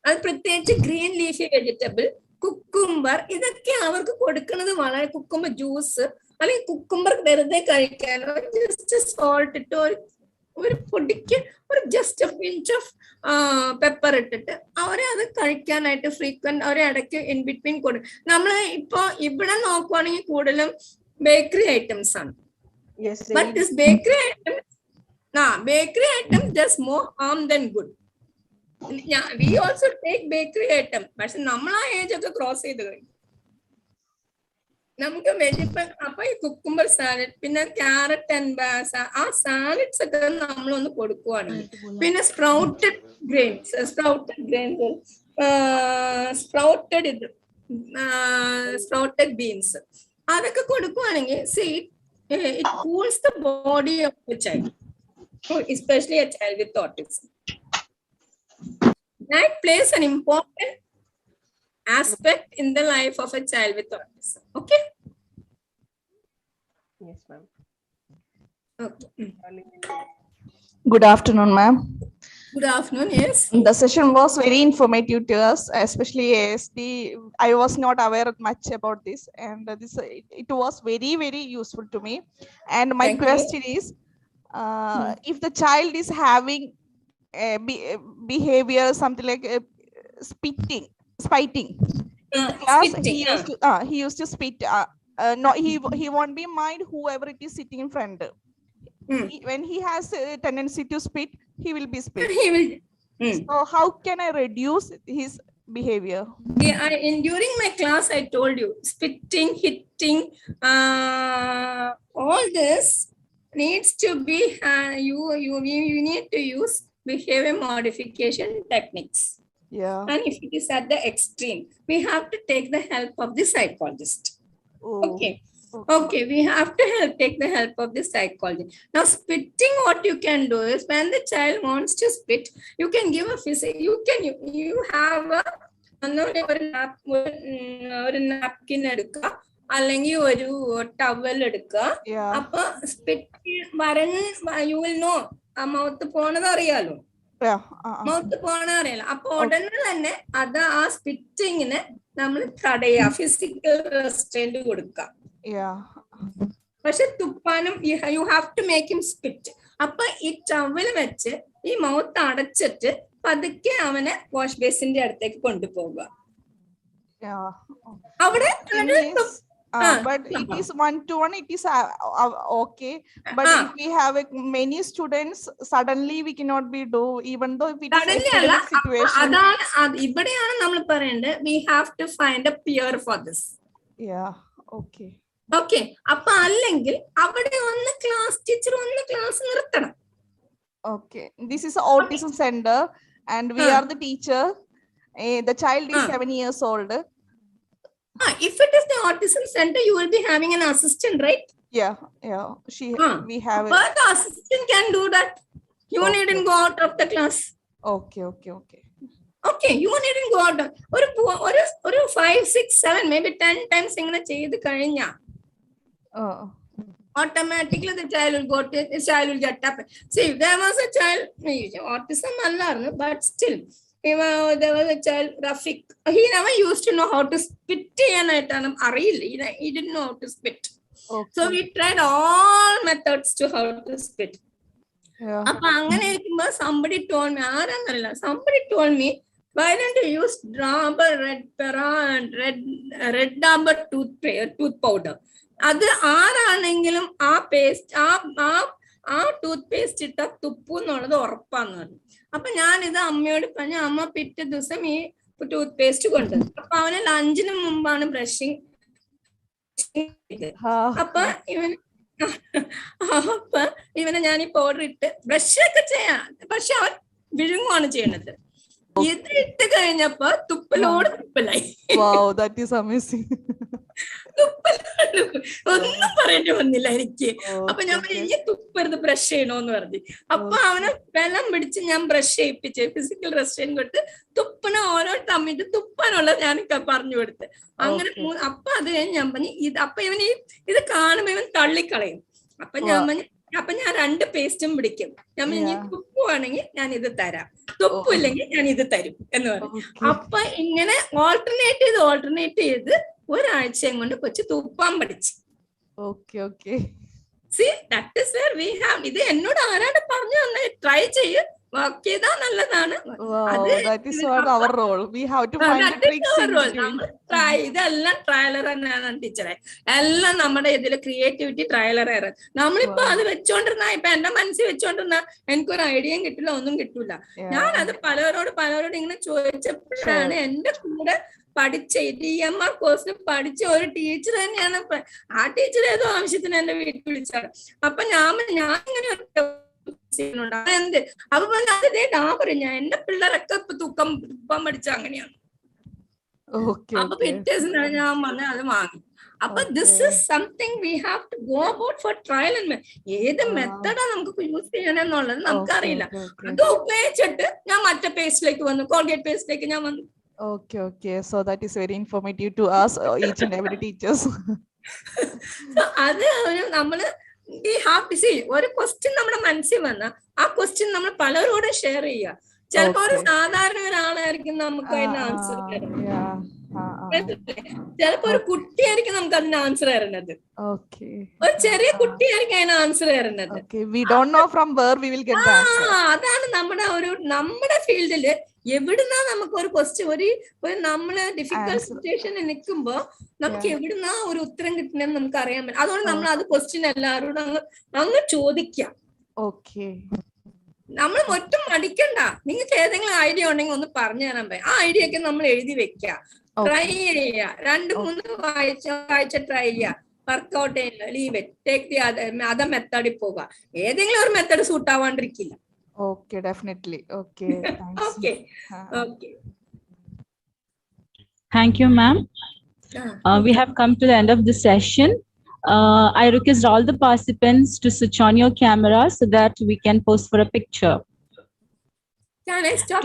അത് പ്രത്യേകിച്ച് ഗ്രീൻ ലീഫി വെജിറ്റബിൾ, കുക്കുംബർ, ഇതൊക്കെ അവർക്ക് കൊടുക്കുന്നത് വളരെ, കുക്കുംബർ ജ്യൂസ് അല്ലെങ്കിൽ കുക്കുംബർ വെറുതെ കഴിക്കാനോ ജസ്റ്റ് സോൾട്ട് ഇട്ടോ ഒരു പൊടിക്ക് ഒരു ജസ്റ്റ് പിഞ്ച് ഓഫ് പെപ്പർ ഇട്ടിട്ട് അവരെ അത് കഴിക്കാനായിട്ട് ഫ്രീക്വന്റ് അവരെ ഇടയ്ക്ക് ഇൻ ബിറ്റ്വീൻ കൊടുക്കും. നമ്മൾ ഇപ്പൊ ഇവിടെ നോക്കുവാണെങ്കിൽ കൂടുതലും ബേക്കറി ഐറ്റംസ് ആണ്. But this bakery item does more harm than good. We also take bakery item, പക്ഷെ നമ്മൾ ആ ഏജ് ഒക്കെ ക്രോസ് ചെയ്ത് കഴിഞ്ഞു. നമുക്ക് വെജിറ്റബിൾ അപ്പൊ ഈ കുക്കുംബർ സാലഡ്, പിന്നെ ക്യാരറ്റ് ആൻഡ് ആ സാലഡ്സ് ഒക്കെ നമ്മളൊന്ന് കൊടുക്കുവാണെങ്കിൽ, പിന്നെ സ്പ്രൗട്ടഡ് ബീൻസ് അതൊക്കെ കൊടുക്കുവാണെങ്കിൽ it cools the body of the child, especially a child with autism. That plays an important aspect in the life of a child with autism. Okay? Yes, ma'am. Okay. Good afternoon, ma'am. Good afternoon. Yes. The session was very informative to us, especially ASD. I was not aware much about this, and it was very, very useful to me. And my question is, if the child is having behavior something like spiting. He used to spit. No, he won't be mind whoever it is sitting in front. When he has a tendency to spit, he will be spit. So how can I reduce his behavior? During my class, I told you, spitting, hitting, all this needs to be, you need to use behavior modification techniques. Yeah. And if it is at the extreme, we have to take the help of the psychologist. Okay, we have to take the help of the psychologist. Now, spitting, what you can do is, when the child wants to spit, you can give a you have a napkin എടുക്കുക, അല്ലെങ്കിൽ ഒരു ടവൽ എടുക്കുക. അപ്പൊ സ്പിറ്റ് you will know ആ മൗത്ത് പോണത് അറിയാലോ, മൗത്ത് പോണ അറിയാലോ. അപ്പൊ ഉടനെ തന്നെ അത് ആ സ്പിറ്റിങ്ങിന് നമ്മൾ തടയുക, ഫിസിക്കൽ റെസ്ട്രെയിന്റ് കൊടുക്കുക. പക്ഷെ തുപ്പാനും you have to make him spit. അപ്പൊ ഈ ടവൽ വെച്ച് ഈ മൗത്ത് അടച്ചിട്ട് പതുക്കെ അവനെ വാഷ് ബേസിന്റെ അടുത്തേക്ക് കൊണ്ടുപോകുക. അവിടെ but it is one-to-one, it is okay. But if we have many students, suddenly we cannot be do, even though if it is a situation. അതാണ് ഇവിടെയാണ് നമ്മൾ പറയേണ്ടത്, we have to find a peer for this. Okay. അപ്പൊ അല്ലെങ്കിൽ അവിടെ ഒന്ന് ക്ലാസ് ടീച്ചർ ഒന്ന് ക്ലാസ് നിർത്തണം. Okay, this is autism center and we are the teacher. The child is 7 years old. If it is the autism center, you will be having an assistant, right? Yeah. We have but the assistant can do that. You needn't go out of the class. Okay, you needn't go out. Or 5, 6, 7, maybe 10 times ingane cheyidu kazhinja, automatically the child will get up. See, there was a child, autism allarnu, but still there was a child, Rafik. He never used to know how to spit. He didn't know how to spit. So we tried all methods to how to spit. Somebody told me, why don't you use Dabur red pera and red Dabur tooth powder? അത് ആരാണെങ്കിലും ആ പേസ്റ്റ് ആ ടൂത്ത് പേസ്റ്റ് ഇട്ട തുപ്പു എന്നുള്ളത് ഉറപ്പാന്ന് പറഞ്ഞു. അപ്പൊ ഞാനിത് അമ്മയോട് പറഞ്ഞു. അമ്മ പിറ്റേ ദിവസം ഈ ടൂത്ത് പേസ്റ്റ് കൊണ്ടുവന്നു. അപ്പൊ അവന് ലഞ്ചിന് മുമ്പാണ് ബ്രഷിങ്. അപ്പൊ ഇവനെ ഞാൻ ഈ പൗഡർ ഇട്ട് ബ്രഷ് ഒക്കെ ചെയ്യാം, പക്ഷെ അവൻ വിഴുങ്ങുവാണ് ചെയ്യണത്. ഇത് ഇട്ട് കഴിഞ്ഞപ്പോ തുപ്പലോട് തുപ്പലായി. ഒന്നും പറയേണ്ടി വന്നില്ല എനിക്ക്. അപ്പൊ ഞാൻ പറഞ്ഞു, തുപ്പരുത്, ബ്രഷ് ചെയ്യണോന്ന് പറഞ്ഞു. അപ്പൊ അവനെ വെള്ളം പിടിച്ച് ഞാൻ ബ്രഷ് ചെയ്യിപ്പിച്ച് ഫിസിക്കൽ റെസ്ട്രെയിൻ കൊടുത്ത് തുപ്പന ഓരോ തമ്മിട്ട് തുപ്പാനുള്ളത് ഞാൻ പറഞ്ഞു കൊടുത്ത്. അങ്ങനെ അപ്പൊ അത് കഴിഞ്ഞ് ഞാൻ പറഞ്ഞു അപ്പൊ ഇവന് ഇത് കാണുമ്പോ ഇവൻ തള്ളിക്കളയും. അപ്പൊ ഞാൻ പറഞ്ഞു, അപ്പൊ ഞാൻ 2 പേസ്റ്റും പിടിക്കും. ഞാൻ പറഞ്ഞു, തുപ്പുവാണെങ്കിൽ ഞാൻ ഇത് തരാം, തുപ്പില്ലെങ്കിൽ ഞാൻ ഇത് തരും എന്ന് പറഞ്ഞു. അപ്പൊ ഇങ്ങനെ ഓൾട്ടർനേറ്റ് ചെയ്ത് ഒരാഴ്ചയും കൊണ്ട് കൊച്ചു തുപ്പാൻ പഠിച്ചു. See, that is where we have. ഇത് എന്നോട് ആരാണ് പറഞ്ഞു തന്നെ ട്രൈ ചെയ്യ് വർക്ക് ചെയ്താ നല്ലതാണ്. Wow, that is what our role. We have to find the tricks in between. Try ഇതെല്ലാം ട്രയലർ തന്നെയാണ് ടീച്ചറെ. എല്ലാം നമ്മുടെ ഇതിൽ ക്രിയേറ്റിവിറ്റി ട്രയലർ എറർ. നമ്മളിപ്പോ അത് വെച്ചോണ്ടിരുന്ന ഇപ്പൊ എന്റെ മനസ്സിൽ വെച്ചോണ്ടിരുന്ന എനിക്കൊരു ഐഡിയയും കിട്ടില്ല, ഒന്നും കിട്ടൂല. ഞാൻ അത് പലരോട് ഇങ്ങനെ ചോദിച്ചപ്പോഴാണ് എന്റെ കൂടെ പഠിച്ച DMR കോഴ്സിന് പഠിച്ച ഒരു ടീച്ചർ തന്നെയാണ്. ആ ടീച്ചർ ഏതോ ആവശ്യത്തിന് എന്റെ വീട്ടിൽ വിളിച്ചാണ്. അപ്പൊ ഞാൻ ഇങ്ങനെ എന്ത് അപ്പൊ അതേ പറയും ഞാൻ എന്റെ പിള്ളേരൊക്കെ ഇപ്പൊ തൂക്കം പഠിച്ച അങ്ങനെയാണ്. അപ്പൊ പിറ്റേഴ്സിനാണ് ഞാൻ വന്ന് അത് വാങ്ങി. അപ്പൊ this is something we have to go about for trial and ഏത് മെത്തഡാ നമുക്ക് യൂസ് ചെയ്യണമെന്നുള്ളത് നമുക്കറിയില്ല. അത് ഉപയോഗിച്ചിട്ട് ഞാൻ മറ്റേ പേസ്റ്റിലേക്ക് വന്നു, കോൾഗേറ്റ് പേസ്റ്റിലേക്ക് ഞാൻ വന്നു. Okay. So that is very informative to us, each and every teachers. അത് നമ്മള് we have to see ഒരു ക്വസ്റ്റ്യൻ നമ്മുടെ മനസ്സിൽ വന്ന ആ ക്വസ്റ്റ്യൻ നമ്മൾ പലരോടും ഷെയർ ചെയ്യുക. ചിലപ്പോ ഒരു സാധാരണ ഒരാളായിരിക്കും നമുക്ക് അതിന് ആൻസർ തരുന്നത്, ചിലപ്പോ ഒരു കുട്ടിയായിരിക്കും നമുക്ക് അതിന് ആൻസർ തരുന്നത്, ഒരു ചെറിയ കുട്ടിയായിരിക്കും അതിന് ആൻസർ തരുന്നത്. അതാണ് നമ്മുടെ ഫീൽഡില് എവിടുന്നാ നമുക്ക് ഒരു ക്വസ്റ്റ്യൻ ഒരു നമ്മള് ഡിഫിക്കൽട്ട് സിറ്റുവേഷനിൽ നിൽക്കുമ്പോ നമുക്ക് എവിടുന്നാ ഒരു ഉത്തരം കിട്ടണമെന്ന് നമുക്ക് അറിയാൻ പറ്റും. അതുകൊണ്ട് നമ്മൾ അത് ക്വസ്റ്റ്യൻ എല്ലാവരോടും അങ്ങ് ചോദിക്കാം. നമ്മൾ ഒട്ടും മടിക്കണ്ട. നിങ്ങൾക്ക് ഏതെങ്കിലും ഐഡിയ ഉണ്ടെങ്കിൽ ഒന്ന് പറഞ്ഞു തരാൻ പറ്റും. ആ ഐഡിയ ഒക്കെ നമ്മൾ എഴുതി വെക്കുക, ട്രൈ ചെയ്യുക, 2-3 ആഴ്ച ട്രൈ ചെയ്യുക, വർക്ക്ഔട്ട് ചെയ്യുക, leave it, take the other മെത്തേഡിൽ പോവുക. ഏതെങ്കിലും ഒരു മെത്തേഡ് സൂട്ട് ആവാണ്ടിരിക്കില്ല. Okay, definitely. Okay. Okay. Thank you, ma'am. We have come to the end of the session. I request all the participants to switch on your camera so that we can pose for a picture. Can I stop?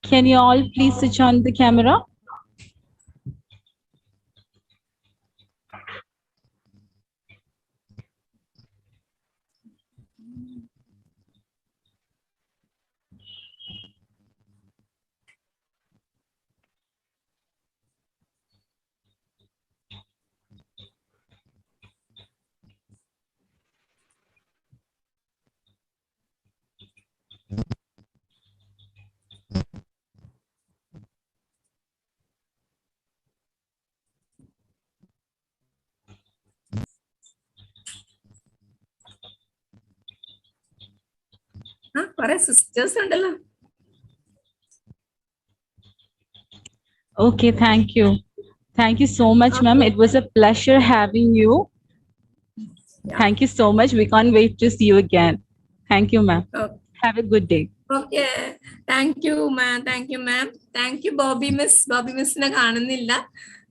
Can you all please switch on the camera? Sisters ഉണ്ടല്ലോ. Okay, thank you. Thank you so much, ma'am. It was a pleasure having you. Thank you so much. We can't wait to see you again. Thank you, ma'am. Have a good day. Okay. Thank you, ma'am. Thank you, Bobby Miss. Bobby Miss നെ കാണുന്നില്ല.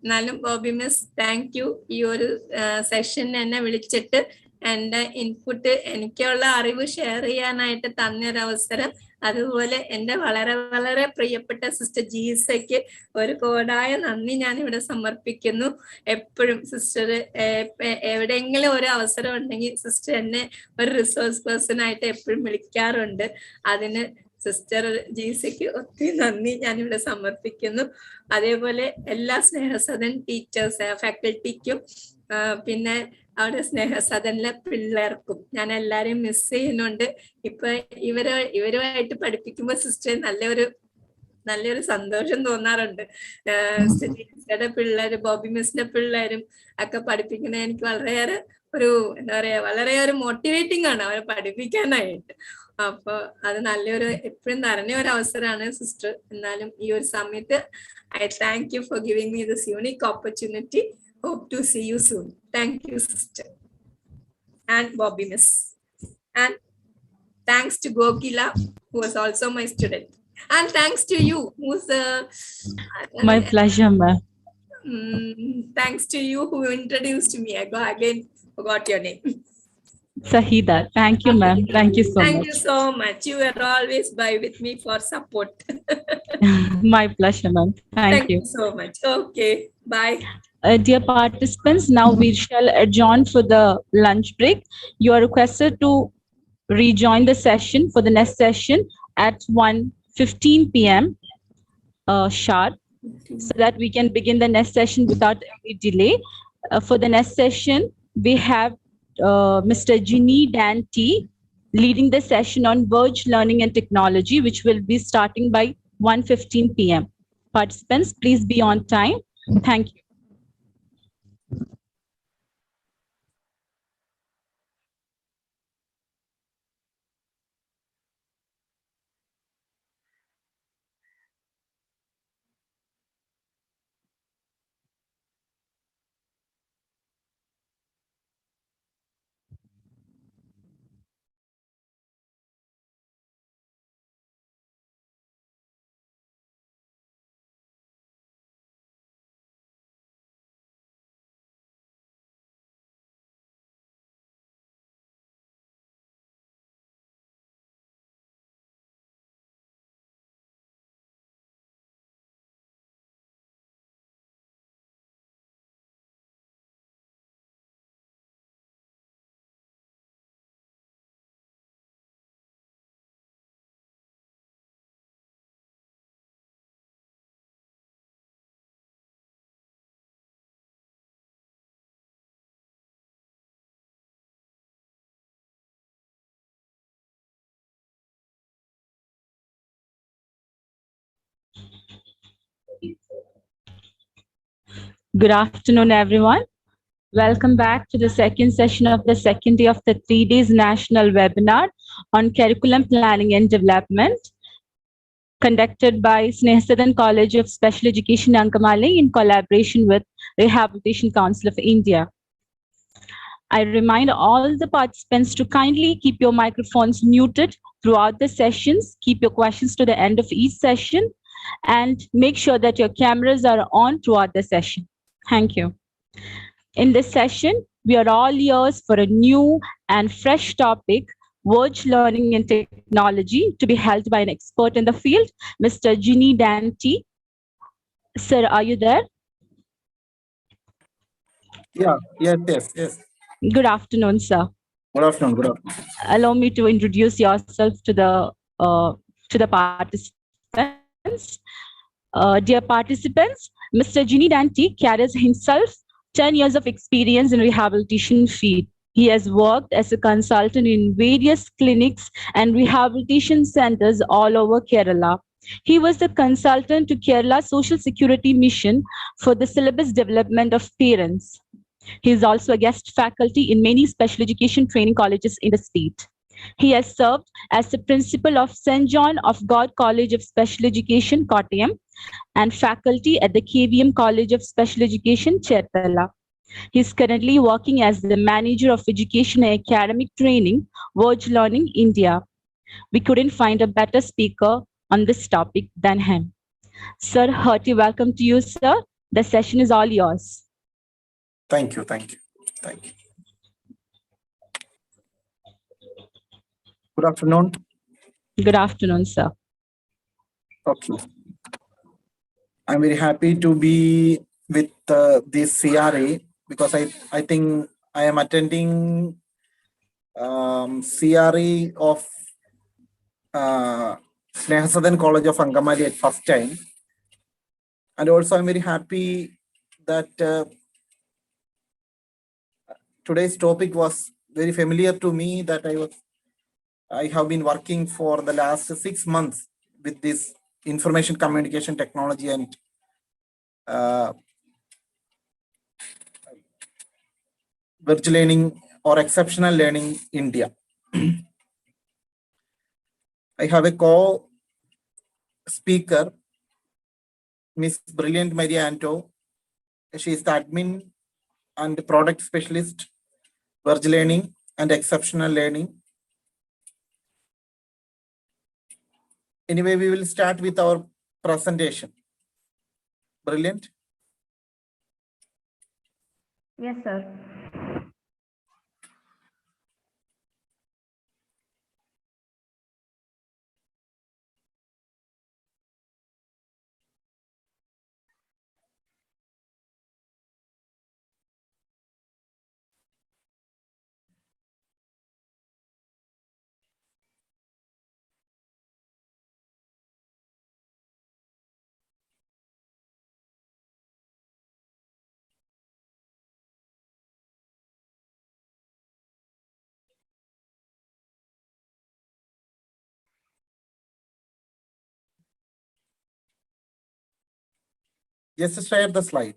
എന്നാലും ബോബി മിസ് താങ്ക് യു. ഈ ഒരു സെഷൻ എന്നെ വിളിച്ചിട്ട് എന്റെ ഇൻപുട്ട് എനിക്കുള്ള അറിവ് ഷെയർ ചെയ്യാനായിട്ട് തന്നൊരവസരം, അതുപോലെ എന്റെ വളരെ വളരെ പ്രിയപ്പെട്ട സിസ്റ്റർ ജീസയ്ക്ക് ഒരു കോടായ നന്ദി ഞാൻ ഇവിടെ സമർപ്പിക്കുന്നു. എപ്പോഴും സിസ്റ്റർ എവിടെയെങ്കിലും ഒരു അവസരം ഉണ്ടെങ്കിൽ സിസ്റ്റർ എന്നെ ഒരു റിസോഴ്സ് പേഴ്സൺ ആയിട്ട് എപ്പോഴും വിളിക്കാറുണ്ട്. അതിന് സിസ്റ്റർ ജീസയ്ക്ക് ഒത്തിരി നന്ദി ഞാനിവിടെ സമർപ്പിക്കുന്നു. അതേപോലെ എല്ലാ സ്നേഹസദൻ ടീച്ചേഴ്സ് ഫാക്കൽറ്റിക്കും പിന്നെ അവിടെ സ്നേഹസദനിലെ പിള്ളേർക്കും ഞാൻ എല്ലാരെയും മിസ് ചെയ്യുന്നുണ്ട്. ഇപ്പൊ ഇവരുമായിട്ട് പഠിപ്പിക്കുമ്പോൾ സിസ്റ്റർ നല്ലൊരു സന്തോഷം തോന്നാറുണ്ട്. സിസ്റ്ററുടെ പിള്ളേര് ബോബി മിസ്സിന്റെ പിള്ളേരും ഒക്കെ പഠിപ്പിക്കുന്നത് എനിക്ക് വളരെയേറെ വളരെയേറെ മോട്ടിവേറ്റിംഗ് ആണ് അവരെ പഠിപ്പിക്കാനായിട്ട്. അപ്പൊ അത് എപ്പോഴും നിറഞ്ഞ ഒരു അവസരമാണ് സിസ്റ്റർ. എന്നാലും ഈ ഒരു സമയത്ത് I thank you for giving me this unique opportunity. Hope to see you soon. Thank you, sister. And Bobby Miss. And thanks to Gokila, who was also my student. And thanks to you, who's my pleasure, ma'am. Thanks to you who introduced me. I forgot your name. Sahida. Thank you, ma'am. Thank you so much. Thank you so much. You are always with me for support. My pleasure, ma'am. Thank you so much. Okay. Bye. Dear participants, now we shall adjourn for the lunch break. You are requested to rejoin the session for the next session at 1:15 p.m. Sharp, so that we can begin the next session without any delay. For the next session, we have Mr. Ginny Dan T leading the session on Verge Learning and Technology, which will be starting by 1:15 p.m. Participants, please be on time. Thank you. Good afternoon, everyone. Welcome back to the second session of the second day of the 3 days national webinar on curriculum planning and development conducted by Sneha Sadan College of Special Education, Angamaly, in collaboration with Rehabilitation Council of India. I remind all the participants to kindly keep your microphones muted throughout the sessions, keep your questions to the end of each session, and make sure that your cameras are on throughout the session. Thank you. In this session, we are all ears for a new and fresh topic, Verge Learning and Technology, to be held by an expert in the field, Mr. Ginny Danti. Sir, are you there? Yeah, yes. Good afternoon, sir. Good afternoon, good afternoon. Allow me to introduce yourself to the participants. Dear participants, Mr. Ginny Danti carries himself 10 years of experience in rehabilitation field. He has worked as a consultant in various clinics and rehabilitation centers all over Kerala. He was the consultant to Kerala Social Security Mission for the syllabus development of parents. He is also a guest faculty in many special education training colleges in the state. He has served as the principal of St. John of God College of Special Education, Kottayam, and faculty at the KVM College of Special Education, Chertala. He is currently working as the manager of education and academic training, Verge Learning India. We couldn't find a better speaker on this topic than him. Sir, hearty welcome to you, sir. The session is all yours. Thank you. Good afternoon. Good afternoon, sir. Okay. I'm very happy to be with this CRA because I think I am attending CRE of Sneha Sadan College of Angamaly at first time. And also I'm very happy that today's topic was very familiar to me, that I have been working for the last 6 months with this information communication technology and virtual learning or exceptional learning India. I have a co-speaker, Miss Brilliant Maria Anto. She is the admin and product specialist, virtual learning and exceptional learning. Anyway, we will start with our presentation. Brilliant. Yes, sir. Just share the slide.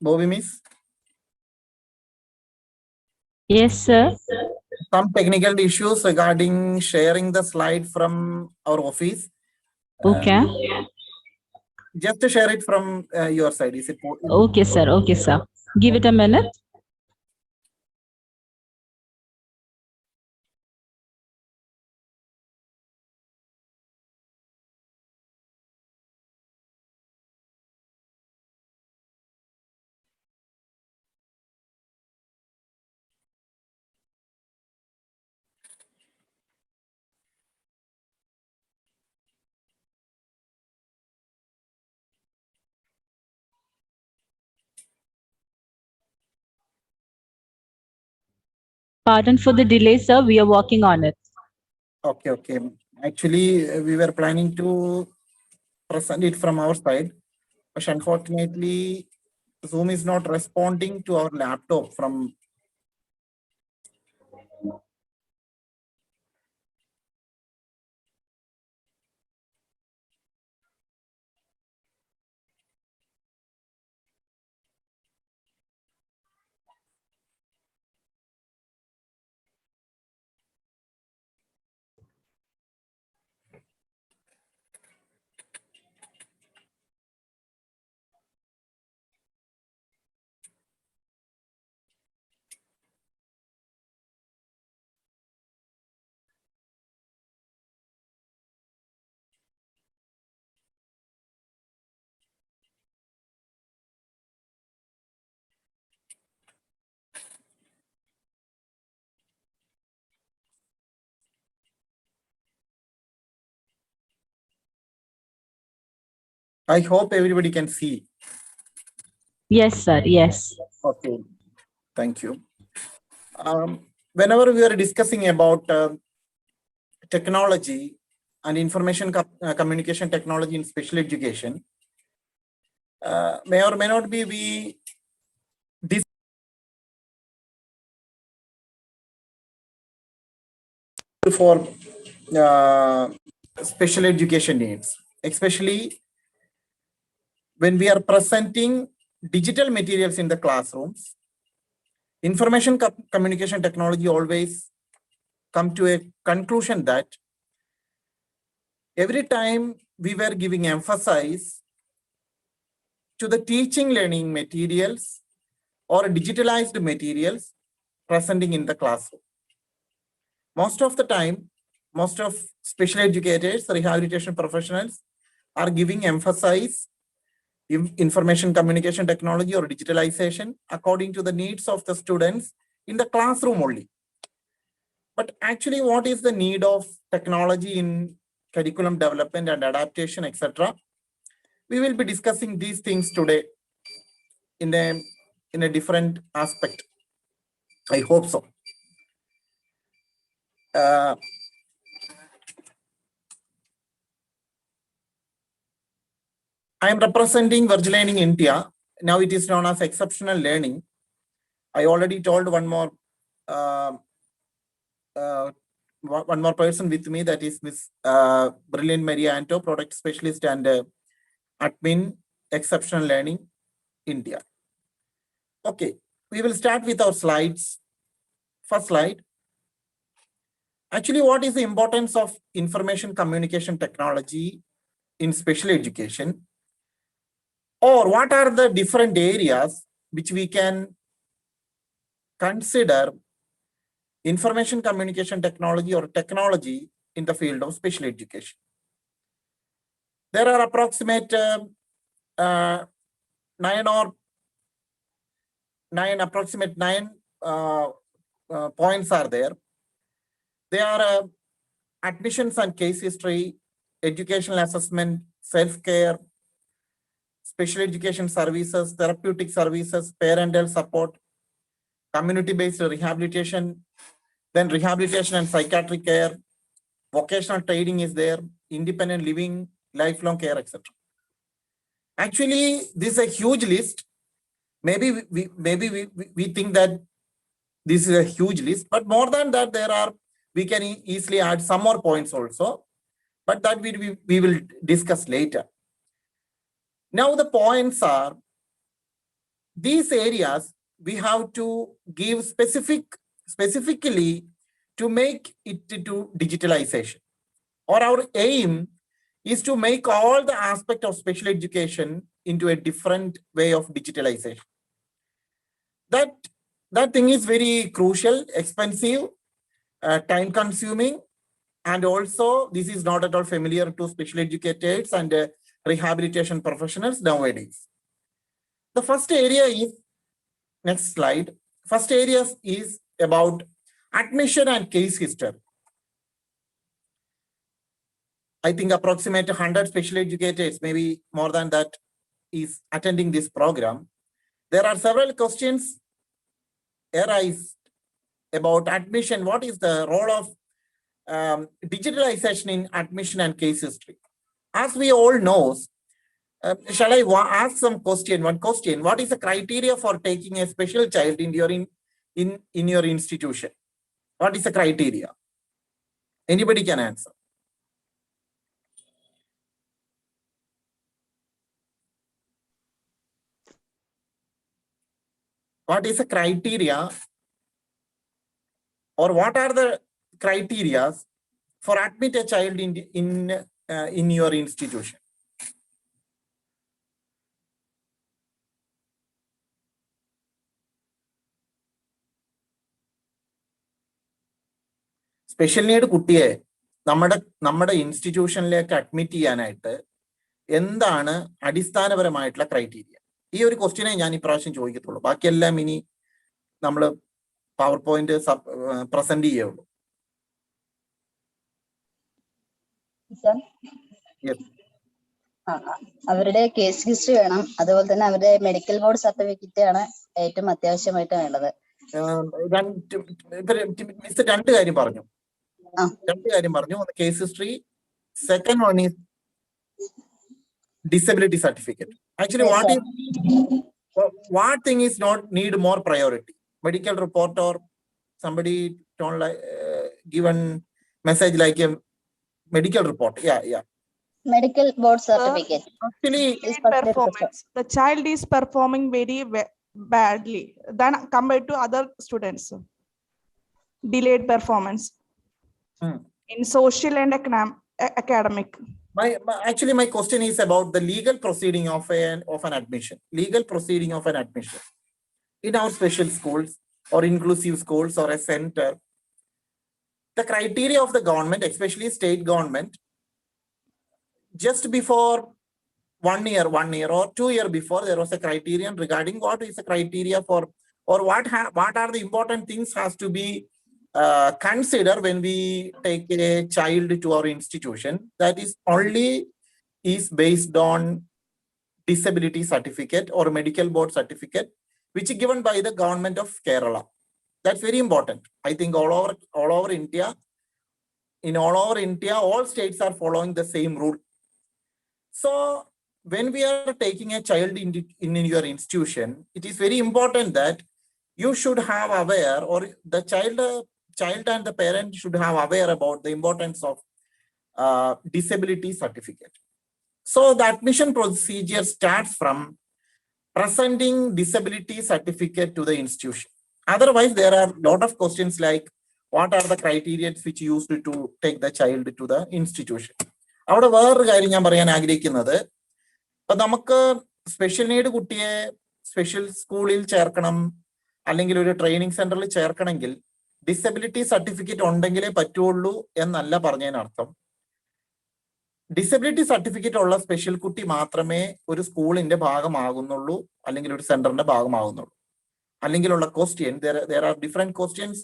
Bobby Miss? Yes, sir. Some technical issues regarding sharing the slide from our office. Okay. Just to share it from your side. Is it Okay, sir. Okay, sir. Give it a minute. Pardon for the delay, sir. We are working on it. Okay, okay. Actually, we were planning to present it from our side, but unfortunately, Zoom is not responding to our laptop from. I hope everybody can see. Yes, sir. Yes. Okay, thank you. Whenever we are discussing about technology and information communication technology in special education, may or may not be we for special education needs, especially when we are presenting digital materials in the classrooms. Information communication technology always come to a conclusion that every time we were giving emphasis to the teaching learning materials or digitalized materials presenting in the classroom. Most of the time, most of special educators, rehabilitation professionals are giving emphasis information communication technology or digitalization according to the needs of the students in the classroom only. But actually, what is the need of technology in curriculum development and adaptation, etc.? We will be discussing these things today in a different aspect. I hope so. I am representing Virtual Learning India. Now it is known as Exceptional Learning. I already told one more person with me, that is Miss Brilliant Maria Anto, Product Specialist and Admin, Exceptional Learning India. Okay, we will start with our slides. First slide. Actually, what is the importance of information communication technology in special education? Or what are the different areas which we can consider information communication technology or technology in the field of special education? There are approximate nine points are there. They are admissions and case history, educational assessment, self-care, special education services, therapeutic services, parental support, community-based rehabilitation, then rehabilitation and psychiatric care, vocational training is there, independent living, lifelong care, etc. Actually, this is a huge list. Maybe we think that this is a huge list, but more than that, we can easily add some more points also, but that we will discuss later. Now the points are, these areas we have to give specifically to make it to digitalization. Or our aim is to make all the aspect of special education into a different way of digitalization. That thing is very crucial, expensive, time consuming, and also this is not at all familiar to special educators and rehabilitation professionals nowadays. The first area is, next slide, first area is about admission and case history. I think approximately 100 special educators, maybe more than that, is attending this program. There are several questions arise about admission. What is the role of digitalization in admission and case history? As we all know, shall I ask some question? One question: what is the criteria for taking a special child in your institution? What is the criteria? Anybody can answer. What is the criteria, or what are the criteria for admit a child in your institution? Special need കുട്ടിയെ നമ്മുടെ ഇൻസ്റ്റിറ്റ്യൂഷനിലേക്ക് അഡ്മിറ്റ് ചെയ്യാനായിട്ട് എന്താണ് അടിസ്ഥാനപരമായിട്ടുള്ള ക്രൈറ്റീരിയ? ഈ ഒരു ക്വസ്റ്റ്യനെ ഞാൻ ഇപ്രാവശ്യം ചോദിക്കത്തുള്ളൂ. ബാക്കിയെല്ലാം ഇനി നമ്മൾ പവർ പോയിന്റ് പ്രസന്റ് ചെയ്യുള്ളൂ. അവരുടെ കേസ് ഹിസ്റ്ററി വേണം. അതുപോലെ തന്നെ അവരുടെ മെഡിക്കൽ ബോർഡ് സർട്ടിഫിക്കറ്റ് ആണ് ഏറ്റവും അത്യാവശ്യമായിട്ട് വേണ്ടത്. രണ്ട് കാര്യം പറഞ്ഞു. ഒന്ന് case history, second one is disability certificate. Actually, what thing is not need more priority? Medical report, or somebody don't like given message like a medical report. Yeah. Medical board certificate. Actually, performance. The child is performing very badly than compared to other students. Delayed performance in social and academic. Actually, my question is about the legal proceeding of an admission. Legal proceeding of an admission in our special schools or inclusive schools or a center. The criteria of the government, especially state government, just before 1 year or 2 years before, there was a criterion regarding what is the criteria for, or what are the important things has to be consider when we take a child to our institution. That is only is based on disability certificate or medical board certificate, which is given by the government of Kerala. That's very important. I think all over India, all states are following the same rule. So when we are taking a child in your institution, it is very important that you should have aware, or the child and the parent should have aware about the importance of disability certificate. So the admission procedure starts from presenting disability certificate to the institution. Otherwise, there are a lot of questions like, what are the criteria which used to take the child to the institution? അവിടെ വേറൊരു കാര്യം ഞാൻ പറയാൻ ആഗ്രഹിക്കുന്നത്, ഇപ്പൊ നമുക്ക് സ്പെഷ്യൽ നീഡ് കുട്ടിയെ സ്പെഷ്യൽ സ്കൂളിൽ ചേർക്കണം അല്ലെങ്കിൽ ഒരു ട്രെയിനിങ് സെന്ററിൽ ചേർക്കണമെങ്കിൽ ഡിസബിലിറ്റി സർട്ടിഫിക്കറ്റ് ഉണ്ടെങ്കിലേ പറ്റുള്ളൂ എന്നല്ല പറഞ്ഞതിനർത്ഥം. ഡിസബിലിറ്റി സർട്ടിഫിക്കറ്റ് ഉള്ള സ്പെഷ്യൽ കുട്ടി മാത്രമേ ഒരു സ്കൂളിന്റെ ഭാഗമാകുന്നുള്ളൂ അല്ലെങ്കിൽ ഒരു സെന്ററിന്റെ ഭാഗമാകുന്നുള്ളൂ. അല്ലെങ്കിലുള്ള question, there are different questions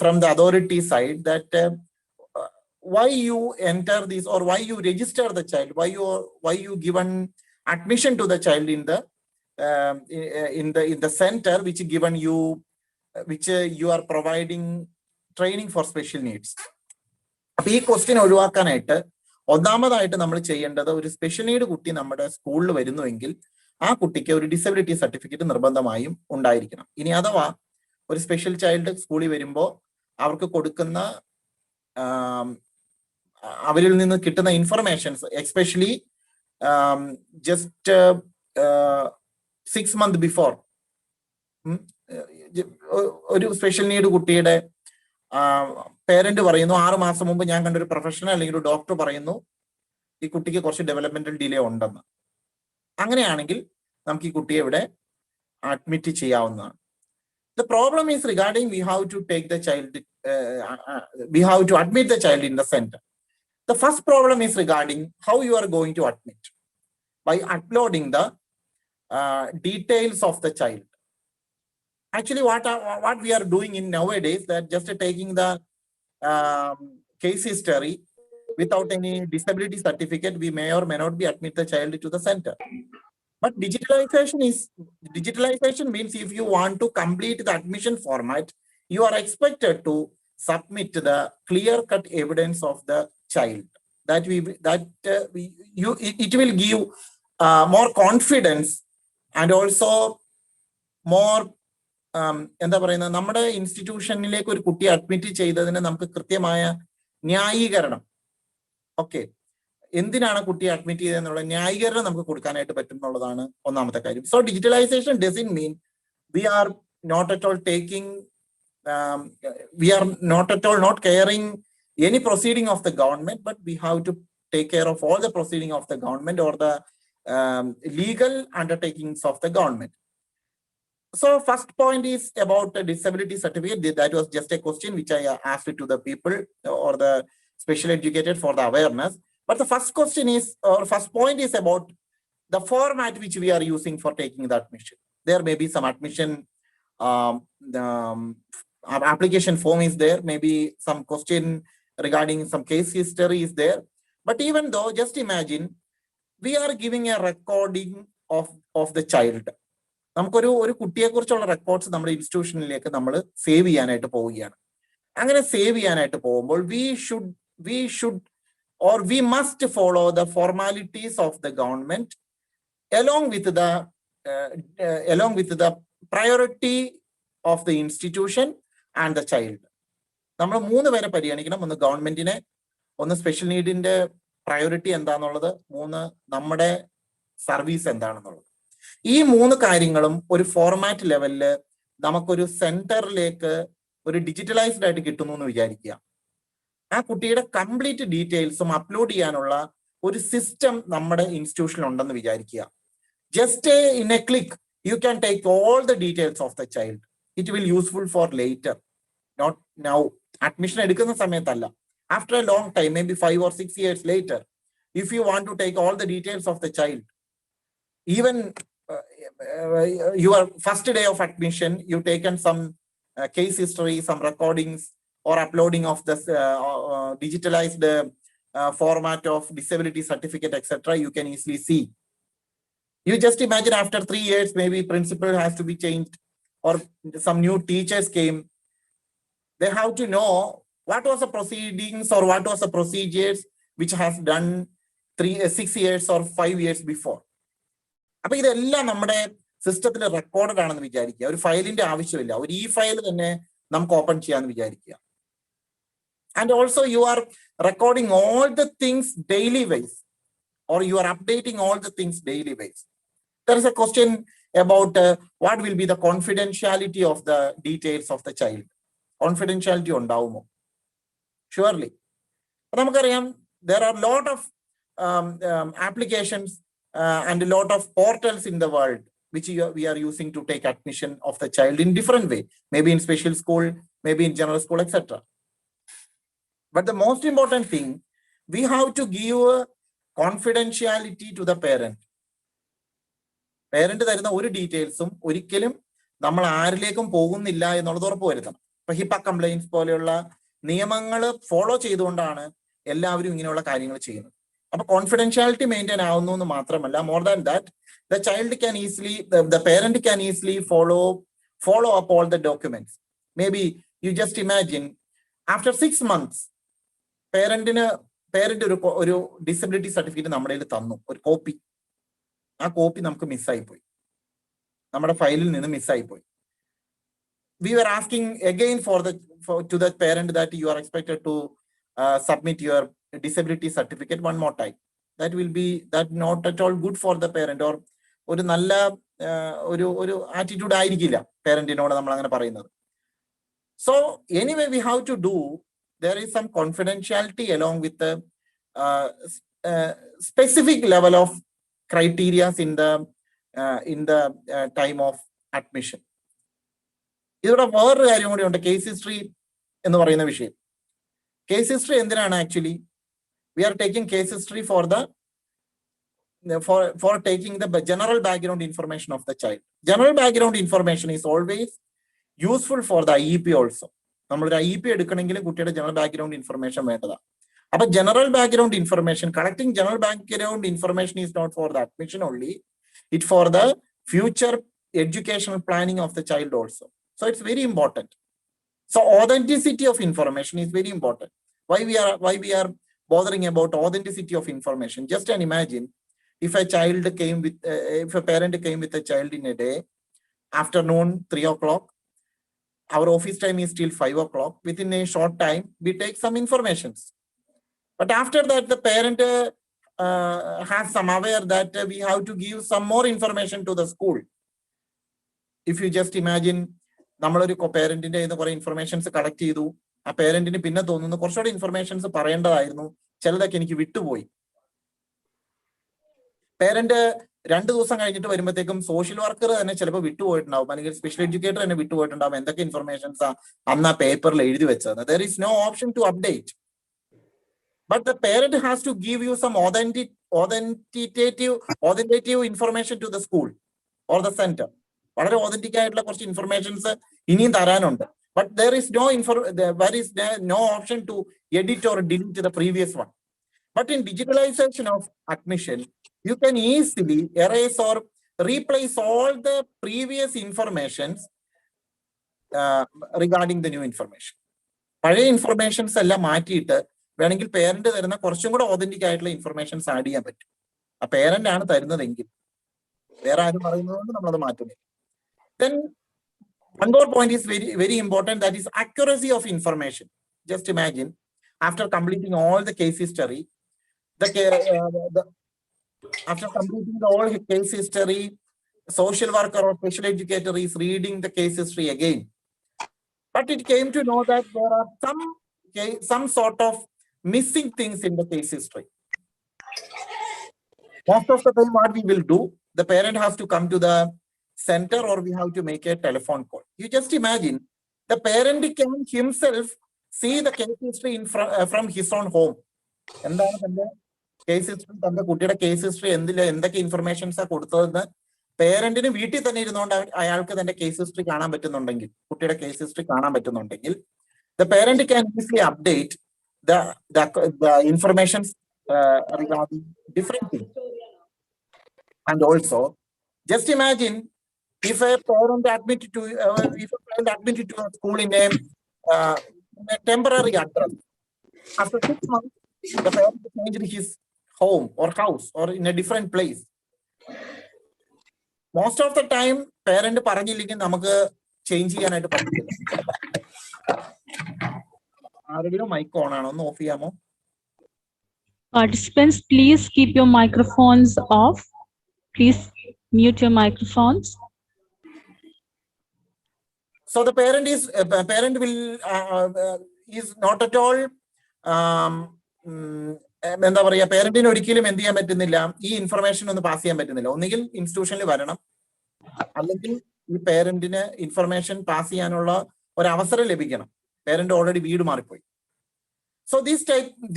from the authority side that why you enter this, or why you register the child, why you given admission to the child in the center which given you, which you are providing training for special needs. അപ്പൊ ഈ ക്വസ്റ്റ്യൻ ഒഴിവാക്കാനായിട്ട് ഒന്നാമതായിട്ട് നമ്മൾ ചെയ്യേണ്ടത്, ഒരു സ്പെഷ്യൽ നീഡ് കുട്ടി നമ്മുടെ സ്കൂളിൽ വരുന്നുവെങ്കിൽ ആ കുട്ടിക്ക് ഒരു ഡിസബിലിറ്റി സർട്ടിഫിക്കറ്റ് നിർബന്ധമായും ഉണ്ടായിരിക്കണം. ഇനി അഥവാ ഒരു സ്പെഷ്യൽ ചൈൽഡ് സ്കൂളിൽ വരുമ്പോൾ അവർക്ക് കൊടുക്കുന്ന അവരിൽ നിന്ന് കിട്ടുന്ന informations, especially just 6 months before, ഒരു സ്പെഷ്യൽ നീഡ് കുട്ടിയുടെ പേരന്റ് പറയുന്നു 6 മാസം മുമ്പ് ഞാൻ കണ്ടൊരു പ്രൊഫഷണൽ അല്ലെങ്കിൽ ഒരു ഡോക്ടർ പറയുന്നു ഈ കുട്ടിക്ക് കുറച്ച് ഡെവലപ്മെന്റൽ ഡിലേ ഉണ്ടെന്ന്. അങ്ങനെയാണെങ്കിൽ നമുക്ക് ഈ കുട്ടിയെ ഇവിടെ അഡ്മിറ്റ് ചെയ്യാവുന്നതാണ്. The problem is regarding we have to take the child, we have to admit the child in the center. The first problem is regarding how you are going to admit, by uploading the details of the child. Actually, what we are doing in nowadays, that just taking the case history without any disability certificate, we may or may not be admit the child to the center. But digitalization means if you want to complete the admission format, you are expected to submit the clear-cut evidence of the child. It will give more confidence and also more എന്താ പറയുന്നത്, നമ്മുടെ ഇൻസ്റ്റിറ്റ്യൂഷനിലേക്ക് ഒരു കുട്ടിയെ അഡ്മിറ്റ് ചെയ്തതിന് നമുക്ക് കൃത്യമായ ന്യായീകരണം, ഓക്കെ, എന്തിനാണ് കുട്ടിയെ അഡ്മിറ്റ് ചെയ്തതെന്നുള്ള ന്യായീകരണം നമുക്ക് കൊടുക്കാനായിട്ട് പറ്റും എന്നുള്ളതാണ് ഒന്നാമത്തെ കാര്യം. So digitalisation doesn't mean we are not at all taking, we are not at all not caring any proceeding of the government, but we have to take care of all the proceeding of the government or the legal undertakings of the government. So first point is about the disability certificate. That was just a question which I asked to the people or the special educated for the awareness. But the first question is, or first point is about the format which we are using for taking the admission. There may be some admission, application form is there, maybe some question regarding some case history is there. But even though, just imagine, we are giving a recording of the child. നമുക്കൊരു കുട്ടിയെ കുറിച്ചുള്ള റെക്കോർഡ്സ് നമ്മുടെ ഇൻസ്റ്റിറ്റ്യൂഷനിലേക്ക് നമ്മൾ സേവ് ചെയ്യാനായിട്ട് പോവുകയാണ്. അങ്ങനെ സേവ് ചെയ്യാനായിട്ട് പോകുമ്പോൾ we should or we must follow the formalities of the government along with the priority of the institution and the child. നമ്മൾ 3 പേരെ പരിഗണിക്കണം. ഒന്ന് ഗവൺമെന്റിനെ, ഒന്ന് സ്പെഷ്യൽ നീഡിന്റെ പ്രയോറിറ്റി എന്താണെന്നുള്ളത്, 3 നമ്മുടെ സർവീസ് എന്താണെന്നുള്ളത്. ഈ 3 കാര്യങ്ങളും ഒരു ഫോർമാറ്റ് ലെവലില് നമുക്കൊരു സെന്ററിലേക്ക് ഒരു ഡിജിറ്റലൈസ്ഡ് ആയിട്ട് കിട്ടുന്നു എന്ന് വിചാരിക്കുക. ആ കുട്ടിയുടെ കംപ്ലീറ്റ് ഡീറ്റെയിൽസും അപ്ലോഡ് ചെയ്യാനുള്ള ഒരു സിസ്റ്റം നമ്മുടെ ഇൻസ്റ്റിറ്റ്യൂഷനിൽ ഉണ്ടെന്ന് വിചാരിക്കുക. Just in a click you can take all the details of the child. It will useful for later, not now. Admission എടുക്കുന്ന സമയത്തല്ല, after a long time, may be 5 or 6 years later, if you want to take all the details of the child, even your first day of admission, you taken some case history, some recordings, or uploading of the digitalized format of disability certificate, etc. You can easily see. You just imagine after 3 years, maybe principal has to be changed or some new teachers came. They have to know what was the proceedings or what was the procedures which has done 6 years or 5 years before. അപ്പൊ ഇതെല്ലാം നമ്മുടെ സിസ്റ്റത്തിൽ റെക്കോർഡഡ് ആണെന്ന് വിചാരിക്കുക. ഒരു ഫയലിന്റെ ആവശ്യമില്ല, ഒരു ഈ ഫയൽ തന്നെ നമുക്ക് ഓപ്പൺ ചെയ്യാന്ന് വിചാരിക്കുക. And also you are recording all the things daily wise, or you are updating all the things daily wise. There is a question about what will be the confidentiality of the details of the child. Confidentiality ഉണ്ടാവുമോ? Surely. നമുക്കറിയാം, there are a lot of applications and a lot of portals in the world which we are using to take admission of the child in different way, maybe in special school, maybe in general school, etc. But the most important thing, we have to give confidentiality to the parent. Parent തരുന്ന ഒരു ഡീറ്റെയിൽസും ഒരിക്കലും നമ്മൾ ആരിലേക്കും പോകുന്നില്ല എന്നുള്ളത് ഉറപ്പ് വരുത്തണം. ഇപ്പൊ ഹിപ്പ കംപ്ലൈൻസ് പോലെയുള്ള നിയമങ്ങൾ ഫോളോ ചെയ്തുകൊണ്ടാണ് എല്ലാവരും ഇങ്ങനെയുള്ള കാര്യങ്ങൾ ചെയ്യുന്നത്. Confidentiality maintain more than that, the child can easily, the parent can easily follow up all the documents. Maybe you just imagine after 6 months, parent ഒരു disability certificate നമ്മുടെ കയ്യിൽ തന്നു, ഒരു കോപ്പി. ആ കോപ്പി നമുക്ക് മിസ്സായിപ്പോയി, നമ്മുടെ ഫയലിൽ നിന്ന് മിസ്സായിപ്പോയി. We were asking again to the parent that you are expected to submit your disability certificate one more time. That will be not at all good for the parent, or ഒരു നല്ല ഒരു ആറ്റിറ്റ്യൂഡ് ആയിരിക്കില്ല പാരന്റിനോട് നമ്മൾ അങ്ങനെ പറയുന്നത്. So anyway, we have to do, there is some confidentiality along with the specific level of criteria in the time of admission. ഇതിവിടെ വേറൊരു കാര്യം കൂടി ഉണ്ട്, കേസ് ഹിസ്റ്ററി എന്ന് പറയുന്ന വിഷയം. കേസ് ഹിസ്റ്ററി എന്തിനാണ് actually? We are taking case history for taking the general background information of the child. General background information is always useful for the IEP also. നമ്മളൊരു IEP എടുക്കണമെങ്കിലും കുട്ടിയുടെ ജനറൽ ബാക്ക്ഗ്രൗണ്ട് ഇൻഫർമേഷൻ വേണ്ടതാണ്. അപ്പൊ general background information, collecting general background information is not for the admission only, it for the future educational planning of the child also. So it's very important. So authenticity of information is very important. Why we are bothering about authenticity of information? Just imagine if a parent came with a child in a day, afternoon 3 o'clock, our office time is till 5 o'clock. Within a short time, we take some informations. But after that, the parent has some aware that we have to give some more information to the school. If you just imagine, നമ്മളൊരു പേരന്റിന്റെ കുറെ ഇൻഫർമേഷൻസ് കളക്ട് ചെയ്തു, ആ പേരന്റിന് പിന്നെ തോന്നുന്നു കുറച്ചുകൂടെ ഇൻഫർമേഷൻസ് പറയേണ്ടതായിരുന്നു, ചിലതൊക്കെ എനിക്ക് വിട്ടുപോയി. പേരന്റ് 2 ദിവസം കഴിഞ്ഞിട്ട് വരുമ്പോഴത്തേക്കും സോഷ്യൽ വർക്കർ തന്നെ ചിലപ്പോൾ വിട്ടുപോയിട്ടുണ്ടാവും, അല്ലെങ്കിൽ സ്പെഷ്യൽ എഡ്യൂക്കേറ്റർ തന്നെ വിട്ടുപോയിട്ടുണ്ടാവും എന്തൊക്കെ ഇൻഫർമേഷൻസ് അന്ന് ആ പേപ്പറിൽ എഴുതി വെച്ചത്. There is no option to update. But the parent has to give you some authentative information to the school or the center. വളരെ authentic ആയിട്ടുള്ള കുറച്ച് ഇൻഫർമേഷൻസ് ഇനിയും തരാനുണ്ട്. But there is no option to edit or delete the previous one. But in digitalization of admission, you can easily erase or replace all the previous informations regarding the new information. പഴയ ഇൻഫർമേഷൻസ് എല്ലാം മാറ്റിയിട്ട് വേണമെങ്കിൽ പേരന്റ് തരുന്ന കുറച്ചും കൂടെ ഓതന്റിക് ആയിട്ടുള്ള ഇൻഫർമേഷൻസ് ആഡ് ചെയ്യാൻ പറ്റും. ആ പേരന്റ് ആണ് തരുന്നതെങ്കിൽ, വേറെ ആരും പറയുന്നതുകൊണ്ട് നമ്മളത് മാറ്റുന്നില്ല. Then one more point is very, very important, that is accuracy of information. Just imagine, after completing all the case history, after completing the whole case history, social worker or special educator is reading the case history again. But it came to know that there are some sort of missing things in the case history. Most of the time, what we will do, the parent has to come to the center or we have to make a telephone call. You just imagine, the parent can himself see the case history from his own home. എന്താണ് തന്റെ കേസ് ഹിസ്റ്ററി, തന്റെ കുട്ടിയുടെ കേസ് ഹിസ്റ്ററി എന്തൊക്കെ ഇൻഫർമേഷൻസ് ആ കൊടുത്തതെന്ന് പേരന്റിന് വീട്ടിൽ തന്നെ ഇരുന്നുകൊണ്ട് അയാൾക്ക് തന്റെ കേസ് ഹിസ്റ്ററി കാണാൻ പറ്റുന്നുണ്ടെങ്കിൽ, കുട്ടിയുടെ കേസ് ഹിസ്റ്ററി കാണാൻ പറ്റുന്നുണ്ടെങ്കിൽ, the parent can easily update the informations regarding different things. And also, just imagine, if a parent admitted to a school in a temporary address, after 6 months, the parent changed his home or house or in a different place. Most of the time, parent പറഞ്ഞില്ലെങ്കിൽ നമുക്ക് ചേഞ്ച് ചെയ്യാനായിട്ട് പറ്റില്ല. ആരുടെയോ മൈക്ക് ഓൺ ആണോ, ഒന്ന് ഓഫ് ചെയ്യാമോ? Participants, please keep your microphones off. Please mute your microphones. So the parent is not at all എന്താ പറയാ, പേരന്റിന് ഒരിക്കലും എന്ത് ചെയ്യാൻ പറ്റുന്നില്ല, ഈ ഇൻഫർമേഷൻ ഒന്ന് പാസ് ചെയ്യാൻ പറ്റുന്നില്ല. ഒന്നുകിൽ ഇൻസ്റ്റിറ്റ്യൂഷനിൽ വരണം, അല്ലെങ്കിൽ ഈ പേരന്റിന് ഇൻഫർമേഷൻ പാസ് ചെയ്യാനുള്ള ഒരു അവസരം ലഭിക്കണം. പേരന്റ് ഓൾറെഡി വീട് മാറിപ്പോയി. So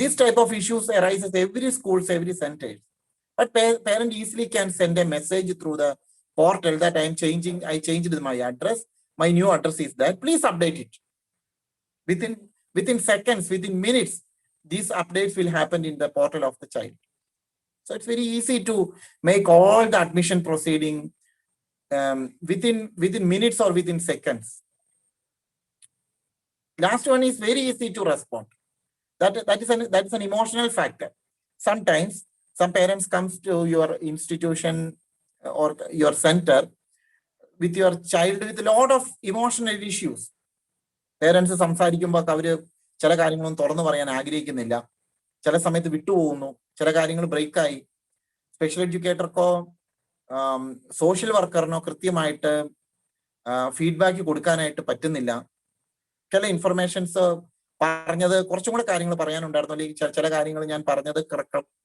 this type of issues arises every schools, every centers. But parent easily can send a message through the portal that I changed my address. My new address is that. Please update it. Within seconds, within minutes, these updates will happen in the portal of the child. So it's very easy to make all the admission proceeding within minutes or within seconds. Last one is very easy to respond. That is an emotional factor. Sometimes some parents comes to your institution or your center with your child with a lot of emotional issues. Parents സംസാരിക്കുമ്പോൾ അവര് ചില കാര്യങ്ങളൊന്നും തുറന്നു പറയാൻ ആഗ്രഹിക്കുന്നില്ല, ചില സമയത്ത് വിട്ടുപോകുന്നു, ചില കാര്യങ്ങൾ ബ്രേക്കായി. സ്പെഷ്യൽ എഡ്യൂക്കേറ്റർക്കോ സോഷ്യൽ വർക്കറിനോ കൃത്യമായിട്ട് ഫീഡ്ബാക്ക് കൊടുക്കാനായിട്ട് പറ്റുന്നില്ല. ചില ഇൻഫർമേഷൻസ് പറഞ്ഞത് കുറച്ചും കൂടെ കാര്യങ്ങൾ പറയാനുണ്ടായിരുന്നു, അല്ലെങ്കിൽ ചില കാര്യങ്ങൾ ഞാൻ പറഞ്ഞത്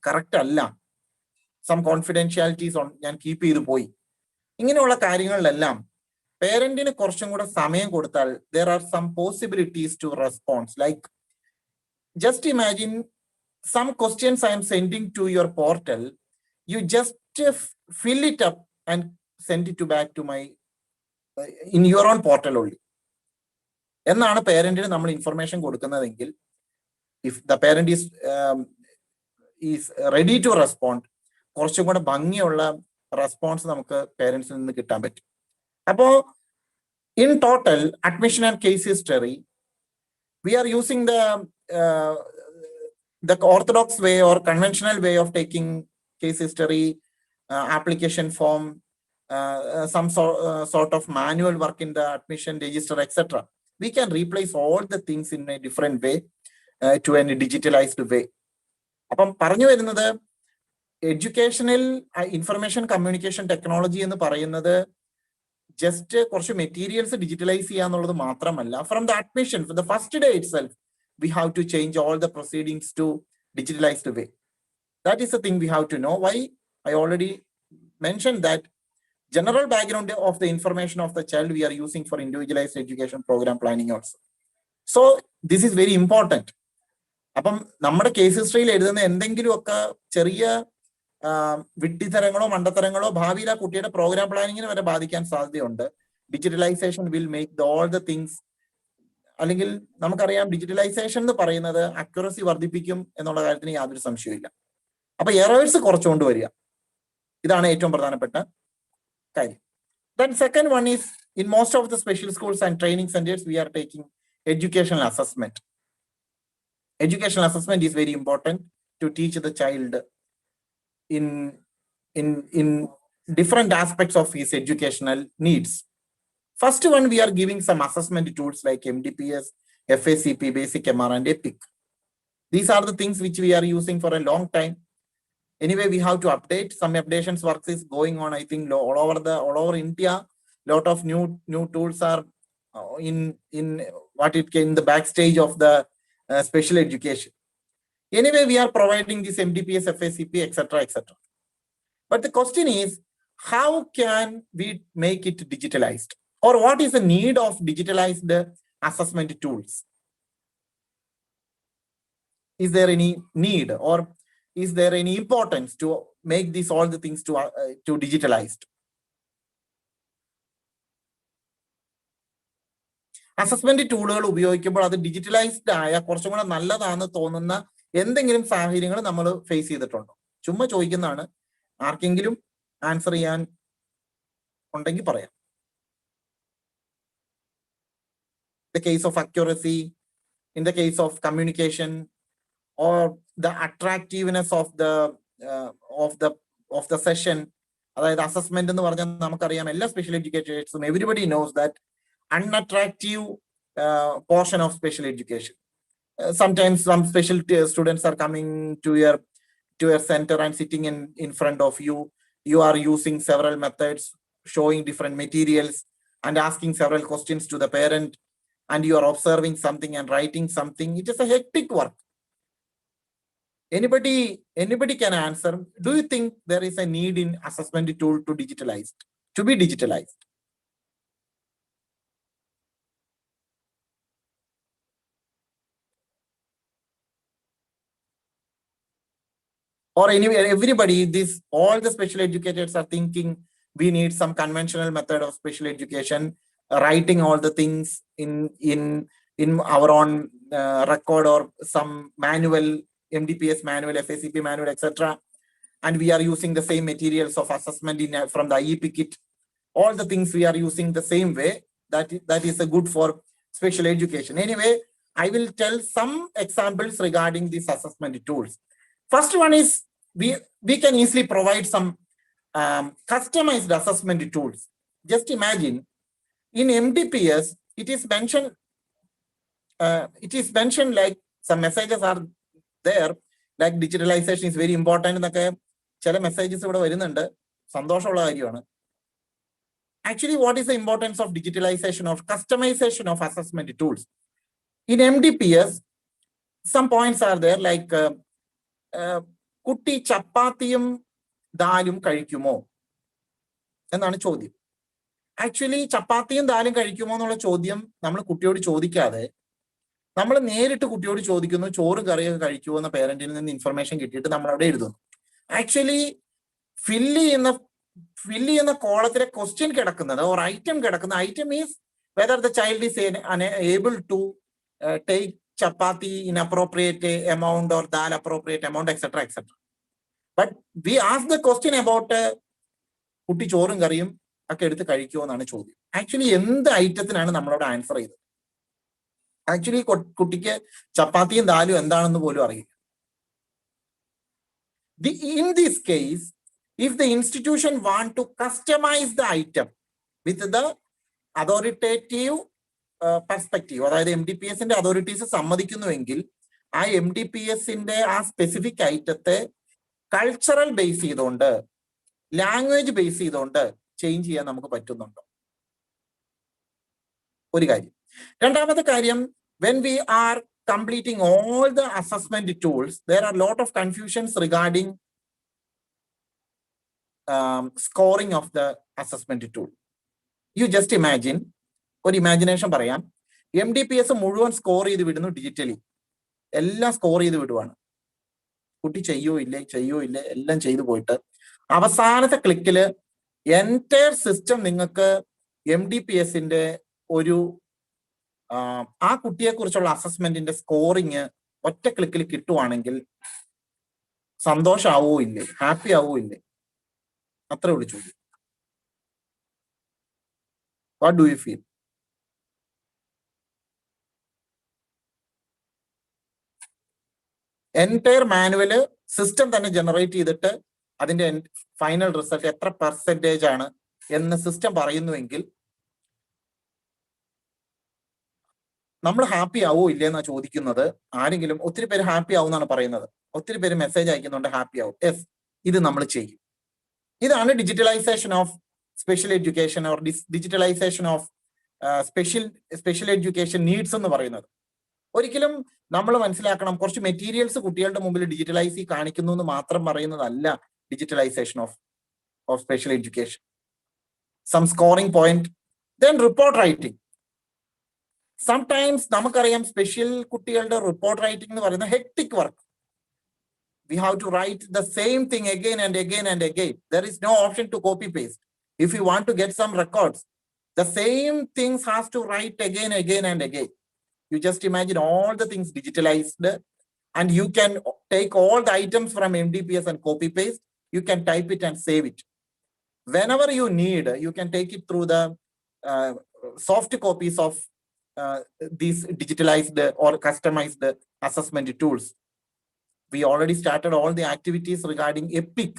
കറക്റ്റ് അല്ല, സം കോൺഫിഡൻഷ്യാലിറ്റീസ് ഞാൻ കീപ്പ് ചെയ്തു പോയി. ഇങ്ങനെയുള്ള കാര്യങ്ങളിലെല്ലാം പേരന്റിന് കുറച്ചും കൂടെ സമയം കൊടുത്താൽ there are some possibilities to response. Like, just imagine some questions I am sending to your portal, you just fill it up and send it back to my in your own portal only. എന്നാണ് പേരന്റിന് നമ്മൾ information കൊടുക്കുന്നതെങ്കിൽ, if the parent is ready to respond, കുറച്ചും കൂടെ ഭംഗിയുള്ള റെസ്പോൺസ് നമുക്ക് പേരൻസിൽ നിന്ന് കിട്ടാൻ പറ്റും. അപ്പോ in total admission and case history, we are using the orthodox way or conventional way of taking case history, application form, some sort of manual work in the admission register, etc. We can replace all the things in a different way to a digitalized way. അപ്പം പറഞ്ഞു വരുന്നത്, എഡ്യൂക്കേഷണൽ ഇൻഫർമേഷൻ കമ്മ്യൂണിക്കേഷൻ ടെക്നോളജി എന്ന് പറയുന്നത് ജസ്റ്റ് കുറച്ച് മെറ്റീരിയൽസ് ഡിജിറ്റലൈസ് ചെയ്യുക എന്നുള്ളത് മാത്രമല്ല. From the admission, for the first day itself, we have to change all the proceedings to digitalized way. That is the thing we have to know. Why? I already mentioned that general background of the information of the child we are using for individualized education program planning also. So this is very important. അപ്പം നമ്മുടെ കേസ് ഹിസ്റ്ററിയിൽ എഴുതുന്ന എന്തെങ്കിലുമൊക്കെ ചെറിയ വിഡ്ഢിത്തരങ്ങളോ മണ്ടത്തരങ്ങളോ ഭാവിയിൽ ആ കുട്ടിയുടെ പ്രോഗ്രാം പ്ലാനിങ്ങിന് വരെ ബാധിക്കാൻ സാധ്യതയുണ്ട്. Digitalisation will make all the things, അല്ലെങ്കിൽ നമുക്കറിയാം ഡിജിറ്റലൈസേഷൻ എന്ന് പറയുന്നത് അക്യുറസി വർദ്ധിപ്പിക്കും എന്നുള്ള കാര്യത്തിന് യാതൊരു സംശയമില്ല. അപ്പൊ എറേഴ്സ് കുറച്ചുകൊണ്ട് വരിക, ഇതാണ് ഏറ്റവും പ്രധാനപ്പെട്ട കാര്യം. Then second one is, in most of the special schools and training centers we are taking educational assessment. Educational assessment is very important to teach the child in different aspects of his educational needs. First one, we are giving some assessment tools like MDPS, FACP, Basic MR, and EPIC. These are the things which we are using for a long time. Anyway, we have to update. Some updations work is going on, I think, all over India. Lot of new tools are in what it can in the backstage of the special education. Anyway, we are providing this MDPS, FACP, etc., etc. But the question is, how can we make it digitalized? Or what is the need of digitalized assessment tools? Is there any need, or is there any importance to make this all the things to digitalized? Assessment ടൂളുകൾ ഉപയോഗിക്കുമ്പോൾ അത് ഡിജിറ്റലൈസ്ഡ് ആയ കുറച്ചും കൂടെ നല്ലതാണെന്ന് തോന്നുന്ന എന്തെങ്കിലും സാഹചര്യങ്ങൾ നമ്മൾ ഫേസ് ചെയ്തിട്ടുണ്ടോ? ചുമ്മാ ചോദിക്കുന്നതാണ്. ആർക്കെങ്കിലും ആൻസർ ചെയ്യാൻ ഉണ്ടെങ്കിൽ പറയാം. The case of accuracy, in the case of communication, or the attractiveness of the session. അതായത് അസസ്മെന്റ് എന്ന് പറഞ്ഞാൽ നമുക്കറിയാം, എല്ലാ സ്പെഷ്യൽ എഡ്യൂക്കേറ്റേഴ്സും everybody knows that unattractive portion of special education. Sometimes some special students are coming to your center and sitting in front of you. You are using several methods, showing different materials and asking several questions to the parent, and you are observing something and writing something. It is a hectic work. Anybody can answer. Do you think there is a need in assessment tool to be digitalized? Or anyway, everybody, all the special educators are thinking we need some conventional method of special education, writing all the things in our own record, or some manual, MDPS manual, FACP manual, etc. and we are using the same materials of assessment from the IEP kit. All the things we are using the same way. That is a good for special education. Anyway, I will tell some examples regarding these assessment tools. First one is we can easily provide some customized assessment tools. Just imagine in MDPS, it is mentioned like some messages are there, like digitalization is very important. Messages actually, what is the importance of digitalization, of customization of assessment tools? In MDPS, some points are there like Kutti chapatiyum dalum kazhikkumo എന്നാണ് ചോദ്യം. ആക്ച്വലി ചപ്പാത്തിയും ദാലും കഴിക്കുമോ എന്നുള്ള ചോദ്യം നമ്മൾ കുട്ടിയോട് ചോദിക്കാതെ നമ്മൾ നേരിട്ട് കുട്ടിയോട് ചോദിക്കുന്നു, ചോറും കറിയൊക്കെ കഴിക്കുമോ എന്ന പേരന്റിൽ നിന്ന് ഇൻഫർമേഷൻ കിട്ടിയിട്ട് നമ്മൾ അവിടെ എഴുതുന്നു. ആക്ച്വലി ഫില്ല് ചെയ്യുന്ന കോളത്തിലെ ക്വസ്റ്റ്യൻ കിടക്കുന്നത് ഓർ ഐറ്റം കിടക്കുന്ന item is whether the child is able to take chapati in appropriate amount or dal appropriate amount, etc., etc. But we ask the question about kutti chorum kariyum ഒക്കെ എടുത്ത് കഴിക്കുമോ എന്നാണ് ചോദ്യം. ആക്ച്വലി എന്ത് ഐറ്റത്തിനാണ് നമ്മളോട് ആൻസർ ചെയ്തത്? ആക്ച്വലി കുട്ടിക്ക് ചപ്പാത്തിയും ദാലും എന്താണെന്ന് പോലും അറിയില്ല. In this case, if the institution want to customize the item with the authoritative perspective, അതായത് MDPSന്റെ അതോറിറ്റീസ് സമ്മതിക്കുന്നുവെങ്കിൽ ആ MDPSന്റെ ആ സ്പെസിഫിക് ഐറ്റത്തെ കൾച്ചറൽ ബേസ് ചെയ്തുകൊണ്ട്, ലാംഗ്വേജ് ബേസ് ചെയ്തുകൊണ്ട് ചേഞ്ച് ചെയ്യാൻ നമുക്ക് പറ്റുന്നുണ്ടോ? ഒരു കാര്യം. രണ്ടാമത്തെ കാര്യം, when we are completing all the assessment tools, there are a lot of confusions regarding scoring of the assessment tool. You just imagine, ഒരു ഇമാജിനേഷൻ പറയാം, MDPS മുഴുവൻ സ്കോർ ചെയ്ത് വിടുന്നു ഡിജിറ്റലി, എല്ലാം സ്കോർ ചെയ്ത് വിടുവാണ്. കുട്ടി ചെയ്യോ ഇല്ലേ എല്ലാം ചെയ്തു പോയിട്ട് അവസാനത്തെ ക്ലിക്കില് എൻറ്റയർ സിസ്റ്റം നിങ്ങൾക്ക് MDPSന്റെ ഒരു ആ കുട്ടിയെ കുറിച്ചുള്ള അസസ്മെന്റിന്റെ സ്കോറിങ് ഒറ്റ ക്ലിക്കിൽ കിട്ടുവാണെങ്കിൽ സന്തോഷാവോ ഇല്ലേ, ഹാപ്പി ആവോ ഇല്ലേ? അത്രേ ഉള്ളൂ ചോദ്യം. What do you feel? Entire manual system തന്നെ ജനറേറ്റ് ചെയ്തിട്ട് അതിന്റെ ഫൈനൽ റിസൾട്ട് എത്ര പെർസെൻറ്റേജ് ആണ് എന്ന് സിസ്റ്റം പറയുന്നുവെങ്കിൽ നമ്മൾ ഹാപ്പി ആവോ ഇല്ലേ എന്നാ ചോദിക്കുന്നത്. ആരെങ്കിലും ഒത്തിരി പേര് ഹാപ്പി ആവും എന്നാണ് പറയുന്നത്. ഒത്തിരി പേര് മെസ്സേജ് അയക്കുന്നുണ്ട് ഹാപ്പി ആവും. യെസ്, ഇത് നമ്മൾ ചെയ്യും. ഇതാണ് digitalisation of special education or digitalisation of special education needs എന്ന് പറയുന്നത്. ഒരിക്കലും നമ്മൾ മനസ്സിലാക്കണം, കുറച്ച് മെറ്റീരിയൽസ് കുട്ടികളുടെ മുമ്പിൽ ഡിജിറ്റലൈസ് കാണിക്കുന്നു എന്ന് മാത്രം പറയുന്നതല്ല digitalization of special education. Some scoring point, then report writing. Sometimes നമുക്കറിയാം സ്പെഷ്യൽ കുട്ടികളുടെ റിപ്പോർട്ട് റൈറ്റിംഗ് എന്ന് പറയുന്ന hectic work. We have to write the same thing again and again and again. There is no option to copy paste. If you want to get some records, the same things has to write again and again. You just imagine all the things digitalized, and you can take all the items from MDPS and copy paste. You can type it and save it. Whenever you need, you can take it through the soft copies of these digitalized or customized assessment tools. We already started all the activities regarding EPIC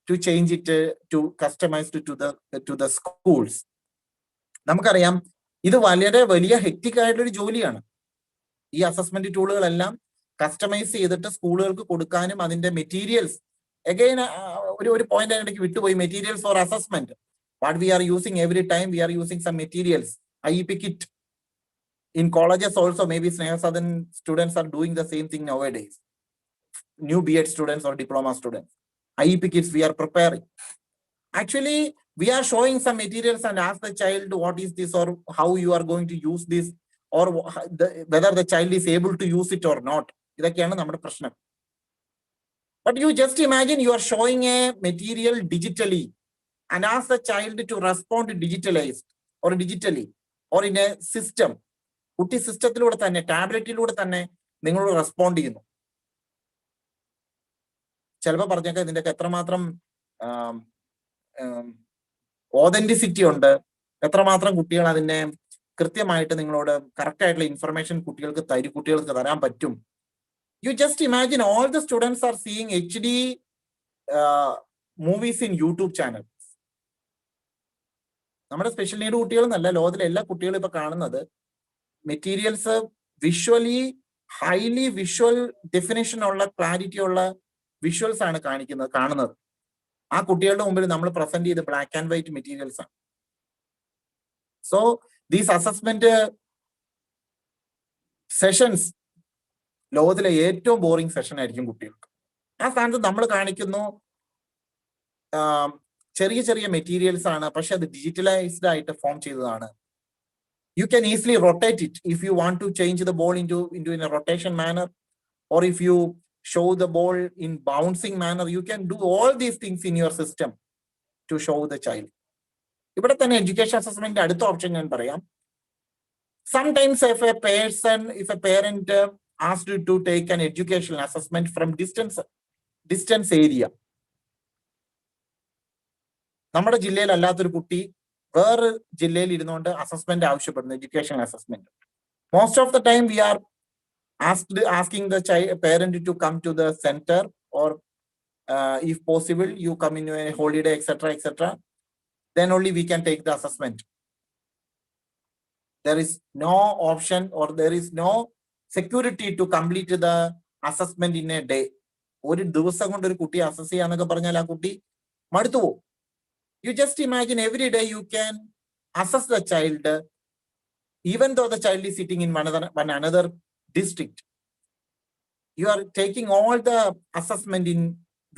to change it to customize it to the schools. നമുക്കറിയാം ഇത് വളരെ വലിയ ഹെക്ടിക് ആയിട്ടൊരു ജോലിയാണ്. ഈ അസസ്മെന്റ് ടൂളുകളെല്ലാം കസ്റ്റമൈസ് ചെയ്തിട്ട് സ്കൂളുകൾക്ക് കൊടുക്കാനും അതിന്റെ മെറ്റീരിയൽസ് അഗൈൻ ഒരു പോയിന്റ് ഇടയ്ക്ക് വിട്ടുപോയി. Materials for assessment, what we are using every time we are using some materials. IEP kit in colleges also, maybe Sneha Sadan students are doing the same thing nowadays. New B.Ed students or diploma students, IEP kits we are preparing. Actually, we are showing some materials and ask the child what is this or how you are going to use this or whether the child is able to use it or not. ഇതൊക്കെയാണ് നമ്മുടെ പ്രശ്നം. But you just imagine you are showing a material digitally and ask the child to respond digitalized or digitally or in a system. കുട്ടി സിസ്റ്റത്തിലൂടെ തന്നെ ടാബ്ലറ്റിലൂടെ തന്നെ നിങ്ങളോട് റെസ്പോണ്ട് ചെയ്യുന്നു. ചിലപ്പോൾ പറഞ്ഞേക്കാം ഇതിൻ്റെയൊക്കെ എത്രമാത്രം ഓതന്റിസിറ്റി ഉണ്ട്, എത്രമാത്രം കുട്ടികൾ അതിനെ കൃത്യമായിട്ട് നിങ്ങളോട് കറക്റ്റ് ആയിട്ടുള്ള ഇൻഫർമേഷൻ കുട്ടികൾക്ക് തരാൻ പറ്റും. U just imagine all the students are seeing HD movies in YouTube channel. നമ്മുടെ സ്പെഷ്യൽ നീഡ് കുട്ടികൾ എന്നല്ല, ലോകത്തിലെ എല്ലാ കുട്ടികളും ഇപ്പൊ കാണുന്നത് materials visually highly visual definition ഉള്ള ക്ലാരിറ്റി ഉള്ള വിഷ്വൽസ് ആണ് കാണുന്നത്. ആ കുട്ടികളുടെ മുമ്പിൽ നമ്മൾ പ്രസന്റ് ചെയ്ത് ബ്ലാക്ക് ആൻഡ് വൈറ്റ് മെറ്റീരിയൽസ് ആണ്. സോ ദീസ് അസസ്മെന്റ് സെഷൻസ് ലോകത്തിലെ ഏറ്റവും ബോറിംഗ് സെഷൻ ആയിരിക്കും കുട്ടികൾക്ക്. ആ സ്ഥാനത്ത് നമ്മൾ കാണിക്കുന്നു ചെറിയ ചെറിയ മെറ്റീരിയൽസ് ആണ്, പക്ഷെ അത് ഡിജിറ്റലൈസ്ഡ് ആയിട്ട് ഫോം ചെയ്തതാണ്. You can easily rotate it if you want to change the ball into in a rotation manner, or if you show the ball in bouncing manner. You can do all these things in your system to show the child. ഇവിടെ തന്നെ എഡ്യൂക്കേഷൻ അസസ്മെന്റ് അടുത്ത ഓപ്ഷൻ ഞാൻ പറയാം. Sometimes if a parent asked you to take an educational assessment from distance area. നമ്മുടെ ജില്ലയിൽ അല്ലാത്തൊരു കുട്ടി വേറെ ജില്ലയിൽ ഇരുന്നുകൊണ്ട് അസസ്മെന്റ് ആവശ്യപ്പെടുന്നു, education assessment. Most of the time we are asking the parent to come to the center, or if possible you come in a holiday, etc. Then only we can take the assessment. There is no option or there is no security to complete the assessment in a day. ഒരു ദിവസം കൊണ്ട് ഒരു കുട്ടിയെ അസസ് ചെയ്യാന്നൊക്കെ പറഞ്ഞാൽ ആ കുട്ടി മടുത്തു പോകും. You just imagine every day you can assess the child, even though the child is sitting in another district. You are taking all the assessment in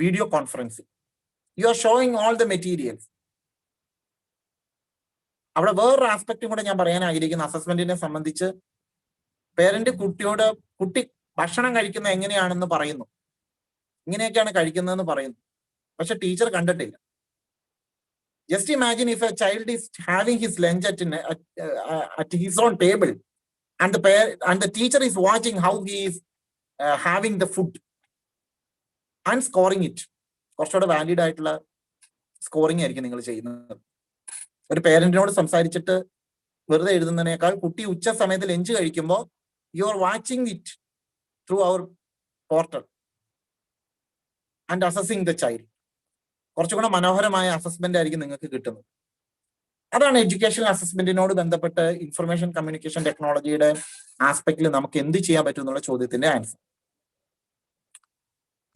video conferencing. You are showing all the materials. അവിടെ വേറൊരു ആസ്പെക്റ്റും കൂടെ ഞാൻ പറയാൻ ആഗ്രഹിക്കുന്ന അസസ്മെന്റിനെ സംബന്ധിച്ച്, പേരന്റ് കുട്ടി ഭക്ഷണം കഴിക്കുന്നത് എങ്ങനെയാണെന്ന് പറയുന്നു, ഇങ്ങനെയൊക്കെയാണ് കഴിക്കുന്നതെന്ന് പറയുന്നു, പക്ഷെ ടീച്ചർ കണ്ടിട്ടില്ല. Just imagine if a child is having his lunch at his own table, and the teacher is watching how he is having the food and scoring it. കുറച്ചുകൂടെ വാലിഡ് ആയിട്ടുള്ള സ്കോറിംഗ് ആയിരിക്കും നിങ്ങൾ ചെയ്യുന്നത്. ഒരു പേരന്റിനോട് സംസാരിച്ചിട്ട് വെറുതെ എഴുതുന്നതിനേക്കാൾ കുട്ടി ഉച്ച സമയത്ത് ലഞ്ച് കഴിക്കുമ്പോൾ you are watching it through our portal and assessing the child. കുറച്ചുകൂടെ മനോഹരമായ അസസ്മെന്റ് ആയിരിക്കും നിങ്ങൾക്ക് കിട്ടുന്നത്. അതാണ് എഡ്യൂക്കേഷണൽ അസസ്മെന്റിനോട് ബന്ധപ്പെട്ട് ഇൻഫർമേഷൻ കമ്മ്യൂണിക്കേഷൻ ടെക്നോളജിയുടെ ആസ്പെക്റ്റിൽ നമുക്ക് എന്ത് ചെയ്യാൻ പറ്റും എന്നുള്ള ചോദ്യത്തിന്റെ answer.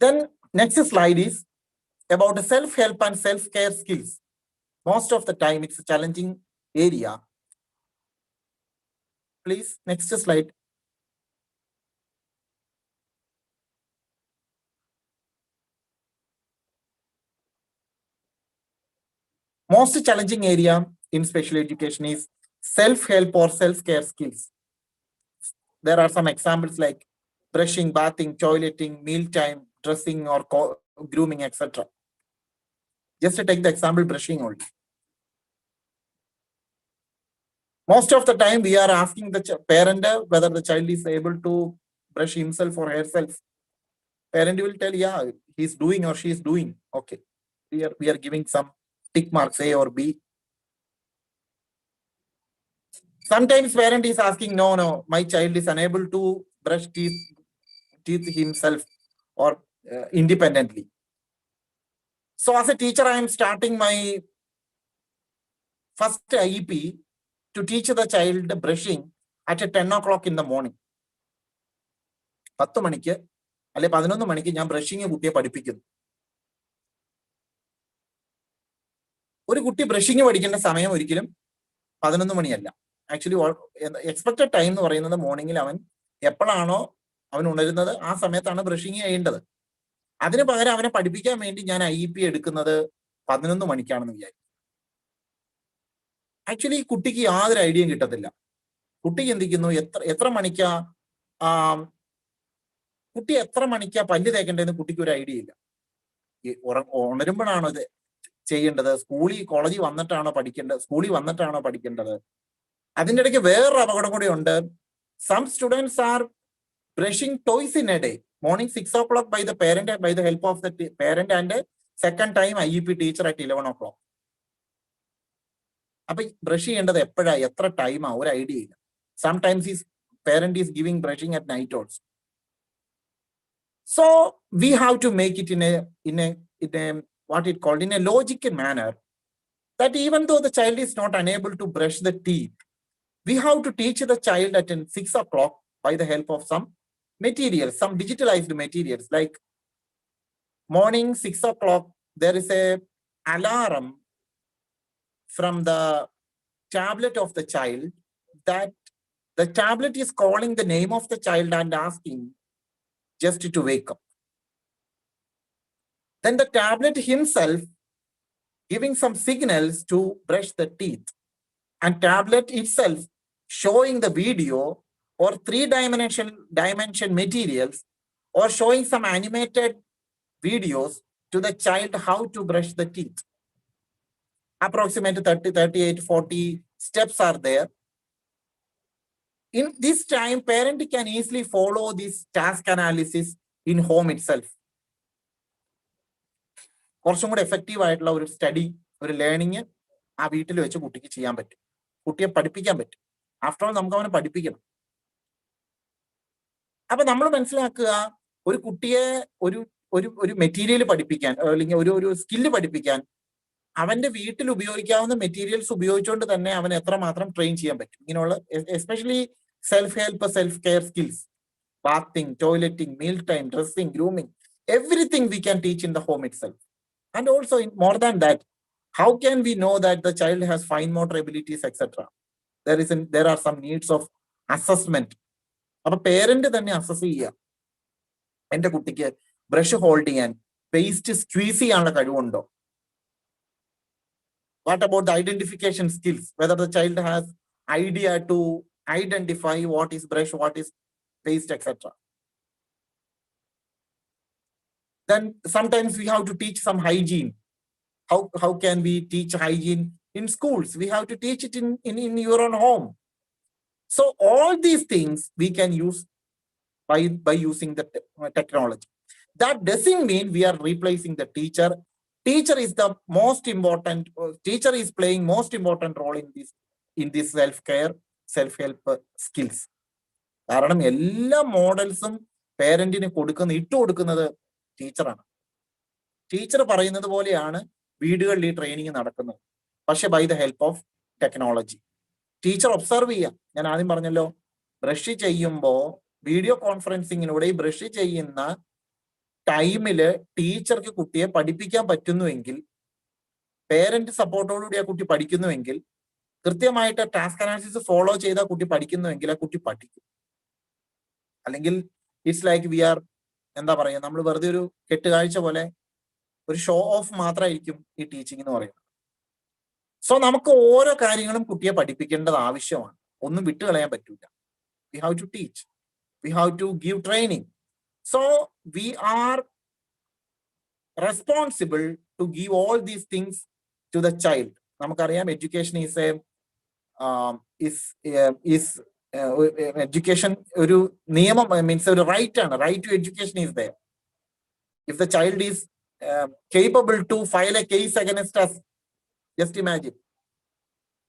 Then next slide is about self-help and self-care skills. Most of the time it's a challenging area. Please, next slide. Most challenging area in special education is self-help or self-care skills. There are some examples like brushing, bathing, toileting, mealtime, dressing or grooming, etc. Just to take the example, brushing only. Most of the time we are asking the parent whether the child is able to brush himself or herself. Parent will tell, yeah, he's doing or she is doing. Okay, we are giving some tick marks, A or B. Sometimes parent is asking, no, my child is unable to brush teeth himself or independently. So as a teacher, I am starting my first IEP to teach the child brushing at 10 o'clock in the morning. 10 മണിക്ക് അല്ലെ 11 മണിക്ക് ഞാൻ ബ്രഷിങ് കുട്ടിയെ പഠിപ്പിക്കുന്നു. ഒരു കുട്ടി ബ്രഷിങ് പഠിക്കേണ്ട സമയം ഒരിക്കലും 11 മണിയല്ല. ആക്ച്വലി എക്സ്പെക്ടഡ് ടൈം എന്ന് പറയുന്നത് മോർണിംഗിൽ അവൻ എപ്പോഴാണോ അവൻ ഉണരുന്നത് ആ സമയത്താണ് ബ്രഷിങ് ചെയ്യേണ്ടത്. അതിന് പകരം അവനെ പഠിപ്പിക്കാൻ വേണ്ടി ഞാൻ IEP എടുക്കുന്നത് 11 മണിക്കാണെന്ന് വിചാരിക്കും. ആക്ച്വലി കുട്ടിക്ക് യാതൊരു ഐഡിയയും കിട്ടത്തില്ല. കുട്ടി ചിന്തിക്കുന്നു എത്ര മണിക്കാ പല്ല് തേക്കേണ്ടതെന്ന് കുട്ടിക്ക് ഒരു ഐഡിയ ഇല്ല. ഉണരുമ്പോഴാണോ ഇത് ചെയ്യേണ്ടത്, കോളേജിൽ വന്നിട്ടാണോ പഠിക്കേണ്ടത്? അതിൻ്റെ ഇടയ്ക്ക് വേറൊരു അപകടം കൂടി ഉണ്ട്. Some students are brushing toys in a day. Morning 6 o'clock by the parent and by the help of the parent, and second time IEP teacher at 11 o'clock. Brush under the etra time or idea. Sometimes his parent is giving brushing at night also. So we have to make it in a what it called in a logical manner, that even though the child is not unable to brush the teeth, we have to teach the child at 6 o'clock by the help of some materials, some digitalized materials. Like morning 6 o'clock, there is a alarm from the tablet of the child, that the tablet is calling the name of the child and asking just to wake up. Then the tablet himself giving some signals to brush the teeth, and tablet itself showing the video or three-dimension materials, or showing some animated videos to the child how to brush the teeth. Approximately 30, 38, 40 steps are there. In this time, parent can easily follow this task analysis in home itself. കുറച്ചും കൂടെ എഫക്റ്റീവ് ആയിട്ടുള്ള ഒരു സ്റ്റഡി, ഒരു ലേണിംഗ് ആ വീട്ടിൽ വെച്ച് കുട്ടിക്ക് ചെയ്യാൻ പറ്റും, കുട്ടിയെ പഠിപ്പിക്കാൻ പറ്റും. ആഫ്റ്റർ ഓൾ നമുക്ക് അവനെ പഠിപ്പിക്കണം. അപ്പൊ നമ്മൾ മനസ്സിലാക്കുക, ഒരു കുട്ടിയെ ഒരു മെറ്റീരിയൽ പഠിപ്പിക്കാൻ, അല്ലെങ്കിൽ ഒരു സ്കില്ല് പഠിപ്പിക്കാൻ, അവന്റെ വീട്ടിൽ ഉപയോഗിക്കാവുന്ന മെറ്റീരിയൽസ് ഉപയോഗിച്ചുകൊണ്ട് തന്നെ അവൻ എത്രമാത്രം ട്രെയിൻ ചെയ്യാൻ പറ്റും. ഇങ്ങനെയുള്ള especially self help, self care skills, bathing, toileting, meal time, dressing, grooming, everything we can teach in the home itself. And also, more than that, how can we know that the child has fine motor abilities, etc.? There are some needs of assessment. അപ്പൊ പേരന്റ് തന്നെ അസസ് ചെയ്യുക, എന്റെ കുട്ടിക്ക് ബ്രഷ് ഹോൾഡ് ചെയ്യാൻ, പേസ്റ്റ് സ്ക്വീസ് ചെയ്യാനുള്ള കഴിവുണ്ടോ? What about the identification skills? Whether the child has idea to identify what is brush, what is paste, etc. Then sometimes we have to teach some hygiene. How can we teach hygiene in schools? We have to teach it in your own home. So all these things we can use by using the technology. That doesn't mean we are replacing the teacher. Teacher is the most important. Teacher is playing most important role in this self-care, self-help skills. കാരണം എല്ലാ മോഡൽസും പേരന്റിന് ഇട്ടു കൊടുക്കുന്നത് ടീച്ചറാണ്. ടീച്ചർ പറയുന്നത് പോലെയാണ് വീടുകളിൽ ഈ ട്രെയിനിങ് നടക്കുന്നത്, പക്ഷെ by the help of technology. Teacher observe ചെയ്യാം. ഞാൻ ആദ്യം പറഞ്ഞല്ലോ, ബ്രഷ് ചെയ്യുമ്പോൾ വീഡിയോ കോൺഫറൻസിങ്ങിലൂടെ ഈ ബ്രഷ് ചെയ്യുന്ന ടൈമില് ടീച്ചർക്ക് കുട്ടിയെ പഠിപ്പിക്കാൻ പറ്റുന്നുവെങ്കിൽ, പേരന്റ് സപ്പോർട്ടോടുകൂടി ആ കുട്ടി പഠിക്കുന്നുവെങ്കിൽ, കൃത്യമായിട്ട് ടാസ്ക് അനാലിസിസ് ഫോളോ ചെയ്ത കുട്ടി പഠിക്കുന്നുവെങ്കിൽ ആ കുട്ടി പഠിക്കും. അല്ലെങ്കിൽ ഇറ്റ്സ് ലൈക്ക് വി ആർ, എന്താ പറയുക, നമ്മൾ വെറുതെ ഒരു കെട്ടുകാഴ്ച പോലെ ഒരു ഷോ ഓഫ് മാത്രമായിരിക്കും ഈ ടീച്ചിങ് എന്ന് പറയുന്നത്. സോ നമുക്ക് ഓരോ കാര്യങ്ങളും കുട്ടിയെ പഠിപ്പിക്കേണ്ടത് ആവശ്യമാണ്, ഒന്നും വിട്ടുകളയാൻ പറ്റൂല. We have to teach, we have to give training. So we are responsible to give all these things to the child. നമുക്കറിയാം, എഡ്യൂക്കേഷൻ എഡ്യൂക്കേഷൻ ഒരു നിയമം, മീൻസ് ഒരു റൈറ്റ് ആണ്. Right to education is there. If the child is capable to file a case against us, just imagine,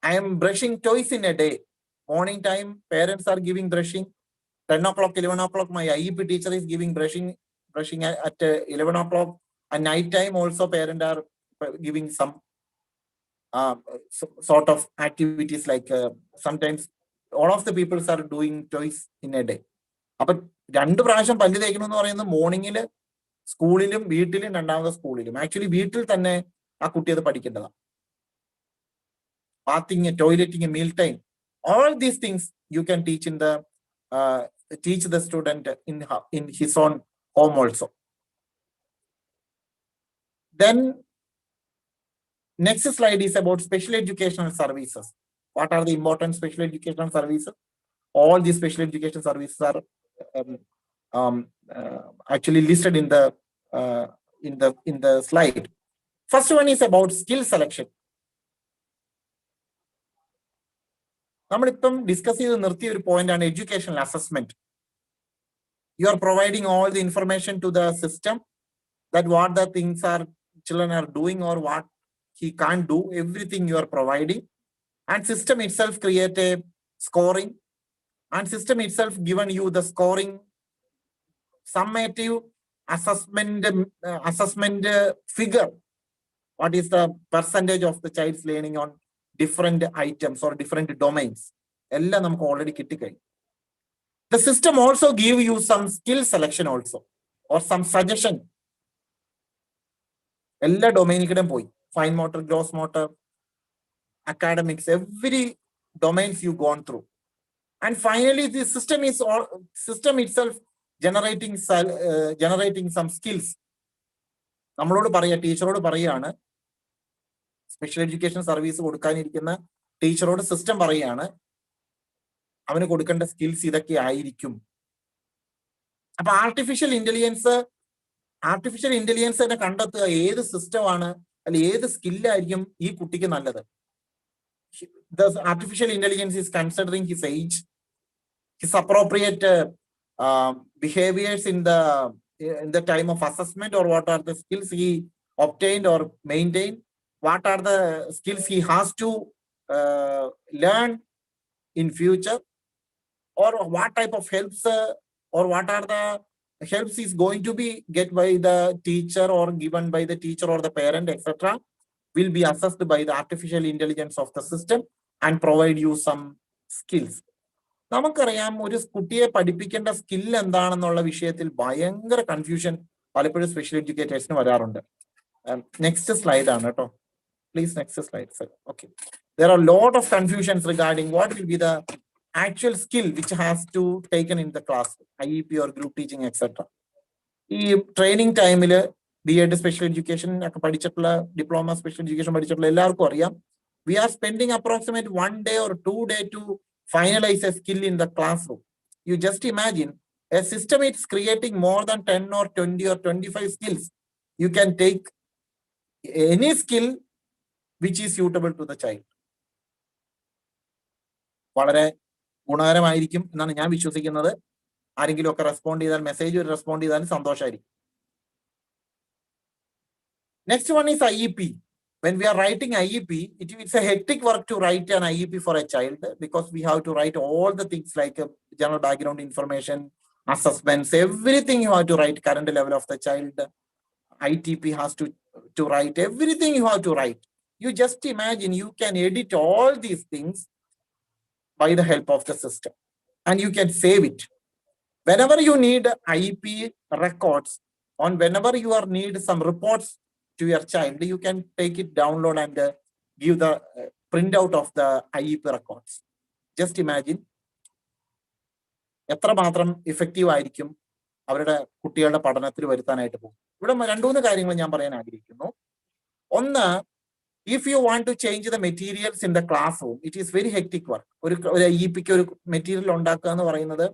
I am brushing twice in a day. Morning time, parents are giving brushing. 10 o'clock, 11 o'clock, my IEP teacher is giving brushing at 11 o'clock. And night time also, parents are giving some sort of activities, like sometimes all of the people are doing twice in a day. അപ്പൊ 2 പ്രാവശ്യം പല്ല് തേക്കണം എന്ന് പറയുന്നത് മോർണിംഗില് സ്കൂളിലും വീട്ടിലും, രണ്ടാമത് സ്കൂളിലും. ആക്ച്വലി വീട്ടിൽ തന്നെ ആ കുട്ടി അത് പഠിക്കേണ്ടതാണ്. Bathing, toileting, meal time, all these things you can teach teach the student in his own home also. Then next slide is about special educational services. What are the important special educational services? All these special education services are actually listed in the slide. First one is about skill selection. നമ്മളിപ്പം ഡിസ്കസ് ചെയ്ത് നിർത്തിയ ഒരു പോയിന്റ് ആണ് educational assessment. You are providing all the information to the system that what the things are children are doing or what he can't do, everything you are providing. And system itself create a scoring, and system itself given you the scoring summative assessment figure. What is the percentage of the child's learning on different items or different domains? Already kittikai. The system also give you some skill selection also or some suggestion. Ella domain poi. Fine motor, gross motor, academics, every domains you gone through. And finally, the system itself generating some skills. നമ്മളോട് പറയാ ടീച്ചറോട് പറയാണ് സ്പെഷ്യൽ എഡ്യൂക്കേഷൻ സർവീസ് കൊടുക്കാനിരിക്കുന്ന ടീച്ചറോട് സിസ്റ്റം പറയാണ് അവന് കൊടുക്കേണ്ട സ്കിൽസ് ഇതൊക്കെ ആയിരിക്കും. അപ്പൊ ആർട്ടിഫിഷ്യൽ ഇന്റലിജൻസ് തന്നെ കണ്ടെത്തുക ഏത് സിസ്റ്റമാണ് അല്ലെ ഏത് സ്കില്ലായിരിക്കും ഈ കുട്ടിക്ക് നല്ലത്. The artificial intelligence is considering his age, his appropriate behaviors in the time of assessment, or what are the skills he obtained or maintained, what are the skills he has to learn in future, or what type of helps or what are the helps is going to be get by the teacher or given by the teacher or the parent, etc., will be assessed by the artificial intelligence of the system and provide you some skills. നമുക്കറിയാം ഒരു കുട്ടിയെ പഠിപ്പിക്കേണ്ട സ്കിൽ എന്താണെന്നുള്ള വിഷയത്തിൽ ഭയങ്കര കൺഫ്യൂഷൻ പലപ്പോഴും സ്പെഷ്യൽ എഡ്യൂക്കേറ്റേഴ്സിന് വരാറുണ്ട്. നെക്സ്റ്റ് സ്ലൈഡ് ആണ് കേട്ടോ, please next slide. Okay, there are a lot of confusions regarding what will be the actual skill which has to taken in the class, IEP or group teaching, etc. ഈ ട്രെയിനിങ് ടൈമിൽ B.Ed സ്പെഷ്യൽ എഡ്യൂക്കേഷൻ ഒക്കെ പഠിച്ചിട്ടുള്ള ഡിപ്ലോമ സ്പെഷ്യൽ എഡ്യൂക്കേഷൻ പഠിച്ചിട്ടുള്ള എല്ലാവർക്കും അറിയാം, we are spending approximate 1 day or 2 days to finalize a skill in the classroom. You just imagine a system is creating more than 10 or 20 or 25 skills. You can take any skill which is suitable to the child. വളരെ ഗുണകരമായിരിക്കും എന്നാണ് ഞാൻ വിശ്വസിക്കുന്നത്. ആരെങ്കിലും ഒക്കെ റെസ്പോണ്ട് ചെയ്താൽ, മെസ്സേജ് റെസ്പോണ്ട് ചെയ്താൽ സന്തോഷമായിരിക്കും. Next one is IEP. When we are writing IEP, it's a hectic work to write an IEP for a child because we have to write all the things like general background information, assessments, everything you have to write, current level of the child. ITP has to write, everything you have to write. You just imagine you can edit all these things by the help of the system and you can save it. Whenever you need IEP records, or whenever you need some reports to your child, you can take it, download and give the printout of the IEP records. Just imagine എത്രമാത്രം ഇഫക്റ്റീവ് ആയിരിക്കും അവരുടെ കുട്ടികളുടെ പഠനത്തിൽ വരുത്താനായിട്ട് പോകും. ഇവിടെ 2-3 കാര്യങ്ങൾ ഞാൻ പറയാൻ ആഗ്രഹിക്കുന്നു. ഒന്ന്, if you want to change the materials in the classroom, it is very hectic work. ഒരു IEPക്ക് ഒരു മെറ്റീരിയൽ ഉണ്ടാക്കുക എന്ന് പറയുന്നത്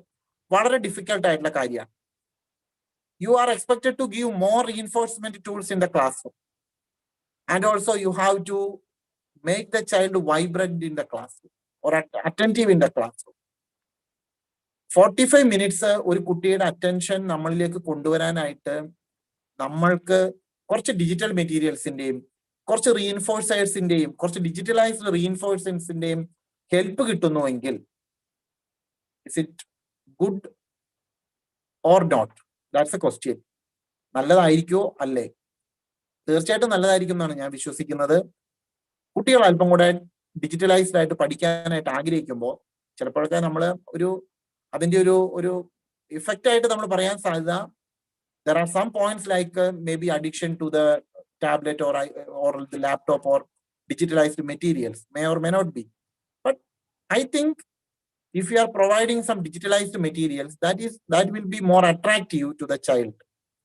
വളരെ ഡിഫിക്കൽട്ട് ആയിട്ടുള്ള കാര്യമാണ്. You are expected to give more reinforcement tools in the classroom. And also you have to make the child vibrant in the classroom or attentive in the classroom. 45 minutes ഒരു കുട്ടിയുടെ അറ്റൻഷൻ നമ്മളിലേക്ക് കൊണ്ടുവരാനായിട്ട് നമ്മൾക്ക് കുറച്ച് ഡിജിറ്റൽ മെറ്റീരിയൽസിന്റെയും കുറച്ച് റീഇൻഫോഴ്സേഴ്സിന്റെയും കുറച്ച് ഡിജിറ്റലൈസ്ഡ് റീഇൻഫോഴ്സേഴ്സിന്റെയും ഹെൽപ്പ് കിട്ടുന്നുവെങ്കിൽ is it good or not? That's a question. നല്ലതായിരിക്കുമോ അല്ലേ? തീർച്ചയായിട്ടും നല്ലതായിരിക്കും എന്നാണ് ഞാൻ വിശ്വസിക്കുന്നത്. കുട്ടികൾ അല്പം കൂടെ ഡിജിറ്റലൈസ്ഡ് ആയിട്ട് പഠിക്കാനായിട്ട് ആഗ്രഹിക്കുമ്പോൾ ചിലപ്പോഴൊക്കെ നമ്മൾ അതിന്റെ ഒരു ഇഫക്റ്റ് ആയിട്ട് നമ്മൾ പറയാൻ സാധ്യത, there are some points like maybe addiction to the tablet or the laptop or digitalized materials may or may not be. But I think if you are providing some digitalized materials, that will be more attractive to the child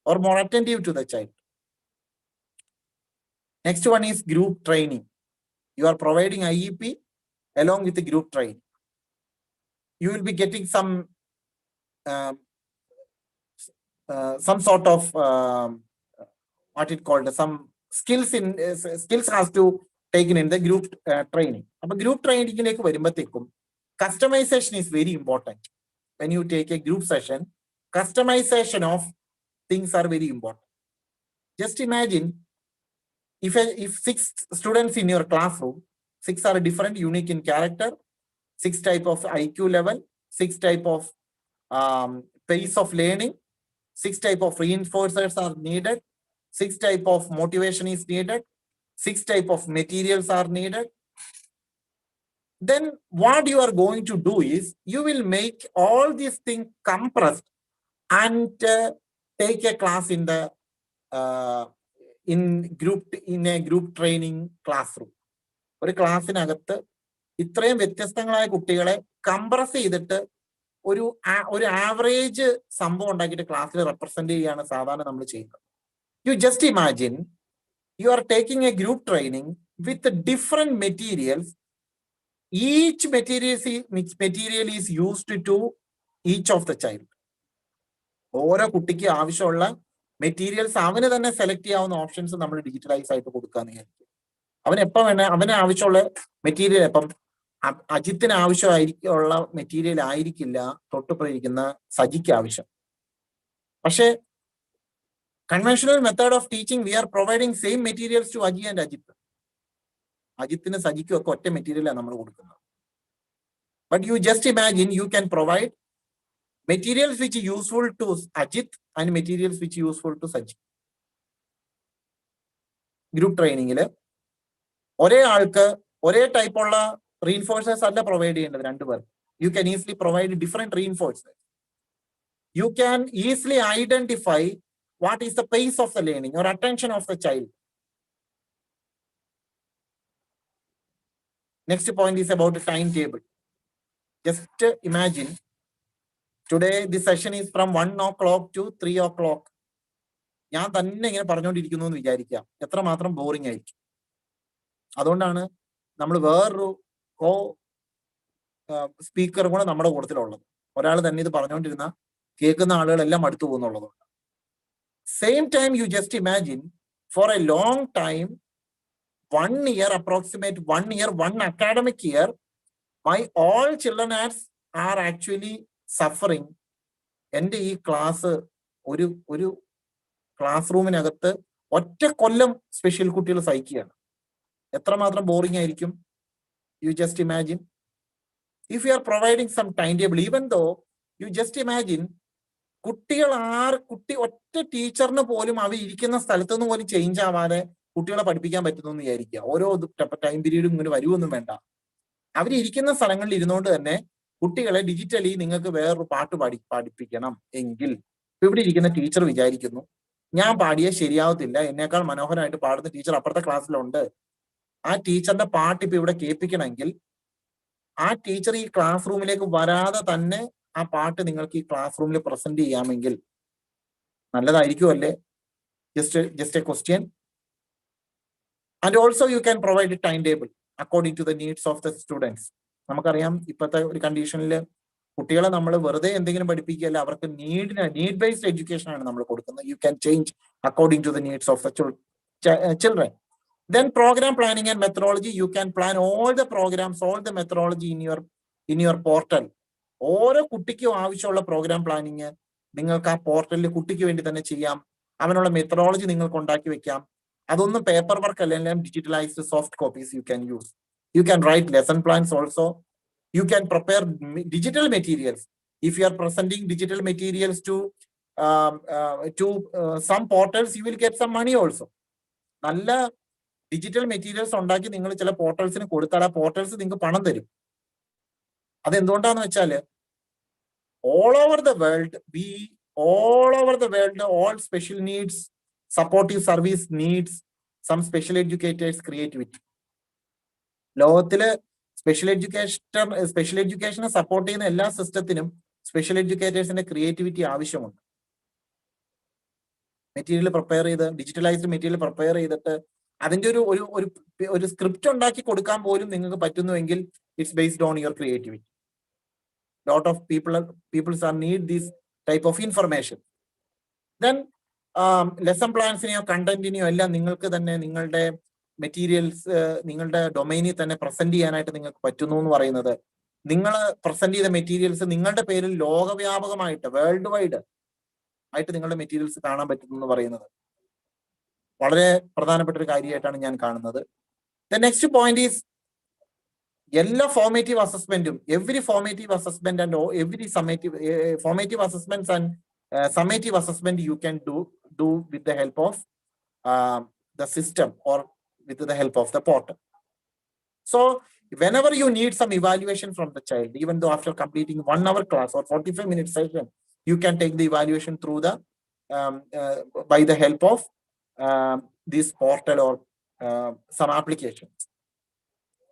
or more attentive to the child. Next one is group training. You are providing IEP along with the group training. You will be getting some sort of what it called, some skills has to taken in the group training. But group training like customization is very important. When you take a group session, customization of things are very important. Just imagine if 6 students in your classroom, 6 are different, unique in character, 6 type of IQ level, 6 type of pace of learning, 6 type of reinforcers are needed, 6 type of motivation is needed, 6 type of materials are needed. Then what you are going to do is you will make all these things compressed and take a class in the in a group training classroom. ഒരു ക്ലാസ്സിനകത്ത് ഇത്രയും വ്യത്യസ്തങ്ങളായ കുട്ടികളെ കംപ്രസ് ചെയ്തിട്ട് ഒരു ആവറേജ് സംഭവം ഉണ്ടാക്കിയിട്ട് ക്ലാസ്സിൽ റെപ്രസെന്റ് ചെയ്യാണ് സാധാരണ നമ്മൾ ചെയ്യുന്നത്. You just imagine you are taking a group training with different materials. Each material is used to each of the child. ഓരോ കുട്ടിക്ക് ആവശ്യമുള്ള മെറ്റീരിയൽസ് അവന് തന്നെ സെലക്ട് ചെയ്യാവുന്ന ഓപ്ഷൻസ് നമ്മൾ ഡിജിറ്റലൈസ് ആയിട്ട് കൊടുക്കാന്ന് വിചാരിക്കും. അവൻ എപ്പോൾ വേണേ അവന് ആവശ്യമുള്ള മെറ്റീരിയൽ, ഇപ്പം അജിത്തിന് ആവശ്യമായിരിക്കുള്ള മെറ്റീരിയൽ ആയിരിക്കില്ല തൊട്ടുപോയിരിക്കുന്ന സജിക്ക് ആവശ്യം. പക്ഷേ conventional method of teaching we are providing same materials to Aji and Ajith. അജിത്തിന് സജിക്കും ഒക്കെ ഒറ്റ മെറ്റീരിയലാണ് നമ്മൾ കൊടുക്കുന്നത്. But you just imagine you can provide materials which are useful to Ajit and materials which are useful to Sajid. Group training il ഒരേ ആൾക്ക് ഒരേ ടൈപ്പ് ഉള്ള റീഇൻഫോഴ്സേഴ്സ് അല്ല പ്രൊവൈഡ് ചെയ്യേണ്ടത് രണ്ടുപേർ. You can easily provide different reinforcers. You can easily identify what is the pace of the learning or attention of the child. Next point is about the timetable. Just imagine today this session is from 1 o'clock to 3 o'clock. ഞാൻ തന്നെ ഇങ്ങനെ പറഞ്ഞുകൊണ്ടിരിക്കുന്നു എന്ന് വിചാരിക്കാം, എത്രമാത്രം ബോറിംഗ് ആയിരിക്കും. അതുകൊണ്ടാണ് നമ്മൾ വേറൊരു കോ സ്പീക്കറും കൂടെ നമ്മുടെ കൂട്ടത്തിലുള്ളത്. ഒരാൾ തന്നെ ഇത് പറഞ്ഞുകൊണ്ടിരുന്ന കേൾക്കുന്ന ആളുകളെല്ലാം അടുത്തു പോകുന്നുള്ളതുകൊണ്ട്. Same time you just imagine for a long time, 1 year, approximate 1 year, 1 academic year, my all children are actually suffering. എൻ്റെ ഈ ക്ലാസ് ഒരു ക്ലാസ് റൂമിനകത്ത് ഒറ്റ കൊല്ലം സ്പെഷ്യൽ കുട്ടികൾ സഹിക്കുകയാണ്. എത്രമാത്രം ബോറിംഗ് ആയിരിക്കും. You just imagine if you are providing some time table, even though you just imagine കുട്ടി ഒറ്റ ടീച്ചറിന് പോലും അവർ ഇരിക്കുന്ന സ്ഥലത്തു നിന്ന് പോലും ചേഞ്ച് ആവാതെ കുട്ടികളെ പഠിപ്പിക്കാൻ പറ്റുന്നു എന്ന് വിചാരിക്കുക. ഓരോ ടൈം പീരീഡും ഇങ്ങനെ വരുമൊന്നും വേണ്ട. അവരിയ്ക്കുന്ന സ്ഥലങ്ങളിൽ ഇരുന്നുകൊണ്ട് തന്നെ കുട്ടികളെ ഡിജിറ്റലി നിങ്ങൾക്ക് വേറൊരു പാട്ട് പഠിപ്പിക്കണം എങ്കിൽ ഇവിടെ ഇരിക്കുന്ന ടീച്ചർ വിചാരിക്കുന്നു ഞാൻ പാടിയ ശരിയാവത്തില്ല, എന്നേക്കാൾ മനോഹരമായിട്ട് പാടുന്ന ടീച്ചർ അപ്പുറത്തെ ക്ലാസ്സിലുണ്ട്. ആ ടീച്ചറിന്റെ പാട്ട് ഇപ്പൊ ഇവിടെ കേൾപ്പിക്കണമെങ്കിൽ ആ ടീച്ചർ ഈ ക്ലാസ് റൂമിലേക്ക് വരാതെ തന്നെ ആ പാട്ട് നിങ്ങൾക്ക് ഈ ക്ലാസ് റൂമിൽ പ്രസന്റ് ചെയ്യാമെങ്കിൽ നല്ലതായിരിക്കും അല്ലേ? Just a question. And also you can provide a time table according to the needs of the students. നമുക്കറിയാം ഇപ്പോഴത്തെ ഒരു കണ്ടീഷനിൽ കുട്ടികളെ നമ്മൾ വെറുതെ എന്തെങ്കിലും പഠിപ്പിക്കുകയല്ല, അവർക്ക് നീഡ് ബേസ്ഡ് എഡ്യൂക്കേഷൻ ആണ് നമ്മൾ കൊടുക്കുന്നത്. You can change according to the needs of the children. Then program planning and methodology, you can plan all the programs, all the methodology in your portal. ഓരോ കുട്ടിക്കും ആവശ്യമുള്ള പ്രോഗ്രാം പ്ലാനിങ് നിങ്ങൾക്ക് ആ പോർട്ടലിൽ കുട്ടിക്ക് വേണ്ടി തന്നെ ചെയ്യാം. അവനുള്ള മെത്തഡോളജി നിങ്ങൾക്ക് ഉണ്ടാക്കി വെക്കാം. അതൊന്നും പേപ്പർ വർക്ക് അല്ലെങ്കിലും digitalised soft copies you can use. You can write lesson plans also. You can prepare digital materials. If you are presenting digital materials to some portals, you will get some money also. നല്ല ഡിജിറ്റൽ മെറ്റീരിയൽസ് ഉണ്ടാക്കി നിങ്ങൾ ചില പോർട്ടൽസിന് കൊടുത്താൽ ആ പോർട്ടൽസ് നിങ്ങൾക്ക് പണം തരും. അതെന്തുകൊണ്ടാന്ന് വെച്ചാൽ all over the world, all special needs, supportive service needs some special educators creativity. ലോകത്തില് സ്പെഷ്യൽ എഡ്യൂക്കേഷനെ സപ്പോർട്ട് ചെയ്യുന്ന എല്ലാ സിസ്റ്റത്തിനും സ്പെഷ്യൽ എഡ്യൂക്കേറ്റേഴ്സിന്റെ ക്രിയേറ്റിവിറ്റി ആവശ്യമുണ്ട്. മെറ്റീരിയൽ പ്രിപ്പയർ ചെയ്ത് ഡിജിറ്റലൈസ്ഡ് മെറ്റീരിയൽ പ്രിപ്പയർ ചെയ്തിട്ട് അതിന്റെ ഒരു സ്ക്രിപ്റ്റ് ഉണ്ടാക്കി കൊടുക്കാൻ പോലും നിങ്ങൾക്ക് പറ്റുന്നുവെങ്കിൽ it's based on your creativity. Lot of peoples are need this type of information. Then lesson പ്ലാൻസിനെയോ കണ്ടന്റിനെയോ എല്ലാം നിങ്ങൾക്ക് തന്നെ നിങ്ങളുടെ മെറ്റീരിയൽസ് നിങ്ങളുടെ ഡൊമൈനിൽ തന്നെ പ്രസന്റ് ചെയ്യാനായിട്ട് നിങ്ങൾക്ക് പറ്റുന്നു എന്ന് പറയുന്നത് നിങ്ങൾ പ്രസന്റ് ചെയ്ത മെറ്റീരിയൽസ് നിങ്ങളുടെ പേരിൽ ലോകവ്യാപകമായിട്ട് വേൾഡ് വൈഡ് ആയിട്ട് നിങ്ങളുടെ മെറ്റീരിയൽസ് കാണാൻ പറ്റുന്നു എന്ന് പറയുന്നത് വളരെ പ്രധാനപ്പെട്ട ഒരു കാര്യമായിട്ടാണ് ഞാൻ കാണുന്നത്. ദ നെക്സ്റ്റ് പോയിന്റ് ഈസ് എല്ലാ ഫോർമേറ്റീവ് അസസ്മെന്റും every formative assessment and every summative formative assessments and summative assessment you can do with the help of the system or with the help of the portal. So whenever you need some evaluation from the child, even though after completing 1 hour class or 45 minute session, you can take the evaluation through the by the help of this portal or some applications.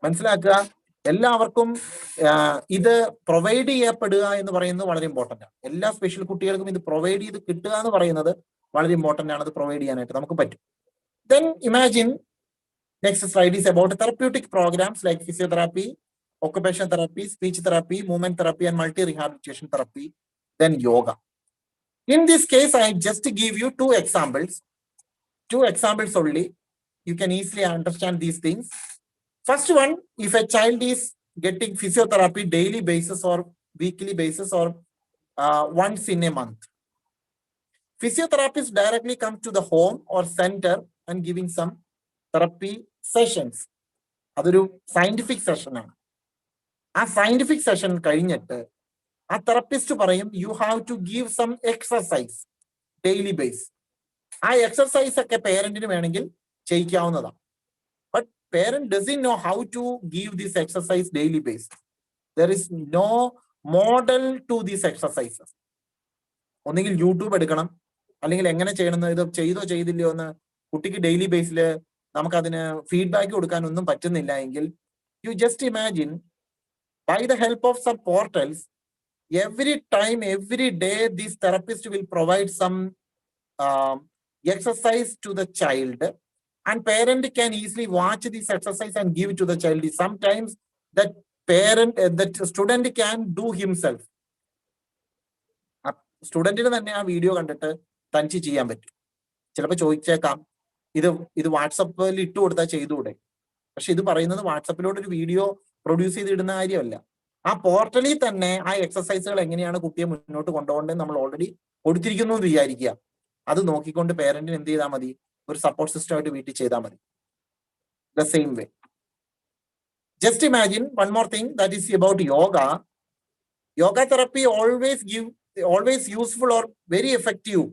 മനസ്സിലാക്കുക, എല്ലാവർക്കും ഇത് പ്രൊവൈഡ് ചെയ്യപ്പെടുക എന്ന് പറയുന്നത് വളരെ ഇമ്പോർട്ടൻ്റ് ആണ്. എല്ലാ സ്പെഷ്യൽ കുട്ടികൾക്കും ഇത് പ്രൊവൈഡ് ചെയ്ത് കിട്ടുക എന്ന് പറയുന്നത് വളരെ ഇമ്പോർട്ടൻ്റ് ആണ്. അത് പ്രൊവൈഡ് ചെയ്യാനായിട്ട് നമുക്ക് പറ്റും. Then imagine next slide is about therapeutic programs like physiotherapy, occupational therapy, speech therapy, movement therapy, and multi-rehabilitation therapy. Then yoga. In this case, I just give you two examples only. You can easily understand these things. First one, if a child is getting physiotherapy daily basis or weekly basis or once in a month, physiotherapist directly come to the home or center and giving some therapy sessions. അതൊരു സയന്റിഫിക് സെഷൻ ആണ്. ആ സയന്റിഫിക് സെഷൻ കഴിഞ്ഞിട്ട് ആ തെറപ്പിസ്റ്റ് പറയും you have to give some exercise daily base. ആ എക്സർസൈസ് ഒക്കെ പേരന്റിന് വേണമെങ്കിൽ ചെയ്യിക്കാവുന്നതാണ്. But parent doesn't know how to give this exercise daily basis. There is no model to these exercises. ഒന്നെങ്കിൽ യൂട്യൂബ് എടുക്കണം, അല്ലെങ്കിൽ എങ്ങനെ ചെയ്യണമെന്ന് ഇത് ചെയ്തോ ചെയ്തില്ലയോ എന്ന് കുട്ടിക്ക് ഡെയിലി ബേസിൽ നമുക്കതിന് ഫീഡ്ബാക്ക് കൊടുക്കാൻ ഒന്നും പറ്റുന്നില്ല എങ്കിൽ you just imagine by the help of some portals every time, every day, this therapist will provide some exercise to the child. And parent can easily watch this exercise and give it to the child. Sometimes that student can do himself. സ്റ്റുഡന്റിന് തന്നെ ആ വീഡിയോ കണ്ടിട്ട് തനിച്ച് ചെയ്യാൻ പറ്റും. ചിലപ്പോൾ ചോദിച്ചേക്കാം, ഇത് വാട്സപ്പിൽ ഇട്ട് കൊടുത്താൽ ചെയ്തുകൂടെ? പക്ഷെ ഇത് പറയുന്നത് വാട്സപ്പിലോട്ട് ഒരു വീഡിയോ പ്രൊഡ്യൂസ് ചെയ്തിടുന്ന കാര്യമല്ല. ആ പോർട്ടലിൽ തന്നെ ആ എക്സസൈസുകൾ എങ്ങനെയാണ് കുട്ടിയെ മുന്നോട്ട് കൊണ്ടുപോകേണ്ടത് നമ്മൾ ഓൾറെഡി കൊടുത്തിരിക്കുന്നു എന്ന് വിചാരിക്കുക. അത് നോക്കിക്കൊണ്ട് പേരന്റിന് എന്ത് ചെയ്താൽ മതി? ഒരു സപ്പോർട്ട് സിസ്റ്റം ആയിട്ട് വീട്ടിൽ ചെയ്താൽ മതി. The same way. Just imagine one more thing that is about yoga. Yoga therapy always useful or very effective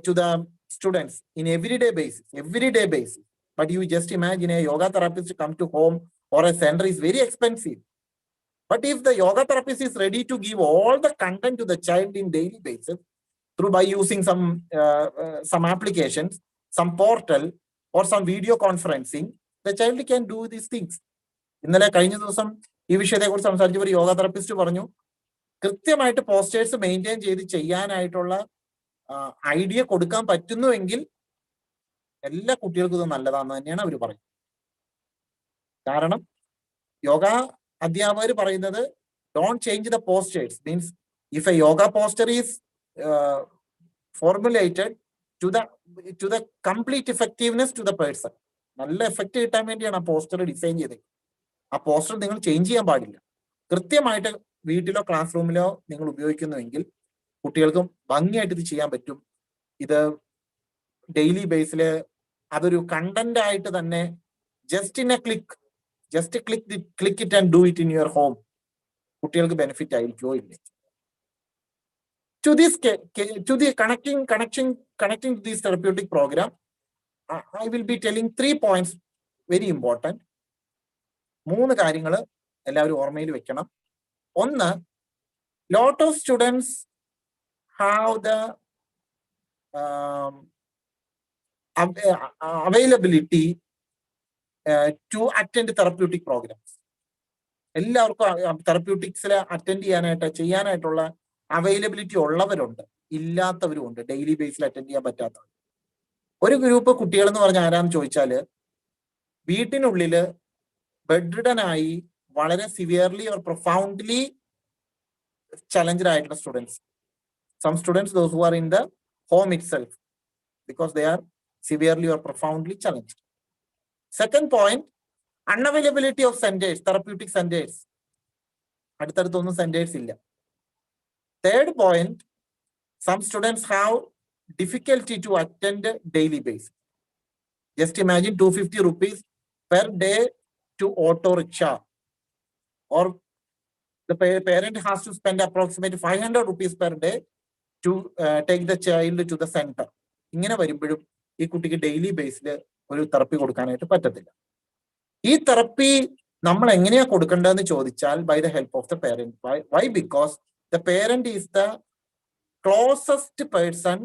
to the students in everyday basis. But you just imagine a yoga therapist come to home or a center is very expensive. But if the yoga therapist is ready to give all the content to the child in daily basis by using some applications, some portal or some video conferencing, the child can do these things. ഇന്നലെ കഴിഞ്ഞ ദിവസം ഈ വിഷയത്തെ കുറിച്ച് സംസാരിച്ചപ്പോൾ യോഗ തെറപ്പിസ്റ്റ് പറഞ്ഞു, കൃത്യമായിട്ട് പോസ്റ്റേഴ്സ് മെയിൻറ്റെയിൻ ചെയ്ത് ചെയ്യാനായിട്ടുള്ള ഐഡിയ കൊടുക്കാൻ പറ്റുന്നുവെങ്കിൽ എല്ലാ കുട്ടികൾക്കും ഇത് നല്ലതാണെന്ന് തന്നെയാണ് അവർ പറയുന്നത്. കാരണം യോഗ അധ്യാപകർ പറയുന്നത് don't change the posters. Means if a yoga poster is formulated to the complete effectiveness to the person. നല്ല എഫക്റ്റ് കിട്ടാൻ വേണ്ടിയാണ് ആ പോസ്റ്റർ ഡിസൈൻ ചെയ്തത്. ആ പോസ്റ്റർ നിങ്ങൾ ചേഞ്ച് ചെയ്യാൻ പാടില്ല. കൃത്യമായിട്ട് വീട്ടിലോ ക്ലാസ് റൂമിലോ നിങ്ങൾ ഉപയോഗിക്കുന്നുവെങ്കിൽ കുട്ടികൾക്കും ഭംഗിയായിട്ട് ഇത് ചെയ്യാൻ പറ്റും. ഇത് ഡെയിലി ബേസിൽ അതൊരു കണ്ടന്റ് ആയിട്ട് തന്നെ just click it and do it in your home. കുട്ടികൾക്ക് ബെനിഫിറ്റ് ആയിരിക്കുമോ ഇല്ലേ? To the connecting to this therapeutic program, I will be telling 3 points very important. 3 കാര്യങ്ങൾ എല്ലാവരും ഓർമ്മയിൽ വെക്കണം. ഒന്ന്, lot of students have the availability to attend therapeutic programs. എല്ലാവർക്കും തെറപ്യൂട്ടിക്സിൽ അറ്റൻഡ് ചെയ്യാനായിട്ടുള്ള അവൈലബിലിറ്റി ഉള്ളവരുണ്ട്, ഇല്ലാത്തവരുമുണ്ട്. ഡെയിലി ബേസിൽ അറ്റൻഡ് ചെയ്യാൻ പറ്റാത്തവർ. ഒരു ഗ്രൂപ്പ് കുട്ടികൾ എന്ന് പറഞ്ഞാൽ ആരാന്ന് ചോദിച്ചാല് വീട്ടിനുള്ളില് ബെഡ്രിഡനായി വളരെ സിവിയർലി ഓർ പ്രൊഫൗണ്ട്ലി ചലഞ്ചഡ് ആയിട്ടുള്ള students. Some students those who are in the home itself because they are severely or profoundly challenged. Second point, unavailability of centres, therapeutic centres. അടുത്തടുത്തൊന്നും സെന്റേഴ്സ് ഇല്ല. Third point, some students have difficulty to attend daily basis. Just imagine 250 rupees per day to auto rickshaw, or the parent has to spend approximately 500 rupees per day to take the child to the center. ഇങ്ങനെ വരുമ്പോഴും ഈ കുട്ടിക്ക് ഡെയിലി ബേസിൽ ഒരു തെറപ്പി കൊടുക്കാനായിട്ട് പറ്റത്തില്ല. ഈ തെറപ്പി നമ്മൾ എങ്ങനെയാ കൊടുക്കേണ്ടതെന്ന് ചോദിച്ചാൽ by the help of the parent. Why? Because the parent is the closest person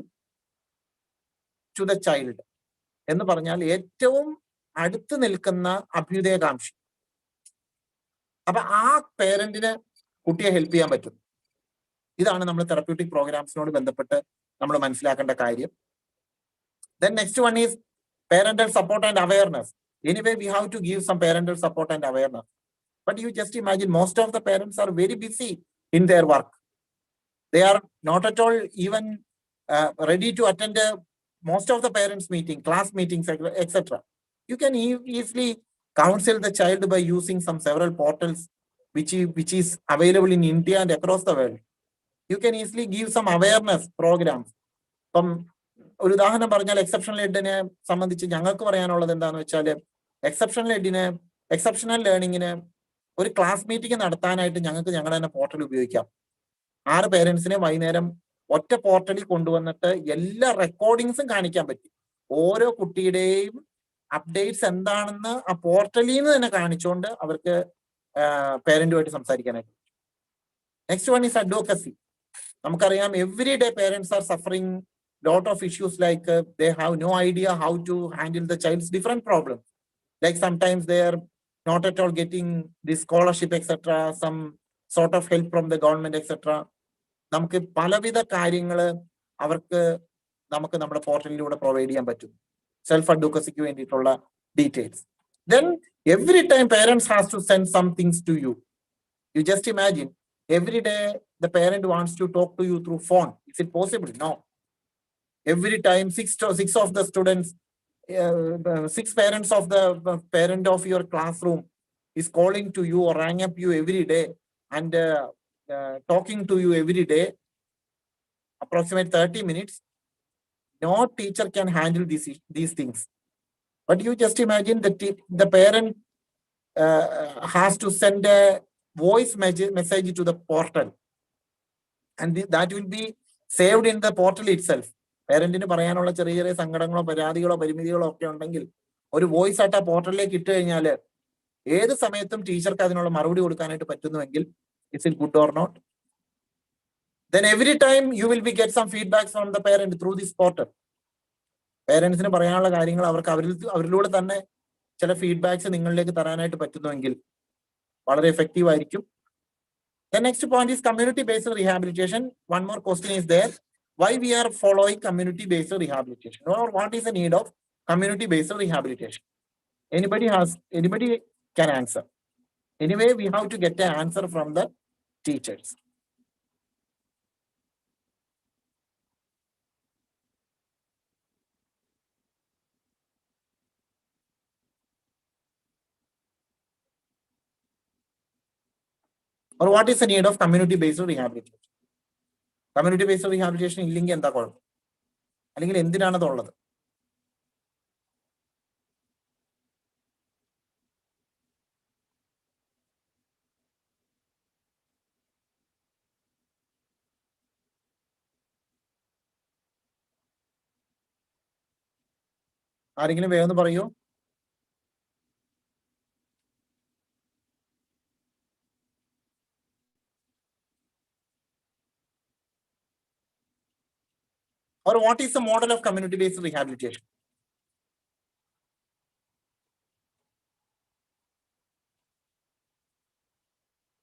to the child. എന്ന് പറഞ്ഞാൽ ഏറ്റവും അടുത്ത് നിൽക്കുന്ന അഭ്യുദയകാംക്ഷി. അപ്പൊ ആ പേരന്റിന് കുട്ടിയെ ഹെൽപ്പ് ചെയ്യാൻ പറ്റും. ഇതാണ് നമ്മൾ തെറപ്യൂട്ടിക് പ്രോഗ്രാംസിനോട് ബന്ധപ്പെട്ട് നമ്മൾ മനസ്സിലാക്കേണ്ട കാര്യം. Then next one is parental support and awareness. Anyway, we have to give some parental support and awareness. But you just imagine, most of the parents are very busy in their work. They are not at all even ready to attend most of the parents' meeting, class meetings, etc. You can easily counsel the child by using some several portals which is available in India and across the world. You can easily give some awareness programs. ഒരു ഉദാഹരണം പറഞ്ഞാൽ, എക്സെപ്ഷണൽ എഡിനെ സംബന്ധിച്ച് ഞങ്ങൾക്ക് പറയാനുള്ളത് എന്താണെന്ന് വെച്ചാൽ, എക്സെപ്ഷണൽ ലേണിങ്ങിന് ഒരു ക്ലാസ് മീറ്റിംഗ് നടത്താനായിട്ട് ഞങ്ങൾക്ക് ഞങ്ങളുടെ തന്നെ പോർട്ടൽ ഉപയോഗിക്കാം. 6 പേരൻസിനെ വൈകുന്നേരം ഒറ്റ പോർട്ടലിൽ കൊണ്ടുവന്നിട്ട് എല്ലാ റെക്കോർഡിങ്സും കാണിക്കാൻ പറ്റും. ഓരോ കുട്ടിയുടെയും അപ്ഡേറ്റ്സ് എന്താണെന്ന് ആ പോർട്ടലിൽ നിന്ന് തന്നെ കാണിച്ചുകൊണ്ട് അവർക്ക് പേരന്റുമായിട്ട് സംസാരിക്കാനായിട്ട്. Next one is advocacy. നമുക്കറിയാം, every day parents are suffering lot of issues, like they have no idea how to handle the child's different problems. Like sometimes they are not at all getting the scholarship, etc., some sort of help from the government, etc. നമുക്ക് പലവിധ കാര്യങ്ങൾ അവർക്ക് നമ്മുടെ പോർട്ടലിലൂടെ പ്രൊവൈഡ് ചെയ്യാൻ പറ്റും, സെൽഫ് അഡ്വക്കസിക്ക് വേണ്ടിയിട്ടുള്ള details. Then every time parents has to send some things to you. You just imagine, every day the parent wants to talk to you through phone. Is it possible? No. Every time six of the students, 6 parents of the parent of your classroom is calling to you or ring up you every day and talking to you every day, approximately 30 minutes. No teacher can handle these things. But you just imagine that the parent has to send a voice message to the portal, and that will be saved in the portal itself. പേരന്റിന് പറയാനുള്ള ചെറിയ ചെറിയ സങ്കടങ്ങളോ പരാതികളോ പരിമിതികളോ ഒക്കെ ഉണ്ടെങ്കിൽ ഒരു വോയിസ് ആയിട്ട് ആ പോർട്ടലിലേക്ക് ഇട്ട് കഴിഞ്ഞാൽ ഏത് സമയത്തും ടീച്ചർക്ക് അതിനുള്ള മറുപടി കൊടുക്കാനായിട്ട് പറ്റുന്നുവെങ്കിൽ, it's it good or not? Then every time you will be get some feedbacks from the parent through this portal. പേരന്റ്സിന് പറയാനുള്ള കാര്യങ്ങൾ അവർക്ക് അവരിലൂടെ തന്നെ ചില ഫീഡ്ബാക്സ് നിങ്ങളിലേക്ക് തരാനായിട്ട് പറ്റുന്നുവെങ്കിൽ വളരെ എഫക്റ്റീവ് ആയിരിക്കും. The next point is community-based rehabilitation. One more question is there. Why we are following community-based rehabilitation, or what is the need of community-based rehabilitation? Anybody can answer. Anyway, we have to get an answer from the teachers. Or what is the need of community-based rehabilitation? Community based rehabilitation ഇല്ലെങ്കിൽ എന്താ കുഴപ്പം, അല്ലെങ്കിൽ എന്തിനാണത് ഉള്ളത്? ആരെങ്കിലും വേഗം പറയൂ. Or what is the model of community-based rehabilitation?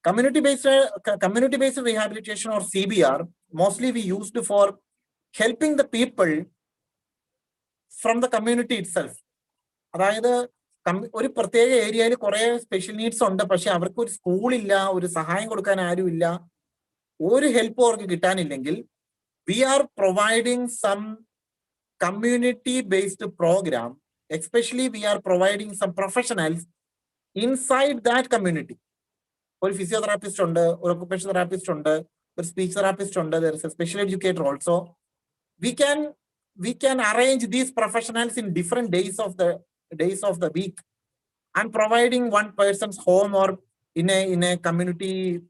Community-based rehabilitation, or CBR, mostly we used for helping the people from the community itself. അതായത് ഒരു പ്രത്യേക ഏരിയയിൽ കുറെ സ്പെഷ്യൽ നീഡ്സ് ഉണ്ട്, പക്ഷെ അവർക്ക് ഒരു സ്കൂളില്ല, ഒരു സഹായം കൊടുക്കാൻ ആരുമില്ല, ഒരു ഹെൽപ്പ് അവർക്ക് കിട്ടാനില്ലെങ്കിൽ, we are providing some community-based program. Especially we are providing some professionals inside that community. ഒരു ഫിസിയോതെറാപ്പിസ്റ്റ് ഉണ്ട്, ഒരു ഒക്കുപേഷൻ തെറാപ്പിസ്റ്റ് ഉണ്ട്, speech therapist, there is a special educator also. We can arrange these professionals in different days of the week, and providing one person's home or in a community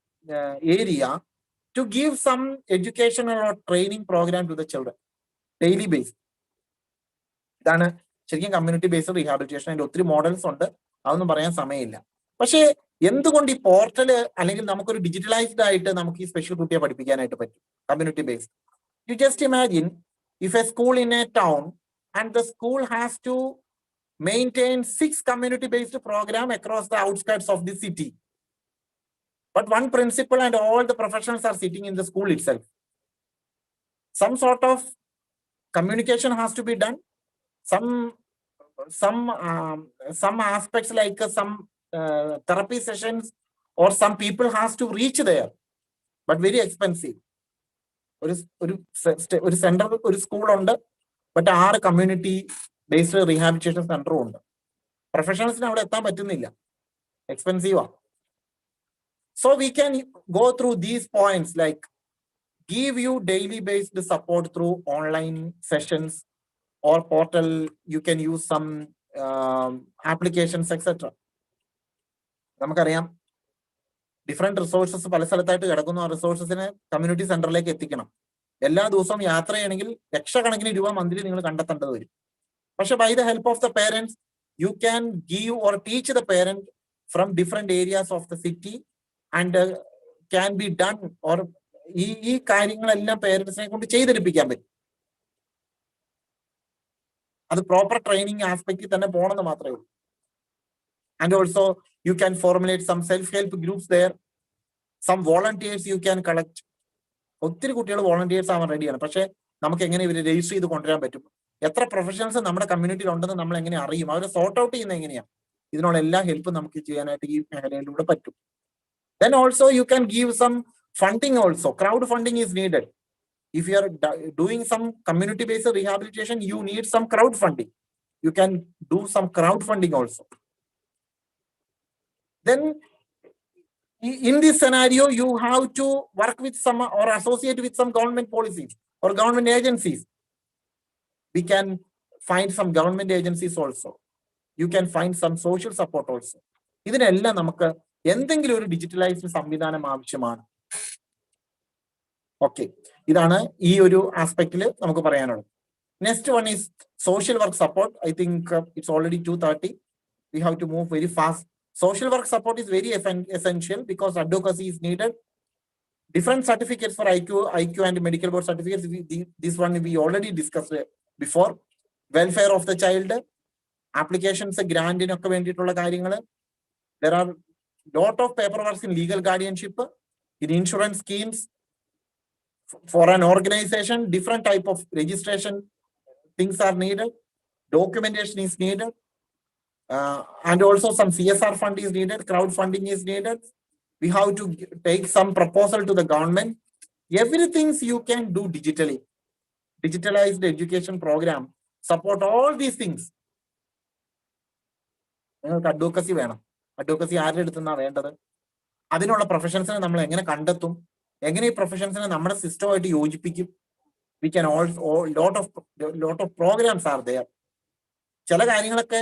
area to give some educational or training program to the children, daily based. ഇതാണ് ശരിക്കും കമ്മ്യൂണിറ്റി ബേസ്ഡ് റീഹാബിലിറ്റേഷൻ. അതിന്റെ ഒത്തിരി മോഡൽസ് ഉണ്ട്, അതൊന്നും പറയാൻ സമയമില്ല. പക്ഷേ എന്തുകൊണ്ട് ഈ പോർട്ടല് അല്ലെങ്കിൽ നമുക്കൊരു ഡിജിറ്റലൈസ്ഡ് ആയിട്ട് നമുക്ക് ഈ സ്പെഷ്യൽ കുട്ടിയെ പഠിപ്പിക്കാനായിട്ട് പറ്റും community based? You just imagine if a school in a town and the school has to maintain 6 community-based program across the outskirts of the city. But one principal and all the professionals are sitting in the school itself. Some sort of communication has to be done. Some aspects like some therapy sessions or some people has to reach there, but very expensive. ഒരു സെന്റർ, ഒരു സ്കൂൾ ഉണ്ട്, but 6 community based rehabilitation center ഉണ്ട്. പ്രൊഫഷണൽസിന് അവിടെ എത്താൻ പറ്റുന്നില്ല, എക്സ്പെൻസീവാ. So we can go through these points, like give you daily based support through online sessions or portal. You can use some applications, etc. നമുക്കറിയാം ഡിഫറെന്റ് റിസോഴ്സസ് പല സ്ഥലത്തായിട്ട് കിടക്കുന്നു. ആ റിസോഴ്സസിനെ കമ്മ്യൂണിറ്റി സെന്ററിലേക്ക് എത്തിക്കണം. എല്ലാ ദിവസവും യാത്ര ചെയ്യണമെങ്കിൽ ലക്ഷക്കണക്കിന് രൂപ മന്ത്ലി നിങ്ങൾ കണ്ടെത്തേണ്ടത് വരും. പക്ഷെ by the help of the parents, you can give or teach the parent from different areas of the city and can be done, or ഈ കാര്യങ്ങളെല്ലാം പേരൻസിനെ കൊണ്ട് ചെയ്തെടുപ്പിക്കാൻ പറ്റും. അത് പ്രോപ്പർ ട്രെയിനിങ് ആസ്പെക്റ്റിൽ തന്നെ പോകണമെന്ന് മാത്രമേ ഉള്ളൂ. And also you can formulate some self-help groups there. Some volunteers you can collect. ഒത്തിരി കുട്ടികൾ വോളണ്ടിയേഴ്സ് ആവാൻ റെഡിയാണ്. പക്ഷെ നമുക്ക് എങ്ങനെ ഇവരെ രജിസ്റ്റർ ചെയ്ത് കൊണ്ടുവരാൻ പറ്റും? എത്ര പ്രൊഫഷണൽസ് നമ്മുടെ കമ്മ്യൂണിറ്റിയിൽ ഉണ്ടെന്ന് നമ്മൾ എങ്ങനെ അറിയും? അവരെ സോർട്ട് ഔട്ട് ചെയ്യുന്നത് എങ്ങനെയാണ്? ഇതിനുള്ള എല്ലാ ഹെൽപ്പും നമുക്ക് ചെയ്യാനായിട്ട് ഈ മേഖലയിലൂടെ പറ്റും. Then also you can give some funding also. Crowd funding is needed. If you are doing some community-based rehabilitation, you need some crowd funding. You can do some crowd funding also. Then in this scenario, you have to work with some or associate with some government policies or government agencies. We can find some government agencies also. You can find some social support also. ഇതിനെല്ലാം നമുക്ക് എന്തെങ്കിലും ഒരു ഡിജിറ്റലൈസ്ഡ് സംവിധാനം ആവശ്യമാണ്. ഓക്കെ, ഇതാണ് ഈ ഒരു ആസ്പെക്റ്റിൽ നമുക്ക് പറയാനുള്ളത്. Next one is social work support. I think it's already 2:30. We have to move very fast. Social work support is very essential because advocacy is needed. Different certificates for IQ and medical board certificates. This one we already discussed before. Welfare of the child, applications, grant inokku vendittulla karyangal. There are lot of paperwork in legal guardianship, in insurance schemes. For an organization, different type of registration things are needed. Documentation is needed. And also some CSR fund is needed, crowdfunding is needed. We have to take some proposal to the government. Everything you can do digitally. Digitalized education program, support all these things. Advocacy വേണം. അഡ്വക്കസി ആരുടെ അടുത്തുനിന്നാണ് വേണ്ടത്? അതിനുള്ള പ്രൊഫഷൻസിനെ നമ്മൾ എങ്ങനെ കണ്ടെത്തും? എങ്ങനെ ഈ പ്രൊഫഷൻസിനെ നമ്മുടെ സിസ്റ്റമായിട്ട് യോജിപ്പിക്കും? We can also lot of programs are there. ചില കാര്യങ്ങളൊക്കെ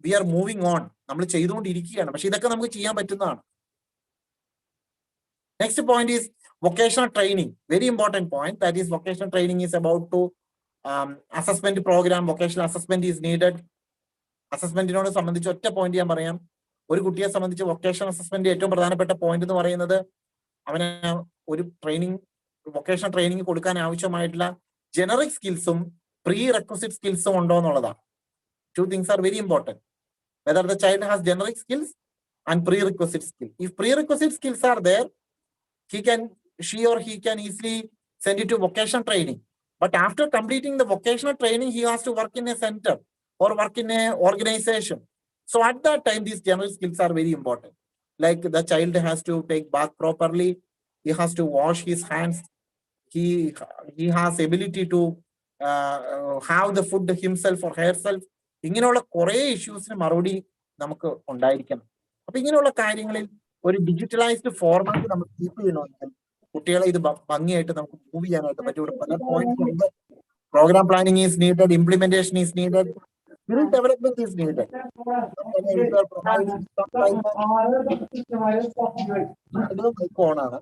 we are moving on. നമ്മൾ ചെയ്തുകൊണ്ടിരിക്കുകയാണ്. പക്ഷെ ഇതൊക്കെ നമുക്ക് ചെയ്യാൻ പറ്റുന്നതാണ്. Next point is vocational training. Very important point. That is vocational training is about to assessment program. Vocational assessment is needed. അസസ്മെന്റിനോട് സംബന്ധിച്ച് ഒറ്റ പോയിന്റ് ഞാൻ പറയാം. ഒരു കുട്ടിയെ സംബന്ധിച്ച് വൊക്കേഷണൽ അസസ്മെന്റ് ഏറ്റവും പ്രധാനപ്പെട്ട പോയിന്റ് എന്ന് പറയുന്നത് അവന് ഒരു വൊക്കേഷണൽ ട്രെയിനിങ് കൊടുക്കാൻ ആവശ്യമായിട്ടുള്ള ജനറിക് സ്കിൽസും പ്രീ റെക്വസിറ്റ് സ്കിൽസും ഉണ്ടോ എന്നുള്ളതാണ്. 2 things are very important. Whether the child has generic skills and prerequisite skills. If prerequisite skills are there, she or he can easily send it to vocational training. But after completing the vocational training, he has to work in a center or work in a organization. So at that time, these general skills are very important. Like the child has to take bath properly. He has to wash his hands. He has ability to have the food himself or herself. ഇങ്ങനെയുള്ള കുറെ ഇഷ്യൂസിന് മറുപടി നമുക്ക് ഉണ്ടായിരിക്കണം. അപ്പൊ ഇങ്ങനെയുള്ള കാര്യങ്ങളിൽ ഒരു ഡിജിറ്റലൈസ്ഡ് ഫോർമാറ്റ് നമുക്ക് കീപ്പ് ചെയ്യണമെങ്കിൽ കുട്ടികളെ ഇത് ഭംഗിയായിട്ട് നമുക്ക് മൂവ് ചെയ്യാനായിട്ട് പറ്റും. ഇവിടെ പല പോയിന്റ്സ് ഉണ്ട്. Program planning is needed, implementation is needed, skill development is needed. If you are providing some type of on ആണ്.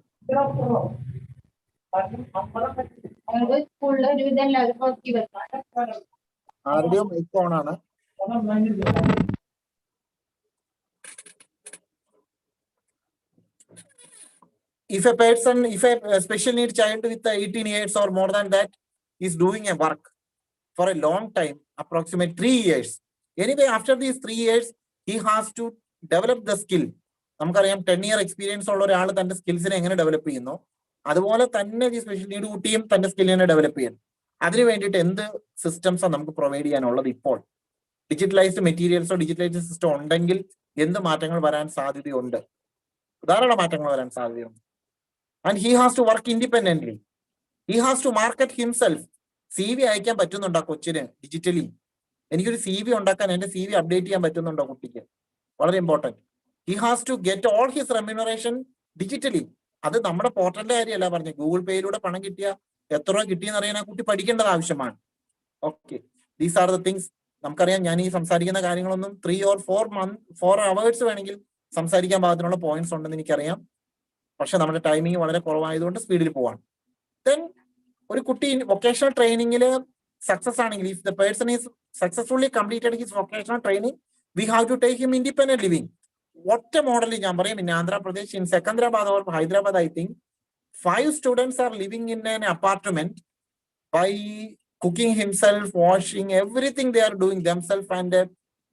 ആരുടെയോ മൈക്ക് ഓൺ ആണ്. If a special need child with 18 years or more than that is doing a work for a long time, approximately 3 years. Anyway, after these 3 years, he has to develop the skill. നമുക്കറിയാം 10-year എക്സ്പീരിയൻസ് ഉള്ള ഒരാൾ തന്റെ സ്കിൽസിനെ എങ്ങനെ ഡെവലപ്പ് ചെയ്യുന്നു, അതുപോലെ തന്നെ ഈ സ്പെഷ്യൽ നീഡ് കുട്ടിയും തന്റെ സ്കില്ലിനെ ഡെവലപ്പ് ചെയ്യണം. അതിന് വേണ്ടിയിട്ട് എന്ത് സിസ്റ്റംസാണ് നമുക്ക് പ്രൊവൈഡ് ചെയ്യാനുള്ളത്? ഇപ്പോൾ ഡിജിറ്റലൈസ്ഡ് മെറ്റീരിയൽസോ ഡിജിറ്റലൈസ്ഡ് സിസ്റ്റം ഉണ്ടെങ്കിൽ എന്ത് മാറ്റങ്ങൾ വരാൻ സാധ്യതയുണ്ട്? ധാരാളം മാറ്റങ്ങൾ വരാൻ സാധ്യതയുണ്ട്. And he has to work independently. He has to market himself. CV അയക്കാൻ പറ്റുന്നുണ്ടോ കൊച്ചിന് ഡിജിറ്റലി? എനിക്കൊരു CV ഉണ്ടാക്കാൻ എന്റെ CV അപ്ഡേറ്റ് ചെയ്യാൻ പറ്റുന്നുണ്ടോ കുട്ടിക്ക്? വളരെ important. He has to get all his remuneration digitally. അത് നമ്മുടെ പോർട്ടലിന്റെ കാര്യമല്ല പറഞ്ഞു. ഗൂഗിൾ പേയിലൂടെ പണം കിട്ടിയ എത്ര രൂപ കിട്ടിയെന്ന് അറിയാൻ ആ കുട്ടി പഠിക്കേണ്ടത് ആവശ്യമാണ്. Okay, these are the things. നമുക്കറിയാം ഞാൻ ഈ സംസാരിക്കുന്ന കാര്യങ്ങളൊന്നും 3 or 4 hours വേണമെങ്കിൽ സംസാരിക്കാൻ പാകത്തിനുള്ള പോയിന്റ്സ് ഉണ്ടെന്ന് എനിക്കറിയാം. പക്ഷെ നമ്മുടെ ടൈമിങ് വളരെ കുറവായതുകൊണ്ട് സ്പീഡിൽ പോവാണ്. ദെൻ ഒരു കുട്ടി വൊക്കേഷണൽ ട്രെയിനിങ്ങിൽ സക്സസ് ആണെങ്കിൽ, if the person is successfully completed his vocational training, V have to take him independent living. ഒറ്റ മോഡലിൽ ഞാൻ പറയും, in Andhra Pradesh, in Secunderabad or Hyderabad, I think 5 students are living in an apartment by cooking himself, washing, everything they are doing themselves and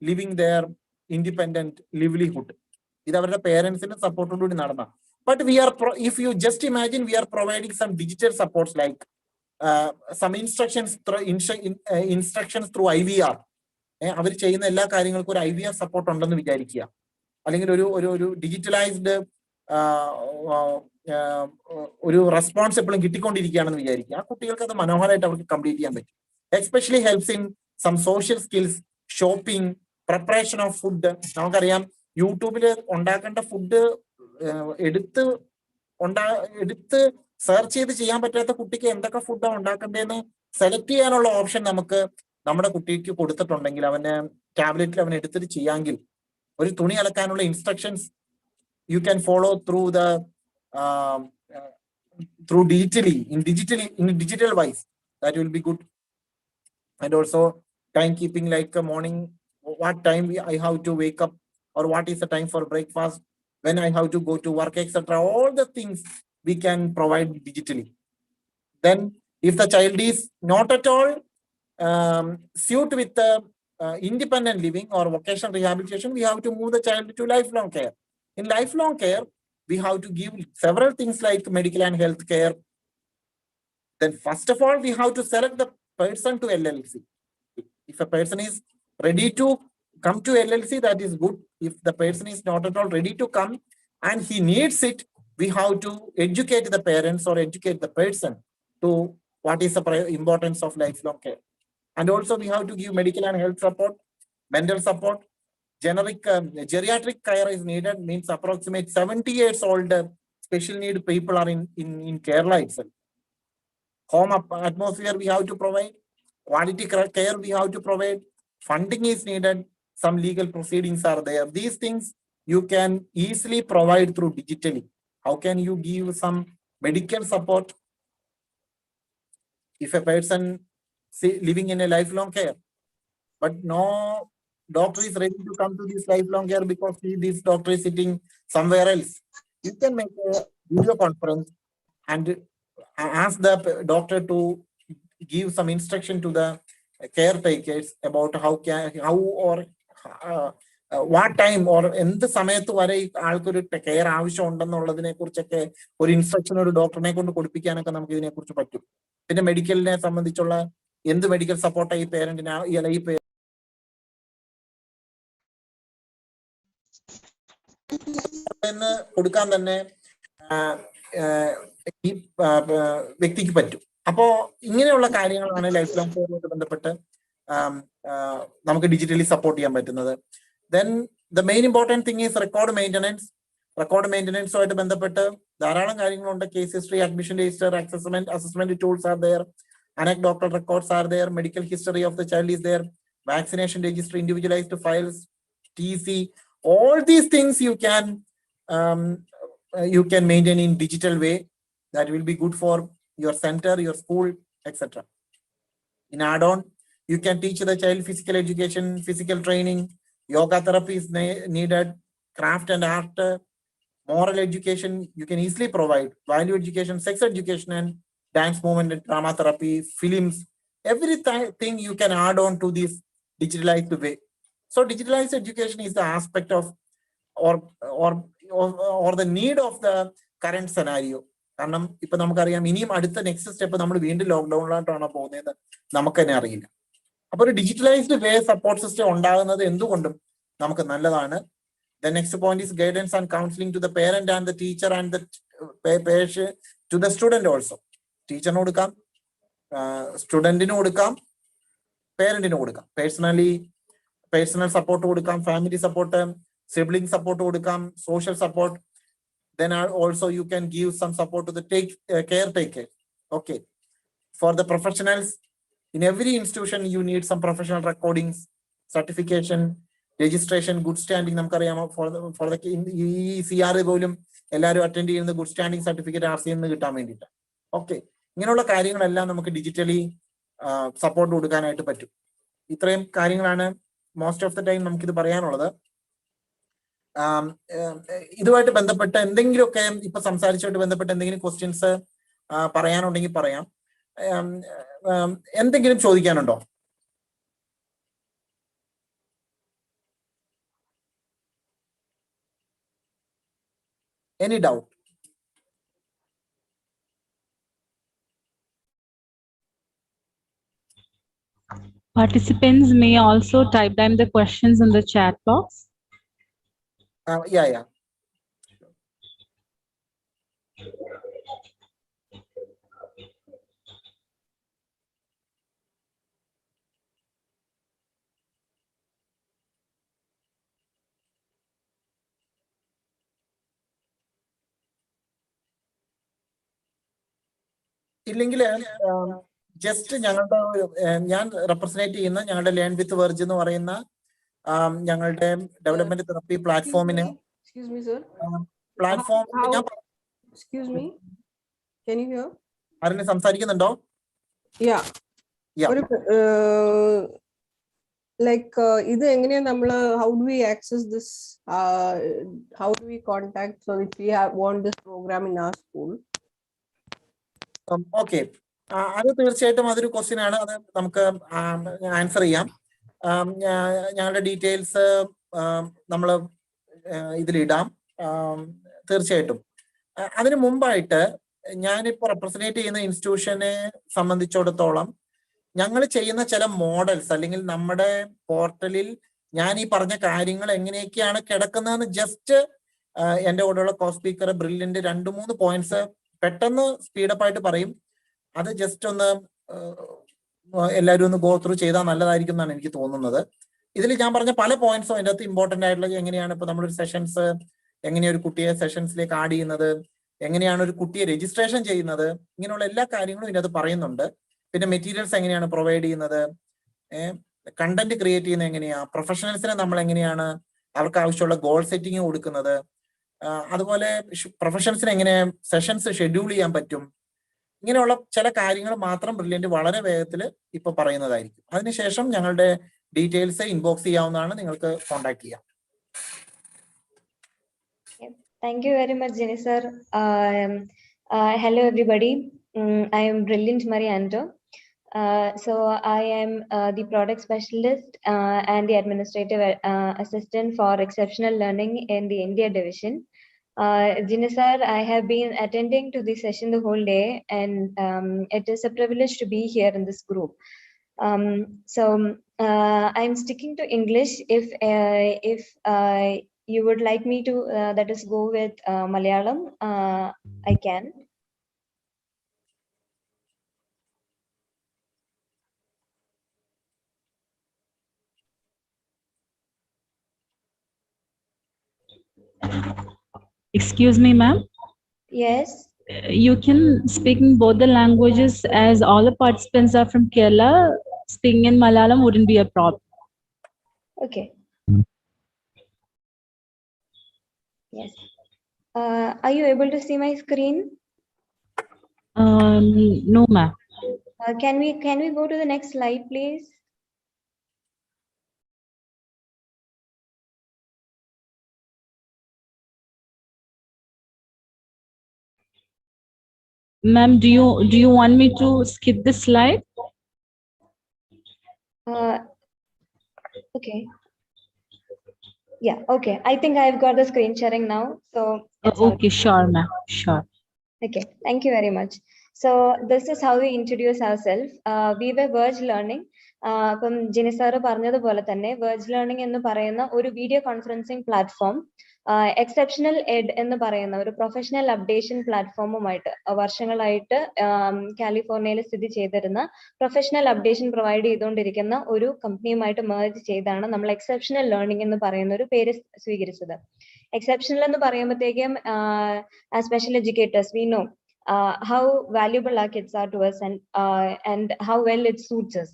living their independent livelihood. ഇത് അവരുടെ പേരൻസിന്റെ സപ്പോർട്ടോടുകൂടി നടന്ന. But we are, if you just imagine, we are providing some digital supports like some instructions through IVR. അവർ ചെയ്യുന്ന എല്ലാ കാര്യങ്ങൾക്കും ഒരു IVR സപ്പോർട്ട് ഉണ്ടെന്ന് വിചാരിക്കുക. അല്ലെങ്കിൽ ഒരു ഡിജിറ്റലൈസ്ഡ് ഒരു റെസ്പോൺസ് എപ്പോഴും കിട്ടിക്കൊണ്ടിരിക്കുകയാണെന്ന് വിചാരിക്കുക. ആ കുട്ടികൾക്ക് അത് മനോഹരമായിട്ട് അവർക്ക് കംപ്ലീറ്റ് ചെയ്യാൻ പറ്റും. Especially helps in some social skills, shopping, preparation of food. നമുക്കറിയാം യൂട്യൂബിൽ ഉണ്ടാക്കേണ്ട ഫുഡ് എടുത്ത് സെർച്ച് ചെയ്ത് ചെയ്യാൻ പറ്റാത്ത കുട്ടിക്ക് എന്തൊക്കെ ഫുഡാണ് ഉണ്ടാക്കേണ്ടതെന്ന് സെലക്ട് ചെയ്യാനുള്ള ഓപ്ഷൻ നമുക്ക് നമ്മുടെ കുട്ടിക്ക് കൊടുത്തിട്ടുണ്ടെങ്കിൽ, അവന് ടാബ്ലറ്റിൽ അവൻ എടുത്തിട്ട് ചെയ്യാമെങ്കിൽ, ഒരു തുണി അലക്കാനുള്ള instructions you can follow through digital wise. That will be good. And also timekeeping, like morning, what time I have to wake up, or what is the time for breakfast, when I have to go to work, etc. All the things we can provide digitally. Then if the child is not at all suit with the independent living or vocational rehabilitation, we have to move the child to lifelong care. In lifelong care, we have to give several things like medical and health care. Then first of all, we have to select the person to LLC. If a person is ready to come to LLC, that is good. If the person is not at all ready to come and he needs it, we have to educate the parents or educate the person to what is the importance of lifelong care. And also we have to give medical and health support, mental support. Geriatric care is needed, means approximate 70 years old special need people are in Kerala itself. Home atmosphere we have to provide, quality care we have to provide, funding is needed, some legal proceedings are there. These things you can easily provide through digitally. How can you give some medical support if a person living in a lifelong care, but no doctor is ready to come to this lifelong care because this doctor is sitting somewhere else? You can make a video conference and ask the doctor to give some instruction to the caretakers about how or what time or എന്ത് സമയത്ത് വരെ ആൾക്കൊരു കെയർ ആവശ്യം ഉണ്ടെന്നുള്ളതിനെ കുറിച്ചൊക്കെ ഒരു ഇൻസ്ട്രക്ഷൻ ഒരു ഡോക്ടറിനെ കൊണ്ട് കൊടുപ്പിക്കാനൊക്കെ നമുക്ക് ഇതിനെ കുറിച്ച് പറ്റും. പിന്നെ മെഡിക്കലിനെ സംബന്ധിച്ചുള്ള എന്ത് മെഡിക്കൽ സപ്പോർട്ടാണ് ഈ പേരന്റിന് കൊടുക്കാൻ തന്നെ ഈ വ്യക്തിക്ക് പറ്റും. അപ്പോ ഇങ്ങനെയുള്ള കാര്യങ്ങളാണ് ലൈഫ് ലോങ് കെയറുമായിട്ട് ബന്ധപ്പെട്ട് നമുക്ക് ഡിജിറ്റലി സപ്പോർട്ട് ചെയ്യാൻ പറ്റുന്നത്. Then the main important thing is record maintenance. Record മെയിൻ്റനൻസുമായിട്ട് ബന്ധപ്പെട്ട് ധാരാളം കാര്യങ്ങളുണ്ട്. Case history, admission register, assessment tools are there, anecdotal records are there, medical history of the child is there, vaccination register, individualized files, TC, all these things you can maintain in digital way. That will be good for your center, your school, etc. In add-on, you can teach the child physical education, physical training, yoga therapy is needed, craft and art, moral education you can easily provide, value education, sex education, and dance movement and drama therapy, films, everything you can add on to this digitalized way. So digitalized education is the aspect of or the need of the current scenario. കാരണം ഇപ്പൊ നമുക്കറിയാം ഇനിയും അടുത്ത നെക്സ്റ്റ് സ്റ്റെപ്പ് നമ്മൾ വീണ്ടും ലോക്ക്ഡൌണിലോട്ടാണ് പോകുന്നത്, നമുക്ക് തന്നെ അറിയില്ല. അപ്പൊ ഒരു ഡിജിറ്റലൈസ്ഡ് വേ സപ്പോർട്ട് സിസ്റ്റം ഉണ്ടാകുന്നത് എന്തുകൊണ്ടും നമുക്ക് നല്ലതാണ്. The next point is guidance and counseling to the parent and the teacher and the patient to the student also. ടീച്ചറിന് കൊടുക്കാം, സ്റ്റുഡന്റിന് കൊടുക്കാം, പേരന്റിന് കൊടുക്കാം. പേഴ്സണൽ സപ്പോർട്ട് കൊടുക്കാം, ഫാമിലി സപ്പോർട്ട്, സിബ്ലിംഗ് സപ്പോർട്ട് കൊടുക്കാം, social support. Then also you can give some support to the caretaker. Okay. For the professionals, in every institution you need some professional recordings, certification, registration, good standing. നമുക്കറിയാമോ for the ഈ CR പോലും എല്ലാവരും അറ്റൻഡ് ചെയ്യുന്ന ഗുഡ് സ്റ്റാൻഡിംഗ് സർട്ടിഫിക്കറ്റ് RC എന്ന് കിട്ടാൻ വേണ്ടിയിട്ട്. ഓക്കെ, ഇങ്ങനെയുള്ള കാര്യങ്ങളെല്ലാം നമുക്ക് ഡിജിറ്റലി സപ്പോർട്ട് കൊടുക്കാനായിട്ട് പറ്റും. ഇത്രയും കാര്യങ്ങളാണ് മോസ്റ്റ് ഓഫ് ദ ടൈം നമുക്കിത് പറയാനുള്ളത്. ഇതുമായിട്ട് ബന്ധപ്പെട്ട് എന്തെങ്കിലുമൊക്കെ ഇപ്പൊ സംസാരിച്ചുമായിട്ട് ബന്ധപ്പെട്ട് എന്തെങ്കിലും ക്വസ്റ്റ്യൻസ് പറയാനുണ്ടെങ്കിൽ പറയാം. എന്തെങ്കിലും ചോദിക്കാനുണ്ടോ? Any doubt? Participants may also type down the questions in the chat box. Yeah. ഇല്ലെങ്കിൽ ജസ്റ്റ് ഞങ്ങളുടെ ഞാൻ റെപ്രസെന്റ് ചെയ്യുന്ന ഞങ്ങളുടെ ലേൺ വിത്ത് വെർജ് എന്ന് പറയുന്ന ഞങ്ങളുടെ ഡെവലപ്മെന്റ് തെറപ്പി പ്ലാറ്റ്ഫോമിന് പ്ലാറ്റ്ഫോം ആരെങ്കിലും സംസാരിക്കുന്നുണ്ടോ? ലൈക്ക് ഇത് എങ്ങനെയാ നമ്മള് how do we access this, how do we contact so if we want this program in our school? Okay, അത് തീർച്ചയായിട്ടും അതൊരു ക്വസ്റ്റ്യൻ ആണ്. അത് നമുക്ക് ആൻസർ ചെയ്യാം. ഞങ്ങളുടെ ഡീറ്റെയിൽസ് നമ്മൾ ഇതിലിടാം തീർച്ചയായിട്ടും. അതിനു മുമ്പായിട്ട് ഞാനിപ്പോ റെപ്രസെന്റ് ചെയ്യുന്ന ഇൻസ്റ്റിറ്റ്യൂഷനെ സംബന്ധിച്ചിടത്തോളം ഞങ്ങൾ ചെയ്യുന്ന ചില മോഡൽസ് അല്ലെങ്കിൽ നമ്മുടെ പോർട്ടലിൽ ഞാൻ ഈ പറഞ്ഞ കാര്യങ്ങൾ എങ്ങനെയൊക്കെയാണ് കിടക്കുന്നതെന്ന് ജസ്റ്റ് എൻ്റെ കൂടെയുള്ള കോ സ്പീക്കർ ബ്രില്യന്റ് 2-3 പോയിന്റ്സ് പെട്ടെന്ന് സ്പീഡപ്പ് ആയിട്ട് പറയും. അത് ജസ്റ്റ് ഒന്ന് എല്ലാവരും ഒന്ന് ഗോ ത്രൂ ചെയ്താൽ നല്ലതായിരിക്കും എന്നാണ് എനിക്ക് തോന്നുന്നത്. ഇതിൽ ഞാൻ പറഞ്ഞ പല പോയിന്റ്സും അതിൻ്റെ അകത്ത് ഇമ്പോർട്ടൻ്റ് ആയിട്ടുള്ള എങ്ങനെയാണ് ഇപ്പൊ നമ്മളൊരു സെഷൻസ്, എങ്ങനെയാണ് ഒരു കുട്ടിയെ സെഷൻസിലേക്ക് ആഡ് ചെയ്യുന്നത്, എങ്ങനെയാണ് ഒരു കുട്ടിയെ രജിസ്ട്രേഷൻ ചെയ്യുന്നത്, ഇങ്ങനെയുള്ള എല്ലാ കാര്യങ്ങളും ഇതിനകത്ത് പറയുന്നുണ്ട്. പിന്നെ മെറ്റീരിയൽസ് എങ്ങനെയാണ് പ്രൊവൈഡ് ചെയ്യുന്നത്, കണ്ടന്റ് ക്രിയേറ്റ് ചെയ്യുന്നത് എങ്ങനെയാ, പ്രൊഫഷണൽസിനെ നമ്മൾ എങ്ങനെയാണ് അവർക്ക് ആവശ്യമുള്ള ഗോൾ സെറ്റിംഗ് കൊടുക്കുന്നത്, അതുപോലെ പ്രൊഫഷണൽസിന് എങ്ങനെ സെഷൻസ് ഷെഡ്യൂൾ ചെയ്യാൻ പറ്റും, ഇങ്ങനെയുള്ള ചില കാര്യങ്ങൾ മാത്രം ബ്രില്യന്റ് വളരെ വേഗത്തിൽ ഇപ്പൊ പറയുന്നതായിരിക്കും. അതിനുശേഷം ഞങ്ങളുടെ ഡീറ്റെയിൽസ് ഇൻബോക്സ് ചെയ്യാവുന്നതാണ്, നിങ്ങൾക്ക് കോൺടാക്ട് ചെയ്യാം. Thank you very much, Jenny sir. Hello everybody. I am Brilliant Marianto. So I am the product specialist and the administrative assistant for exceptional learning in the India division. Jenny sir, I have been attending to this session the whole day, and it is a privilege to be here in this group. So I'm sticking to English. If you would like me to that is go with Malayalam, I can. Excuse me, ma'am. Yes. You can speak in both the languages, as all the participants are from Kerala. Speaking in Malayalam wouldn't be a problem. Okay. Yes. Are you able to see my screen? No, ma'am. Can we go to the next slide, please? Ma'am, do you want me to skip this slide? Okay. Yeah, okay. I think I've got the screen sharing now. So Okay, sure, ma'am. Sure. Okay, thank you very much. So this is how we introduce ourselves. We were Verge Learning. അപ്പം ജിനി സാറ് പറഞ്ഞതുപോലെ തന്നെ വേർജ് ലേണിംഗ് എന്ന് പറയുന്ന ഒരു video conferencing platform exceptional Ed എന്ന് പറയുന്ന ഒരു പ്രൊഫഷണൽ അപ്ഡേഷൻ പ്ലാറ്റ്ഫോമുമായിട്ട് വർഷങ്ങളായിട്ട് കാലിഫോർണിയയിൽ സ്ഥിതി ചെയ്തിരുന്ന പ്രൊഫഷണൽ അപ്ഡേഷൻ പ്രൊവൈഡ് ചെയ്തുകൊണ്ടിരിക്കുന്ന ഒരു കമ്പനിയുമായിട്ട് മേർജ് ചെയ്താണ് നമ്മൾ എക്സെപ്ഷണൽ ലേണിംഗ് എന്ന് പറയുന്ന ഒരു പേര് സ്വീകരിച്ചത്. എക്സെപ്ഷണൽ എന്ന് പറയുമ്പോഴത്തേക്കും as special educators we know how valuable our kids are to us and how well it suits us.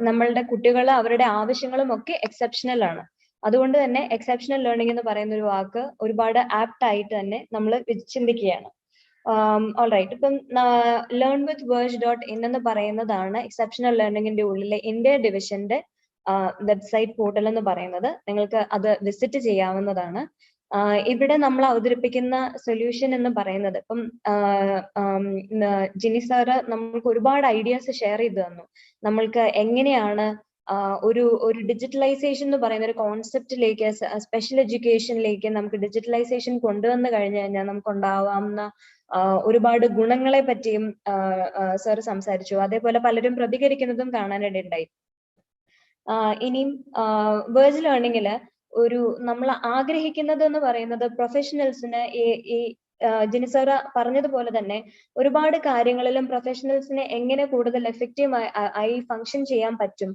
നമ്മളുടെ കുട്ടികൾ അവരുടെ ആവശ്യങ്ങളും ഒക്കെ എക്സെപ്ഷണൽ ആണ്. അതുകൊണ്ട് തന്നെ എക്സെപ്ഷണൽ ലേണിംഗ് എന്ന് പറയുന്ന ഒരു വാക്ക് ഒരുപാട് ആപ്റ്റ് ആയിട്ട് തന്നെ നമ്മൾ ചിന്തിക്കുകയാണ്. ഓൾറൈറ്റ്, ഇപ്പം learnwithverge.in എന്ന് പറയുന്നതാണ് എക്സെപ്ഷണൽ ലേണിംഗിന്റെ ഉള്ളിലെ ഇന്ത്യ ഡിവിഷന്റെ വെബ്സൈറ്റ് പോർട്ടൽ എന്ന് പറയുന്നത്. നിങ്ങൾക്ക് അത് വിസിറ്റ് ചെയ്യാവുന്നതാണ്. ഇവിടെ നമ്മൾ അവതരിപ്പിക്കുന്ന സൊല്യൂഷൻ എന്ന് പറയുന്നത് ഇപ്പം ജിനി സാറ് നമ്മൾക്ക് ഒരുപാട് ഐഡിയാസ് ഷെയർ ചെയ്ത് തന്നു. നമ്മൾക്ക് എങ്ങനെയാണ് ഒരു ഡിജിറ്റലൈസേഷൻ എന്ന് പറയുന്ന ഒരു കോൺസെപ്റ്റിലേക്ക് സ്പെഷ്യൽ എഡ്യൂക്കേഷനിലേക്ക് നമുക്ക് ഡിജിറ്റലൈസേഷൻ കൊണ്ടുവന്നു കഴിഞ്ഞു കഴിഞ്ഞാൽ നമുക്ക് ഉണ്ടാവാവുന്ന ഒരുപാട് ഗുണങ്ങളെ പറ്റിയും സാർ സംസാരിച്ചു. അതേപോലെ പലരും പ്രതികരിക്കുന്നതും കാണാനിടയുണ്ടായി. ഇനിയും വേർജ് ലേണിംഗില് ഒരു നമ്മൾ ആഗ്രഹിക്കുന്നത് എന്ന് പറയുന്നത് പ്രൊഫഷണൽസിന് ഈ ജിനി സാർ പറഞ്ഞതുപോലെ തന്നെ ഒരുപാട് കാര്യങ്ങളിലും പ്രൊഫഷണൽസിനെ എങ്ങനെ കൂടുതൽ എഫക്റ്റീവ് ആയി ഫങ്ഷൻ ചെയ്യാൻ പറ്റും,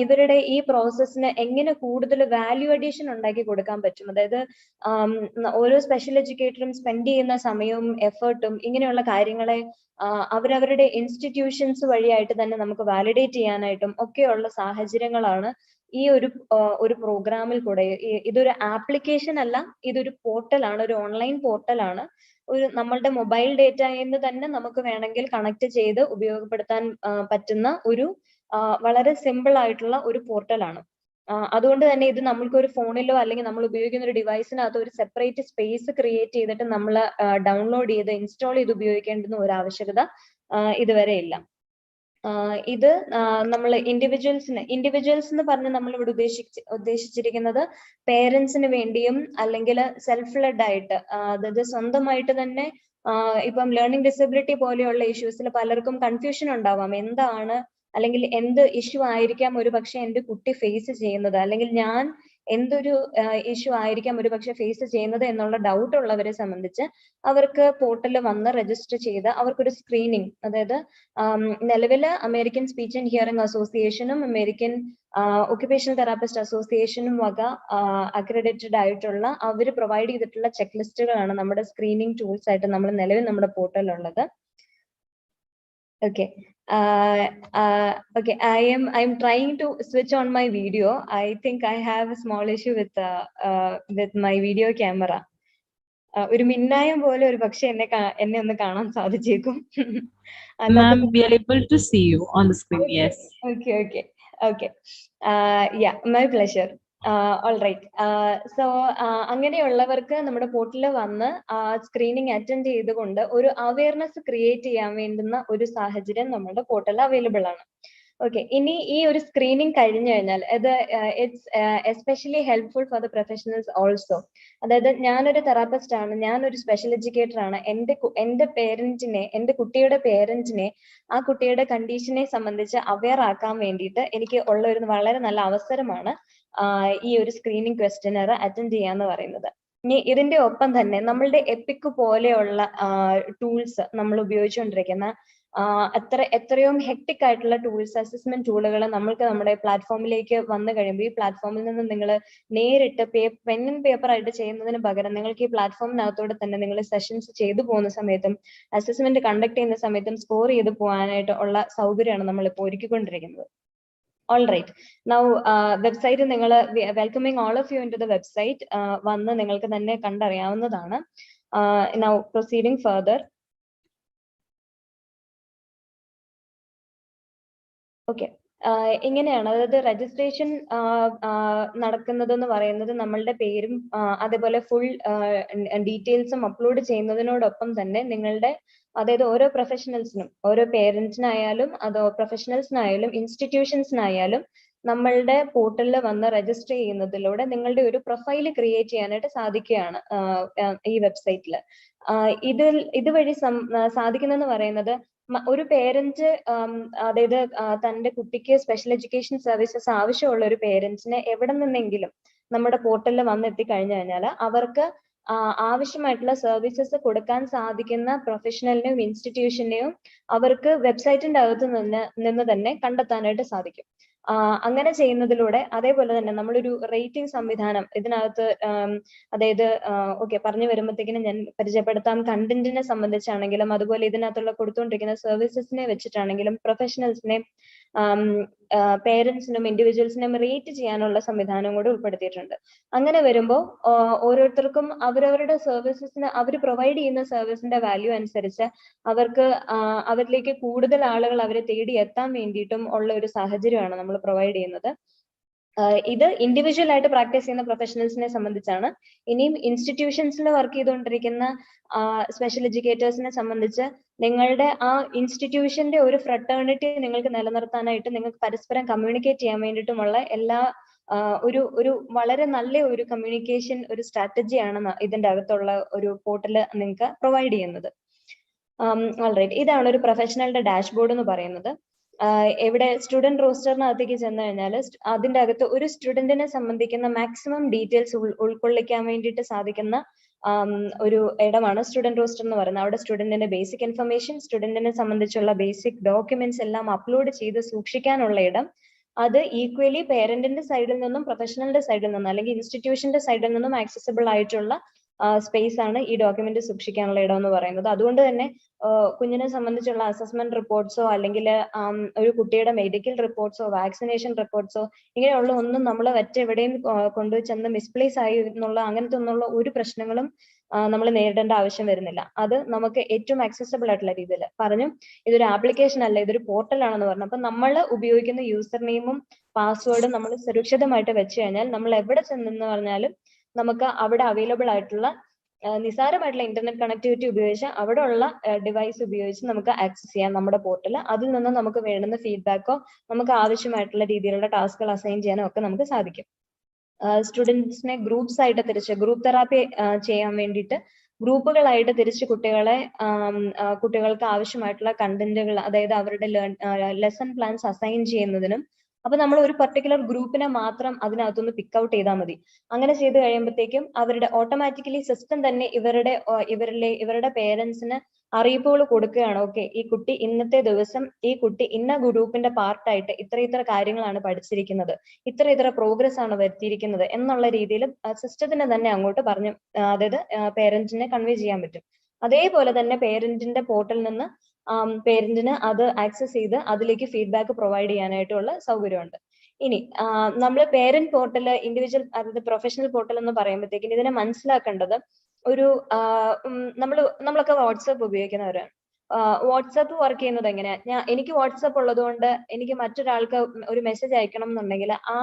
ഇവരുടെ ഈ പ്രോസസ്സിന് എങ്ങനെ കൂടുതൽ വാല്യൂ അഡീഷൻ ഉണ്ടാക്കി കൊടുക്കാൻ പറ്റും. അതായത് ഓരോ സ്പെഷ്യൽ എഡ്യൂക്കേറ്ററും സ്പെൻഡ് ചെയ്യുന്ന സമയവും എഫേർട്ടും ഇങ്ങനെയുള്ള കാര്യങ്ങളെ അവരവരുടെ ഇൻസ്റ്റിറ്റ്യൂഷൻസ് വഴിയായിട്ട് തന്നെ നമുക്ക് വാലിഡേറ്റ് ചെയ്യാനായിട്ടും ഒക്കെയുള്ള സാഹചര്യങ്ങളാണ് ഈ ഒരു പ്രോഗ്രാമിൽ കൂടെ. ഇതൊരു ആപ്ലിക്കേഷൻ അല്ല, ഇതൊരു പോർട്ടലാണ്, ഒരു ഓൺലൈൻ പോർട്ടലാണ്. ഒരു നമ്മളുടെ മൊബൈൽ ഡേറ്റയിൽ തന്നെ നമുക്ക് വേണമെങ്കിൽ കണക്ട് ചെയ്ത് ഉപയോഗപ്പെടുത്താൻ പറ്റുന്ന ഒരു വളരെ സിമ്പിൾ ആയിട്ടുള്ള ഒരു പോർട്ടലാണ്. അതുകൊണ്ട് തന്നെ ഇത് നമ്മൾക്ക് ഒരു ഫോണിലോ അല്ലെങ്കിൽ നമ്മൾ ഉപയോഗിക്കുന്ന ഒരു ഡിവൈസിനകത്ത് ഒരു സെപ്പറേറ്റ് സ്പേസ് ക്രിയേറ്റ് ചെയ്തിട്ട് നമ്മൾ ഡൗൺലോഡ് ചെയ്ത് ഇൻസ്റ്റാൾ ചെയ്ത് ഉപയോഗിക്കേണ്ടുന്ന ഒരു ആവശ്യകത ഇതുവരെ ഇല്ല. ഇത് നമ്മൾ ഇൻഡിവിജ്വൽസ് എന്ന് പറഞ്ഞ് നമ്മൾ ഇവിടെ ഉദ്ദേശിച്ചിരിക്കുന്നത് പേരൻസിന് വേണ്ടിയും അല്ലെങ്കിൽ സെൽഫ് ലെഡ് ആയിട്ട്, അതായത് സ്വന്തമായിട്ട് തന്നെ ഇപ്പം ലേണിംഗ് ഡിസബിലിറ്റി പോലെയുള്ള ഇഷ്യൂസിൽ പലർക്കും കൺഫ്യൂഷൻ ഉണ്ടാവാം. എന്താണ് അല്ലെങ്കിൽ എന്ത് ഇഷ്യൂ ആയിരിക്കാം ഒരു പക്ഷെ എൻ്റെ കുട്ടി ഫേസ് ചെയ്യുന്നത്, അല്ലെങ്കിൽ ഞാൻ എന്തൊരു ഇഷ്യൂ ആയിരിക്കാം ഒരു പക്ഷെ ഫേസ് ചെയ്യുന്നത് എന്നുള്ള ഡൗട്ട് ഉള്ളവരെ സംബന്ധിച്ച് അവർക്ക് പോർട്ടലിൽ വന്ന് രജിസ്റ്റർ ചെയ്ത് അവർക്കൊരു സ്ക്രീനിങ്, അതായത് നിലവില് അമേരിക്കൻ സ്പീച്ച് ആൻഡ് ഹിയറിംഗ് അസോസിയേഷനും അമേരിക്കൻ ഒക്യുപേഷണൽ തെറാപ്പിസ്റ്റ് അസോസിയേഷനും വക അക്രഡിറ്റഡ് ആയിട്ടുള്ള അവർ പ്രൊവൈഡ് ചെയ്തിട്ടുള്ള ചെക്ക് ലിസ്റ്റുകളാണ് നമ്മുടെ സ്ക്രീനിങ് ടൂൾസ് ആയിട്ട് നമ്മൾ നിലവിൽ നമ്മുടെ പോർട്ടലിലുള്ളത്. Okay. Okay. I'm trying to switch on my video. I think I have a small issue with my video camera. ഒരു മിന്നായം പോലെ ഒരു പക്ഷെ എന്നെ ഒന്ന് കാണാൻ സാധിച്ചേക്കും. Ma'am, we are able to see you on the screen. Yes. Okay. Yeah, my pleasure. Alright. So അങ്ങനെയുള്ളവർക്ക് നമ്മുടെ പോർട്ടലിൽ വന്ന് സ്ക്രീനിങ് അറ്റൻഡ് ചെയ്തുകൊണ്ട് ഒരു അവയർനെസ് ക്രിയേറ്റ് ചെയ്യാൻ വേണ്ടുന്ന ഒരു സാഹചര്യം നമ്മുടെ പോർട്ടലിൽ അവൈലബിൾ ആണ്. ഓക്കെ, ഇനി ഈ ഒരു സ്ക്രീനിങ് കഴിഞ്ഞു കഴിഞ്ഞാൽ ഇത് it's especially helpful for the professionals also. അതായത് ഞാനൊരു തെറാപ്പിസ്റ്റ് ആണ്, ഞാനൊരു സ്പെഷ്യൽ എഡ്യൂക്കേറ്റർ ആണ്. എൻ്റെ പേരന്റിനെ, എൻ്റെ കുട്ടിയുടെ പേരന്റിനെ ആ കുട്ടിയുടെ കണ്ടീഷനെ സംബന്ധിച്ച് അവെയർ ആക്കാൻ വേണ്ടിയിട്ട് എനിക്ക് ഉള്ള ഒരു വളരെ നല്ല അവസരമാണ് ഈ ഒരു സ്ക്രീനിങ് ക്വസ്റ്റ്യനർ അറ്റൻഡ് ചെയ്യാന്ന് പറയുന്നത്. ഇനി ഇതിന്റെ ഒപ്പം തന്നെ നമ്മളുടെ എപ്പിക് പോലെയുള്ള ടൂൾസ് നമ്മൾ ഉപയോഗിച്ചുകൊണ്ടിരിക്കുന്ന എത്രയോ ഹെക്ടിക് ആയിട്ടുള്ള ടൂൾസ്, അസസ്മെന്റ് ടൂളുകൾ നമ്മൾക്ക് നമ്മുടെ പ്ലാറ്റ്ഫോമിലേക്ക് വന്നു കഴിയുമ്പോൾ ഈ പ്ലാറ്റ്ഫോമിൽ നിന്ന് നിങ്ങൾ നേരിട്ട് പെൻ ആൻഡ് പേപ്പർ ആയിട്ട് ചെയ്യുന്നതിന് പകരം നിങ്ങൾക്ക് ഈ പ്ലാറ്റ്ഫോമിനകത്തോടെ തന്നെ നിങ്ങൾ സെഷൻസ് ചെയ്തു പോകുന്ന സമയത്തും അസസ്മെന്റ് കണ്ടക്ട് ചെയ്യുന്ന സമയത്തും സ്കോർ ചെയ്ത് പോകാനായിട്ട് ഉള്ള സൗകര്യമാണ് നമ്മൾ ഇപ്പോൾ ഒരുക്കിക്കൊണ്ടിരിക്കുന്നത്. All right. Now, website നിങ്ങൾ welcoming all of you into the website. വന്ന് നിങ്ങൾക്ക് തന്നെ കണ്ടറിയാവുന്നതാണ്. Now, proceeding further. Okay. ഇങ്ങനെയാണ്, അതായത് രജിസ്ട്രേഷൻ നടക്കുന്നതെന്ന് പറയുന്നത് നമ്മളുടെ പേരും അതേപോലെ ഫുൾ ഡീറ്റെയിൽസും അപ്ലോഡ് ചെയ്യുന്നതിനോടൊപ്പം തന്നെ നിങ്ങളുടെ, അതായത് ഓരോ പ്രൊഫഷണൽസിനും, ഓരോ പേരൻസിനായാലും അതോ പ്രൊഫഷണൽസിനായാലും ഇൻസ്റ്റിറ്റ്യൂഷൻസിനായാലും നമ്മളുടെ പോർട്ടലിൽ വന്ന് രജിസ്റ്റർ ചെയ്യുന്നതിലൂടെ നിങ്ങളുടെ ഒരു പ്രൊഫൈൽ ക്രിയേറ്റ് ചെയ്യാനായിട്ട് സാധിക്കുകയാണ് ഈ വെബ്സൈറ്റിൽ. ഇതുവഴി സാധിക്കുന്നതെന്ന് പറയുന്നത് ഒരു പേരന്റ്, അതായത് തന്റെ കുട്ടിക്ക് സ്പെഷ്യൽ എഡ്യൂക്കേഷൻ സർവീസസ് ആവശ്യമുള്ള ഒരു പേരന്റ്സിനെ എവിടെ നിന്നെങ്കിലും നമ്മുടെ പോർട്ടലിൽ വന്നെത്തി കഴിഞ്ഞു കഴിഞ്ഞാൽ അവർക്ക് ആവശ്യമായിട്ടുള്ള സർവീസസ് കൊടുക്കാൻ സാധിക്കുന്ന പ്രൊഫഷണലിനെയും ഇൻസ്റ്റിറ്റ്യൂഷനെയും അവർക്ക് വെബ്സൈറ്റിന്റെ അകത്ത് നിന്ന് തന്നെ കണ്ടെത്താനായിട്ട് സാധിക്കും. അങ്ങനെ ചെയ്യുന്നതിലൂടെ, അതേപോലെ തന്നെ നമ്മളൊരു റേറ്റിംഗ് സംവിധാനം ഇതിനകത്ത്, അതായത് പറഞ്ഞു വരുമ്പോഴത്തേക്കിനും ഞാൻ പരിചയപ്പെടുത്താം. കണ്ടന്റിനെ സംബന്ധിച്ചാണെങ്കിലും അതുപോലെ ഇതിനകത്തുള്ള കൊടുത്തുകൊണ്ടിരിക്കുന്ന സർവീസസിനെ വെച്ചിട്ടാണെങ്കിലും പ്രൊഫഷണൽസിനെ, പേരൻസിനും ഇൻഡിവിജ്വൽസിനും റേറ്റ് ചെയ്യാനുള്ള സംവിധാനം കൂടെ ഉൾപ്പെടുത്തിയിട്ടുണ്ട്. അങ്ങനെ വരുമ്പോൾ ഓരോരുത്തർക്കും അവരവരുടെ സർവീസസിന്, അവർ പ്രൊവൈഡ് ചെയ്യുന്ന സർവീസിന്റെ വാല്യൂ അനുസരിച്ച് അവർക്ക് അവരിലേക്ക് കൂടുതൽ ആളുകൾ അവരെ തേടി എത്താൻ വേണ്ടിയിട്ടും ഉള്ള ഒരു സാഹചര്യമാണ് നമ്മൾ പ്രൊവൈഡ് ചെയ്യുന്നത്. ഇത് ഇൻഡിവിജ്വൽ ആയിട്ട് പ്രാക്ടീസ് ചെയ്യുന്ന പ്രൊഫഷണൽസിനെ സംബന്ധിച്ചാണ്. ഇനിയും ഇൻസ്റ്റിറ്റ്യൂഷൻസിൽ വർക്ക് ചെയ്തുകൊണ്ടിരിക്കുന്ന സ്പെഷ്യൽ എഡ്യൂക്കേറ്റേഴ്സിനെ സംബന്ധിച്ച് നിങ്ങളുടെ ആ ഇൻസ്റ്റിറ്റ്യൂഷന്റെ ഒരു ഫ്രട്ടേണിറ്റി നിങ്ങൾക്ക് നിലനിർത്താനായിട്ട്, നിങ്ങൾക്ക് പരസ്പരം കമ്മ്യൂണിക്കേറ്റ് ചെയ്യാൻ വേണ്ടിയിട്ടുമുള്ള എല്ലാ ഒരു വളരെ നല്ല ഒരു കമ്മ്യൂണിക്കേഷൻ ഒരു സ്ട്രാറ്റജിയാണ് ഇതിന്റെ അകത്തുള്ള ഒരു പോർട്ടൽ നിങ്ങൾക്ക് പ്രൊവൈഡ് ചെയ്യുന്നത്. ഓൾറൈറ്റ്, ഇതാണ് ഒരു പ്രൊഫഷണലുടെ ഡാഷ്ബോർഡ് എന്ന് പറയുന്നത്. എവിടെ സ്റ്റുഡന്റ് റോസ്റ്ററിനകത്തേക്ക് ചെന്ന് കഴിഞ്ഞാൽ അതിന്റെ അകത്ത് ഒരു സ്റ്റുഡന്റിനെ സംബന്ധിക്കുന്ന മാക്സിമം ഡീറ്റെയിൽസ് ഉൾക്കൊള്ളിക്കാൻ വേണ്ടിയിട്ട് സാധിക്കുന്ന ഒരു ഇടമാണ് സ്റ്റുഡന്റ് റോസ്റ്റർ എന്ന് പറയുന്നത്. അവിടെ സ്റ്റുഡന്റിന്റെ ബേസിക് ഇൻഫർമേഷൻ, സ്റ്റുഡന്റിനെ സംബന്ധിച്ചുള്ള ബേസിക് ഡോക്യുമെന്റ്സ് എല്ലാം അപ്ലോഡ് ചെയ്ത് സൂക്ഷിക്കാനുള്ള ഇടം, അത് ഈക്വലി പേരന്റിന്റെ സൈഡിൽ നിന്നും പ്രൊഫഷണലിന്റെ സൈഡിൽ നിന്നും അല്ലെങ്കിൽ ഇൻസ്റ്റിറ്റ്യൂഷന്റെ സൈഡിൽ നിന്നും ആക്സസിബിൾ ആയിട്ടുള്ള സ്പേസ് ആണ് ഈ ഡോക്യുമെന്റ് സൂക്ഷിക്കാനുള്ള ഇടം എന്ന് പറയുന്നത്. അതുകൊണ്ട് തന്നെ കുഞ്ഞിനെ സംബന്ധിച്ചുള്ള അസസ്മെന്റ് റിപ്പോർട്ട്സോ അല്ലെങ്കിൽ ഒരു കുട്ടിയുടെ മെഡിക്കൽ റിപ്പോർട്ട്സോ വാക്സിനേഷൻ റിപ്പോർട്ട്സോ ഇങ്ങനെയുള്ള ഒന്നും നമ്മൾ മറ്റെവിടെയും കൊണ്ടുചെന്ന് മിസ്പ്ലേസ് ആയി എന്നുള്ള അങ്ങനത്തെ ഒന്നുള്ള ഒരു പ്രശ്നങ്ങളും നമ്മൾ നേരിടേണ്ട ആവശ്യം വരുന്നില്ല. അത് നമുക്ക് ഏറ്റവും ആക്സസിബിൾ ആയിട്ടുള്ള രീതിയിൽ പറഞ്ഞു. ഇതൊരു ആപ്ലിക്കേഷൻ അല്ല, ഇതൊരു പോർട്ടൽ ആണെന്ന് പറഞ്ഞു. അപ്പൊ നമ്മൾ ഉപയോഗിക്കുന്ന യൂസർ നെയിമും പാസ്വേഡും നമ്മൾ സുരക്ഷിതമായിട്ട് വെച്ച് കഴിഞ്ഞാൽ നമ്മൾ എവിടെ ചെന്നെന്ന് പറഞ്ഞാലും നമുക്ക് അവിടെ അവൈലബിൾ ആയിട്ടുള്ള നിസാരമായിട്ടുള്ള ഇന്റർനെറ്റ് കണക്ടിവിറ്റി ഉപയോഗിച്ച് അവിടെ ഉള്ള ഡിവൈസ് ഉപയോഗിച്ച് നമുക്ക് ആക്സസ് ചെയ്യാം നമ്മുടെ പോർട്ടൽ. അതിൽ നിന്ന് നമുക്ക് വേണ്ടുന്ന ഫീഡ്ബാക്കോ നമുക്ക് ആവശ്യമായിട്ടുള്ള രീതിയിലുള്ള ടാസ്കുകൾ അസൈൻ ചെയ്യാനോ ഒക്കെ നമുക്ക് സാധിക്കും. സ്റ്റുഡൻസിനെ ഗ്രൂപ്പ്സ് ആയിട്ട് തിരിച്ച് ഗ്രൂപ്പ് തെറാപ്പി ചെയ്യാൻ വേണ്ടിയിട്ട് ഗ്രൂപ്പുകളായിട്ട് തിരിച്ച് കുട്ടികൾക്ക് ആവശ്യമായിട്ടുള്ള കണ്ടന്റുകൾ, അതായത് അവരുടെ ലെസൺ പ്ലാൻസ് അസൈൻ ചെയ്യുന്നതിനും, അപ്പൊ നമ്മൾ ഒരു പർട്ടിക്കുലർ ഗ്രൂപ്പിനെ മാത്രം അതിനകത്തുനിന്ന് പിക്ക് ഔട്ട് ചെയ്താൽ മതി. അങ്ങനെ ചെയ്ത് കഴിയുമ്പോഴത്തേക്കും അവരുടെ ഓട്ടോമാറ്റിക്കലി സിസ്റ്റം തന്നെ ഇവരുടെ പേരൻസിന് അറിയിപ്പുകൾ കൊടുക്കുകയാണ്. ഓക്കെ, ഈ കുട്ടി ഇന്നത്തെ ദിവസം ഈ കുട്ടി ഇന്ന ഗ്രൂപ്പിന്റെ പാർട്ടായിട്ട് ഇത്ര കാര്യങ്ങളാണ് പഠിച്ചിരിക്കുന്നത്, ഇത്ര പ്രോഗ്രസ് ആണ് വരുത്തിയിരിക്കുന്നത് എന്നുള്ള രീതിയിൽ സിസ്റ്റത്തിന് തന്നെ അങ്ങോട്ട് പറഞ്ഞു, അതായത് പേരന്റിനെ കൺവേ ചെയ്യാൻ പറ്റും. അതേപോലെ തന്നെ പേരന്റിന്റെ പോർട്ടലിൽ നിന്ന് പേരന്റിന് അത് ആക്സസ് ചെയ്ത് അതിലേക്ക് ഫീഡ്ബാക്ക് പ്രൊവൈഡ് ചെയ്യാനായിട്ടുള്ള സൗകര്യമുണ്ട്. ഇനി നമ്മൾ പേരന്റ് പോർട്ടൽ, ഇൻഡിവിജ്വൽ, അതായത് പ്രൊഫഷണൽ പോർട്ടൽ എന്ന് പറയുമ്പോഴത്തേക്കും ഇതിനെ മനസ്സിലാക്കേണ്ടത് ഒരു നമ്മളൊക്കെ വാട്സപ്പ് ഉപയോഗിക്കുന്നവരാണ്. വാട്സപ്പ് വർക്ക് ചെയ്യുന്നത് എങ്ങനെയാ? എനിക്ക് വാട്സപ്പ് ഉള്ളത് കൊണ്ട് എനിക്ക് മറ്റൊരാൾക്ക് ഒരു മെസ്സേജ് അയക്കണം എന്നുണ്ടെങ്കിൽ ആ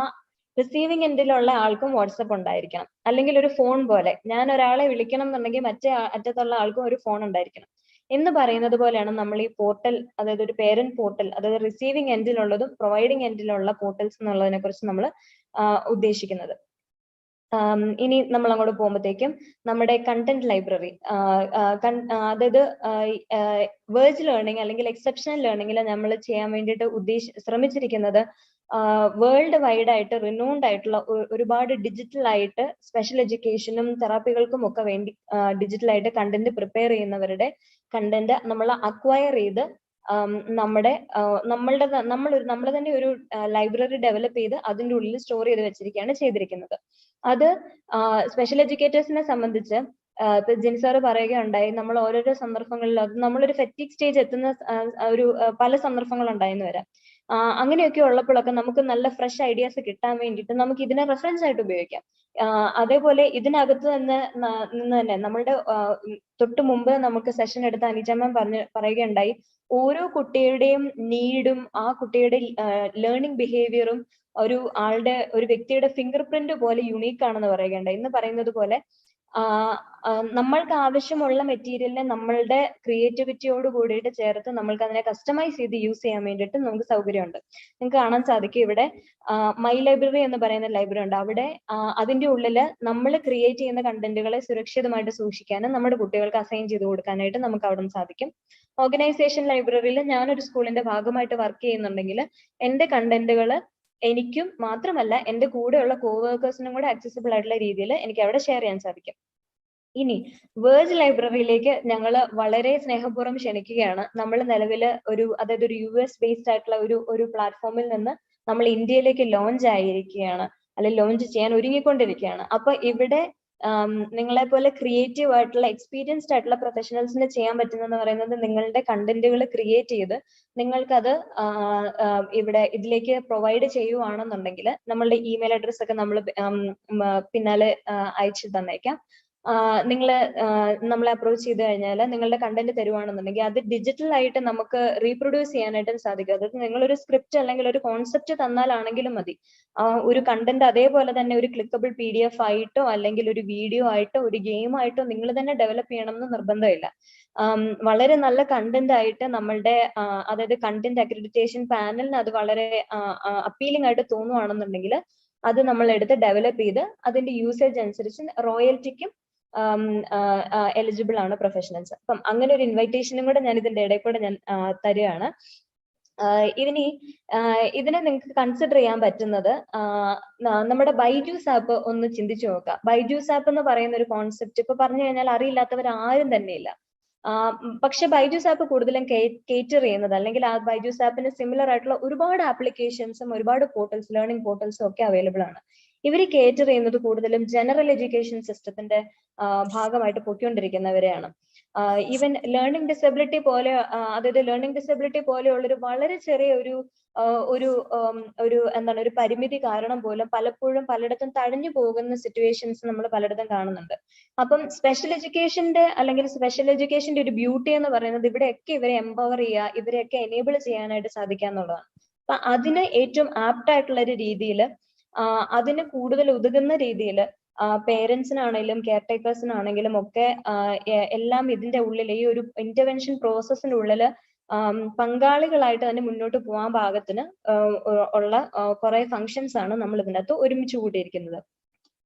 റിസീവിംഗ് എൻഡിലുള്ള ആൾക്കും വാട്സപ്പ് ഉണ്ടായിരിക്കണം. അല്ലെങ്കിൽ ഒരു ഫോൺ പോലെ ഞാൻ ഒരാളെ വിളിക്കണം എന്നുണ്ടെങ്കിൽ മറ്റേ അറ്റത്തുള്ള ആൾക്കും ഒരു ഫോൺ ഉണ്ടായിരിക്കണം എന്ന് പറയുന്നത് പോലെയാണ് നമ്മൾ ഈ പോർട്ടൽ, അതായത് ഒരു പേരന്റ് പോർട്ടൽ, അതായത് റിസീവിംഗ് എൻഡിലുള്ളതും പ്രൊവൈഡിംഗ് എൻഡിലുള്ള പോർട്ടൽസ് എന്നുള്ളതിനെ കുറിച്ച് നമ്മൾ ഉദ്ദേശിക്കുന്നത്. ഇനി നമ്മൾ അങ്ങോട്ട് പോകുമ്പോഴത്തേക്കും നമ്മുടെ കണ്ടന്റ് ലൈബ്രറി, അതായത് വേർജ് ലേണിംഗ് അല്ലെങ്കിൽ എക്സെപ്ഷണൽ ലേണിംഗിൽ നമ്മൾ ചെയ്യാൻ വേണ്ടിയിട്ട് ശ്രമിച്ചിരിക്കുന്നത് വേൾഡ് വൈഡ് ആയിട്ട് റിനൗൺഡ് ആയിട്ടുള്ള ഒരുപാട് ഡിജിറ്റൽ ആയിട്ട് സ്പെഷ്യൽ എഡ്യൂക്കേഷനും തെറാപ്പികൾക്കും ഒക്കെ വേണ്ടി ഡിജിറ്റൽ ആയിട്ട് കണ്ടന്റ് പ്രിപ്പയർ ചെയ്യുന്നവരുടെ കണ്ടന്റ് നമ്മൾ അക്വയർ ചെയ്ത് നമ്മൾ തന്നെ ഒരു ലൈബ്രറി ഡെവലപ്പ് ചെയ്ത് അതിൻ്റെ ഉള്ളിൽ സ്റ്റോർ ചെയ്ത് വെച്ചിരിക്കുകയാണ് ചെയ്തിരിക്കുന്നത്. അത് സ്പെഷ്യൽ എഡ്യൂക്കേറ്റേഴ്സിനെ സംബന്ധിച്ച് ഇപ്പൊ ജിൻ സാറ് പറയുകയുണ്ടായി, നമ്മൾ ഓരോരോ സന്ദർഭങ്ങളിൽ നമ്മളൊരു ഫെറ്റിക് സ്റ്റേജ് എത്തുന്ന ഒരു പല സന്ദർഭങ്ങൾ ഉണ്ടായെന്ന് വരാം. അങ്ങനെയൊക്കെ ഉള്ളപ്പോഴൊക്കെ നമുക്ക് നല്ല ഫ്രഷ് ഐഡിയാസ് കിട്ടാൻ വേണ്ടിയിട്ട് നമുക്ക് ഇതിനെ റെഫറൻസ് ആയിട്ട് ഉപയോഗിക്കാം. അതേപോലെ ഇതിനകത്ത് നിന്ന് തന്നെ നമ്മളുടെ തൊട്ട് മുമ്പ് നമുക്ക് സെഷൻ എടുത്ത അനിജമ്മ പറയുകയുണ്ടായി, ഓരോ കുട്ടിയുടെയും നീഡും ആ കുട്ടിയുടെ ലേണിംഗ് ബിഹേവിയറും ഒരു വ്യക്തിയുടെ ഫിംഗർ പ്രിന്റ് പോലെ യുണീക്ക് ആണെന്ന് പറയുകയുണ്ടായി. എന്ന് പറയുന്നത് പോലെ നമ്മൾക്ക് ആവശ്യമുള്ള മെറ്റീരിയലിനെ നമ്മളുടെ ക്രിയേറ്റിവിറ്റിയോട് കൂടിയിട്ട് ചേർത്ത് നമ്മൾക്ക് അതിനെ കസ്റ്റമൈസ് ചെയ്ത് യൂസ് ചെയ്യാൻ വേണ്ടിയിട്ട് നമുക്ക് സൗകര്യമുണ്ട്. നിങ്ങൾക്ക് കാണാൻ സാധിക്കും ഇവിടെ മൈ ലൈബ്രറി എന്ന് പറയുന്ന ലൈബ്രറി ഉണ്ട്. അവിടെ അതിന്റെ ഉള്ളിൽ നമ്മൾ ക്രിയേറ്റ് ചെയ്യുന്ന കണ്ടന്റുകളെ സുരക്ഷിതമായിട്ട് സൂക്ഷിക്കാനും നമ്മുടെ കുട്ടികൾക്ക് അസൈൻ ചെയ്ത് കൊടുക്കാനായിട്ട് നമുക്ക് അവിടെ സാധിക്കും. ഓർഗനൈസേഷൻ ലൈബ്രറിയിൽ ഞാനൊരു സ്കൂളിന്റെ ഭാഗമായിട്ട് വർക്ക് ചെയ്യുന്നുണ്ടെങ്കിൽ എന്റെ കണ്ടന്റുകൾ എനിക്കും മാത്രമല്ല എന്റെ കൂടെയുള്ള കോവർക്കേഴ്സിനും കൂടെ ആക്സസിബിൾ ആയിട്ടുള്ള രീതിയിൽ എനിക്ക് അവിടെ ഷെയർ ചെയ്യാൻ സാധിക്കും. ഇനി വേർഡ് ലൈബ്രറിയിലേക്ക് ഞങ്ങൾ വളരെ സ്നേഹപൂർവ്വം ക്ഷണിക്കുകയാണ്. നമ്മൾ നിലവിൽ അതായത് ഒരു US ബേസ്ഡ് ആയിട്ടുള്ള ഒരു പ്ലാറ്റ്ഫോമിൽ നിന്ന് നമ്മൾ ഇന്ത്യയിലേക്ക് ലോഞ്ച് ആയിരിക്കുകയാണ്, അല്ലെങ്കിൽ ലോഞ്ച് ചെയ്യാൻ ഒരുങ്ങിക്കൊണ്ടിരിക്കുകയാണ്. അപ്പൊ ഇവിടെ നിങ്ങളെ പോലെ ക്രിയേറ്റീവ് ആയിട്ടുള്ള എക്സ്പീരിയൻസ്ഡ് ആയിട്ടുള്ള പ്രൊഫഷണൽസിന് ചെയ്യാൻ പറ്റുന്നതെന്ന് പറയുന്നത് നിങ്ങളുടെ കണ്ടന്റുകൾ ക്രിയേറ്റ് ചെയ്ത് നിങ്ങൾക്കത് ഇവിടെ ഇതിലേക്ക് പ്രൊവൈഡ് ചെയ്യുവാണെന്നുണ്ടെങ്കിൽ നമ്മളുടെ ഇമെയിൽ അഡ്രസ് ഒക്കെ നമ്മൾ പിന്നാലെ അയച്ചു തന്നേക്കാം. നിങ്ങൾ നമ്മളെ അപ്രോച്ച് ചെയ്ത് കഴിഞ്ഞാൽ നിങ്ങളുടെ കണ്ടന്റ് തരുവാണെന്നുണ്ടെങ്കിൽ അത് ഡിജിറ്റൽ ആയിട്ട് നമുക്ക് റീപ്രൊഡ്യൂസ് ചെയ്യാനായിട്ടും സാധിക്കും. അതായത് നിങ്ങളൊരു സ്ക്രിപ്റ്റ് അല്ലെങ്കിൽ ഒരു കോൺസെപ്റ്റ് തന്നാലാണെങ്കിലും മതി, ഒരു കണ്ടന്റ് അതേപോലെ തന്നെ ഒരു ക്ലിക്കബിൾ PDF ആയിട്ടോ അല്ലെങ്കിൽ ഒരു വീഡിയോ ആയിട്ടോ ഒരു ഗെയിം ആയിട്ടോ നിങ്ങൾ തന്നെ ഡെവലപ്പ് ചെയ്യണം എന്ന് നിർബന്ധമില്ല. വളരെ നല്ല കണ്ടന്റ് ആയിട്ട് നമ്മളുടെ അതായത് കണ്ടന്റ് അക്രഡിറ്റേഷൻ പാനലിന് അത് വളരെ അപ്പീലിംഗ് ആയിട്ട് തോന്നുവാണെന്നുണ്ടെങ്കിൽ അത് നമ്മൾ എടുത്ത് ഡെവലപ്പ് ചെയ്ത് അതിന്റെ യൂസേജ് അനുസരിച്ച് റോയൽറ്റിക്കും എലിജിബിൾ ആണ് പ്രൊഫഷണൽസ്. അപ്പം അങ്ങനെ ഒരു ഇൻവൈറ്റേഷനും കൂടെ ഞാൻ ഇതിന്റെ ഇടയിൽ കൂടെ ഞാൻ തരികയാണ്. ഇതിനെ നിങ്ങൾക്ക് കൺസിഡർ ചെയ്യാൻ പറ്റുന്നത് നമ്മുടെ ബൈജൂസ് ആപ്പ് ഒന്ന് ചിന്തിച്ചു നോക്കാം. ബൈജൂസ് ആപ്പ് എന്ന് പറയുന്ന ഒരു കോൺസെപ്റ്റ് ഇപ്പൊ പറഞ്ഞു കഴിഞ്ഞാൽ അറിയില്ലാത്തവർ ആരും തന്നെയില്ല. പക്ഷെ ബൈജൂസ് ആപ്പ് കൂടുതലും കേറ്റർ ചെയ്യുന്നത് അല്ലെങ്കിൽ ആ ബൈജൂസ് ആപ്പിന് സിമിലർ ആയിട്ടുള്ള ഒരുപാട് ആപ്ലിക്കേഷൻസും ഒരുപാട് പോർട്ടൽസ് ലേണിംഗ് പോർട്ടൽസും ഒക്കെ അവൈലബിൾ ആണ്. ഇവർ കേറ്റർ ചെയ്യുന്നത് കൂടുതലും ജനറൽ എഡ്യൂക്കേഷൻ സിസ്റ്റത്തിന്റെ ഭാഗമായിട്ട് പൊയ്ക്കൊണ്ടിരിക്കുന്നവരെയാണ്. ഈവൻ ലേണിംഗ് ഡിസബിലിറ്റി പോലെ അതായത് ലേണിംഗ് ഡിസബിലിറ്റി പോലെയുള്ളൊരു വളരെ ചെറിയ ഒരു പരിമിതി കാരണം പോലും പലപ്പോഴും പലയിടത്തും തഴഞ്ഞു പോകുന്ന സിറ്റുവേഷൻസ് നമ്മൾ പലയിടത്തും കാണുന്നുണ്ട്. അപ്പം സ്പെഷ്യൽ എഡ്യൂക്കേഷന്റെ ഒരു ബ്യൂട്ടി എന്ന് പറയുന്നത് ഇവിടെയൊക്കെ ഇവരെ എംപവർ ചെയ്യുക, ഇവരെയൊക്കെ എനേബിൾ ചെയ്യാനായിട്ട് സാധിക്കുക എന്നുള്ളതാണ്. അപ്പൊ അതിന് ഏറ്റവും ആപ്റ്റ് ആയിട്ടുള്ള ഒരു രീതിയിൽ അതിന് കൂടുതൽ ഉതകുന്ന രീതിയിൽ പേരൻസിനാണെങ്കിലും കെയർ ടേക്കേഴ്സിനാണെങ്കിലും ഒക്കെ എല്ലാം ഇതിന്റെ ഉള്ളിൽ ഈ ഒരു ഇന്റർവെൻഷൻ പ്രോസസ്സിന്റെ ഉള്ളിൽ പങ്കാളികളായിട്ട് തന്നെ മുന്നോട്ട് പോകാൻ പാകത്തിന് ഉള്ള കുറെ ഫങ്ഷൻസ് ആണ് നമ്മൾ ഇതിനകത്ത് ഒരുമിച്ച് കൂട്ടിയിരിക്കുന്നത്.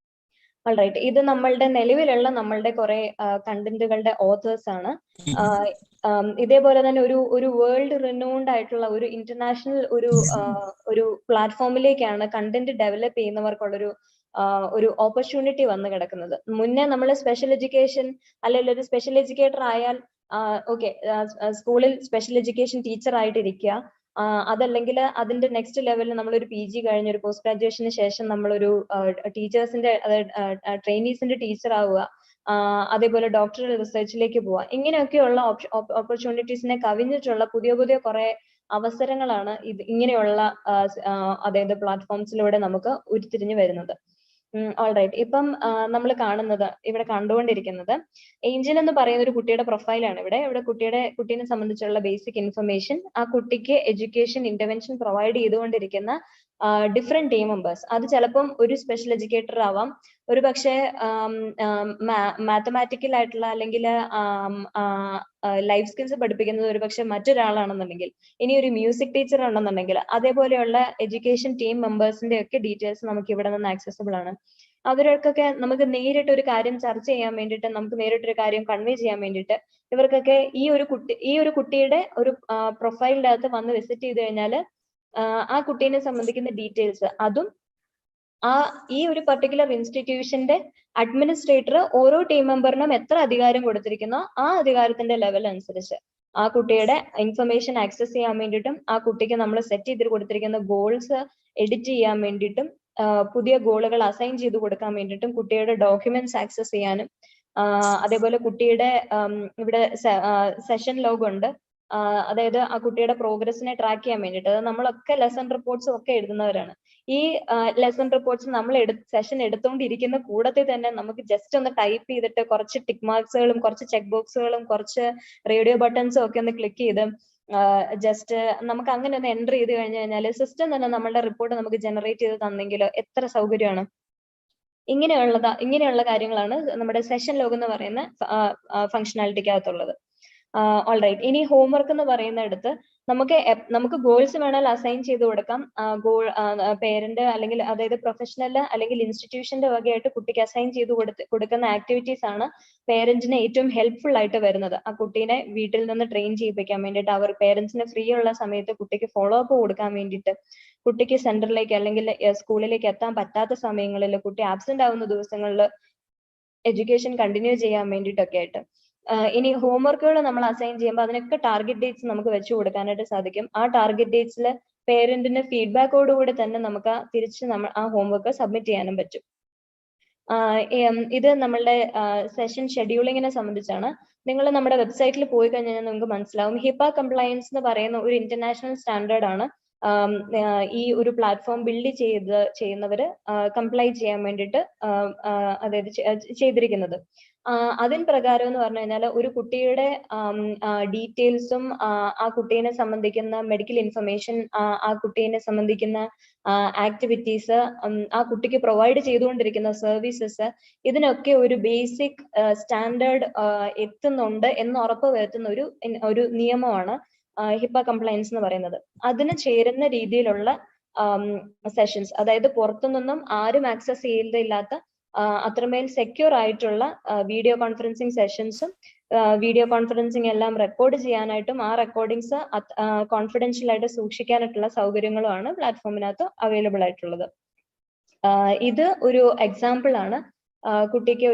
ഓൾറൈറ്റ്, ഇത് നമ്മളുടെ നിലവിലുള്ള നമ്മളുടെ കുറെ കണ്ടന്റുകളുടെ ഓതേഴ്സ് ആണ്. ഇതേപോലെ തന്നെ ഒരു വേൾഡ് റിനൗണ്ട് ആയിട്ടുള്ള ഒരു ഇന്റർനാഷണൽ ഒരു പ്ലാറ്റ്ഫോമിലേക്കാണ് കണ്ടന്റ് ഡെവലപ്പ് ചെയ്യുന്നവർക്കുള്ളൊരു ഒരു ഓപ്പർച്യൂണിറ്റി വന്നു കിടക്കുന്നത്. മുന്നേ നമ്മൾ സ്പെഷ്യൽ എഡ്യൂക്കേഷൻ അല്ലെങ്കിൽ ഒരു സ്പെഷ്യൽ എഡ്യൂക്കേറ്റർ ആയാൽ ഓക്കെ സ്കൂളിൽ സ്പെഷ്യൽ എഡ്യൂക്കേഷൻ ടീച്ചർ ആയിട്ടിരിക്കുക, അതല്ലെങ്കിൽ അതിന്റെ നെക്സ്റ്റ് ലെവലിൽ നമ്മളൊരു PG കഴിഞ്ഞ ഒരു പോസ്റ്റ് ഗ്രാജുവേഷന് ശേഷം നമ്മളൊരു ടീച്ചേഴ്സിന്റെ അതായത് ട്രെയിനീസിന്റെ ടീച്ചർ ആവുക, അതേപോലെ ഡോക്ടറൽ റിസർച്ചിലേക്ക് പോവുക. ഇങ്ങനെയൊക്കെയുള്ള ഓപ്പർച്യൂണിറ്റീസിനെ കവിഞ്ഞിട്ടുള്ള പുതിയ പുതിയ കുറെ അവസരങ്ങളാണ് ഇങ്ങനെയുള്ള അതായത് പ്ലാറ്റ്ഫോംസിലൂടെ നമുക്ക് ഉരുത്തിരിഞ്ഞു വരുന്നത്. ഓൾറൈറ്റ്, ഇപ്പം നമ്മൾ ഇവിടെ കണ്ടുകൊണ്ടിരിക്കുന്നത് ഏഞ്ചൽ എന്ന് പറയുന്ന ഒരു കുട്ടിയുടെ പ്രൊഫൈലാണ്. ഇവിടെ കുട്ടീനെ സംബന്ധിച്ചുള്ള ബേസിക് ഇൻഫർമേഷൻ, ആ കുട്ടിക്ക് എഡ്യൂക്കേഷൻ ഇന്റർവെൻഷൻ പ്രൊവൈഡ് ചെയ്തുകൊണ്ടിരിക്കുന്ന ഡിഫറെന്റ് ടീം മെമ്പേഴ്സ്. അത് ചിലപ്പം ഒരു സ്പെഷ്യൽ എഡ്യൂക്കേറ്റർ ആവാം, ഒരു പക്ഷേ മാത്തമാറ്റിക്കൽ ആയിട്ടുള്ള അല്ലെങ്കിൽ ലൈഫ് സ്കിൽസ് പഠിപ്പിക്കുന്നത് ഒരു പക്ഷെ മറ്റൊരാളാണെന്നുണ്ടെങ്കിൽ, ഇനി ഒരു മ്യൂസിക് ടീച്ചർ ഉണ്ടെന്നുണ്ടെങ്കിൽ, അതേപോലെയുള്ള എഡ്യൂക്കേഷൻ ടീം മെമ്പേഴ്സിന്റെ ഒക്കെ ഡീറ്റെയിൽസ് നമുക്ക് ഇവിടെ നിന്ന് ആക്സസിബിൾ ആണ്. അവരൊക്കെ നമുക്ക് നേരിട്ട് ഒരു കാര്യം ചർച്ച ചെയ്യാൻ വേണ്ടിയിട്ട്, നമുക്ക് നേരിട്ടൊരു കാര്യം കൺവേ ചെയ്യാൻ വേണ്ടിയിട്ട് ഇവർക്കൊക്കെ ഈ ഒരു കുട്ടിയുടെ ഒരു പ്രൊഫൈലിന്റെ അകത്ത് വന്ന് വിസിറ്റ് ചെയ്ത് കഴിഞ്ഞാൽ ആ കുട്ടീനെ സംബന്ധിക്കുന്ന ഡീറ്റെയിൽസ്, അതും ഈ ഒരു പർട്ടിക്കുലർ ഇൻസ്റ്റിറ്റ്യൂഷന്റെ അഡ്മിനിസ്ട്രേറ്റർ ഓരോ ടീം മെമ്പറിനും എത്ര അധികാരം കൊടുത്തിരിക്കുന്നോ ആ അധികാരത്തിന്റെ ലെവൽ അനുസരിച്ച് ആ കുട്ടിയുടെ ഇൻഫർമേഷൻ ആക്സസ് ചെയ്യാൻ വേണ്ടിയിട്ടും ആ കുട്ടിക്ക് നമ്മൾ സെറ്റ് ചെയ്ത് കൊടുത്തിരിക്കുന്ന ഗോൾസ് എഡിറ്റ് ചെയ്യാൻ വേണ്ടിയിട്ടും പുതിയ ഗോളുകൾ അസൈൻ ചെയ്ത് കൊടുക്കാൻ വേണ്ടിയിട്ടും കുട്ടിയുടെ ഡോക്യുമെന്റ്സ് ആക്സസ് ചെയ്യാനും അതേപോലെ കുട്ടിയുടെ ഇവിടെ സെഷൻ ലോഗ് ഉണ്ട്, അതായത് ആ കുട്ടിയുടെ പ്രോഗ്രസിനെ ട്രാക്ക് ചെയ്യാൻ വേണ്ടിയിട്ട്. അത് നമ്മളൊക്കെ ലെസൺ റിപ്പോർട്ട്സും ഒക്കെ എഴുതുന്നവരാണ്. ഈ ലെസൺ റിപ്പോർട്ട്സ് നമ്മൾ സെഷൻ എടുത്തുകൊണ്ടിരിക്കുന്ന കൂടത്തിൽ തന്നെ നമുക്ക് ജസ്റ്റ് ഒന്ന് ടൈപ്പ് ചെയ്തിട്ട് കുറച്ച് ടിക്ക് മാർക്സുകളും കുറച്ച് ചെക്ക് ബോക്സുകളും കുറച്ച് റേഡിയോ ബട്ടൺസും ഒക്കെ ഒന്ന് ക്ലിക്ക് ചെയ്ത് ജസ്റ്റ് നമുക്ക് അങ്ങനെ ഒന്ന് എൻ്റർ ചെയ്ത് കഴിഞ്ഞാൽ സിസ്റ്റം തന്നെ നമ്മളുടെ റിപ്പോർട്ട് നമുക്ക് ജനറേറ്റ് ചെയ്ത് തന്നെങ്കിൽ എത്ര സൗകര്യമാണ്. ഇങ്ങനെയുള്ള കാര്യങ്ങളാണ് നമ്മുടെ സെഷൻ ലോഗ് എന്ന് പറയുന്ന ഫംഗ്ഷനാലിറ്റിക്കകത്തുള്ളത്. ഓൾറൈറ്റ്, ഇനി ഹോംവർക്ക് എന്ന് പറയുന്നിടത്ത് നമുക്ക് ഗോൾസ് വേണമെങ്കിൽ അസൈൻ ചെയ്ത് കൊടുക്കാം. ഗോൾ പേരന്റ് അല്ലെങ്കിൽ അതായത് പ്രൊഫഷണൽ അല്ലെങ്കിൽ ഇൻസ്റ്റിറ്റ്യൂഷന്റെ വകയായിട്ട് കുട്ടിക്ക് അസൈൻ ചെയ്ത് കൊടുക്കുന്ന ആക്ടിവിറ്റീസ് ആണ് പേരന്റിന് ഏറ്റവും ഹെൽപ്ഫുൾ ആയിട്ട് വരുന്നത്. ആ കുട്ടീനെ വീട്ടിൽ നിന്ന് ട്രെയിൻ ചെയ്യിപ്പിക്കാൻ വേണ്ടിയിട്ട്, അവർ പേരന്റ്സിന് ഫ്രീ ഉള്ള സമയത്ത് കുട്ടിക്ക് ഫോളോ അപ്പ് കൊടുക്കാൻ വേണ്ടിയിട്ട്, കുട്ടിക്ക് സെന്ററിലേക്ക് അല്ലെങ്കിൽ സ്കൂളിലേക്ക് എത്താൻ പറ്റാത്ത സമയങ്ങളിൽ, കുട്ടി ആബ്സെന്റ് ആവുന്ന ദിവസങ്ങളിൽ എഡ്യൂക്കേഷൻ കണ്ടിന്യൂ ചെയ്യാൻ വേണ്ടിയിട്ടൊക്കെ ആയിട്ട്. ഇനി ഹോംവർക്കുകൾ നമ്മൾ അസൈൻ ചെയ്യുമ്പോൾ അതിനൊക്കെ ടാർഗറ്റ് ഡേറ്റ്സ് നമുക്ക് വെച്ചു കൊടുക്കാനായിട്ട് സാധിക്കും. ആ ടാർഗറ്റ് ഡേറ്റ്സിൽ പേരന്റിന്റെ ഫീഡ്ബാക്കോടുകൂടി തന്നെ നമുക്ക് തിരിച്ച് ആ ഹോംവർക്ക് സബ്മിറ്റ് ചെയ്യാനും പറ്റും. ഇത് നമ്മളുടെ സെഷൻ ഷെഡ്യൂളിങ്ങിനെ സംബന്ധിച്ചാണ്. നിങ്ങൾ നമ്മുടെ വെബ്സൈറ്റിൽ പോയി കഴിഞ്ഞാൽ നിങ്ങൾക്ക് മനസ്സിലാവും. ഹിപ്പ കംപ്ലയൻസ് എന്ന് പറയുന്ന ഒരു ഇന്റർനാഷണൽ സ്റ്റാൻഡേർഡ് ആണ് ഈ ഒരു പ്ലാറ്റ്ഫോം ബിൽഡ് ചെയ്യുന്നവര് കംപ്ലൈ ചെയ്യാൻ വേണ്ടിയിട്ട് അതായത് ചെയ്തിരിക്കുന്നത്. അതിൻ പ്രകാരം എന്ന് പറഞ്ഞു കഴിഞ്ഞാൽ ഒരു കുട്ടിയുടെ ഡീറ്റെയിൽസും ആ കുട്ടീനെ സംബന്ധിക്കുന്ന മെഡിക്കൽ ഇൻഫർമേഷൻ, ആ കുട്ടീനെ സംബന്ധിക്കുന്ന ആക്ടിവിറ്റീസ്, ആ കുട്ടിക്ക് പ്രൊവൈഡ് ചെയ്തുകൊണ്ടിരിക്കുന്ന സർവീസസ്, ഇതിനൊക്കെ ഒരു ബേസിക് സ്റ്റാൻഡേർഡ് എത്തുന്നുണ്ട് എന്ന് ഉറപ്പ് വരുത്തുന്ന ഒരു നിയമമാണ് ഹിപ്പ കംപ്ലയൻസ് എന്ന് പറയുന്നത്. അതിന് ചേരുന്ന രീതിയിലുള്ള സെഷൻസ്, അതായത് പുറത്തുനിന്നും ആരും ആക്സസ് ചെയ്തില്ലാത്ത അത്രമേൽ സെക്യൂർ ആയിട്ടുള്ള വീഡിയോ കോൺഫറൻസിങ് സെഷൻസും വീഡിയോ കോൺഫറൻസിങ് എല്ലാം റെക്കോർഡ് ചെയ്യാനായിട്ടും ആ റെക്കോർഡിങ്സ് കോൺഫിഡൻഷ്യൽ ആയിട്ട് സൂക്ഷിക്കാനായിട്ടുള്ള സൗകര്യങ്ങളുമാണ് പ്ലാറ്റ്ഫോമിനകത്ത് അവൈലബിൾ ആയിട്ടുള്ളത്. ഇത് ഒരു എക്സാമ്പിൾ ആണ്. കുട്ടിക്ക്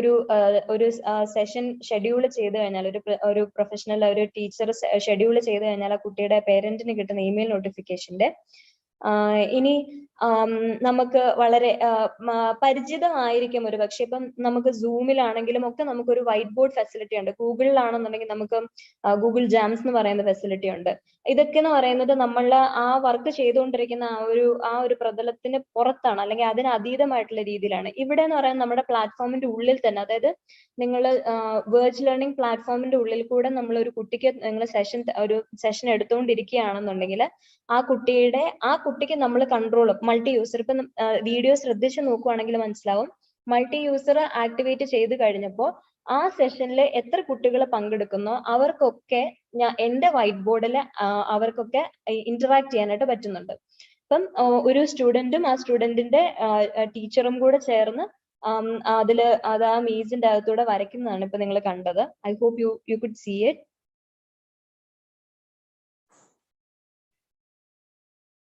ഒരു സെഷൻ ഷെഡ്യൂൾ ചെയ്ത് കഴിഞ്ഞാൽ, ഒരു പ്രൊഫഷണൽ ഒരു ടീച്ചർ ഷെഡ്യൂൾ ചെയ്ത് കഴിഞ്ഞാൽ ആ കുട്ടിയുടെ പേരന്റിന് കിട്ടുന്ന ഇമെയിൽ നോട്ടിഫിക്കേഷന്റെ ഇനി നമുക്ക് വളരെ പരിചിതമായിരിക്കും ഒരു പക്ഷെ. ഇപ്പം നമുക്ക് സൂമിലാണെങ്കിലും ഒക്കെ നമുക്കൊരു വൈറ്റ് ബോർഡ് ഫെസിലിറ്റി ഉണ്ട്. ഗൂഗിളിലാണെന്നുണ്ടെങ്കിൽ നമുക്ക് ഗൂഗിൾ ജാംസ് എന്ന് പറയുന്ന ഫെസിലിറ്റി ഉണ്ട്. ഇതൊക്കെ എന്ന് പറയുന്നത് നമ്മൾ ആ വർക്ക് ചെയ്തുകൊണ്ടിരിക്കുന്ന ആ ഒരു പ്രതലത്തിന് പുറത്താണ്, അല്ലെങ്കിൽ അതിന് അതീതമായിട്ടുള്ള രീതിയിലാണ്. ഇവിടെ എന്ന് പറയുന്നത് നമ്മുടെ പ്ലാറ്റ്ഫോമിന്റെ ഉള്ളിൽ തന്നെ, അതായത് നിങ്ങൾ വെർച്വൽ ലേണിംഗ് പ്ലാറ്റ്ഫോമിന്റെ ഉള്ളിൽ കൂടെ നമ്മൾ ഒരു കുട്ടിക്ക് നിങ്ങൾ ഒരു സെഷൻ എടുത്തുകൊണ്ടിരിക്കുകയാണെന്നുണ്ടെങ്കിൽ ആ കുട്ടിക്ക് നമ്മൾ കൺട്രോൾ മൾട്ടി യൂസർ, ഇപ്പം വീഡിയോ ശ്രദ്ധിച്ച് നോക്കുവാണെങ്കിൽ മനസ്സിലാവും. മൾട്ടി യൂസർ ആക്ടിവേറ്റ് ചെയ്ത് കഴിഞ്ഞപ്പോൾ ആ സെഷനിൽ എത്ര കുട്ടികൾ പങ്കെടുക്കുന്നോ അവർക്കൊക്കെ എന്റെ വൈറ്റ് ബോർഡിൽ അവർക്കൊക്കെ ഇന്ററാക്ട് ചെയ്യാനായിട്ട് പറ്റുന്നുണ്ട്. അപ്പം ഒരു സ്റ്റുഡന്റും ആ സ്റ്റുഡന്റിന്റെ ടീച്ചറും കൂടെ ചേർന്ന് അത് ആ മീസിന്റെ അകത്തൂടെ വരയ്ക്കുന്നതാണ് ഇപ്പൊ നിങ്ങൾ കണ്ടത്. I hope you could see it.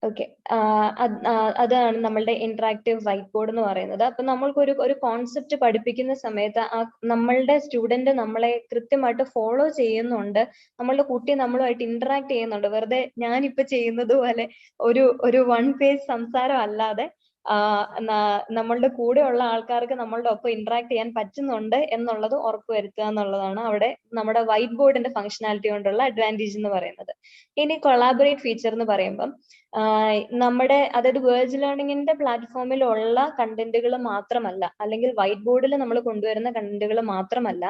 Okay, അതാണ് നമ്മളുടെ ഇന്ററാക്റ്റീവ് വൈറ്റ് ബോർഡ് എന്ന് പറയുന്നത്. അപ്പൊ നമ്മൾക്ക് ഒരു കോൺസെപ്റ്റ് പഠിപ്പിക്കുന്ന സമയത്ത് നമ്മളുടെ സ്റ്റുഡന്റ് നമ്മളെ കൃത്യമായിട്ട് ഫോളോ ചെയ്യുന്നുണ്ട്, നമ്മളുടെ കുട്ടി നമ്മളുമായിട്ട് ഇന്ററാക്ട് ചെയ്യുന്നുണ്ട്. വെറുതെ ഞാനിപ്പോ ചെയ്യുന്നത് പോലെ ഒരു വൺ പേജ് സംസാരം അല്ലാതെ നമ്മളുടെ കൂടെയുള്ള ആൾക്കാർക്ക് നമ്മളുടെ ഒപ്പം ഇന്ററാക്ട് ചെയ്യാൻ പറ്റുന്നുണ്ട് എന്നുള്ളത് ഉറപ്പുവരുത്തുക എന്നുള്ളതാണ് അവിടെ നമ്മുടെ വൈറ്റ് ബോർഡിന്റെ ഫംഗ്ഷനാലിറ്റി കൊണ്ടുള്ള അഡ്വാൻറ്റേജ് എന്ന് പറയുന്നത്. ഇനി കൊളാബറേറ്റ് ഫീച്ചർ എന്ന് പറയുമ്പം നമ്മുടെ അതായത് വെർച്വൽ ലേണിംഗിന്റെ പ്ലാറ്റ്ഫോമിലുള്ള കണ്ടന്റുകൾ മാത്രമല്ല, അല്ലെങ്കിൽ വൈറ്റ് ബോർഡിൽ നമ്മൾ കൊണ്ടുവരുന്ന കണ്ടന്റുകൾ മാത്രമല്ല,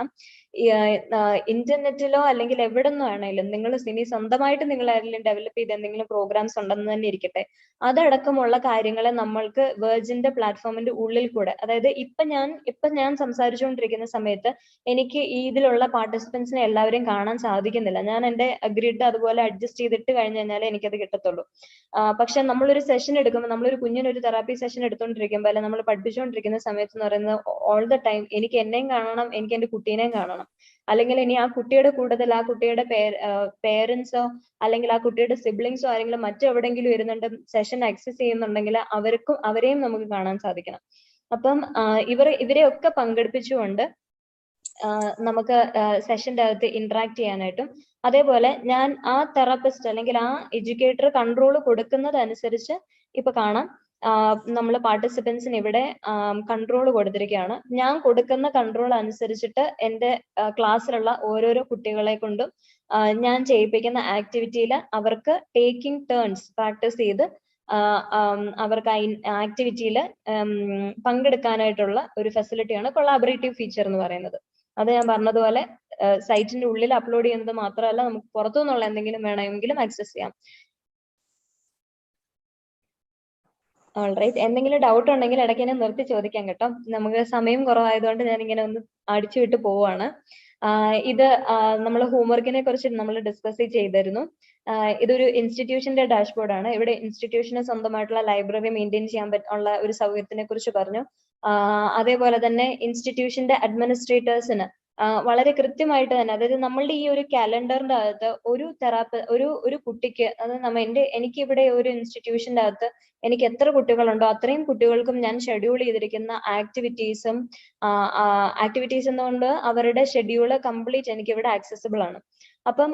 ഇന്റർനെറ്റിലോ അല്ലെങ്കിൽ എവിടെ നിന്നാണെങ്കിലും നിങ്ങൾ ഇനി സ്വന്തമായിട്ട് നിങ്ങൾ ആരെങ്കിലും ഡെവലപ്പ് ചെയ്ത് എന്തെങ്കിലും പ്രോഗ്രാംസ് ഉണ്ടെന്ന് തന്നെ ഇരിക്കട്ടെ, അതടക്കമുള്ള കാര്യങ്ങളെ നമ്മൾക്ക് വെർജിന്റെ പ്ലാറ്റ്ഫോമിന്റെ ഉള്ളിൽ കൂടെ, അതായത് ഇപ്പൊ ഞാൻ സംസാരിച്ചുകൊണ്ടിരിക്കുന്ന സമയത്ത് എനിക്ക് ഇതിലുള്ള പാർട്ടിസിപ്പൻസിനെ എല്ലാവരെയും കാണാൻ സാധിക്കുന്നില്ല. ഞാൻ എന്റെ ഗ്രിഡ് അതുപോലെ അഡ്ജസ്റ്റ് ചെയ്തിട്ട് കഴിഞ്ഞു കഴിഞ്ഞാൽ എനിക്കത് കിട്ടത്തുള്ളൂ. പക്ഷെ നമ്മളൊരു സെഷൻ എടുക്കുമ്പോൾ, നമ്മളൊരു കുഞ്ഞിനൊരു തെറാപ്പി സെഷൻ എടുത്തുകൊണ്ടിരിക്കുമ്പോൾ അല്ലെ നമ്മൾ പഠിപ്പിച്ചുകൊണ്ടിരിക്കുന്ന സമയത്ത് എന്ന് പറയുന്നത് ഓൾ ദ ടൈം എനിക്ക് എന്നെയും കാണണം, എനിക്ക് എന്റെ കുട്ടീനെയും കാണണം, അല്ലെങ്കിൽ ഇനി ആ കുട്ടിയുടെ കൂട്ടത്തിൽ ആ കുട്ടിയുടെ പേരൻസോ അല്ലെങ്കിൽ ആ കുട്ടിയുടെ സിബ്ലിങ്സോ ആരെങ്കിലും മറ്റെവിടെങ്കിലും ഇരുന്നുണ്ട് സെഷൻ ആക്സസ് ചെയ്യുന്നുണ്ടെങ്കിൽ അവരെയും നമുക്ക് കാണാൻ സാധിക്കണം. അപ്പം ഇവരെയൊക്കെ പങ്കെടുപ്പിച്ചുകൊണ്ട് നമുക്ക് സെഷന്റെ അകത്ത് ഇന്ററാക്ട് ചെയ്യാനായിട്ടും അതേപോലെ ഞാൻ ആ തെറാപ്പിസ്റ്റ് അല്ലെങ്കിൽ ആ എഡ്യൂക്കേറ്റർ കൺട്രോൾ കൊടുക്കുന്നതനുസരിച്ച് ഇപ്പൊ കാണാം നമ്മൾ പാർട്ടിസിപ്പൻസിന് ഇവിടെ കൺട്രോൾ കൊടുത്തിരിക്കുകയാണ്. ഞാൻ കൊടുക്കുന്ന കൺട്രോൾ അനുസരിച്ചിട്ട് എൻ്റെ ക്ലാസ്സിലുള്ള ഓരോരോ കുട്ടികളെ കൊണ്ടും ഞാൻ ചെയ്യിപ്പിക്കുന്ന ആക്ടിവിറ്റിയിൽ അവർക്ക് ടേക്കിംഗ് ടേൺസ് പ്രാക്ടീസ് ചെയ്ത് അവർക്ക് ആക്ടിവിറ്റിയിൽ പങ്കെടുക്കാനായിട്ടുള്ള ഒരു ഫെസിലിറ്റിയാണ് കൊളാബറേറ്റീവ് ഫീച്ചർ എന്ന് പറയുന്നത്. അത് ഞാൻ പറഞ്ഞതുപോലെ സൈറ്റിന്റെ ഉള്ളിൽ അപ്ലോഡ് ചെയ്യുന്നത് മാത്രമല്ല, നമുക്ക് പുറത്തുനിന്നുള്ള എന്തെങ്കിലും വേണമെങ്കിലും ആക്സസ് ചെയ്യാം. ഓൾറൈറ്റ്, എന്തെങ്കിലും ഡൗട്ട് ഉണ്ടെങ്കിൽ ഇടയ്ക്ക് എന്നെ നിർത്തി ചോദിക്കാം കേട്ടോ. നമുക്ക് സമയം കുറവായതുകൊണ്ട് ഞാൻ ഇങ്ങനെ ഒന്ന് അടിച്ചു വിട്ട് പോവാണ്. ഇത് നമ്മൾ ഹോംവർക്കിനെ കുറിച്ച് നമ്മൾ ഡിസ്കസ് ചെയ്തിരുന്നു. ഇതൊരു ഇൻസ്റ്റിറ്റ്യൂഷന്റെ ഡാഷ്ബോർഡ് ആണ്. ഇവിടെ ഇൻസ്റ്റിറ്റ്യൂഷന് സ്വന്തമായിട്ടുള്ള ലൈബ്രറി മെയിൻറ്റെയിൻ ചെയ്യാൻ പറ്റുള്ള ഒരു സൗകര്യത്തിനെ കുറിച്ച് പറഞ്ഞു. അതേപോലെ തന്നെ ഇൻസ്റ്റിറ്റ്യൂഷന്റെ അഡ്മിനിസ്ട്രേറ്റേഴ്സിന് വളരെ കൃത്യമായിട്ട് തന്നെ, അതായത് നമ്മളുടെ ഈ ഒരു കാലണ്ടറിന്റെ അകത്ത് ഒരു കുട്ടിക്ക്, അതായത് എനിക്ക് ഇവിടെ ഒരു ഇൻസ്റ്റിറ്റ്യൂഷന്റെ അകത്ത് എനിക്ക് എത്ര കുട്ടികളുണ്ടോ അത്രയും കുട്ടികൾക്കും ഞാൻ ഷെഡ്യൂൾ ചെയ്തിരിക്കുന്ന ആക്ടിവിറ്റീസ് എന്നുകൊണ്ട് അവരുടെ ഷെഡ്യൂള് കംപ്ലീറ്റ് എനിക്ക് ഇവിടെ ആക്സസിബിൾ ആണ്. അപ്പം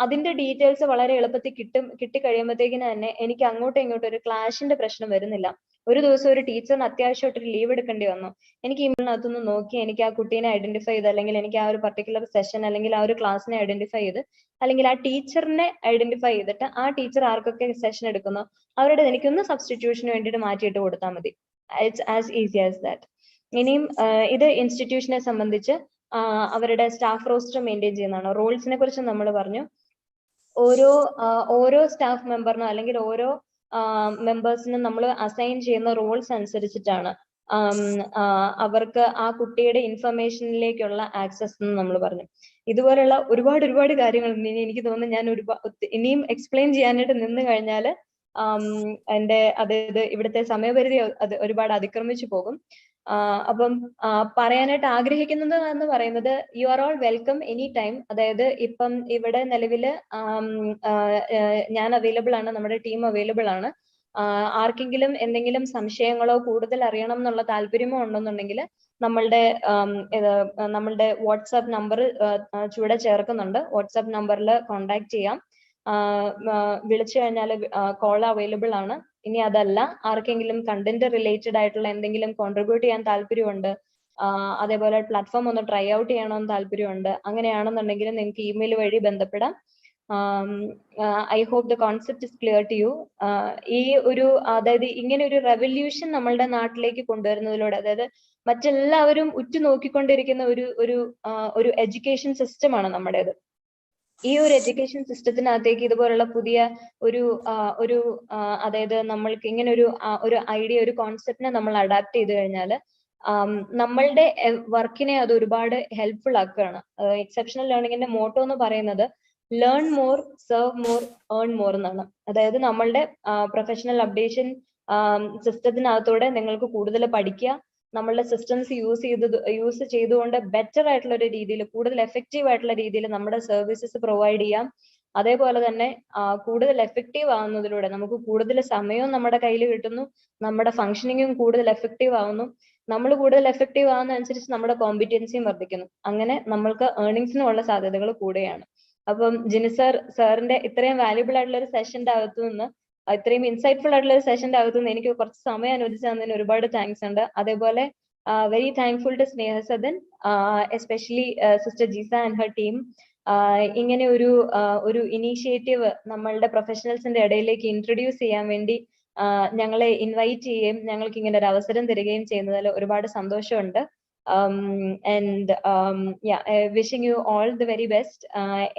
അതിന്റെ ഡീറ്റെയിൽസ് വളരെ എളുപ്പത്തിൽ കിട്ടിക്കഴിയുമ്പോഴത്തേക്കിന് തന്നെ എനിക്ക് അങ്ങോട്ടും ഇങ്ങോട്ടും ഒരു ക്ലാഷിന്റെ പ്രശ്നം വരുന്നില്ല. ഒരു ദിവസം ഒരു ടീച്ചറിന് അത്യാവശ്യമായിട്ടൊരു ലീവ് എടുക്കേണ്ടി വന്നു. എനിക്ക് ഇമെയിലിനകത്തുനിന്ന് നോക്കി എനിക്ക് ആ കുട്ടീനെ ഐഡന്റിഫൈ ചെയ്ത്, അല്ലെങ്കിൽ എനിക്ക് ആ ഒരു പർട്ടിക്കുലർ സെഷൻ അല്ലെങ്കിൽ ആ ഒരു ക്ലാസ്സിനെ ഐഡന്റിഫൈ ചെയ്ത്, അല്ലെങ്കിൽ ആ ടീച്ചറിനെ ഐഡന്റിഫൈ ചെയ്തിട്ട് ആ ടീച്ചർ ആർക്കൊക്കെ സെഷൻ എടുക്കുന്നു അവരുടെ എനിക്കൊന്ന് സബ്സ്റ്റിറ്റ്യൂഷന് വേണ്ടിയിട്ട് മാറ്റിയിട്ട് കൊടുത്താൽ മതി. It's as easy as that. ഇനിയും ഇത് ഇൻസ്റ്റിറ്റ്യൂഷനെ സംബന്ധിച്ച് അവരുടെ സ്റ്റാഫ് റോസ്റ്റർ മെയിൻറ്റെയിൻ ചെയ്യുന്നതാണ്. റോൾസിനെ കുറിച്ച് നമ്മൾ പറഞ്ഞു. ഓരോ സ്റ്റാഫ് മെമ്പറിനും അല്ലെങ്കിൽ ഓരോ മെമ്പേഴ്സിനും നമ്മൾ അസൈൻ ചെയ്യുന്ന റോൾസ് അനുസരിച്ചിട്ടാണ് അവർക്ക് ആ കുട്ടിയുടെ ഇൻഫർമേഷനിലേക്കുള്ള ആക്സസ് എന്ന് നമ്മൾ പറഞ്ഞു. ഇതുപോലെയുള്ള ഒരുപാട് കാര്യങ്ങൾ എനിക്ക് തോന്നുന്നു ഞാൻ ഇനിയും എക്സ്പ്ലെയിൻ ചെയ്യാനായിട്ട് നിന്ന് കഴിഞ്ഞാൽ അതായത് ഇവിടുത്തെ സമയപരിധി അത് ഒരുപാട് അതിക്രമിച്ചു പോകും. അപ്പം പറയാനായിട്ട് ആഗ്രഹിക്കുന്നത് എന്ന് പറയുന്നത്, you are all welcome any time. അതായത് ഇപ്പം ഇവിടെ നിലവിൽ ഞാൻ അവൈലബിൾ ആണ്, നമ്മുടെ ടീം അവൈലബിൾ ആണ്. ആർക്കെങ്കിലും എന്തെങ്കിലും സംശയങ്ങളോ കൂടുതൽ അറിയണം എന്നുള്ള താല്പര്യമോ ഉണ്ടെന്നുണ്ടെങ്കിൽ നമ്മളുടെ വാട്സാപ്പ് നമ്പർ ചുവടെ ചേർക്കുന്നുണ്ട്. വാട്സാപ്പ് നമ്പറിൽ കോണ്ടാക്ട് ചെയ്യാം. വിളിച്ചു കഴിഞ്ഞാൽ കോൾ അവൈലബിൾ ആണ്. ഇനി അതല്ല, ആർക്കെങ്കിലും കണ്ടന്റ് റിലേറ്റഡ് ആയിട്ടുള്ള എന്തെങ്കിലും കോൺട്രിബ്യൂട്ട് ചെയ്യാൻ താല്പര്യമുണ്ട്, അതേപോലെ പ്ലാറ്റ്ഫോം ഒന്ന് ട്രൈ ഔട്ട് ചെയ്യണമെന്ന് താല്പര്യമുണ്ട്, അങ്ങനെയാണെന്നുണ്ടെങ്കിൽ നിങ്ങൾക്ക് ഇമെയിൽ വഴി ബന്ധപ്പെടാം. I hope the concept is clear to you. ഈ ഒരു അതായത് ഇങ്ങനെ ഒരു റെവല്യൂഷൻ നമ്മളുടെ നാട്ടിലേക്ക് കൊണ്ടുവരുന്നതിലൂടെ, അതായത് മറ്റെല്ലാവരും ഉറ്റുനോക്കിക്കൊണ്ടിരിക്കുന്ന ഒരു എഡ്യൂക്കേഷൻ സിസ്റ്റമാണ് നമ്മുടേത്. ഈ ഒരു എഡ്യൂക്കേഷൻ സിസ്റ്റത്തിനകത്തേക്ക് ഇതുപോലുള്ള പുതിയ ഒരു അതായത് നമ്മൾക്ക് ഇങ്ങനെ ഒരു ഐഡിയ, ഒരു കോൺസെപ്റ്റിനെ നമ്മൾ അഡാപ്റ്റ് ചെയ്ത് കഴിഞ്ഞാൽ നമ്മളുടെ വർക്കിനെ അത് ഒരുപാട് ഹെൽപ്ഫുൾ ആക്കുകയാണ്. എക്സെപ്ഷണൽ ലേണിംഗിന്റെ മോട്ടോ എന്ന് പറയുന്നത് learn more, serve more, earn more എന്നാണ്. അതായത് നമ്മളുടെ പ്രൊഫഷണൽ അപ്ഡേഷൻ സിസ്റ്റത്തിനകത്തൂടെ നിങ്ങൾക്ക് കൂടുതൽ പഠിക്കുക, നമ്മളുടെ സിസ്റ്റംസ് യൂസ് ചെയ്തുകൊണ്ട് ബെറ്റർ ആയിട്ടുള്ള ഒരു രീതിയിൽ, കൂടുതൽ എഫക്റ്റീവ് ആയിട്ടുള്ള രീതിയിൽ നമ്മുടെ സർവീസസ് പ്രൊവൈഡ് ചെയ്യാം. അതേപോലെ തന്നെ കൂടുതൽ എഫക്റ്റീവ് ആവുന്നതിലൂടെ നമുക്ക് കൂടുതൽ സമയവും നമ്മുടെ കയ്യിൽ കിട്ടുന്നു, നമ്മുടെ ഫങ്ഷനിങ്ങും കൂടുതൽ എഫക്റ്റീവ് ആവുന്നു. നമ്മൾ കൂടുതൽ എഫക്റ്റീവ് ആവുന്ന അനുസരിച്ച് നമ്മുടെ കോമ്പിറ്റൻസിയും വർദ്ധിക്കുന്നു. അങ്ങനെ നമ്മൾക്ക് ഏർണിങ്സിനുള്ള സാധ്യതകൾ കൂടുകയാണ്. അപ്പം ജിനി സാറിന്റെ ഇത്രയും വാല്യുബിൾ ആയിട്ടുള്ള ഒരു സെഷന്റെ അകത്തു നിന്ന്, ഇത്രയും ഇൻസൈറ്റ്ഫുൾ ആയിട്ടുള്ള ഒരു സെഷന്റെ അകത്തു നിന്ന് എനിക്ക് കുറച്ച് സമയം അനുവദിച്ചു തന്നതിന് ഒരുപാട് താങ്ക്സ് ഉണ്ട്. അതേപോലെ very thankful to Sneha Sadan, especially sister Jeesa and her team. ഇങ്ങനെ ഒരു ഇനീഷ്യേറ്റീവ് നമ്മളുടെ പ്രൊഫഷണൽസിന്റെ ഇടയിലേക്ക് ഇൻട്രൊഡ്യൂസ് ചെയ്യാൻ വേണ്ടി ഞങ്ങളെ ഇൻവൈറ്റ് ചെയ്യുകയും ഞങ്ങൾക്ക് ഇങ്ങനെ ഒരു അവസരം തരികയും ചെയ്യുന്നതിൽ ഒരുപാട് സന്തോഷമുണ്ട്. And wishing you all the very best.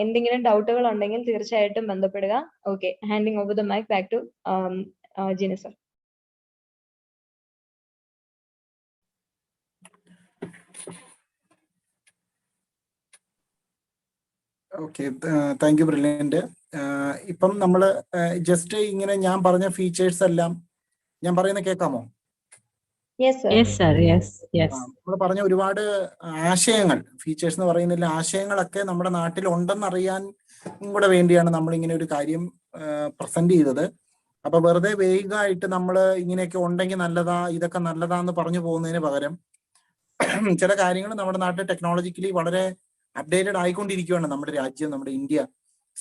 എന്തെങ്കിലും ഡൗട്ടുകൾ ഉണ്ടെങ്കിൽ തീർച്ചയായിട്ടും ബന്ധപ്പെടുക. Okay, handing over the mic back to Jini sir. Okay, thank you, brilliant. ഇപ്പം നമ്മൾ ജസ്റ്റ് ഇങ്ങനെ ഞാൻ പറഞ്ഞ ഫീച്ചേഴ്സ് എല്ലാം ഞാൻ പറയുന്ന കേൾക്കാമോ? നമ്മൾ പറഞ്ഞ ഒരുപാട് ആശയങ്ങൾ, ഫീച്ചേഴ്സ് എന്ന് പറയുന്നതിൽ ആശയങ്ങളൊക്കെ നമ്മുടെ നാട്ടിൽ ഉണ്ടെന്നറിയാൻ കൂടെ വേണ്ടിയാണ് നമ്മൾ ഇങ്ങനെ ഒരു കാര്യം പ്രസന്റ് ചെയ്തത്. അപ്പൊ വെറുതെ വേഗമായിട്ട് നമ്മൾ ഇങ്ങനെയൊക്കെ ഉണ്ടെങ്കിൽ നല്ലതാ, ഇതൊക്കെ നല്ലതാന്ന് പറഞ്ഞു പോകുന്നതിന് പകരം ചില കാര്യങ്ങൾ നമ്മുടെ നാട്ടിൽ ടെക്നോളജിക്കലി വളരെ അപ്ഡേറ്റഡ് ആയിക്കൊണ്ടിരിക്കുകയാണ് നമ്മുടെ രാജ്യം, നമ്മുടെ ഇന്ത്യ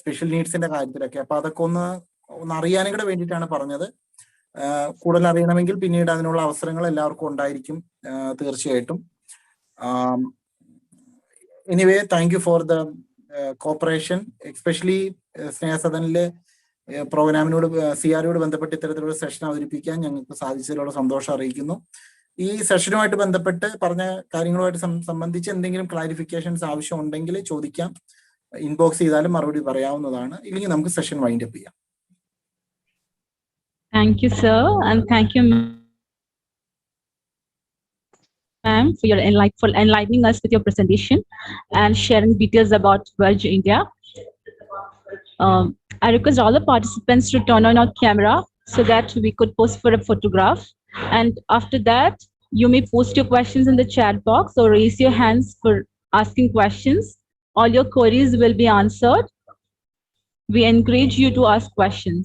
സ്പെഷ്യൽ നീഡ്സിന്റെ കാര്യത്തിലൊക്കെ. അപ്പൊ അതൊക്കെ ഒന്ന് അറിയാനും കൂടെ വേണ്ടിയിട്ടാണ് പറഞ്ഞത്. കൂടുതൽ അറിയണമെങ്കിൽ പിന്നീട് അതിനുള്ള അവസരങ്ങൾ എല്ലാവർക്കും ഉണ്ടായിരിക്കും തീർച്ചയായിട്ടും. Anyway, thank you for the cooperation, especially Sneha സദനിലെ പ്രോഗ്രാമിനോട് CRയോട് ബന്ധപ്പെട്ട് ഇത്തരത്തിലുള്ള സെഷൻ അവതരിപ്പിക്കാൻ ഞങ്ങൾക്ക് സാധിച്ചതിലുള്ള സന്തോഷം അറിയിക്കുന്നു. ഈ സെഷനുമായിട്ട് ബന്ധപ്പെട്ട് പറഞ്ഞ കാര്യങ്ങളുമായിട്ട് സംബന്ധിച്ച് എന്തെങ്കിലും ക്ലാരിഫിക്കേഷൻസ് ആവശ്യമുണ്ടെങ്കിൽ ചോദിക്കാം, ഇൻബോക്സ് ചെയ്താലും മറുപടി പറയാവുന്നതാണ്. ഇല്ലെങ്കിൽ നമുക്ക് സെഷൻ വൈൻഡ് അപ്പ് ചെയ്യാം. Thank you, sir, and thank you, ma'am, for your enlightening us with your presentation and sharing details about Verge India. I request all the participants to turn on our camera so that we could pose for a photograph. And after that, you may post your questions in the chat box or raise your hands for asking questions. All your queries will be answered. We encourage you to ask questions.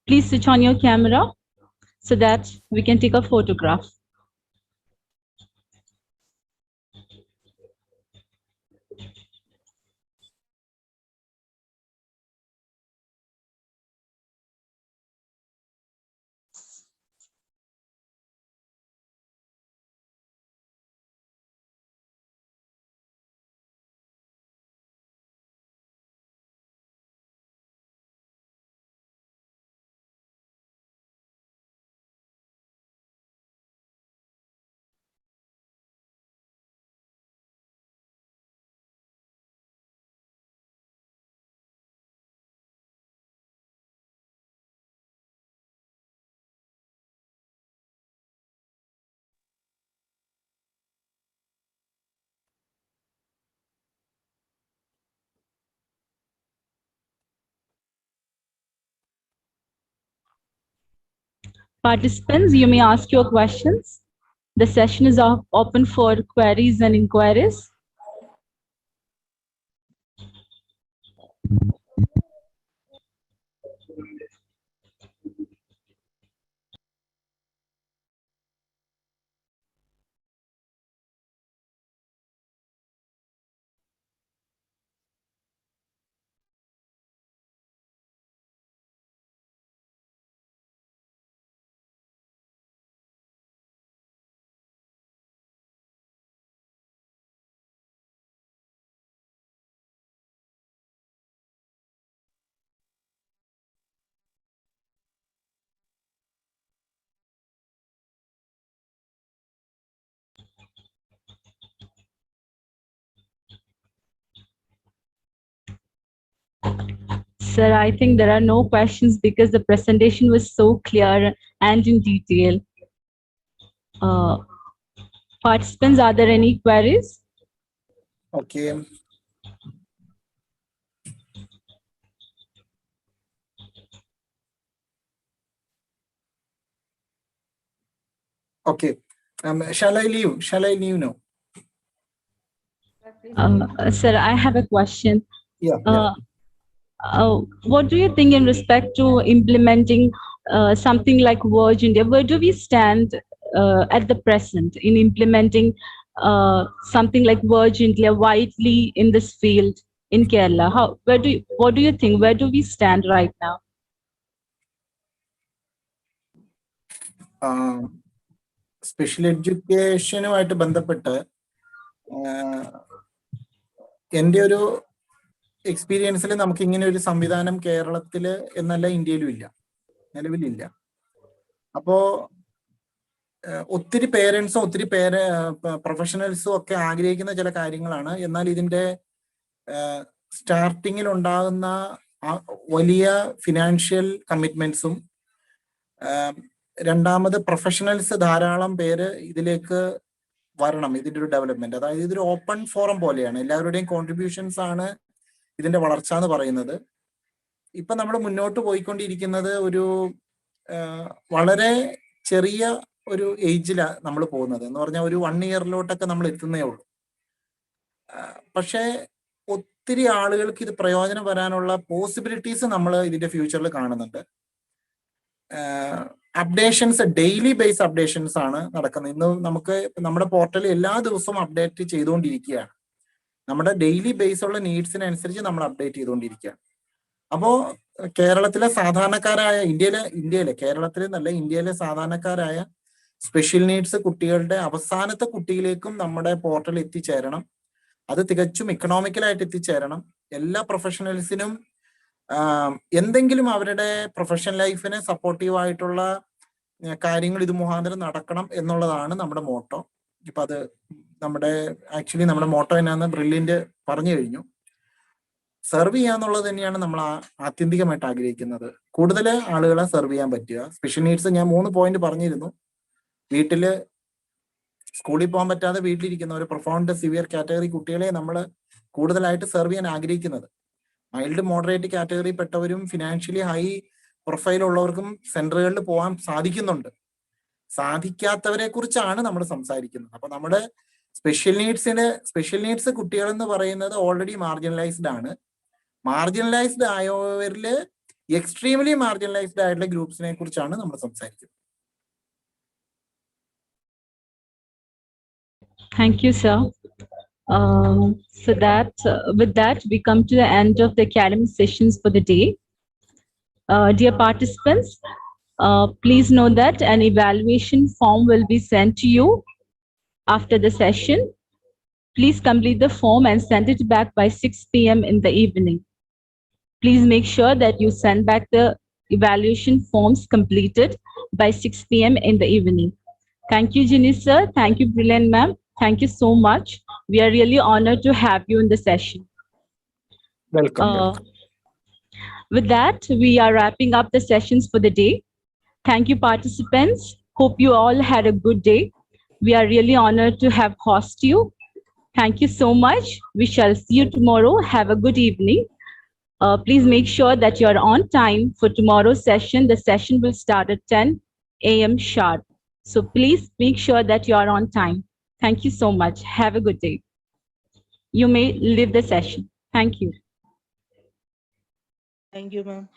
Please switch on your camera so that we can take a photograph. Participants, you may ask your questions. The session is open for queries and inquiries. Sir, I think there are no questions because the presentation was so clear and in detail. Participants, are there any queries? Okay. Okay. Shall I leave? Shall I leave now? Sir, I have a question. Yeah. What do you think in respect to implementing something like Verge India? Where do we stand at the present in implementing something like Verge India widely in this field in Kerala? What do you think? Where do we stand right now? Special എഡ്യൂക്കേഷനുമായിട്ട് ബന്ധപ്പെട്ട് എൻ്റെ ഒരു എക്സ്പീരിയൻസിൽ നമുക്ക് ഇങ്ങനെ ഒരു സംവിധാനം കേരളത്തിൽ എന്നല്ല ഇന്ത്യയിലും ഇല്ല, നിലവിലില്ല. അപ്പോ ഒത്തിരി പേരൻസും ഒത്തിരി പ്രൊഫഷണൽസും ഒക്കെ ആഗ്രഹിക്കുന്ന ചില കാര്യങ്ങളാണ്. എന്നാൽ ഇതിന്റെ സ്റ്റാർട്ടിങ്ങിൽ ഉണ്ടാകുന്ന വലിയ ഫിനാൻഷ്യൽ കമ്മിറ്റ്മെന്റ്സും, രണ്ടാമത് പ്രൊഫഷണൽസ് ധാരാളം പേര് ഇതിലേക്ക് വരണം, ഇതിന്റെ ഒരു ഡെവലപ്മെന്റ്. അതായത് ഇതൊരു ഓപ്പൺ ഫോറം പോലെയാണ്, എല്ലാവരുടെയും കോൺട്രിബ്യൂഷൻസ് ആണ് ഇതിന്റെ വളർച്ച എന്ന് പറയുന്നത്. ഇപ്പൊ നമ്മൾ മുന്നോട്ട് പോയിക്കൊണ്ടിരിക്കുന്നത് ഒരു വളരെ ചെറിയ ഒരു ഏജിലാണ് നമ്മൾ പോകുന്നത്. എന്ന് പറഞ്ഞാൽ ഒരു 1 ഇയറിലോട്ടൊക്കെ നമ്മൾ എത്തുന്നേ ഉള്ളൂ. പക്ഷേ ഒത്തിരി ആളുകൾക്ക് ഇത് പ്രയോജനം വരാനുള്ള പോസിബിലിറ്റീസ് നമ്മൾ ഇതിന്റെ ഫ്യൂച്ചറിൽ കാണുന്നുണ്ട്. അപ്ഡേഷൻസ് ഡെയിലി ബേസ് അപ്ഡേഷൻസ് ആണ് നടക്കുന്നത്. ഇന്ന് നമുക്ക് നമ്മുടെ പോർട്ടലിൽ എല്ലാ ദിവസവും അപ്ഡേറ്റ് ചെയ്തുകൊണ്ടിരിക്കുകയാണ്. നമ്മുടെ ഡെയിലി ബേസ് ഉള്ള നീഡ്സിനനുസരിച്ച് നമ്മൾ അപ്ഡേറ്റ് ചെയ്തുകൊണ്ടിരിക്കുകയാണ്. അപ്പോ കേരളത്തിലെ സാധാരണക്കാരായ ഇന്ത്യയിലെ സാധാരണക്കാരായ സ്പെഷ്യൽ നീഡ്സ് കുട്ടികളുടെ അവസാനത്തെ കുട്ടിയിലേക്കും നമ്മുടെ പോർട്ടൽ എത്തിച്ചേരണം. അത് തികച്ചും ഇക്കണോമിക്കലായിട്ട് എത്തിച്ചേരണം. എല്ലാ പ്രൊഫഷണൽസിനും എന്തെങ്കിലും അവരുടെ പ്രൊഫഷണൽ ലൈഫിന് സപ്പോർട്ടീവായിട്ടുള്ള കാര്യങ്ങൾ ഇത് മുഖാന്തരം നടക്കണം എന്നുള്ളതാണ് നമ്മുടെ മോട്ടോ. ഇപ്പൊ അത് നമ്മുടെ മോട്ടോ എന്നാന്ന് ബ്രില്യന്റ് പറഞ്ഞു കഴിഞ്ഞു. സെർവ് ചെയ്യാന്നുള്ളത് തന്നെയാണ് നമ്മൾ ആത്യന്തികമായിട്ട് ആഗ്രഹിക്കുന്നത്. കൂടുതൽ ആളുകളെ സെർവ് ചെയ്യാൻ പറ്റുക. സ്പെഷ്യൽ നീഡ്സ് ഞാൻ 3 പോയിന്റ് പറഞ്ഞിരുന്നു. വീട്ടില് സ്കൂളിൽ പോകാൻ പറ്റാതെ വീട്ടിലിരിക്കുന്ന ഒരു പ്രൊഫൗണ്ട് സിവിയർ കാറ്റഗറി കുട്ടികളെ നമ്മൾ കൂടുതലായിട്ട് സെർവ് ചെയ്യാൻ ആഗ്രഹിക്കുന്നത്. മൈൽഡ് മോഡറേറ്റ് കാറ്റഗറി പെട്ടവരും ഫിനാൻഷ്യലി ഹൈ പ്രൊഫൈൽ ഉള്ളവർക്കും സെന്ററുകളിൽ പോകാൻ സാധിക്കുന്നുണ്ട്. സാധിക്കാത്തവരെ കുറിച്ചാണ് നമ്മൾ സംസാരിക്കുന്നത്. അപ്പൊ നമ്മുടെ സ്പെഷ്യൽ നീഡ്സ് കുട്ടികൾ എന്ന് പറയുന്നത് ഓൾറെഡി മാർജിനലൈസ്ഡ് ആണ്. മാർജിനലൈസ്ഡ് ആയവരിൽ എക്സ്ട്രീംലി മാർജിനലൈസ്ഡ് ആയിട്ടുള്ള ഗ്രൂപ്പ്സിനെ കുറിച്ചാണ് നമ്മൾ സംസാരിക്കുന്നത്. Thank you, sir. With that, we come to the end of the academic sessions for the day. Dear participants, please know that an evaluation form will be sent to you after the session. Please complete the form and send it back by 6 p.m. in the evening. Please make sure that you send back the evaluation forms completed by 6 p.m. in the evening. Thank you, Ginny sir. Thank you, Brilliant ma'am. Thank you so much. We are really honored to have you in the session. Welcome. With that, we are wrapping up the sessions for the day. Thank you, participants. Hope you all had a good day. We are really honored to have host you. Thank you so much. We shall see you tomorrow. Have a good evening. Please make sure that you are on time for tomorrow's session. The session will start at 10 a.m. sharp. So please make sure that you are on time. Thank you so much. Have a good day. You may leave the session. Thank you. Thank you, ma'am.